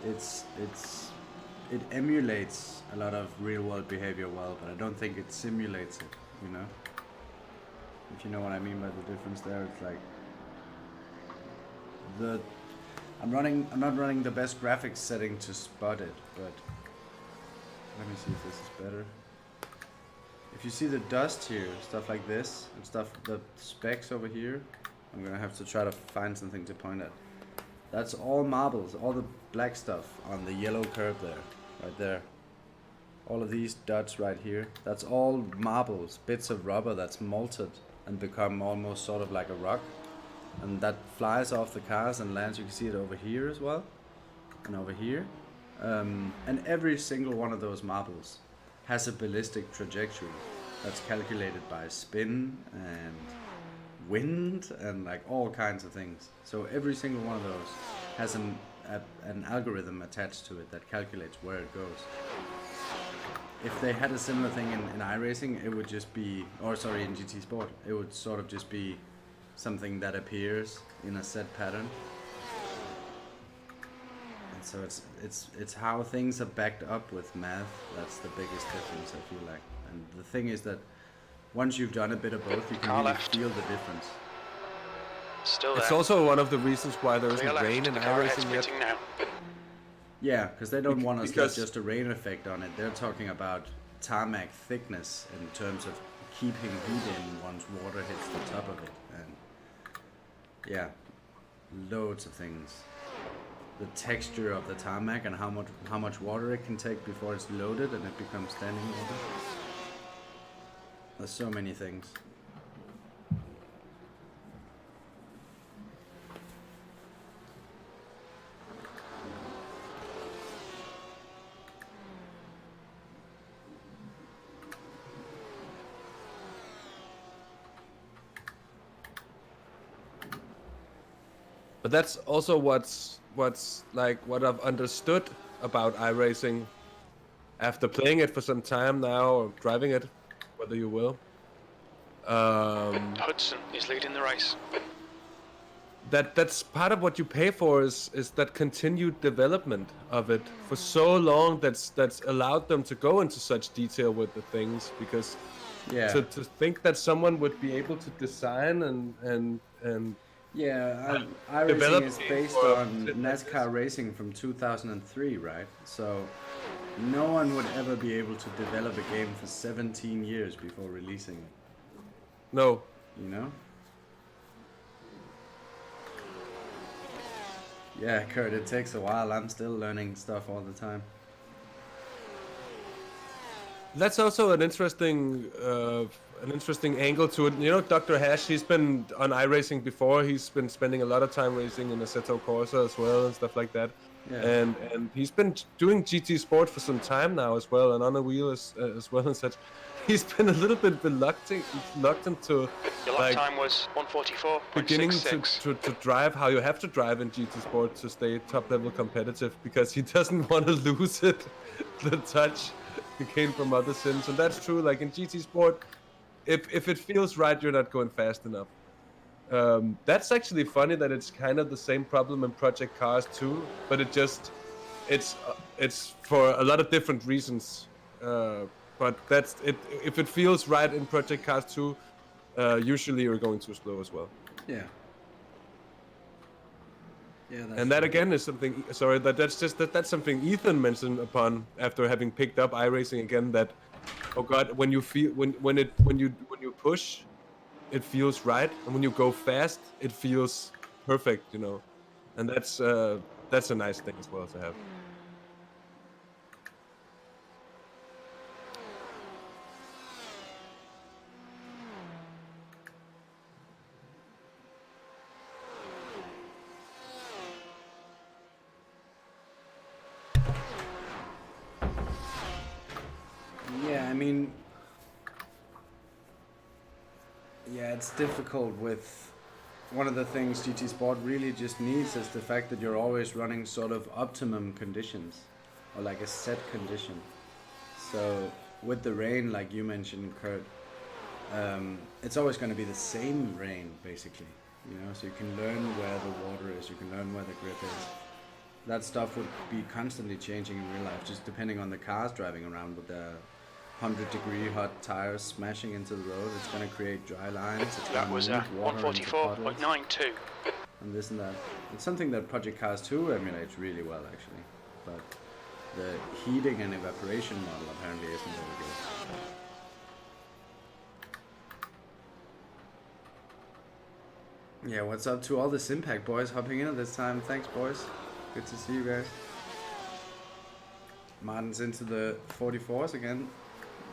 It emulates a lot of real world behavior well, but I don't think it simulates it, you know? If you know what I mean by the difference there, it's like I'm not running the best graphics setting to spot it, but let me see if this is better. If you see the dust here, stuff like this, and stuff, the specks over here, I'm gonna have to try to find something to point at. That's all marbles, all the black stuff on the yellow curve there, right there. All of these dots right here, that's all marbles, bits of rubber that's melted and become almost sort of like a rock. And that flies off the cars and lands. You can see it over here as well, and over here. And every single one of those marbles has a ballistic trajectory that's calculated by spin and wind and like all kinds of things. So every single one of those has an algorithm attached to it that calculates where it goes. If they had a similar thing in iRacing, it would just be, or sorry, in GT Sport, it would sort of just be something that appears in a set pattern. And so it's how things are backed up with math. That's the biggest difference, I feel like. And the thing is that once you've done a bit of both, you can really feel the difference. Still there. It's also one of the reasons why there isn't rain in iRacing yet. Now. Yeah, because they don't want us to get Because- just a rain effect on it. They're talking about tarmac thickness in terms of keeping heat in once water hits the top of it. And yeah, loads of things. The texture of the tarmac and how much water it can take before it's loaded and it becomes standing water. There's so many things. But that's also what's like what I've understood about iRacing after playing it for some time now, or driving it, whether you will. Hudson is leading the race. That's part of what you pay for is that continued development of it for so long. That's allowed them to go into such detail with the things, because Yeah. to think that someone would be able to design and Yeah, iRacing develop is it based for on shit like NASCAR racing from 2003, right? So no one would ever be able to develop a game for 17 years before releasing it, no. you know? Yeah, Kurt, it takes a while. I'm still learning stuff all the time. That's also an interesting angle to it. You know, Dr. Hash, he's been on iRacing before. He's been spending a lot of time racing in Assetto Corsa as well and stuff like that. Yeah. And he's been doing GT Sport for some time now as well, and on a wheel as well and such. He's been a little bit reluctant to Your lap like time was beginning 1:44.66. to drive how you have to drive in GT Sport to stay top level competitive, because he doesn't want to lose it, the touch he gained from other sims. And that's true. Like in GT Sport, if it feels right, you're not going fast enough. That's actually funny that it's kind of the same problem in Project Cars too, but it's for a lot of different reasons. But that's it. If it feels right in Project Cars 2, usually you're going too slow as well. Yeah. Yeah, that's And that true. again is something. Sorry, that's something Ethan mentioned upon after having picked up iRacing again. That, oh God, when you feel when you push, it feels right, and when you go fast, it feels perfect. You know, and that's a nice thing as well to have. Yeah, I mean, yeah, it's difficult with one of the things GT Sport really just needs is the fact that you're always running sort of optimum conditions, or like a set condition. So with the rain, like you mentioned, Kurt, it's always going to be the same rain, basically, you know, so you can learn where the water is, you can learn where the grip is. That stuff would be constantly changing in real life, just depending on the cars driving around with the 100-degree hot tires smashing into the road. It's going to create dry lines. It's That gonna was move water into puddles. 1:44.92. and this and that. It's something that Project Cars 2 emulates really well, actually. But the heating and evaporation model apparently isn't very good. Yeah, what's up to all the Simpack boys hopping in at this time? Thanks, boys. Good to see you guys. Martin's into the 44s again.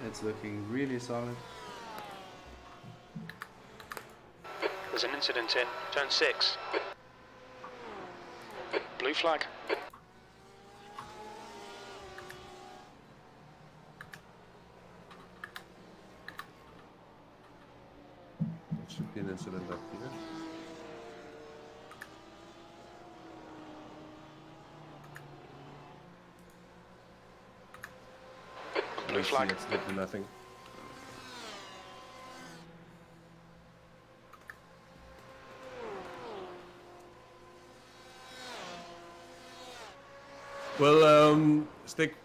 It's looking really solid. There's an incident in turn 6. Blue flag. There should be an incident up here. Blue flag. It's literally nothing. Well, Stick,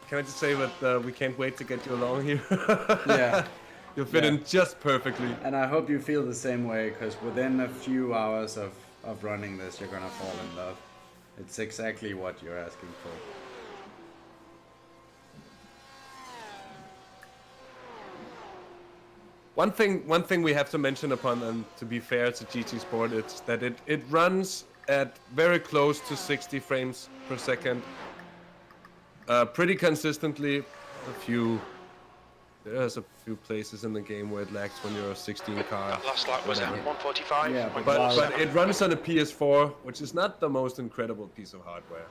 can I just say that we can't wait to get you along here? Yeah. You'll fit Yeah. in just perfectly. And I hope you feel the same way, because within a few hours of running this, you're gonna fall in love. It's exactly what you're asking for. One thing we have to mention upon, and to be fair to GT Sport, it's that it runs at very close to 60 frames per second, pretty consistently. There's a few places in the game where it lags when you're a 16 car. That last lap was at whatever. 145. Yeah, But it runs on a PS4, which is not the most incredible piece of hardware.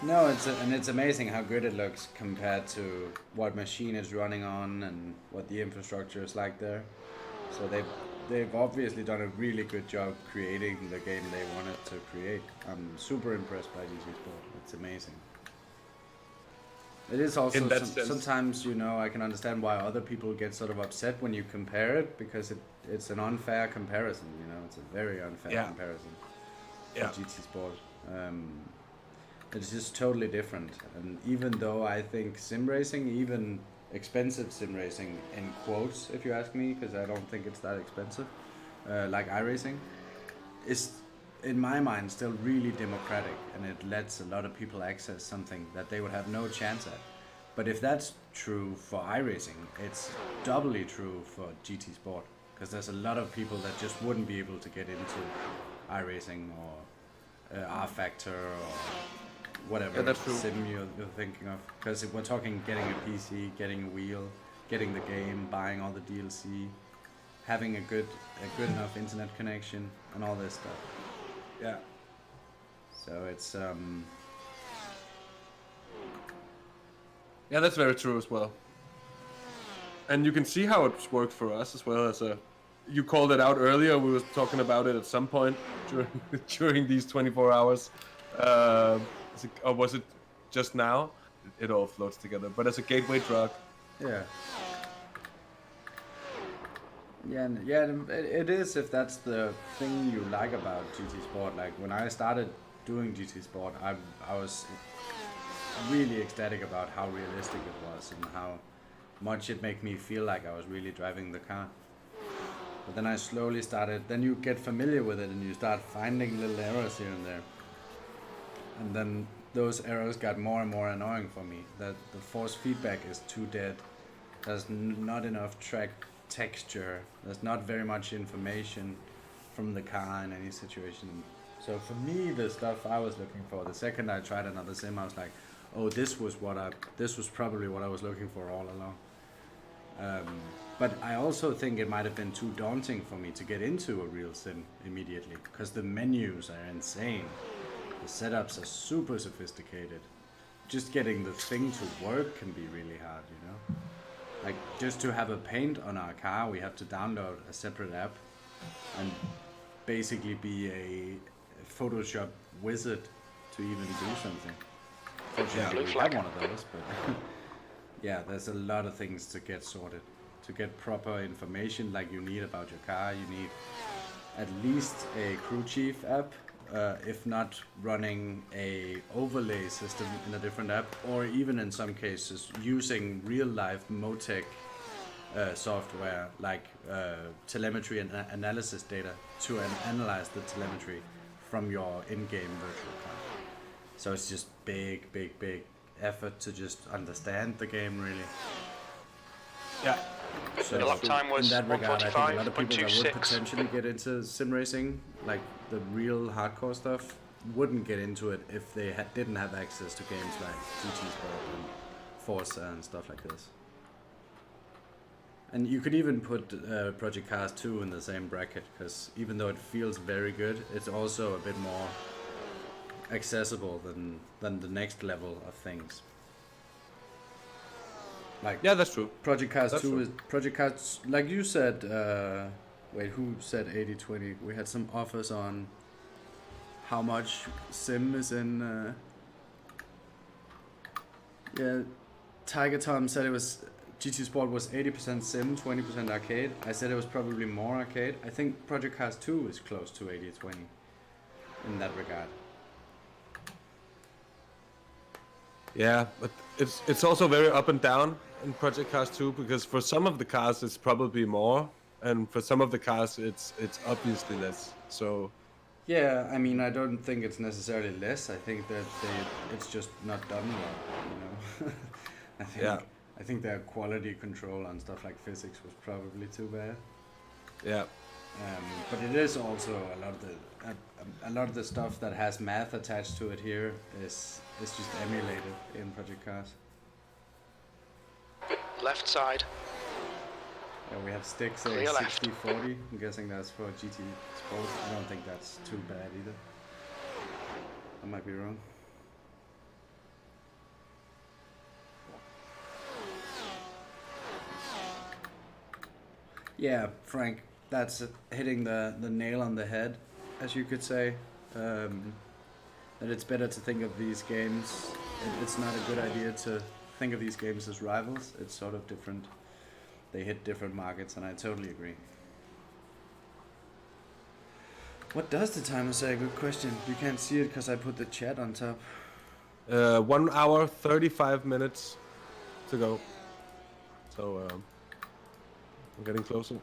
No, it's amazing how good it looks compared to what machine it's running on and what the infrastructure is like there. So they've obviously done a really good job creating the game they wanted to create. I'm super impressed by GT Sport. It's amazing. It is also In that sense. sometimes, you know, I can understand why other people get sort of upset when you compare it, because it's an unfair comparison, you know. It's a very unfair comparison for GT Sport. It's just totally different. And even though I think sim racing, even expensive sim racing in quotes, if you ask me, because I don't think it's that expensive, like iRacing, is in my mind still really democratic, and it lets a lot of people access something that they would have no chance at. But if that's true for iRacing, it's doubly true for GT Sport, because there's a lot of people that just wouldn't be able to get into iRacing or R Factor or whatever that's true. sim you're thinking of. Because if we're talking getting a PC, getting a wheel, getting the game, buying all the DLC, having a good enough internet connection, and all this stuff. Yeah. So it's Yeah, that's very true as well. And you can see how it's worked for us as well as you called it out earlier. We were talking about it at some point during these 24 hours. Or was it just now? It all floats together. But as a gateway drug. yeah. Yeah, it is, if that's the thing you like about GT Sport. Like when I started doing GT Sport, I was really ecstatic about how realistic it was and how much it made me feel like I was really driving the car. But then I slowly started, then you get familiar with it and you start finding little errors here and there. And then those errors got more and more annoying for me. That the force feedback is too dead. There's not enough track texture. There's not very much information from the car in any situation. So for me, the stuff I was looking for, the second I tried another sim, I was like, oh, this was probably what I was looking for all along. But I also think it might have been too daunting for me to get into a real sim immediately, because the menus are insane. The setups are super sophisticated. Just getting the thing to work can be really hard, you know? Like, just to have a paint on our car, we have to download a separate app and basically be a Photoshop wizard to even do something. Fortunately, we have one of those, but yeah, there's a lot of things to get sorted. To get proper information like you need about your car, you need at least a crew chief app, if not running a overlay system in a different app, or even in some cases using real life Motec software like telemetry and analysis data to analyze the telemetry from your in-game virtual car. So it's just big effort to just understand the game, really. Yeah. So Your lap time was in that regard, I think a lot of people that would 1:45.26. potentially get into sim racing, like the real hardcore stuff, wouldn't get into it if they didn't have access to games like GT Sport and Forza and stuff like this. And you could even put Project Cars 2 in the same bracket, because even though it feels very good, it's also a bit more accessible than the next level of things. Like Yeah, that's true. Project Cars That's 2 true. is Project Cars, like you said. Wait, who said 80/20? We had some offers on how much sim is in. Yeah, Tiger Tom said it was GT Sport was 80% sim, 20% arcade. I said it was probably more arcade. I think Project Cars 2 is close to 80/20 in that regard. Yeah, but it's also very up and down in Project Cars 2, because for some of the cars it's probably more, and for some of the cars it's obviously less. So Yeah, I mean, I don't think it's necessarily less. I think that it's just not done well, you know. I think their quality control on stuff like physics was probably too bad. yeah, But it is also a lot of the stuff that has math attached to it here is just emulated in Project Cars. Left side. We have sticks saying Clear left. 60/40. I'm guessing that's for GT Sport. I don't think that's too bad either. I might be wrong. Yeah, Frank, that's hitting the nail on the head, as you could say. That it's better to think of these games. It's not a good idea to think of these games as rivals. It's sort of different. They hit different markets, and I totally agree. What does the timer say? Good question. You can't see it because I put the chat on top. 1 hour 35 minutes to go. So I'm getting closer.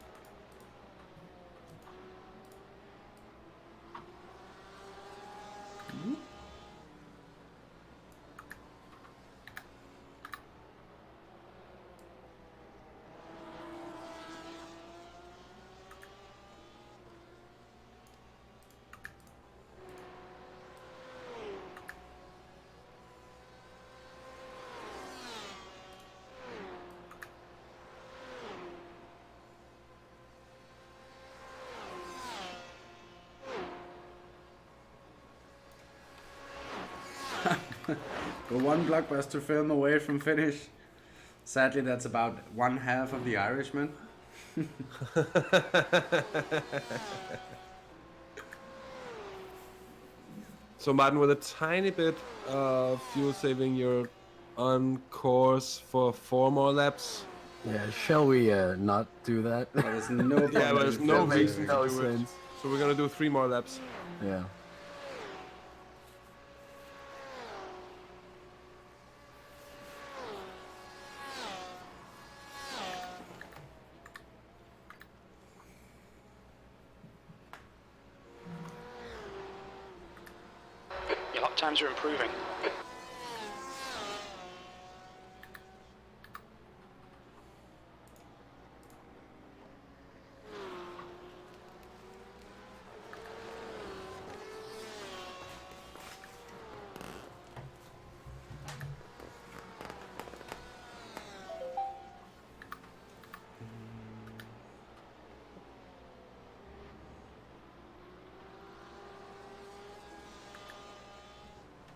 We're one blockbuster film away from finish. Sadly, that's about one half of The Irishman. So Martin, with a tiny bit of fuel saving, you're on course for 4 more laps. Yeah, shall we not do that? There's no point Yeah, but there's no in reason filming. to do it. sense. So we're gonna do 3 more laps. Yeah. Your lap times are improving.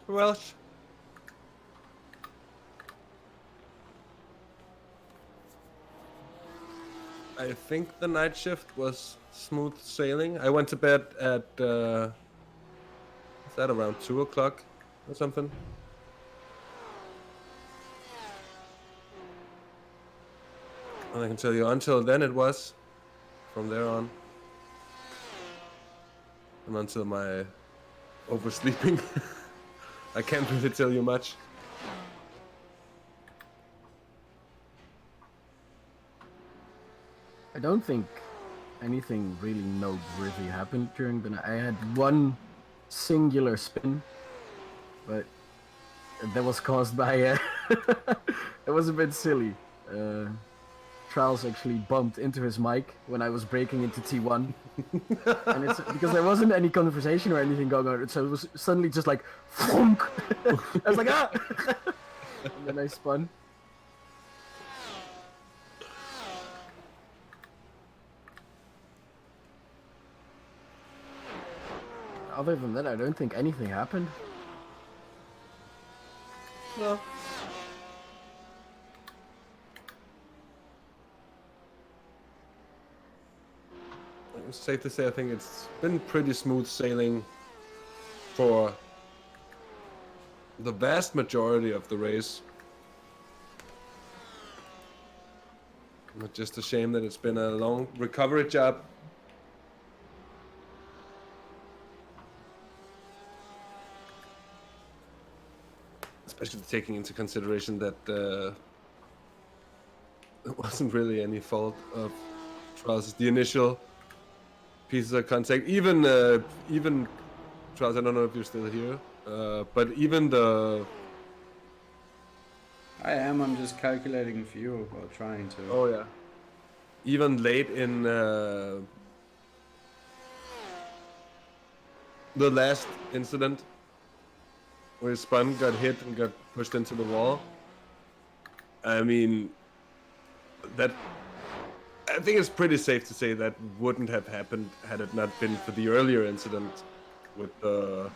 Welsh. I think the night shift was smooth sailing. I went to bed at is that around 2 o'clock or something? And I can tell you, until then it was. From there on. And until my oversleeping. I can't really tell you much. I don't think anything really noteworthy happened during the night. I had one singular spin, but that was caused by it was a bit silly. Traels actually bumped into his mic when I was breaking into T1, and it's because there wasn't any conversation or anything going on, so it was suddenly just like, thunk! I was like, ah! And then I spun. Other than that, I don't think anything happened. No. It's safe to say I think it's been pretty smooth sailing for the vast majority of the race. But just a shame that it's been a long recovery job. Especially taking into consideration that it wasn't really any fault of Traels. The initial pieces of contact, even Traels, I don't know if you're still here, but even the... I am, I'm just calculating fuel, or trying to. Oh yeah. Even late in the last incident, where Spun got hit and got pushed into the wall. I mean, that... I think it's pretty safe to say that wouldn't have happened had it not been for the earlier incident with the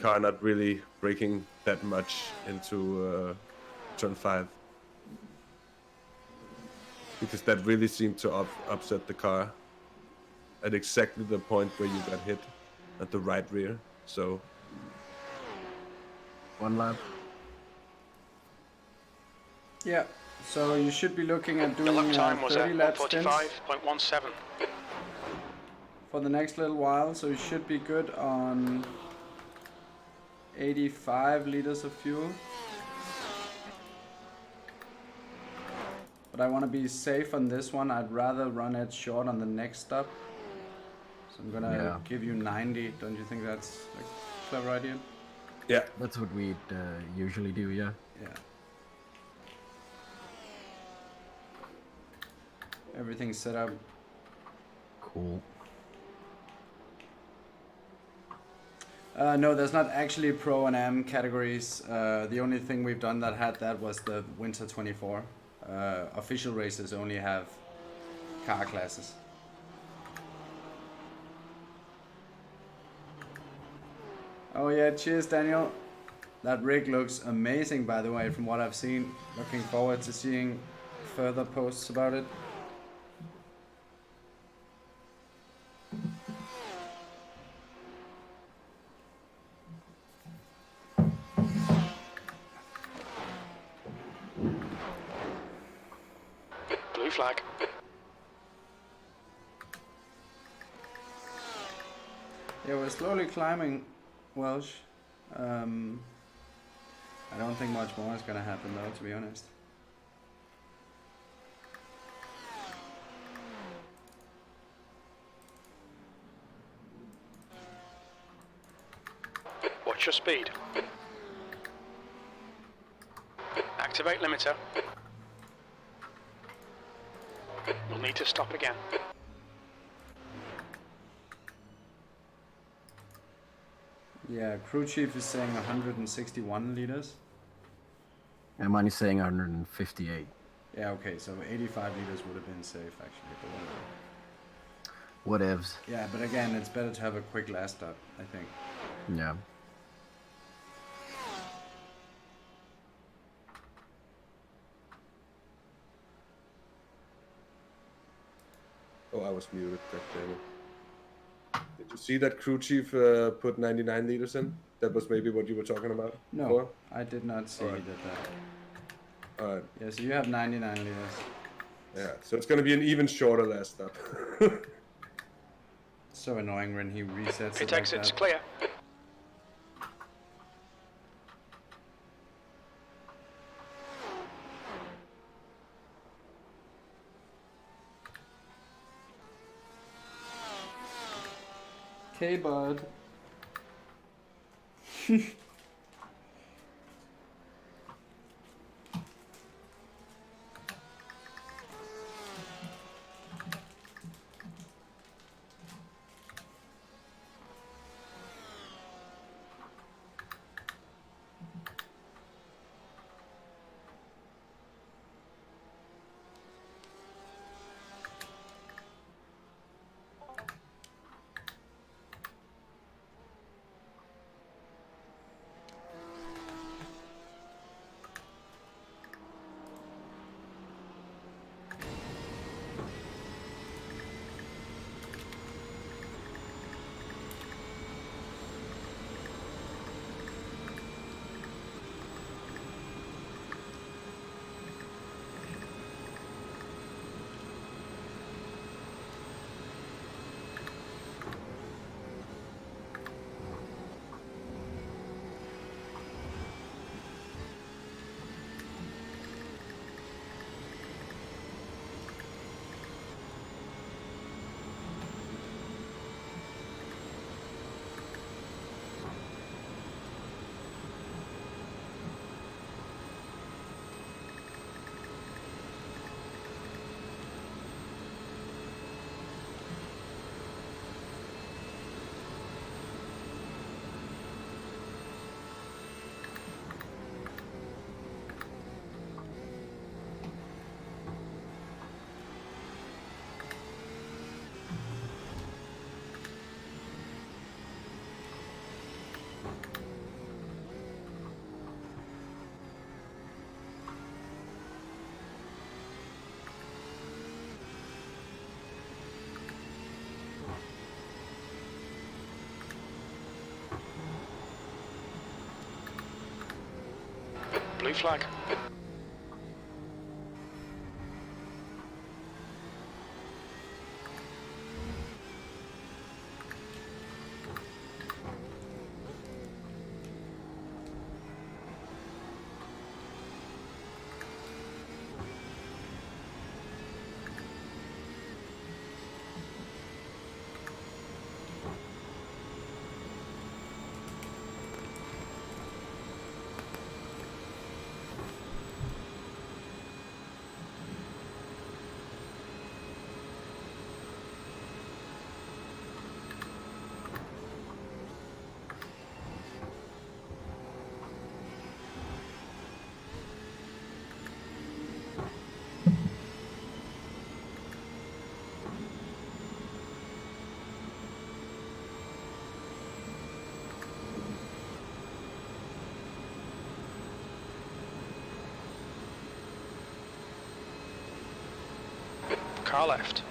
car not really braking that much into turn 5. Because that really seemed to upset the car at exactly the point where you got hit at the right rear. So... One lap. Yeah, so you should be looking at Your doing lap time was 30 at lap stints 145.17. for the next little while, so you should be good on 85 liters of fuel. But I want to be safe on this one. I'd rather run it short on the next stop. So I'm gonna give you 90. Don't you think that's like a clever idea? Yeah. That's what we'd usually do, yeah. Yeah. Everything's set up. Cool. No, there's not actually Pro and Am categories. The only thing we've done that had that was the Winter 24. Official races only have car classes. Oh yeah, cheers Daniel. That rig looks amazing, by the way, from what I've seen. Looking forward to seeing further posts about it. Blue flag. Yeah, we're slowly climbing, Welsh. I don't think much more is gonna happen though, to be honest. Watch your speed. Activate limiter. We'll need to stop again. Yeah, crew chief is saying 161 liters. And mine is saying 158. Yeah, okay, so 85 liters would have been safe actually, but whatever. Whatevs. Yeah, but again, it's better to have a quick last stop, I think. Yeah. Oh, I was muted. Goddammit. Did you see that crew chief put 99 liters in? That was maybe what you were talking about? No, before? I did not see Alright. that. Alright. Yeah, so you have 99 liters. Yeah, so it's gonna be an even shorter last stop. So annoying when he resets Pit it like exit's that. clear. K-Bud. Blue flag. Car left.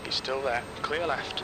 He's still there. Clear left.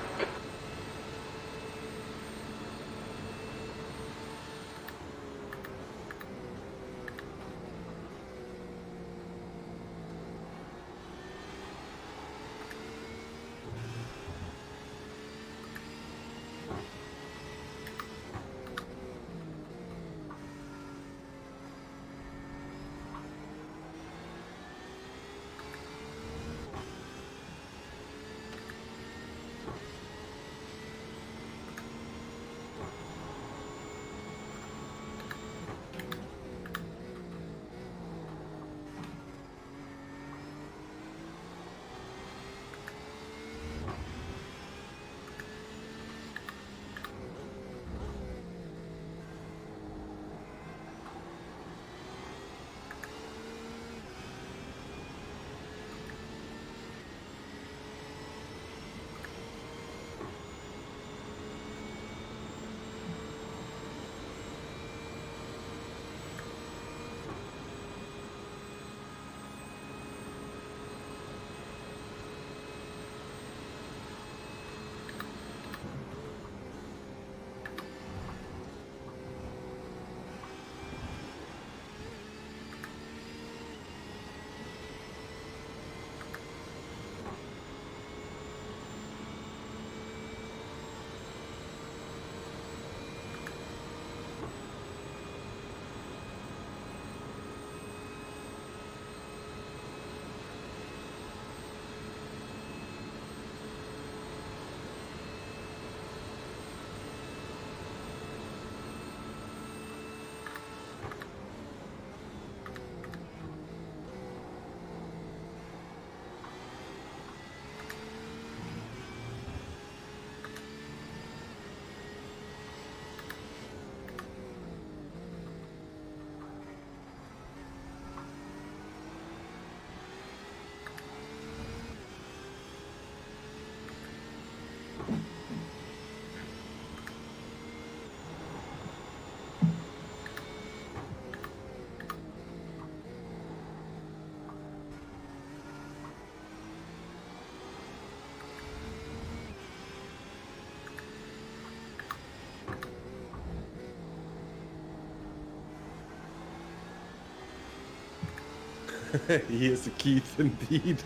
He is a Keith indeed.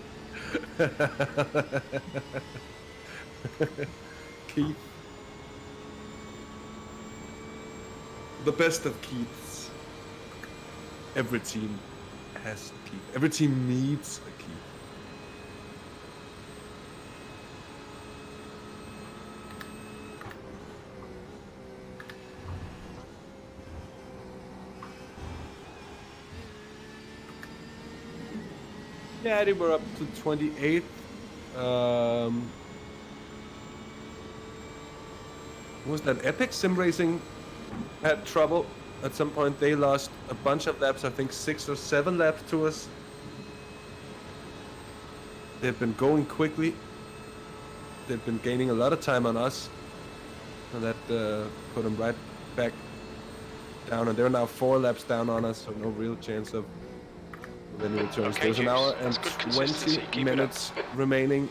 Keith. The best of Keiths. Every team has a Keith. Every team needs a Keith. Yeah, they were up to 28th. Was that Epic Simracing had trouble at some point? They lost a bunch of laps, I think 6 or 7 laps to us. They've been going quickly. They've been gaining a lot of time on us. And that put them right back down. And they're now 4 laps down on us, so no real chance of any returns. Okay, There's an hour Juice, and that's good consistency. 20 Keep it up. minutes remaining.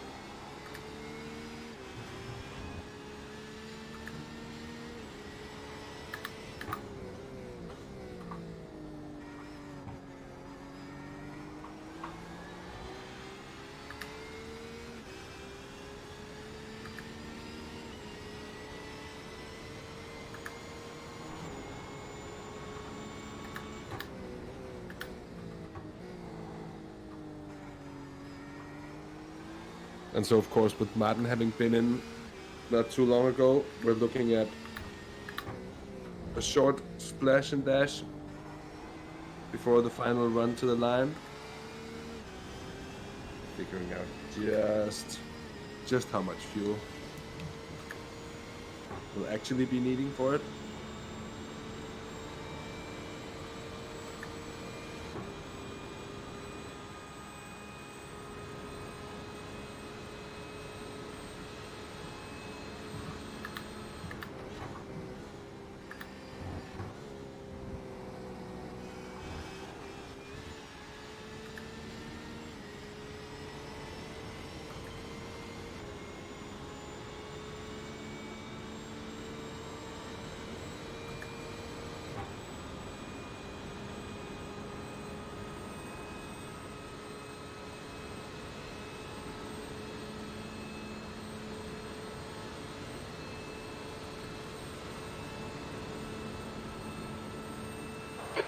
And so, of course, with Martin having been in not too long ago, we're looking at a short splash and dash before the final run to the line. Figuring out just how much fuel we'll actually be needing for it.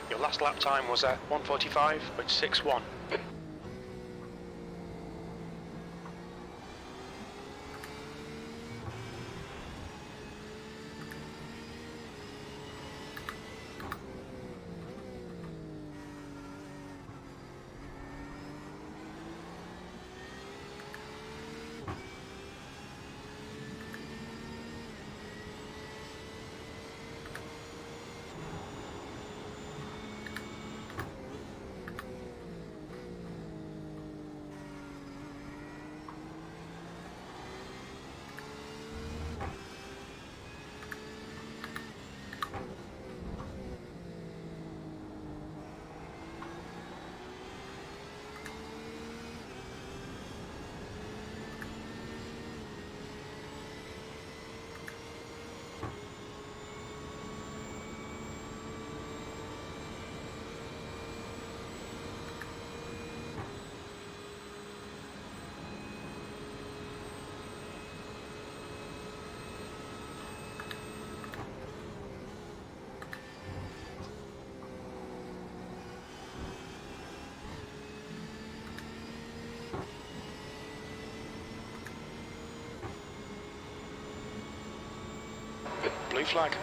Your last lap time was at 1:45.61. Blue flag.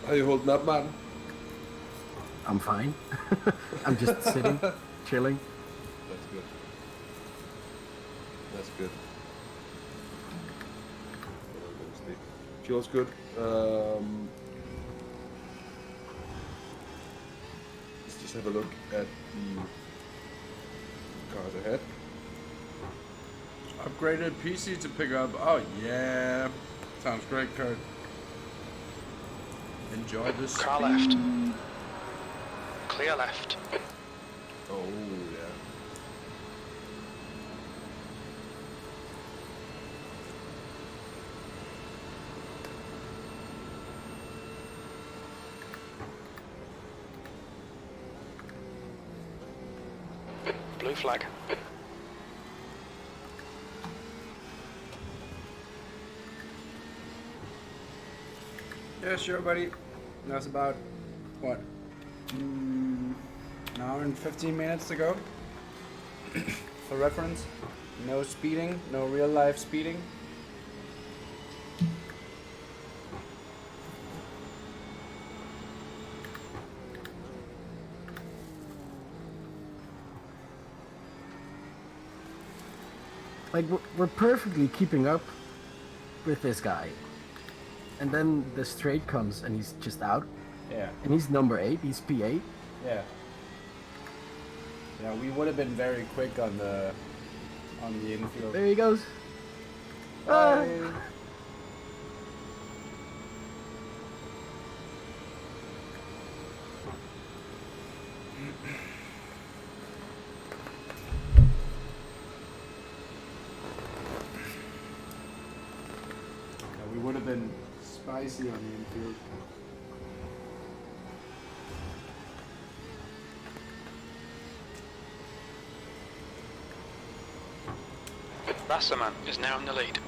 How you holding up, Martin? I'm fine. I'm just sitting, chilling. That's good. That's good. Feels good. Let's just have a look at the cars ahead. Upgraded PC to pick up. Oh yeah, sounds great, Kurt. Enjoy this. Car left. Clear left. Oh yeah. Blue flag. Yeah, sure, buddy. That's about what? An hour and 15 minutes to go. For reference, no speeding, no real life speeding. Like, we're perfectly keeping up with this guy. And then the straight comes and he's just out. Yeah, And he's number 8, he's P8. yeah. Yeah, we would have been very quick on the infield. There he goes. Ah. Bye. Yeah, we would have been spicy on the infield. Wasserman is now in the lead.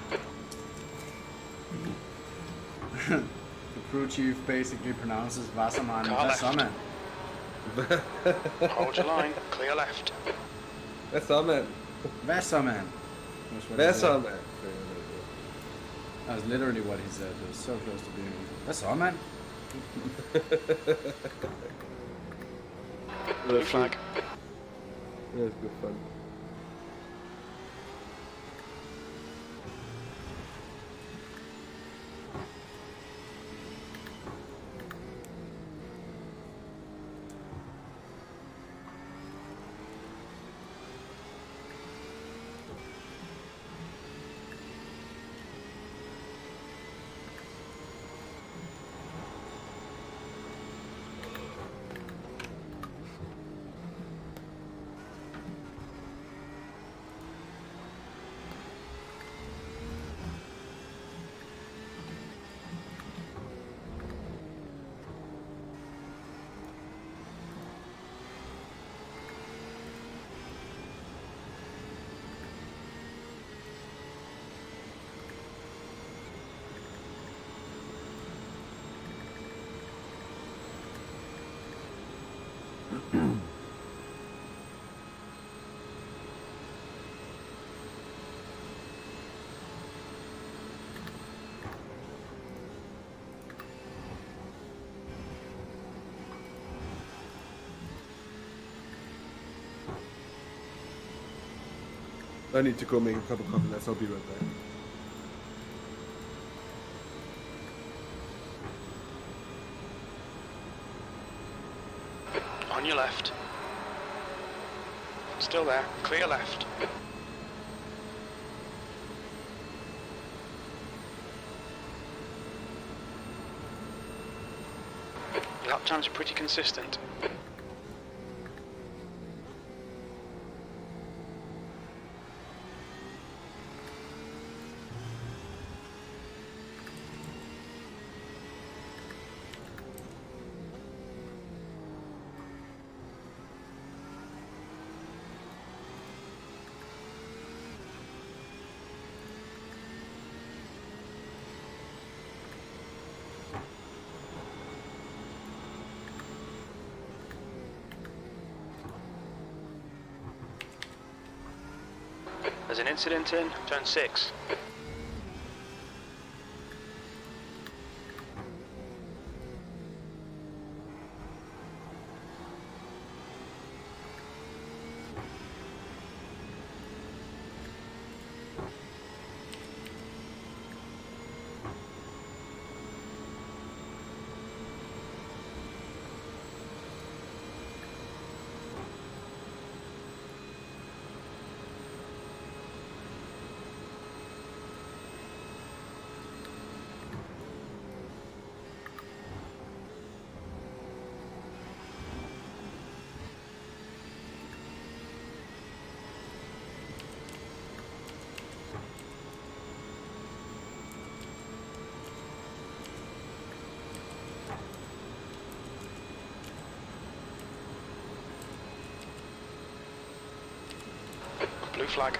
The crew chief basically pronounces Wasserman Car left. Wasserman. Hold your line. Clear left. That's all, man. Wasserman. was what he That's said. all, man. That was literally what he said. It was so close to being. That's all, man. Blue flag. That's good fun. I need to go make a cup of coffee. I'll be right back. On your left. Still there. Clear left. Lap times are pretty consistent. There's an incident in turn 6. Blue flag.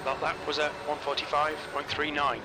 That lap was at 1:45.39.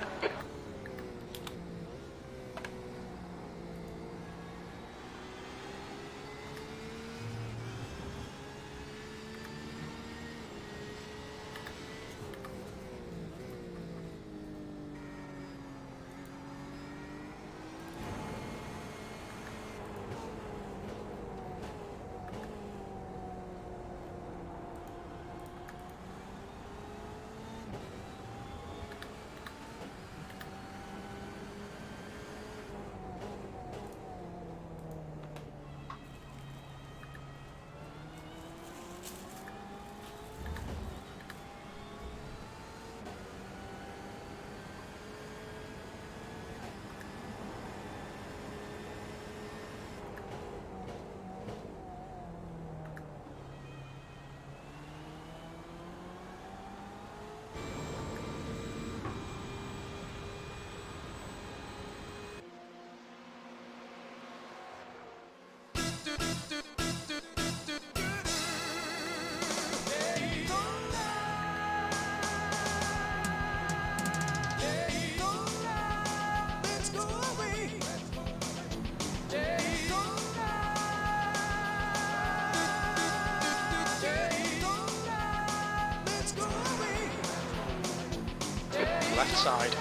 Left side.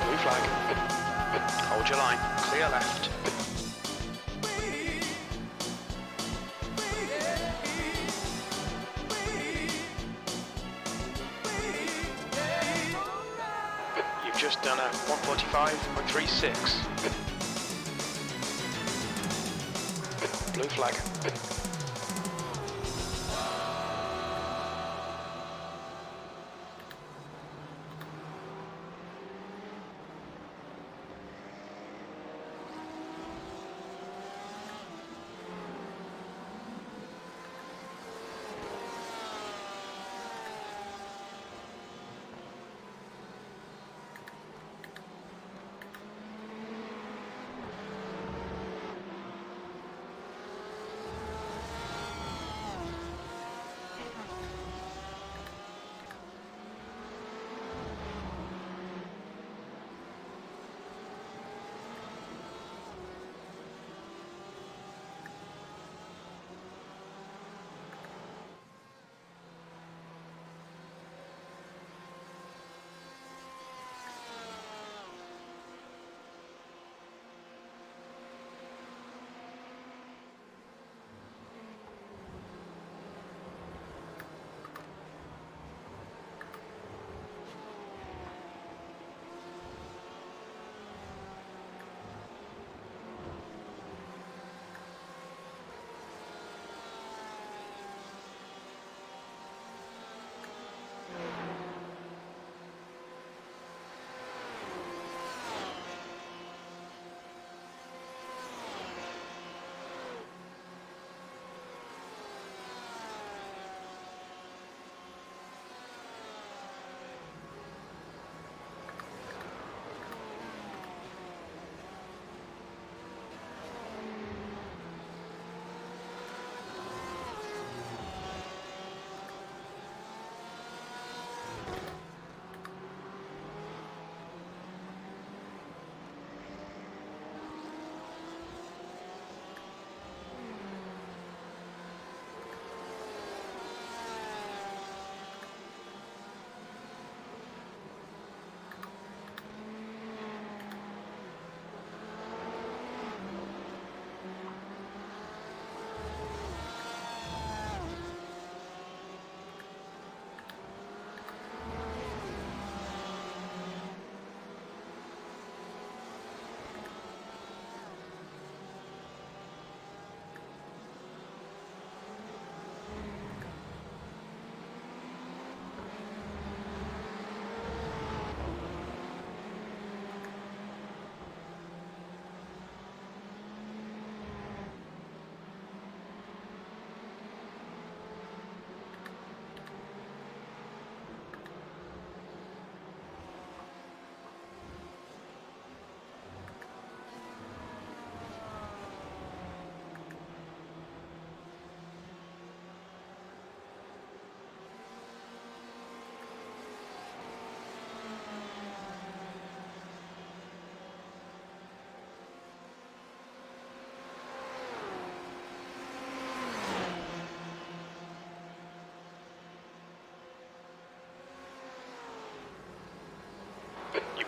Blue flag. Hold your line. Clear left. You've just done a 1:45.36. Blue flag.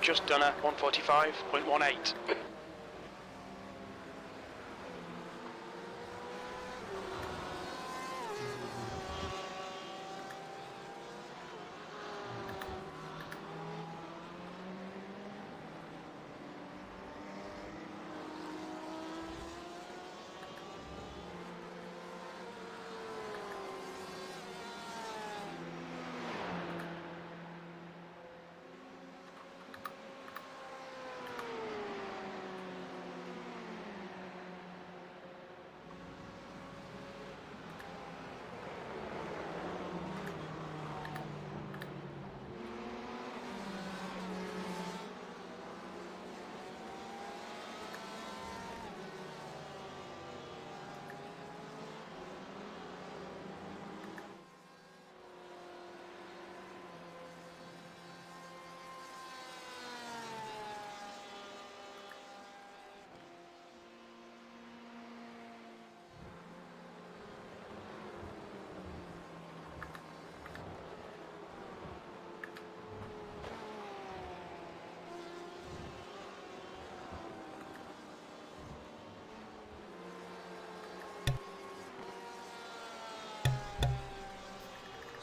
just done a 145.18.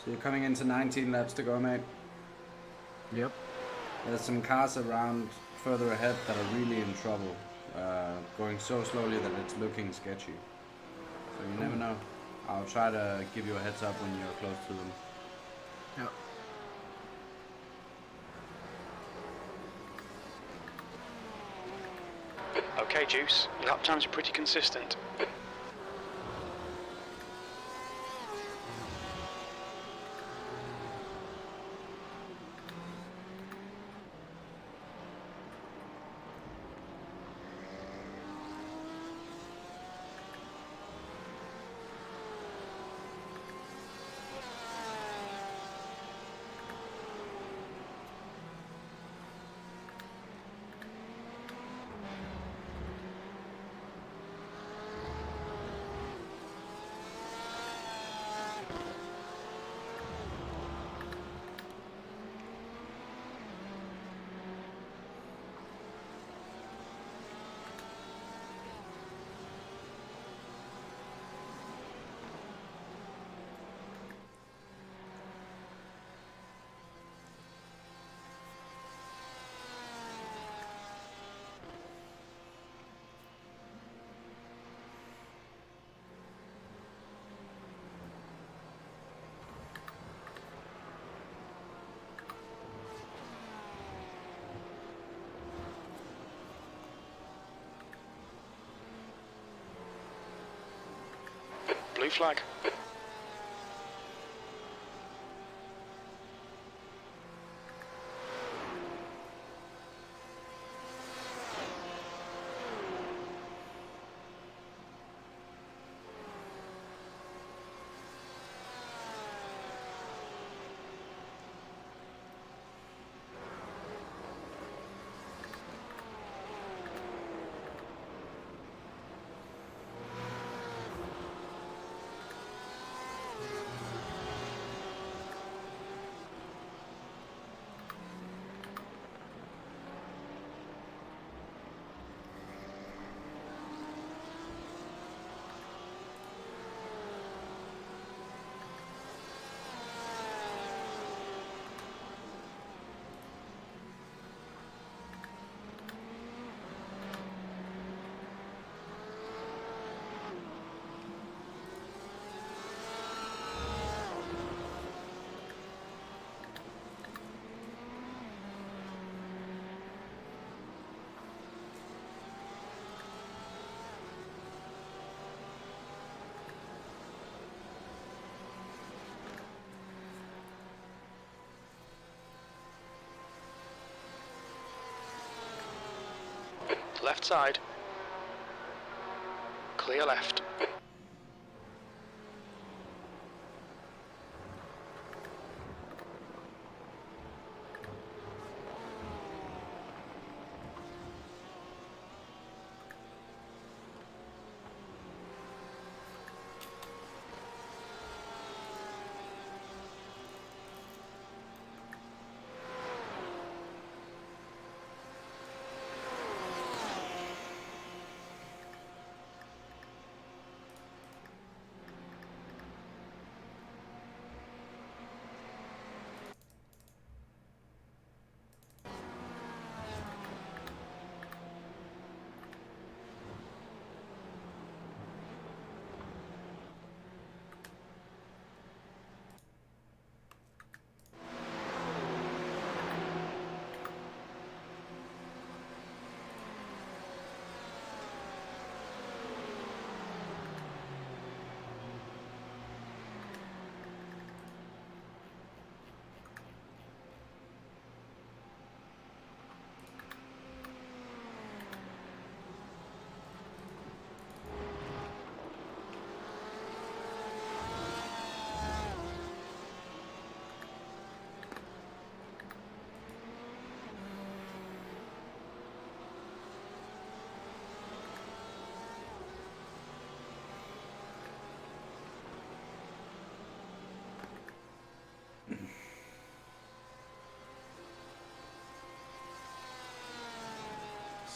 So you're coming into 19 laps to go, mate. Yep. There's some cars around further ahead that are really in trouble, going so slowly that it's looking sketchy. So you never know. I'll try to give you a heads up when you're close to them. Yep. Okay, Juice, your lap times are pretty consistent. Blue flag. Left side. Clear left.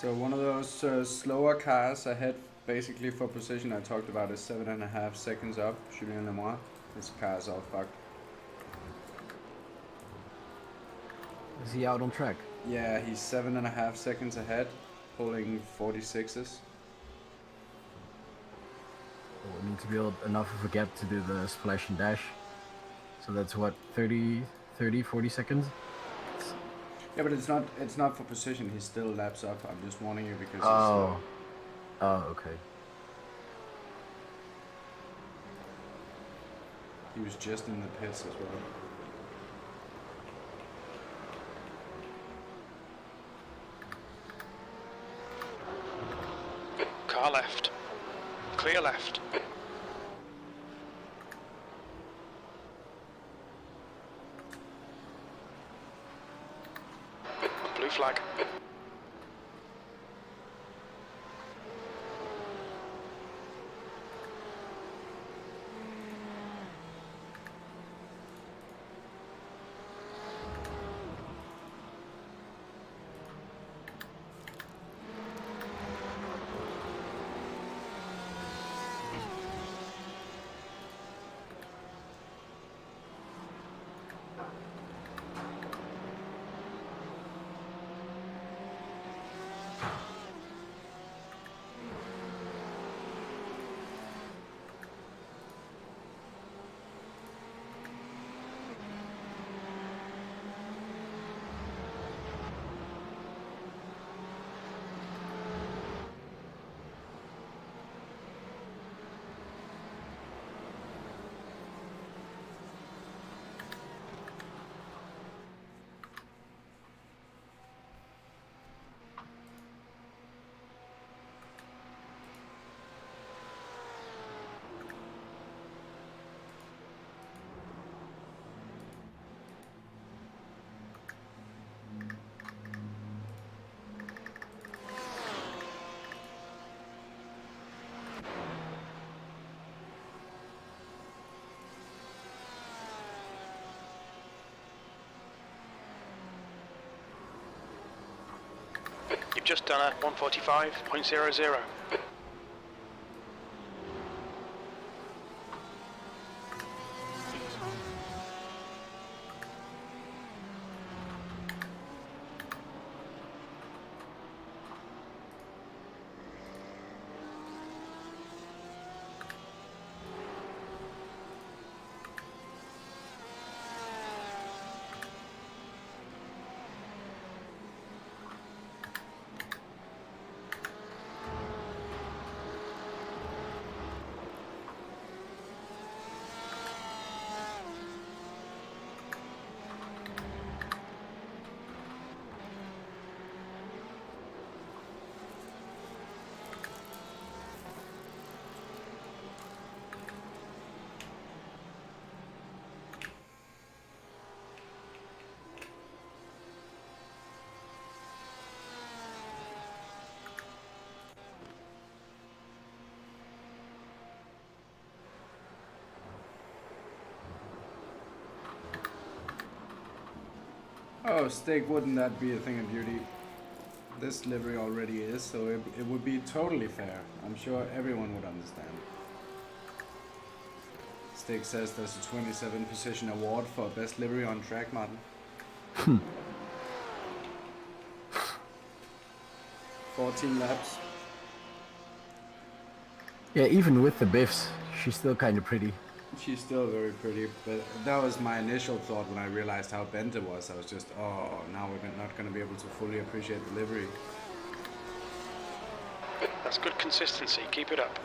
So one of those slower cars ahead, basically for position I talked about, is 7.5 seconds up. Julien Lemoyne. His car's all fucked. Is he out on track? Yeah, he's 7.5 seconds ahead, pulling 46s. We'll need to build enough of a gap to do the splash and dash. So that's what, 30, 40 seconds? Yeah, but it's not for position. He's still laps up. I'm just warning you because he's Oh. slow. Oh, okay. He was just in the pits as well. Car left. Clear left. Blue flag. You've just done a 145.00. Oh, Steak, wouldn't that be a thing of beauty? This livery already is, so it would be totally fair. I'm sure everyone would understand. Steak says there's a 27 position award for best livery on track, Martin. 14 laps. Yeah, even with the biffs, she's still kind of pretty. She's still very pretty, but that was my initial thought when I realized how bent it was. I was just, oh, now we're not going to be able to fully appreciate the livery. That's good consistency. Keep it up.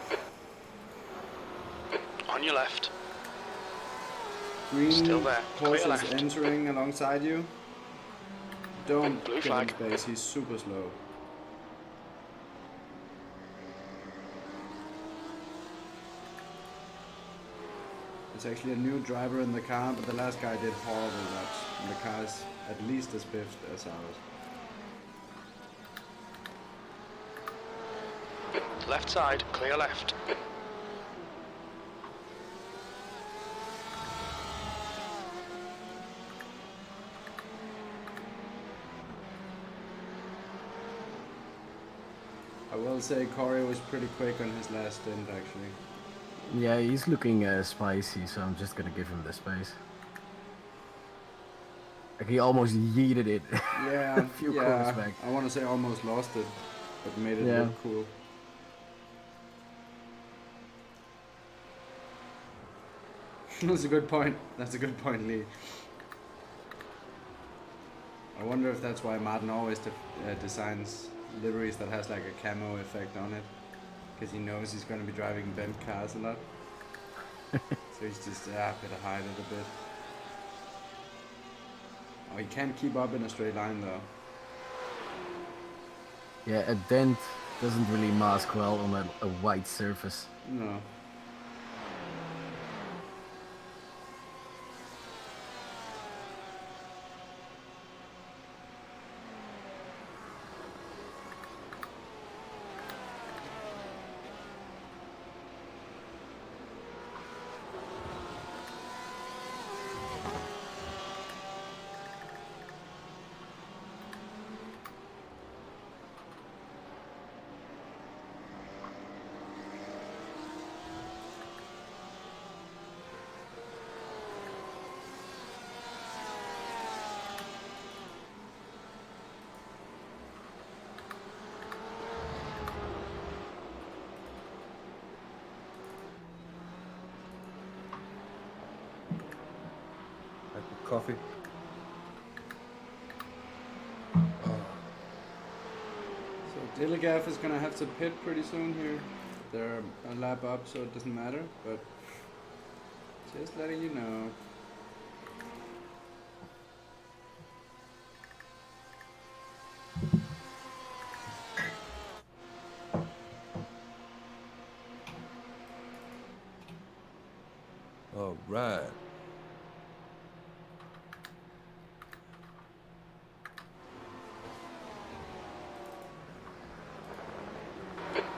On your left. Green Still there. horse Clear is left. entering alongside you. Don't Blue get flag. in space, he's super slow. There's actually a new driver in the car, but the last guy did horrible laps. And the car is at least as biffed as ours. Left side. Clear left. I will say Corey was pretty quick on his last stint, actually. Yeah, he's looking spicy, so I'm just gonna give him the space. Like he almost yeeted it Yeah, a few corners back. I want to say almost lost it, but made it Yeah. look cool. That's a good point. That's a good point, Lee. I wonder if that's why Martin always designs liveries that has like a camo effect on it, because he knows he's going to be driving bent cars a lot. So he's just happy to hide it a bit. Oh, he can't keep up in a straight line though. Yeah, a dent doesn't really mask well on a white surface. No. Coffee. So Dilligaff is gonna have to pit pretty soon here. They're a lap up, so it doesn't matter, but just letting you know. All right.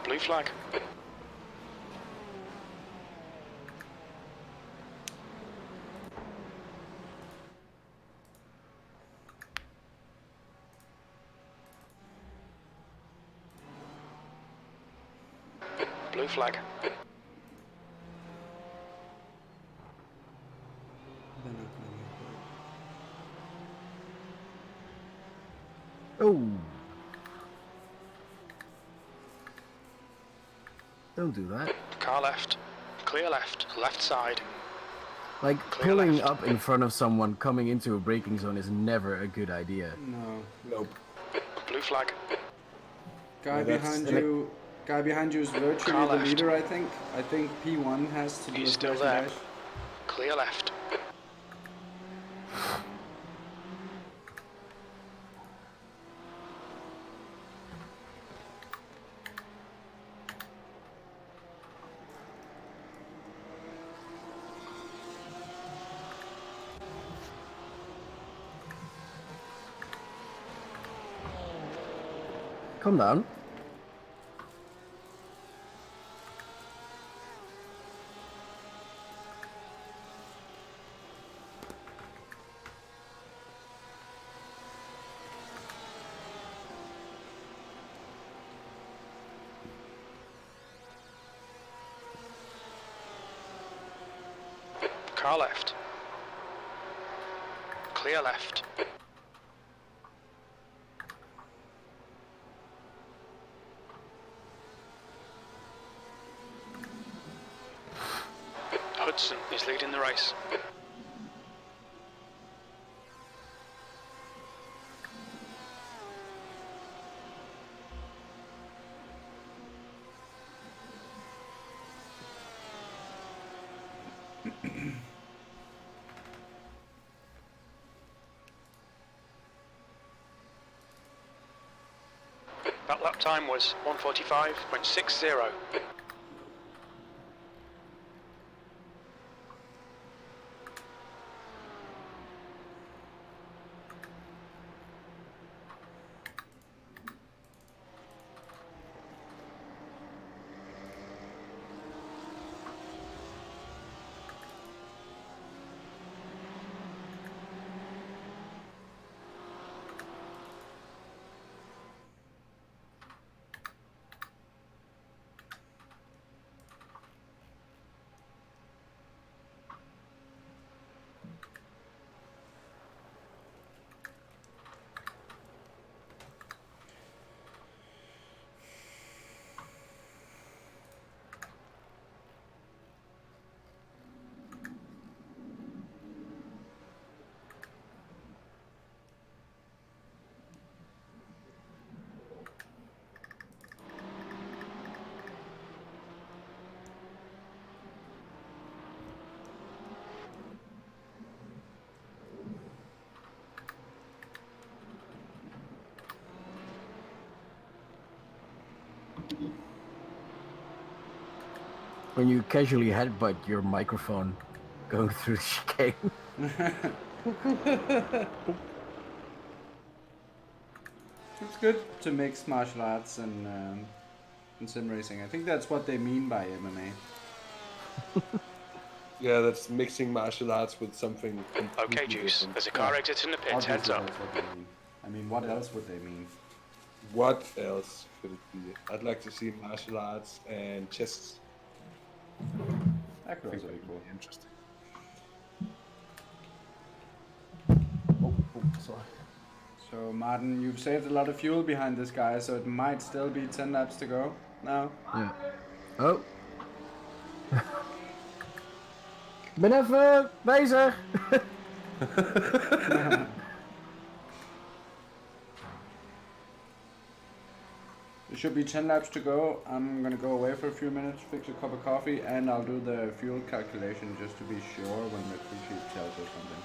Blue flag. Blue flag. They're not gonna make it. Oh! Don't do that. Car left. Clear left. Left side. Like, Clear pulling left. up in front of someone coming into a braking zone is never a good idea. No. Nope. Blue flag. Guy Yeah, that's- behind you. Guy behind you is virtually Car the left. leader, I think. I think P1 has to do He's a still splash and there. dash. Clear left. Calm down. Car left. Clear left. Hudson is leading the race. That lap time was 1:45.60. When you casually headbutt your microphone going through the chicane. It's good to mix martial arts and sim racing. I think that's what they mean by MMA. Yeah, that's mixing martial arts with something Okay, completely Juice. different. There's a car exiting the pits. Heads Obviously, up. that's what they mean. I mean, what else would they mean? What else could it be? I'd like to see martial arts and chess. That could I think also be that cool. would be interesting. Sorry. So, Martin, you've saved a lot of fuel behind this guy, so it might still be 10 laps to go now. Yeah. Oh. Ben even bezig. There should be 10 laps to go. I'm gonna go away for a few minutes, fix a cup of coffee, and I'll do the fuel calculation just to be sure when the crew chief tells us something.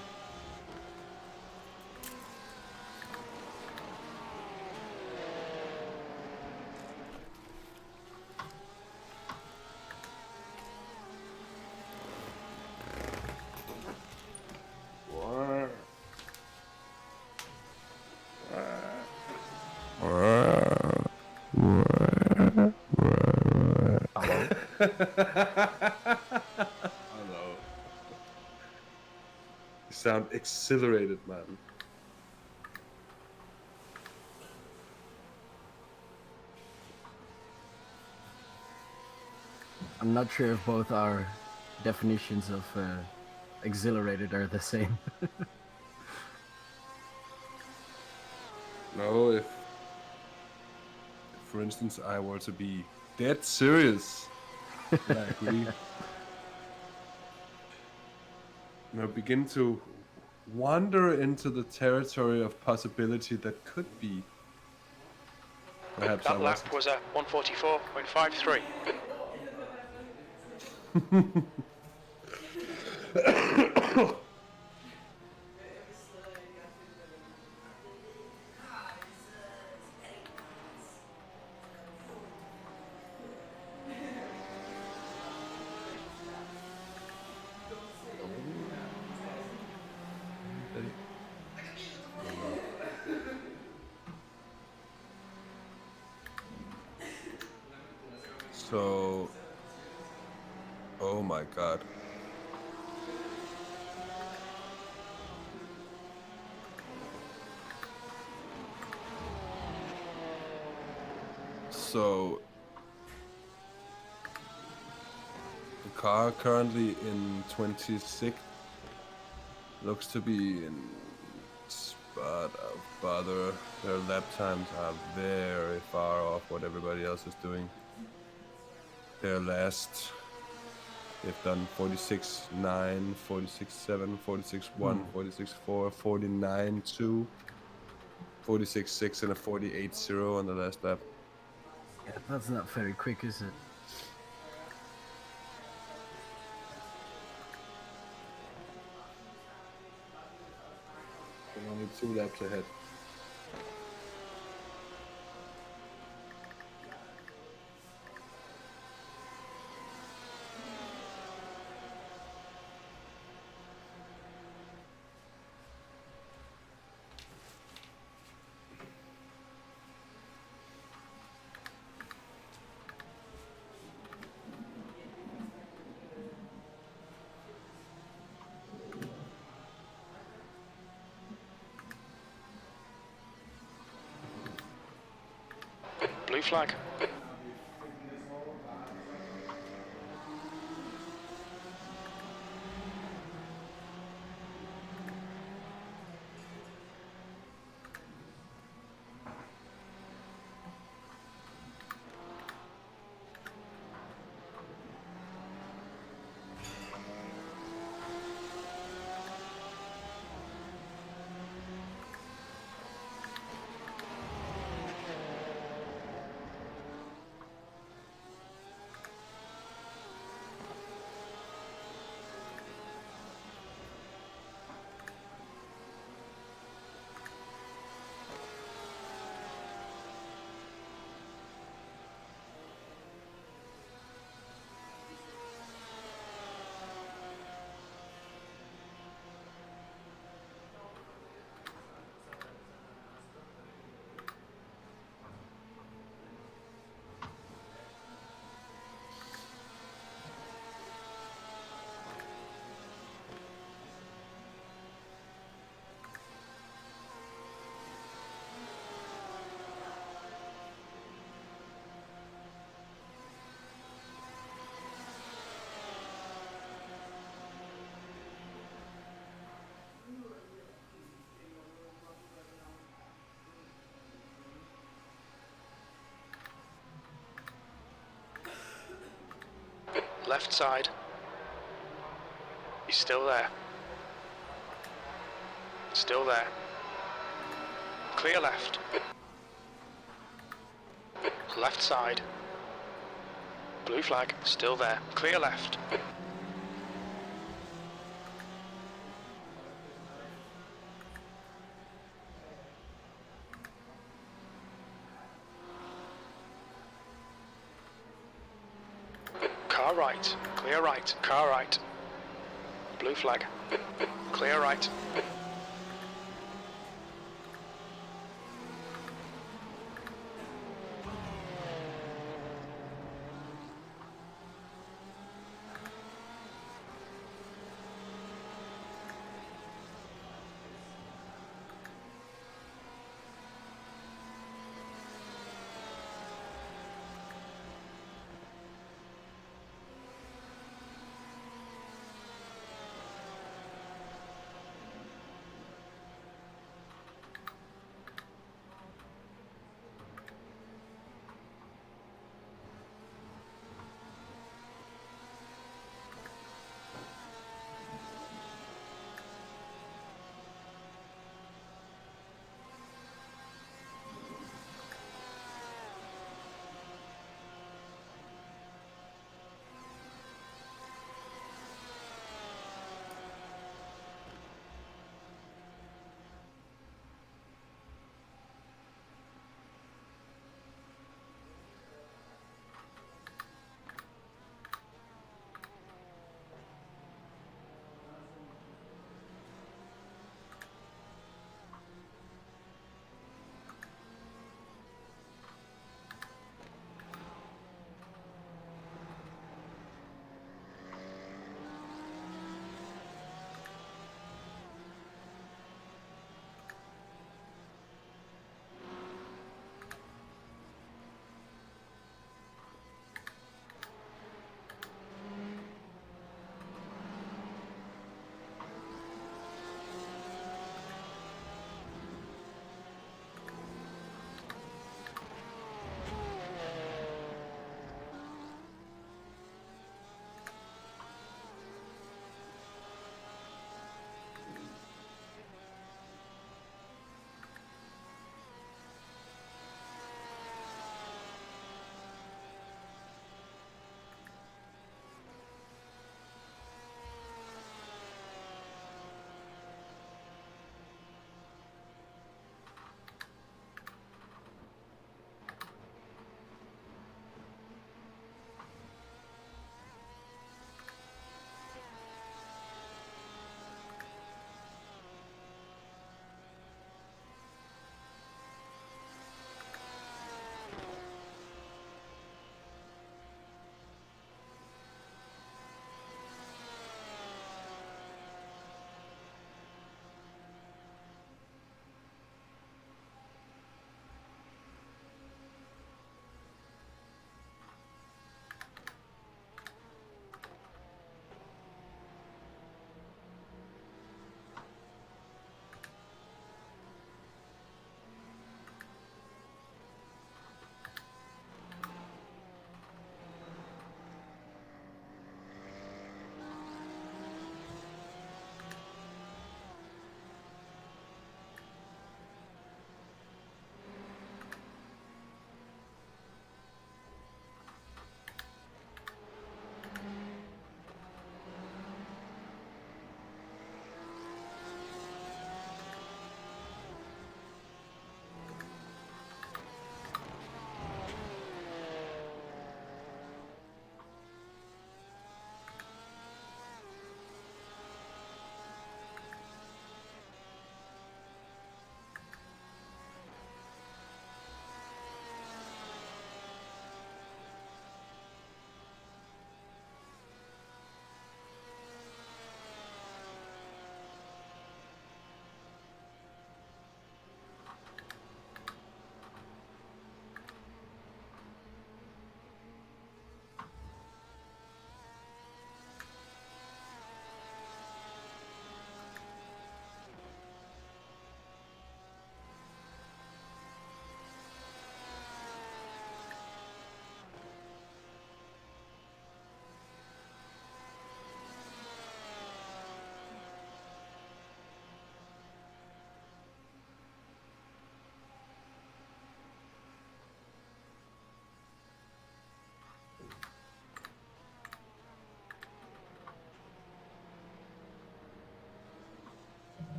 Hello. You sound exhilarated, man. I'm not sure if both our definitions of exhilarated are the same. No, if for instance I were to be dead serious, then I agree. Begin to wander into the territory of possibility that could be. Perhaps That lap was a 144.53. So, oh my god. So, the car currently in 26th looks to be in spot of bother. Their lap times are very far off what everybody else is doing. Their last, they've done 46.9, 46.7, 46.1, 46.4, 49.2, 46.6, and a 48.0 on the last lap. Yeah, that's not very quick, is it? They're only 2 laps ahead. Blue flag. Left side. He's still there. Still there. Clear left. Left side. Blue flag, still there. Clear left. Car right, clear right, car right. Blue flag, clear right.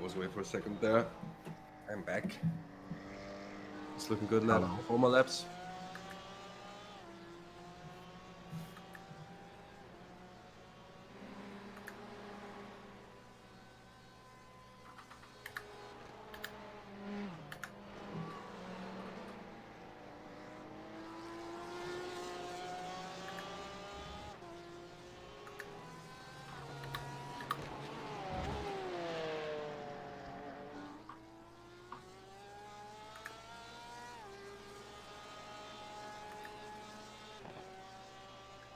was away for a second there. I'm back. It's looking good, lad. Hello. 4 more laps.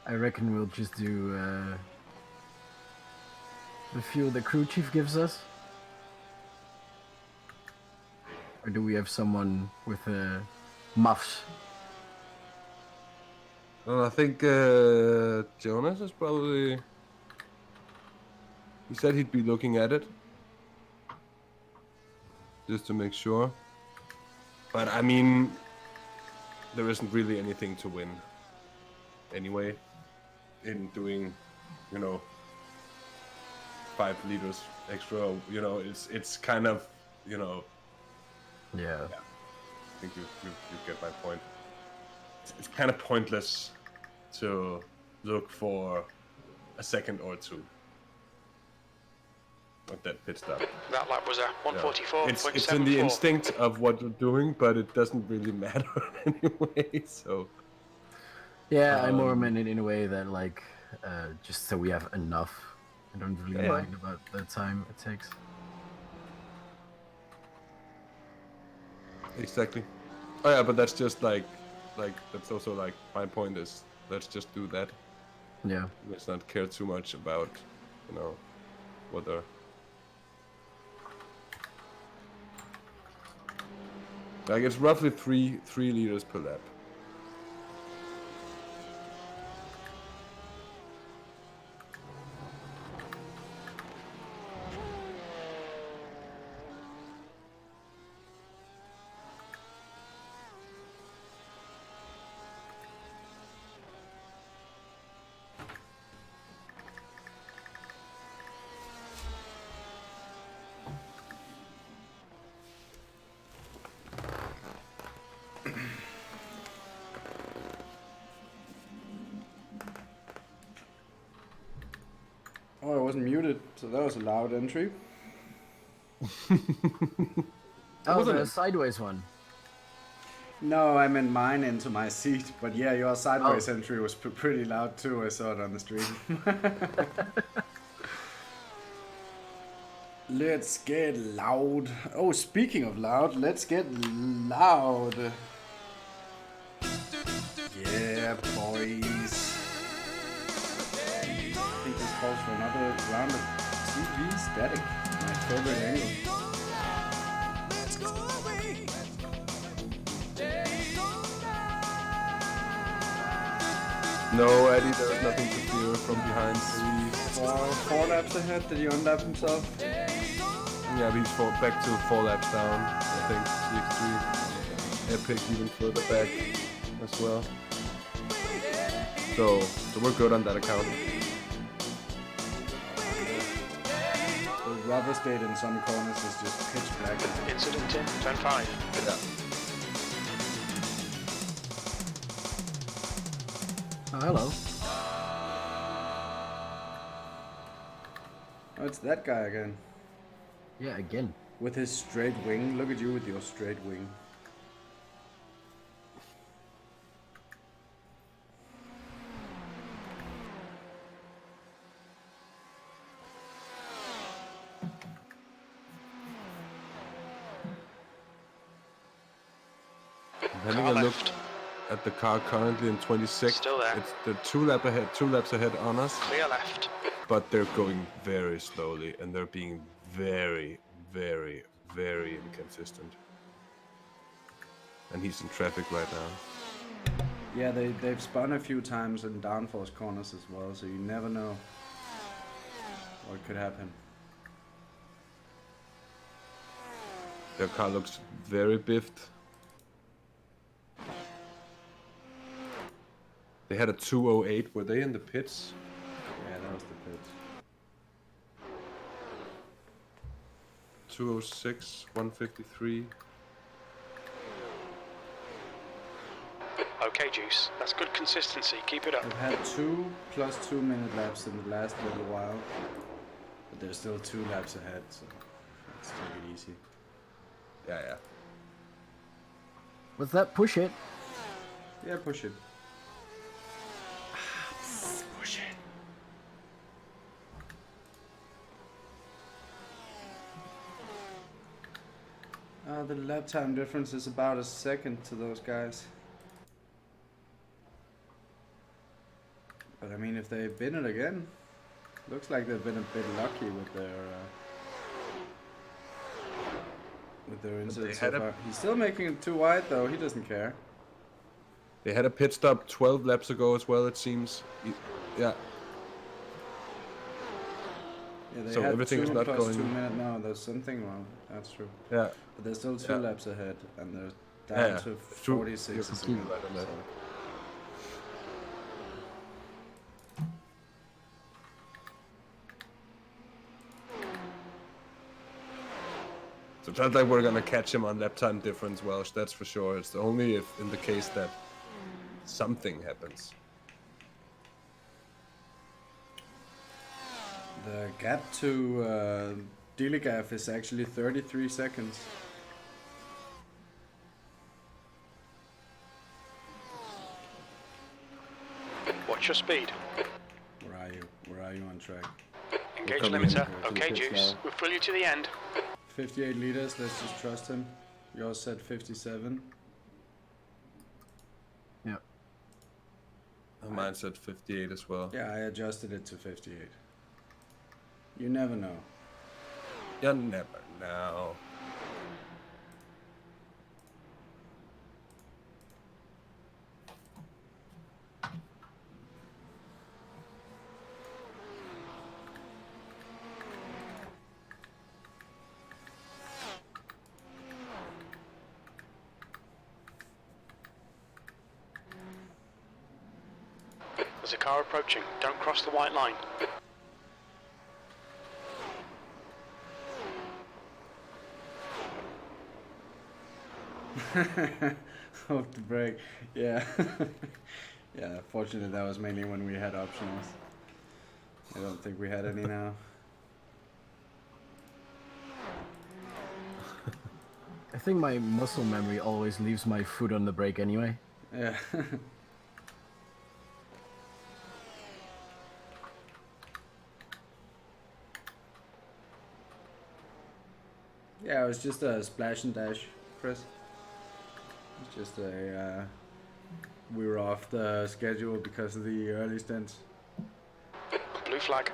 I reckon we'll just do the fuel the crew chief gives us. Or do we have someone with muffs? Well, I think Jonas is probably... He said he'd be looking at it. Just to make sure. But I mean, there isn't really anything to win. Anyway, in doing, 5 liters extra, it's kind of, Yeah. I think you get my point. It's kind of pointless to look for a second or two of that pit stop. That lap was a 144.74. It's in the instinct of what you're doing, but it doesn't really matter anyway. So Yeah, I more meant it in a way that like, just so we have enough. I don't really mind about the time it takes. exactly. Oh yeah, but that's just like that's also like my point is let's just do that. Yeah. Let's not care too much about whether. Like it's roughly 3 liters per lap. Oh, I wasn't muted, so that was a loud entry. Oh, the sideways one. No, I meant mine into my seat, but yeah, your sideways entry was pretty loud too. I saw it on the stream. Let's get loud. Oh, speaking of loud, let's get loud. Yeah, boys. I think this calls for another round of TV static. My favorite angle. No, Eddie, there is nothing to fear from behind. Four laps ahead. Did he unlap himself? Yeah, but he's back to 4 laps down, I think. 6-3. Epic even further back as well. So we're good on that account. The rubber state in some corners is just pitch black. Incident in turn 5. Yeah. Oh, hello. Oh, it's that guy again. Yeah, again. With his straight wing. Look at you with your straight wing. Having a look at the car currently in 26th. Still there. It's the 2 laps ahead on us. Clear left. But they're going very slowly and they're being very, very, very inconsistent. And he's in traffic right now. Yeah, they've spun a few times in downforce corners as well, so you never know what could happen. Their car looks very biffed. They had a 208. Were they in the pits? Yeah, that was the pit. 206, 153. Okay, Juice. That's good consistency. Keep it up. We've had 2 plus 2 minute laps in the last little while, but there's still 2 laps ahead, so let's take it easy. Yeah. What's that? Push it. Yeah, push it. Push it. The lap time difference is about a second to those guys. But I mean, if they bin it again, looks like they've been a bit lucky with their incidents so far. He's still making it too wide though, he doesn't care. They had a pit stop 12 laps ago as well, it seems. Yeah. Yeah, they So had everything is 2 not plus going... 2 minutes. No, there's something wrong. That's true. Yeah. But they're still 2 laps ahead, and they're down to True. 46 You're a completely second. right on that. So it's not like we're gonna catch him on lap time difference, Welsh, that's for sure. It's only if in the case that something happens. The gap to DirtenDK is actually 33 seconds. Watch your speed. Where are you? Where are you on track? Engage coming limiter. in. Okay, Pit Juice. stop. We'll fill you to the end. 58 liters, let's just trust him. Yours said 57. Yeah. Mine said 58 as well. Yeah, I adjusted it to 58. You never know. You never know. There's a car approaching. Don't cross the white line. Off the brake. Yeah. Yeah, fortunately that was mainly when we had optionals. I don't think we had any now. I think my muscle memory always leaves my foot on the brake anyway. Yeah. Yeah, it was just a splash and dash, Chris. It's just a, we were off the schedule because of the early stints. Blue flag.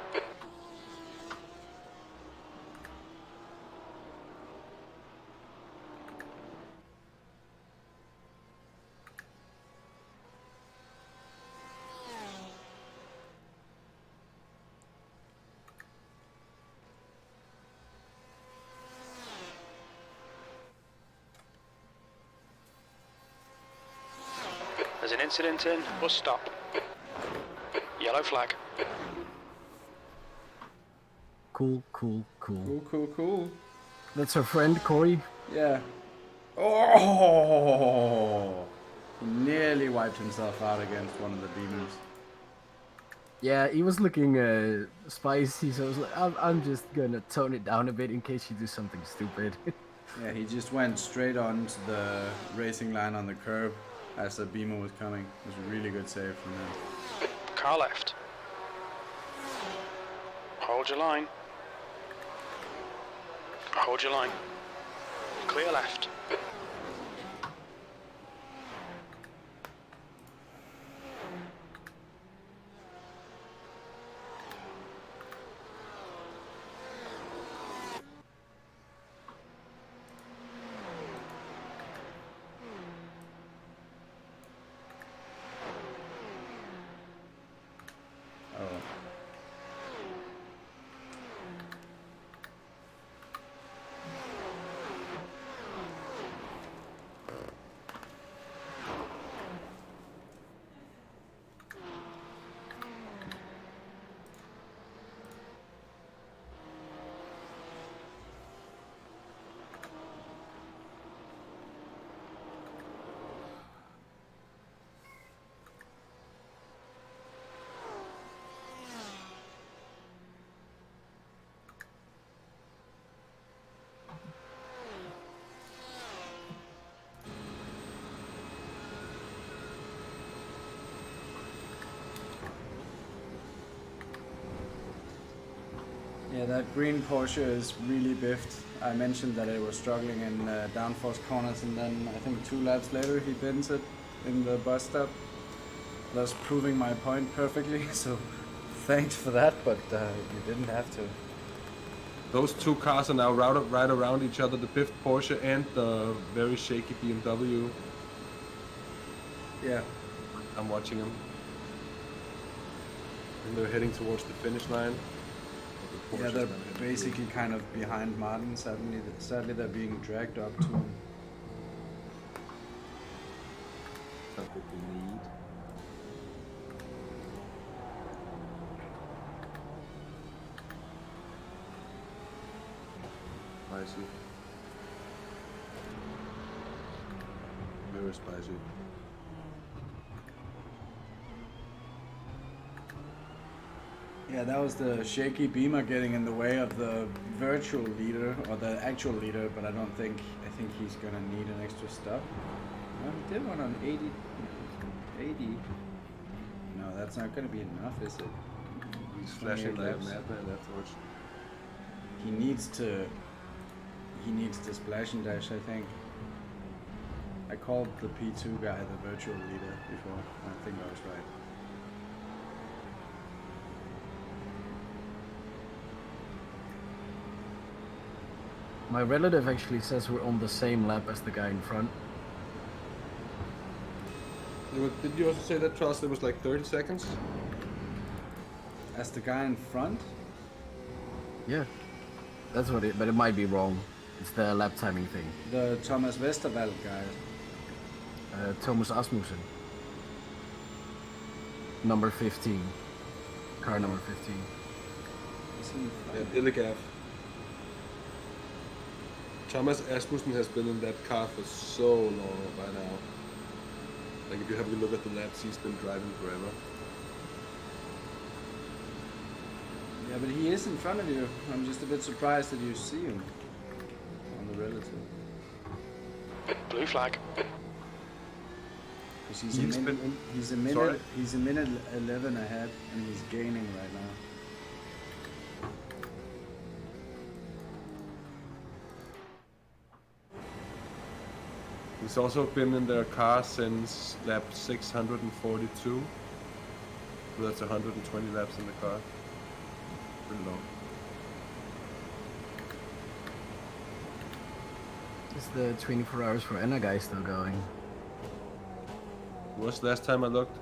There's an incident in, bus stop. Yellow flag. Cool. Cool. That's our friend, Corey. Yeah. Oh! He nearly wiped himself out against one of the demons. Yeah, he was looking spicy, so I was like, I'm just gonna tone it down a bit in case you do something stupid. Yeah, he just went straight on to the racing line on the curb as the beamer was coming. It was a really good save from him. Car left. Hold your line. Hold your line. Clear left. Oh. Yeah, that green Porsche is really biffed. I mentioned that it was struggling in downforce corners, and then I think 2 laps later he bends it in the bus stop, thus proving my point perfectly. So thanks for that, but you didn't have to. Those two cars are now right around each other, the biffed Porsche and the very shaky BMW. Yeah. I'm watching them. And they're heading towards the finish line. The Yeah, Porsche's they're gonna head basically kind of behind Martin. Sadly, they're being dragged up to him. through the lead. Spicy. Very spicy. Yeah, that was the shaky Beamer getting in the way of the virtual leader, or the actual leader, but I think he's gonna need an extra stop. Well, he did one on 80. 80. No, that's not gonna be enough, is it? He's flashing 28 like a laps. madman afterwards. He needs to splash and dash, I think. I called the P2 guy the virtual leader before. I think I was right. My relative actually says we're on the same lap as the guy in front. Did you also say that, Traels, it was like 30 seconds? As the guy in front? Yeah, that's what it. But it might be wrong. It's the lap timing thing. The Thomas Westerveld guy. Thomas Asmussen. Number 15. Car number 15. Is he in Yeah, front? Illigav. Thomas Asmussen has been in that car for so long by now. Like if you have a look at the laps, he's been driving forever. Yeah, but he is in front of you. I'm just a bit surprised that you see him on the relative. Blue flag. Because He's been- Sorry? he's a minute 11 ahead, and he's gaining right now. He's also been in their car since lap 642. So that's 120 laps in the car. Pretty long. Is the 24 hours for Enna guy still going? Was last time I looked?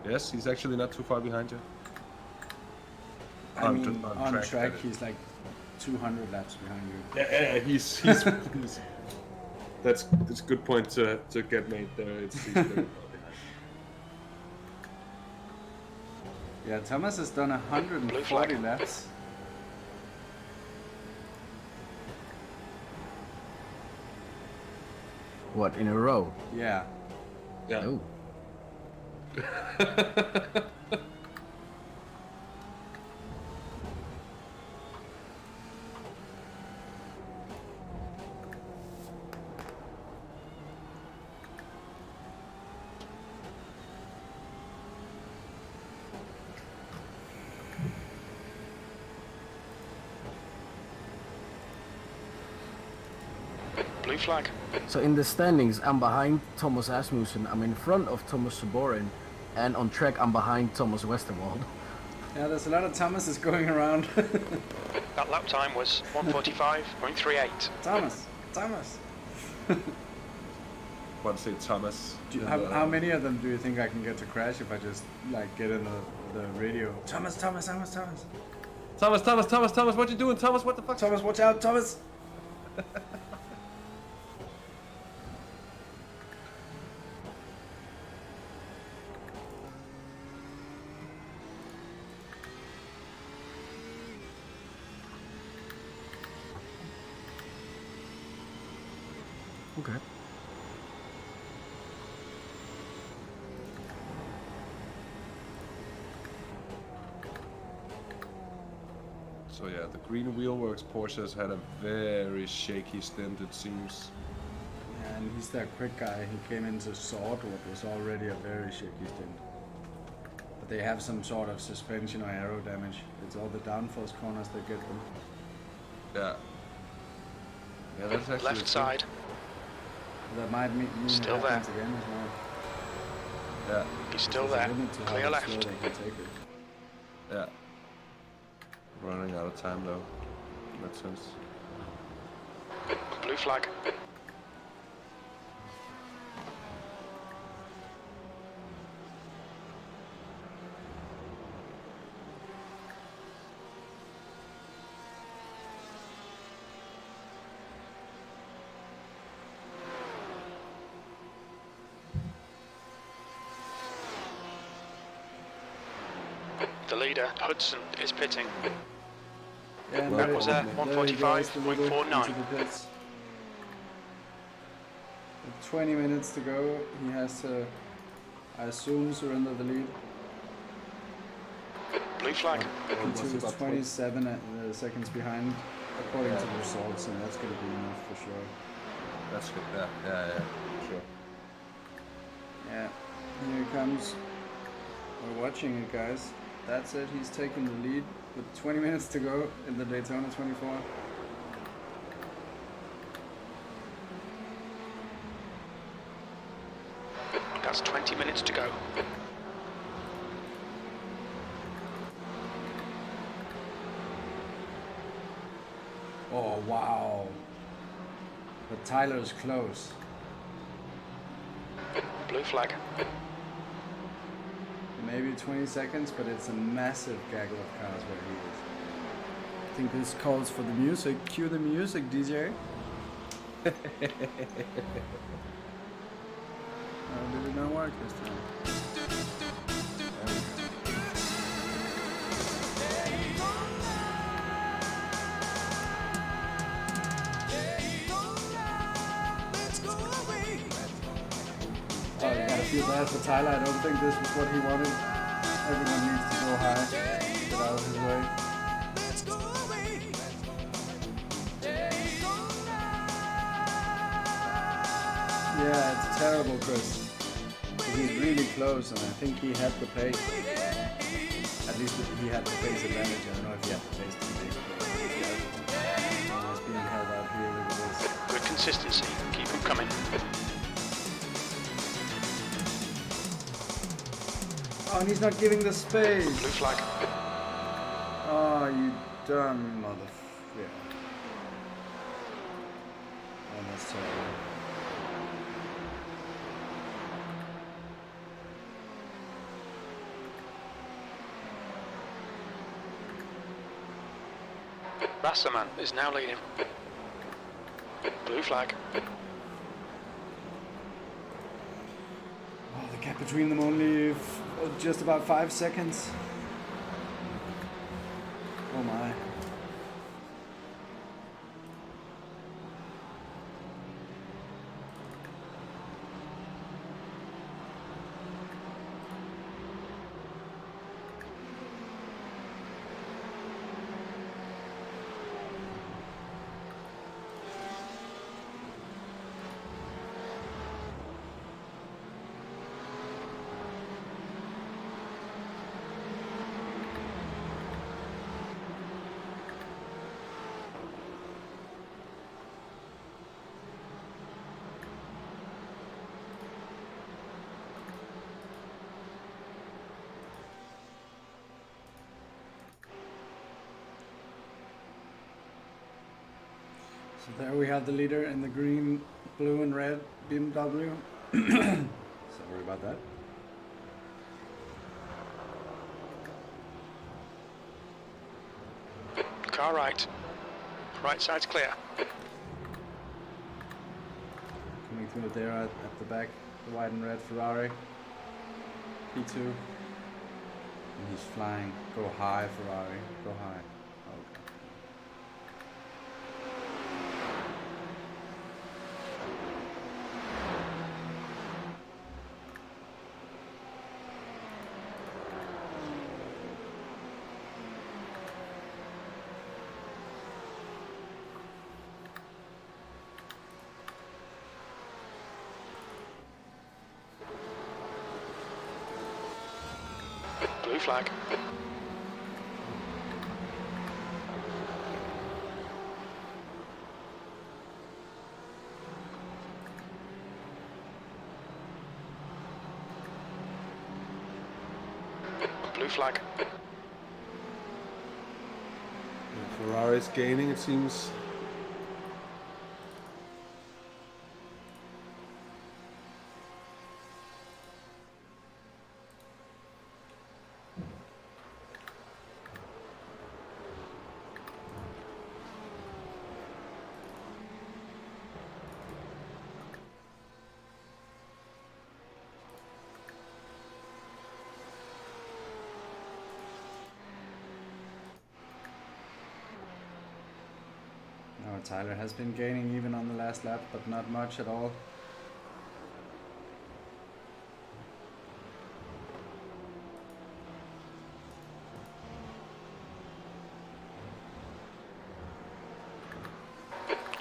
Yes, he's actually not too far behind you. I mean, on on track, track, that is. he's like 200 laps behind you. Yeah, he's that's a good point to get made there. He's very far behind. Yeah, Thomas has done 140 laps. What, in a row? Yeah. Yeah. Oh. Blue flag. So in the standings, I'm behind Thomas Asmussen, I'm in front of Thomas Saborin, and on track I'm behind Thomas Westerwald. Yeah, there's a lot of Thomases going around. That lap time was 145.38. Thomas. Want to say Thomas? How many of them do you think I can get to crash if I just like get in the radio? Thomas. Thomas, what you doing? Thomas, what the fuck? Thomas, watch out, Thomas. Okay. So yeah, the Green Wheelworks Porsches had a very shaky stint, it seems. Yeah, and he's that quick guy. He came into Sword, what was already a very shaky stint. they have some sort of suspension or aero damage. It's all the downforce corners that get them. Yeah. Yeah, that's actually Left true. side. That might mean Still it happens again as well. Yeah, He's still There's a there. limit to how Clear slow left. they can take it. yeah. Running out of time though. In that sense. Blue flag. The leader, Hudson, is pitting. Yeah, and That there- was there he goes, the leader 145.49. into the pits. With 20 minutes to go, he has to, I assume, surrender the lead. Blue flag. P2 is about 27 seconds behind, according to the results, and that's going to be enough for sure. That's good. Yeah, sure. Yeah, here he comes. We're watching it, guys. That's it, he's taking the lead with 20 minutes to go in the Daytona 24. That's 20 minutes to go. Oh, wow. But Tyler's close. Blue flag. Maybe 20 seconds, but it's a massive gaggle of cars where he is. I think this calls for the music. Cue the music, DJ. Oh, did it not work this time? Oh, you gotta feel bad for Tyler. I don't think this was what he wanted. Everyone needs to go high. Get out of his way. Yeah, it's terrible, Chris. 'Cause he's really close, and I think he had the pace. At least he had the pace advantage. I don't know if he had the pace to make it. He's being held out here. Look at this. Good consistency. Keep him coming. Oh, and he's not giving the space. Blue flag. Oh, you dumb motherfucker. Oh, that's terrible. Wasserman is now leading. Blue flag. Oh, the gap between them only just about 5 seconds. Oh my. So there we have the leader in the green, blue and red BMW. Sorry about that. Car right. Right side's clear. Coming through there at the back, the white and red Ferrari. P2. And he's flying. Go high, Ferrari. Go high. Okay. Blue Blue flag. Blue flag. Ferrari's gaining, it seems. No, Tyler has been gaining even on the last lap, but not much at all.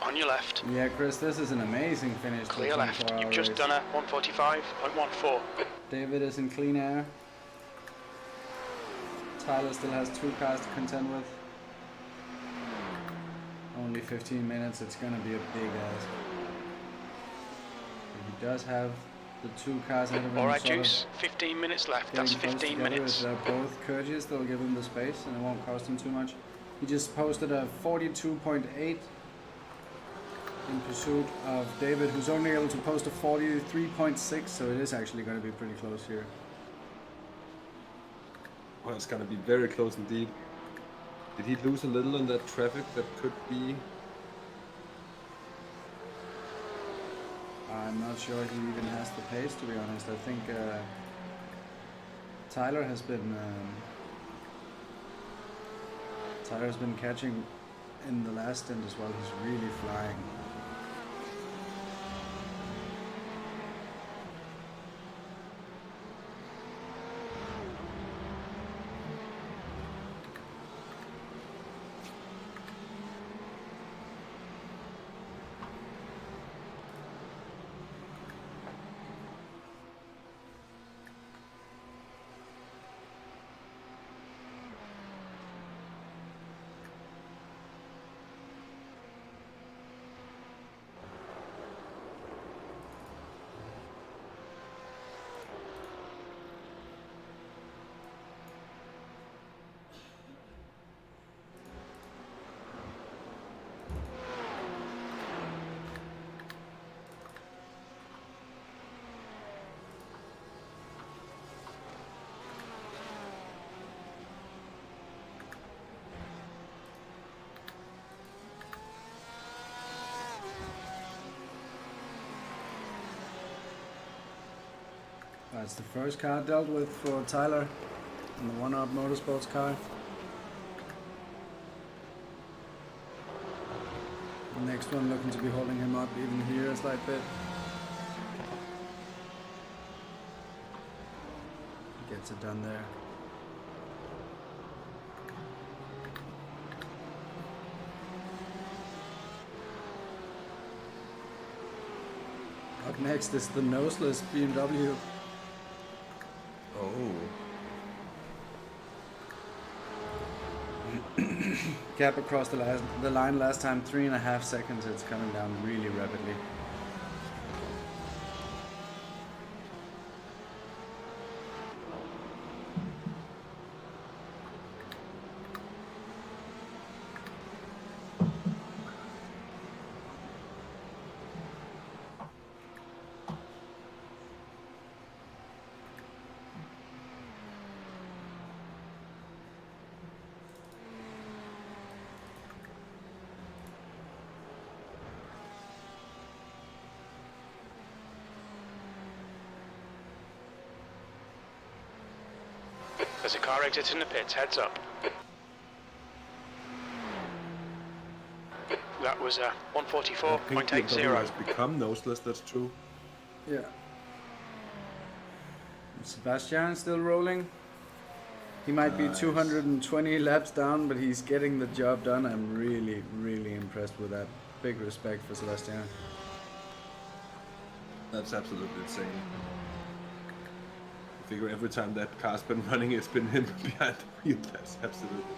On your left. Yeah, Chris, this is an amazing finish. to Clear a left. 24-hour You've just race. done a 145.14. David is in clean air. Tyler still has 2 cars to contend with. Only 15 minutes, it's gonna be a big ask. But he does have the 2 cars ahead of him. Alright, sort of Juice. 15 minutes left. That's getting close 15 together. minutes. If they're both courteous, they'll give him the space and it won't cost him too much. He just posted a 42.8 in pursuit of David, who's only able to post a 43.6, so it is actually going to be pretty close here. Well, it's gonna be very close indeed. Did he lose a little in that traffic that could be? I'm not sure he even has the pace, to be honest. I think Tyler has been catching in the last stint as well. He's really flying. That's the first car dealt with for Tyler in the one-up motorsports car. The next one looking to be holding him up even here a slight bit. Gets it done there. Up next is the noseless BMW. Oh. Gap across the line last time, 3.5 seconds. It's coming down really rapidly. There's a car exiting the pits, heads up. That was a I think BMW 144.80. has become noseless, that's true. Yeah. Sebastian still rolling. He might be 220 laps down, but he's getting the job done. I'm really, really impressed with that. Big respect for Sebastian. That's absolutely insane. figure every time that car's been running, it's been him behind the wheel. That's absolutely massive.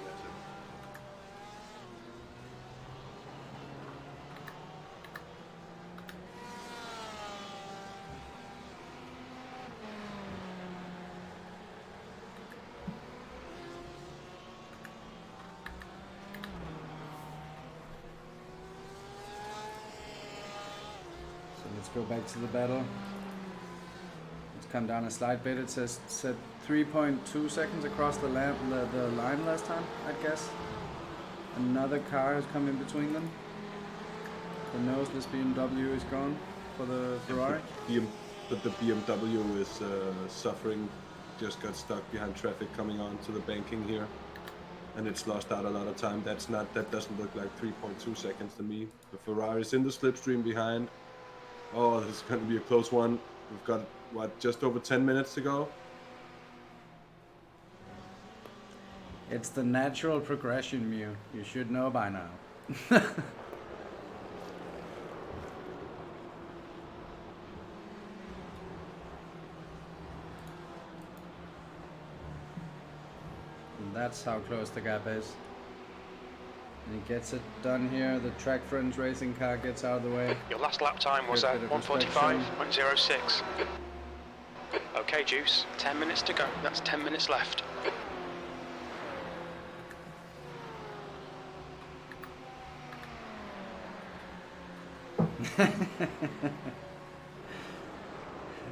So let's go back to the battle. Let's come down a slight bit. It said 3.2 seconds across the line last time, I guess. Another car has come in between them. The noseless BMW is gone for the Ferrari. But the BMW is suffering. Just got stuck behind traffic coming on to the banking here, and it's lost out a lot of time. That doesn't look like 3.2 seconds to me. The Ferrari's in the slipstream behind. Oh, this is going to be a close one. We've got what, just over 10 minutes to go. It's the natural progression, Mew. You should know by now. And that's how close the gap is. And he gets it done here. The track friends racing car gets out of the way. Your last lap time was Good at bit of inspection. 1:45.06. Okay, Juice, 10 minutes to go. That's 10 minutes left.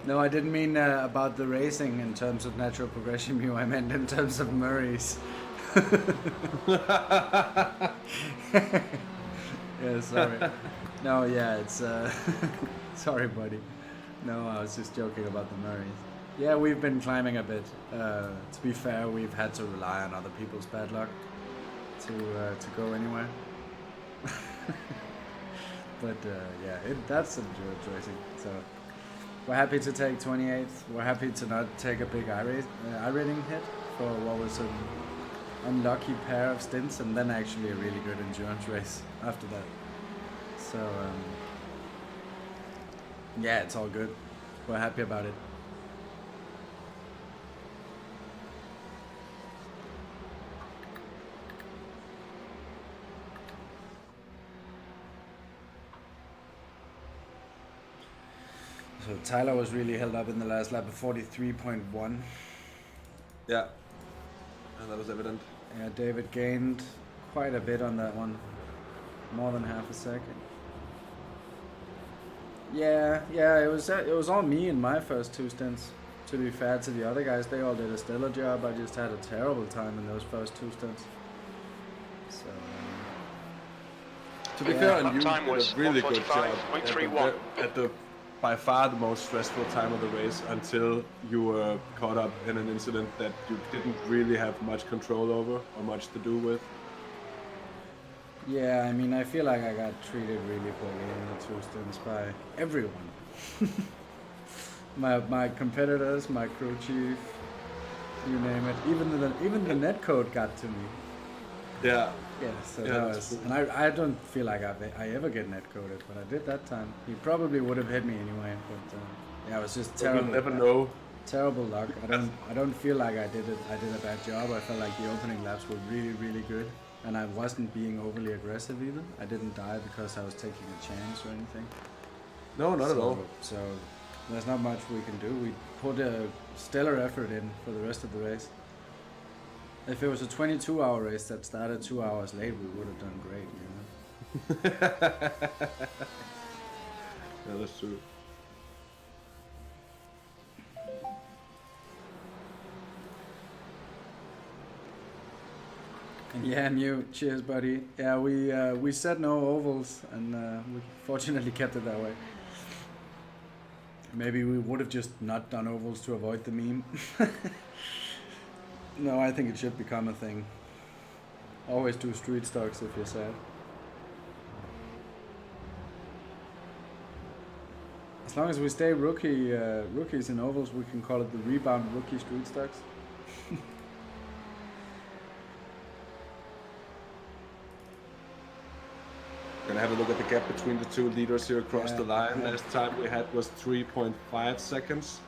No, I didn't mean about the racing in terms of natural progression, Mew. I meant in terms of Murray's. Yeah, sorry. No, yeah, it's sorry, buddy. No, I was just joking about the Murrays. Yeah, we've been climbing a bit. To be fair, we've had to rely on other people's bad luck to go anywhere. But yeah, that's endurance racing. So we're happy to take 28th. We're happy to not take a big iRacing hit for what was an unlucky pair of stints, and then actually a really good endurance race after that. So yeah, it's all good. We're happy about it. So Tyler was really held up in the last lap of 43.1. Yeah, and that was evident. Yeah, David gained quite a bit on that one. More than half a second. Yeah, it was all me in my first two stints. To be fair to the other guys, they all did a stellar job. I just had a terrible time in those first two stints. So To be Yeah. fair, and Lap you time did was a really good job 1:45.31. at the by far the most stressful time of the race, until you were caught up in an incident that you didn't really have much control over or much to do with. yeah, I mean, I feel like I got treated really poorly in the two stints by everyone. my competitors, my crew chief, you name it. Even the netcode got to me. Yeah, Yeah, so Yeah, that that's was, true. and I don't feel like I ever get netcoded, but I did that time. He probably would have hit me anyway, but yeah, it was just but terrible. you'll never know. Terrible luck. I don't feel like I did a bad job. I felt like the opening laps were really, really good, and I wasn't being overly aggressive either. I didn't die because I was taking a chance or anything. No, not at all. So there's not much we can do. We put a stellar effort in for the rest of the race. If it was a 22-hour race that started 2 hours late, we would have done great, you know. Yeah, that's true. Yeah, Mew, cheers, buddy. Yeah, we said no ovals, and we fortunately kept it that way. Maybe we would have just not done ovals to avoid the meme. No, I think it should become a thing. Always do street stocks if you're sad. As long as we stay rookies in ovals, we can call it the rebound rookie street stocks. Gonna have a look at the gap between the two leaders here across Yeah, the line. yeah. Last time we had was 3.5 seconds.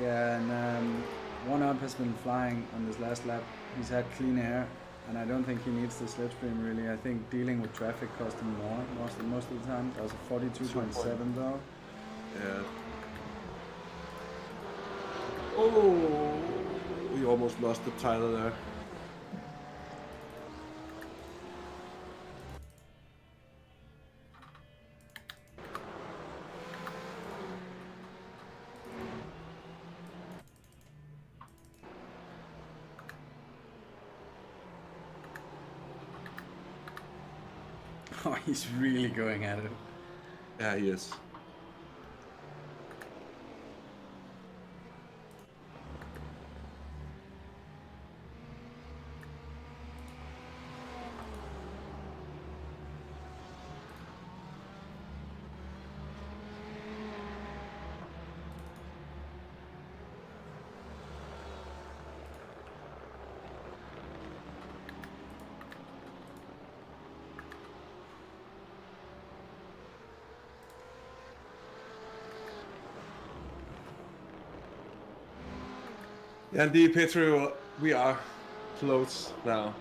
Yeah, and one up has been flying on this last lap. He's had clean air, and I don't think he needs the slipstream really. I think dealing with traffic cost him more most of the time. That was a 42.7 though. Yeah. Oh, we almost lost the Tyler there. Oh, he's really going at it. Yeah, he is. Yeah, indeed, Petru, we are close now.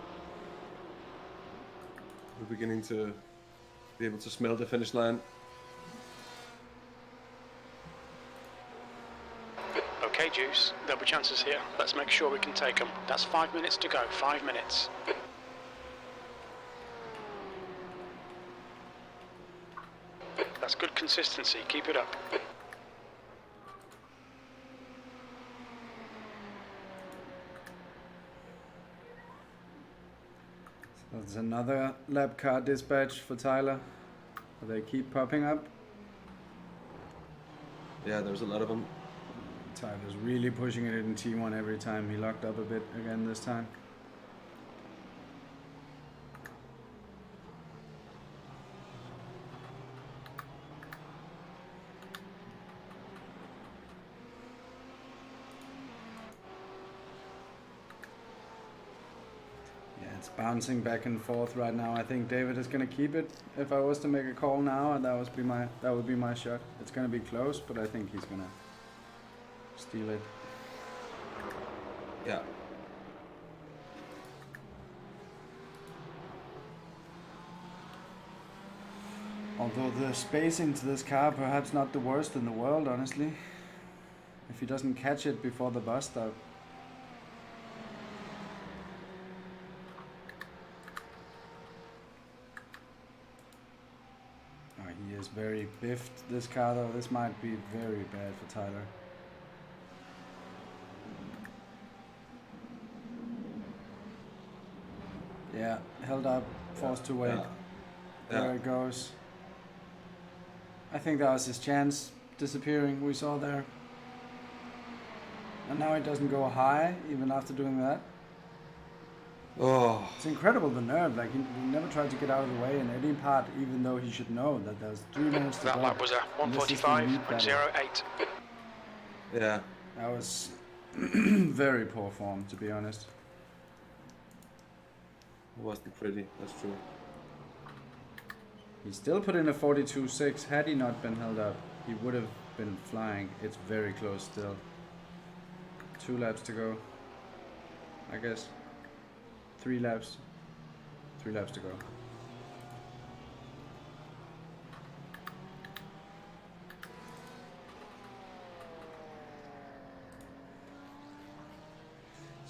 We're beginning to be able to smell the finish line. Okay, Juice, there'll be chances here. Let's make sure we can take them. That's 5 minutes to go, 5 minutes. That's good consistency, keep it up. There's another lap car dispatch for Tyler. They keep popping up. Yeah, there's a lot of them. Tyler's really pushing it in T1 every time. He locked up a bit again this time. It's bouncing back and forth right now. I think David is gonna keep it. If I was to make a call now, and that would be my shot. It's gonna be close, but I think he's gonna steal it. Yeah. Although the spacing to this car perhaps not the worst in the world, honestly. If he doesn't catch it before the bus stop. He is very biffed, this car though. This might be very bad for Tyler. Yeah, held up, forced to wait. There it goes. I think that was his chance disappearing, we saw there. And now it doesn't go high, even after doing that. Oh. It's incredible, the nerve. Like, he never tried to get out of the way in any part, even though he should know that there's 3 minutes to go. That lap was a 1:45.08. Yeah. That was very poor form, to be honest. It wasn't pretty, that's true. He still put in a 42.6. Had he not been held up, he would have been flying. It's very close still. 2 laps to go, I guess. 3 laps. 3 laps to go.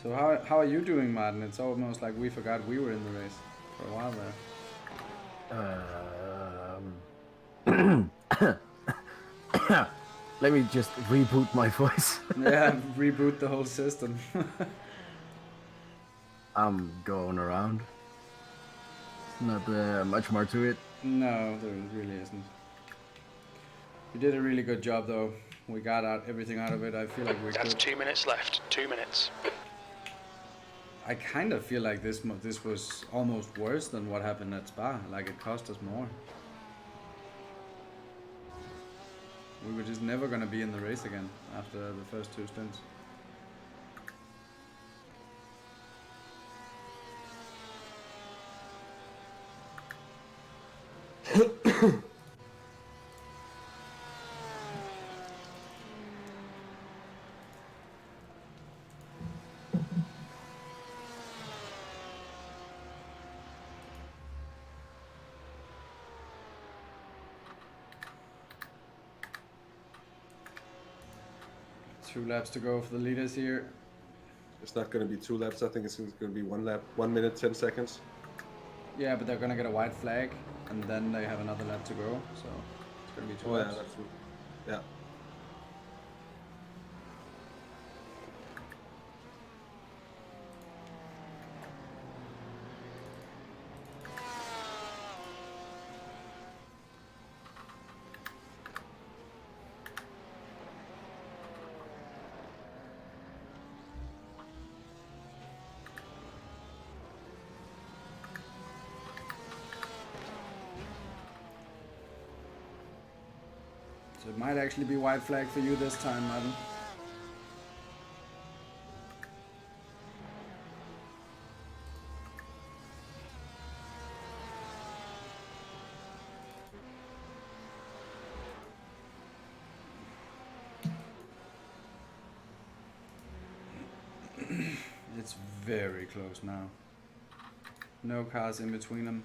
So how are you doing, Martin? It's almost like we forgot we were in the race for a while there. Let me just reboot my voice. Yeah, reboot the whole system. I'm going around. Not much more to it. No, there really isn't. You did a really good job, though. We got everything out of it. I feel like we That's could. 2 minutes left. 2 minutes. I kind of feel like this was almost worse than what happened at Spa. Like, it cost us more. We were just never gonna be in the race again after the first 2 stints. 2 laps to go for the leaders here. It's not going to be 2 laps. I think it's going to be 1 lap, 1 minute 10 seconds. Yeah, but they're gonna get a white flag, and then they have another lap to go. So it's gonna be 2 Oh yeah, laps. that's true. Yeah. So it might actually be white flag for you this time, Martin. It's very close now. No cars in between them.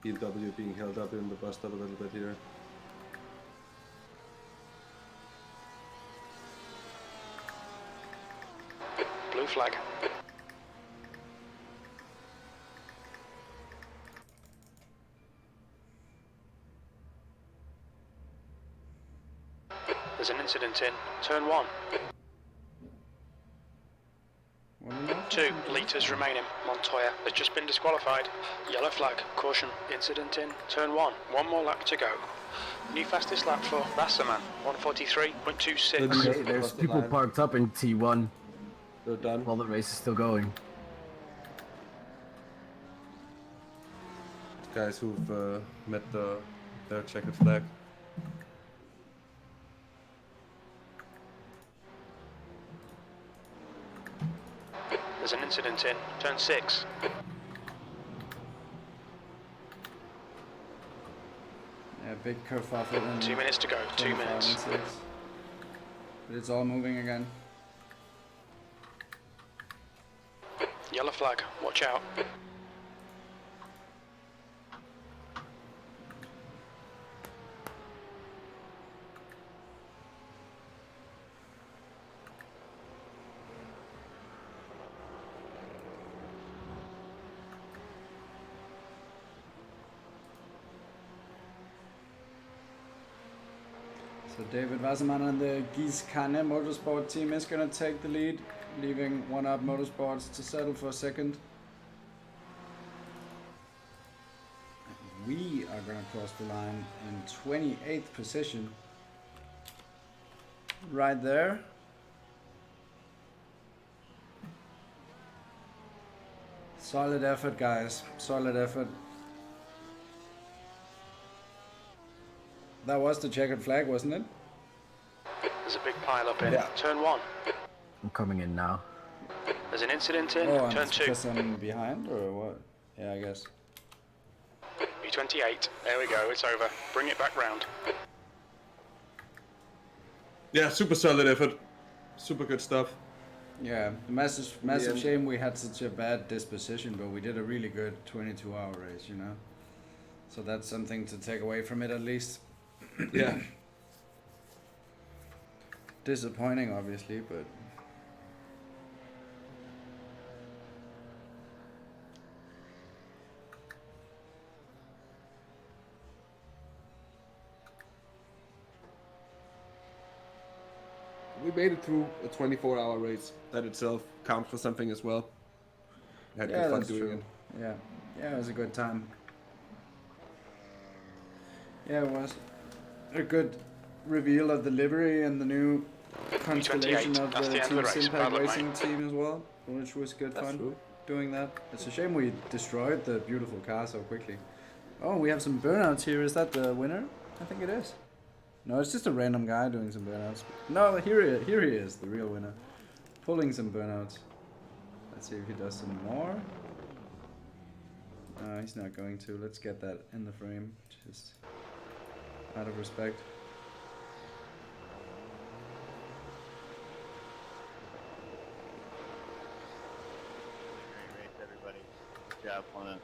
BMW being held up in the bus stop a little bit here. Blue flag. There's an incident in turn 1. 2 litres remaining. Montoya has just been disqualified. Yellow flag. Caution. Incident in turn 1. 1 more lap to go. New fastest lap for Rasserman. 143.26. Okay, there's people parked up in T1 They're done. while the race is still going. Guys who've met their checkered flag. There's an incident in turn 6. Yeah, big kerfuffle in 2 minutes to go. 2 25 minutes. and 6. But it's all moving again. Yellow flag. Watch out. So David Wasserman and the Gießkanne Motorsport team is going to take the lead, leaving One Up Motorsports to settle for second. We are going to cross the line in 28th position. Right there. Solid effort, guys. Solid effort. That was the checkered flag, wasn't it? There's a big pile up in Yeah. turn 1. I'm coming in now. There's an incident in Oh, turn and 2. because I'm behind, or what? Yeah, I guess. B28. There we go. It's over. Bring it back round. Yeah, super solid effort. Super good stuff. Yeah, massive end. shame we had such a bad disposition, but we did a really good 22-hour race, you know? So that's something to take away from it at least. Yeah. Disappointing, obviously, but... We made it through a 24-hour race. That itself counts for something as well. We had Yeah, good fun that's doing true. it. Yeah, it was a good time. Yeah, it was a good reveal of the livery and the new constellation 28, of that's the the end Team of the race. Simpak Well done, Racing mate. team as well, which was good That's fun true. doing that. It's a shame we destroyed the beautiful car so quickly. Oh, we have some burnouts here. Is that the winner? I think it is. No, it's just a random guy doing some burnouts. No, here he is, the real winner. Pulling some burnouts. Let's see if he does some more. No, he's not going to. Let's get that in the frame, just out of respect. Great race, everybody. Good job on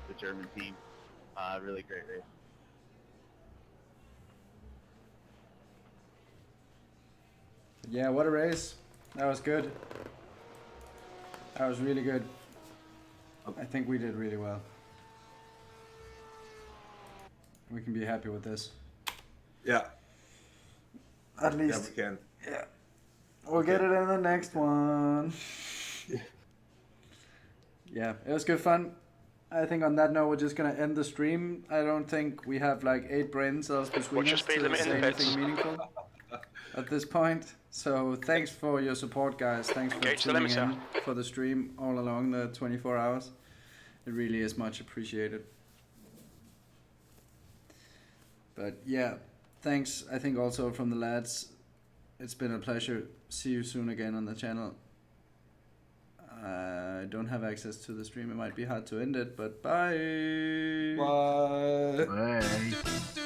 the German team. Really great race. Yeah, what a race. That was good. That was really good. I think we did really well. We can be happy with this. Yeah. At Yeah, least. we can. Yeah. We'll get it in the next one. Yeah, it was good fun. I think on that note, we're just gonna end the stream. I don't think we have like 8 brain cells between What's your us speed to limit in say the pits? anything meaningful at this point. So thanks for your support, guys. Thanks for Engage the tuning limiter. in for the stream all along the 24 hours. It really is much appreciated. But yeah, thanks. I think also from the lads. It's been a pleasure. See you soon again on the channel. I don't have access to the stream. It might be hard to end it, but bye. Bye. Bye.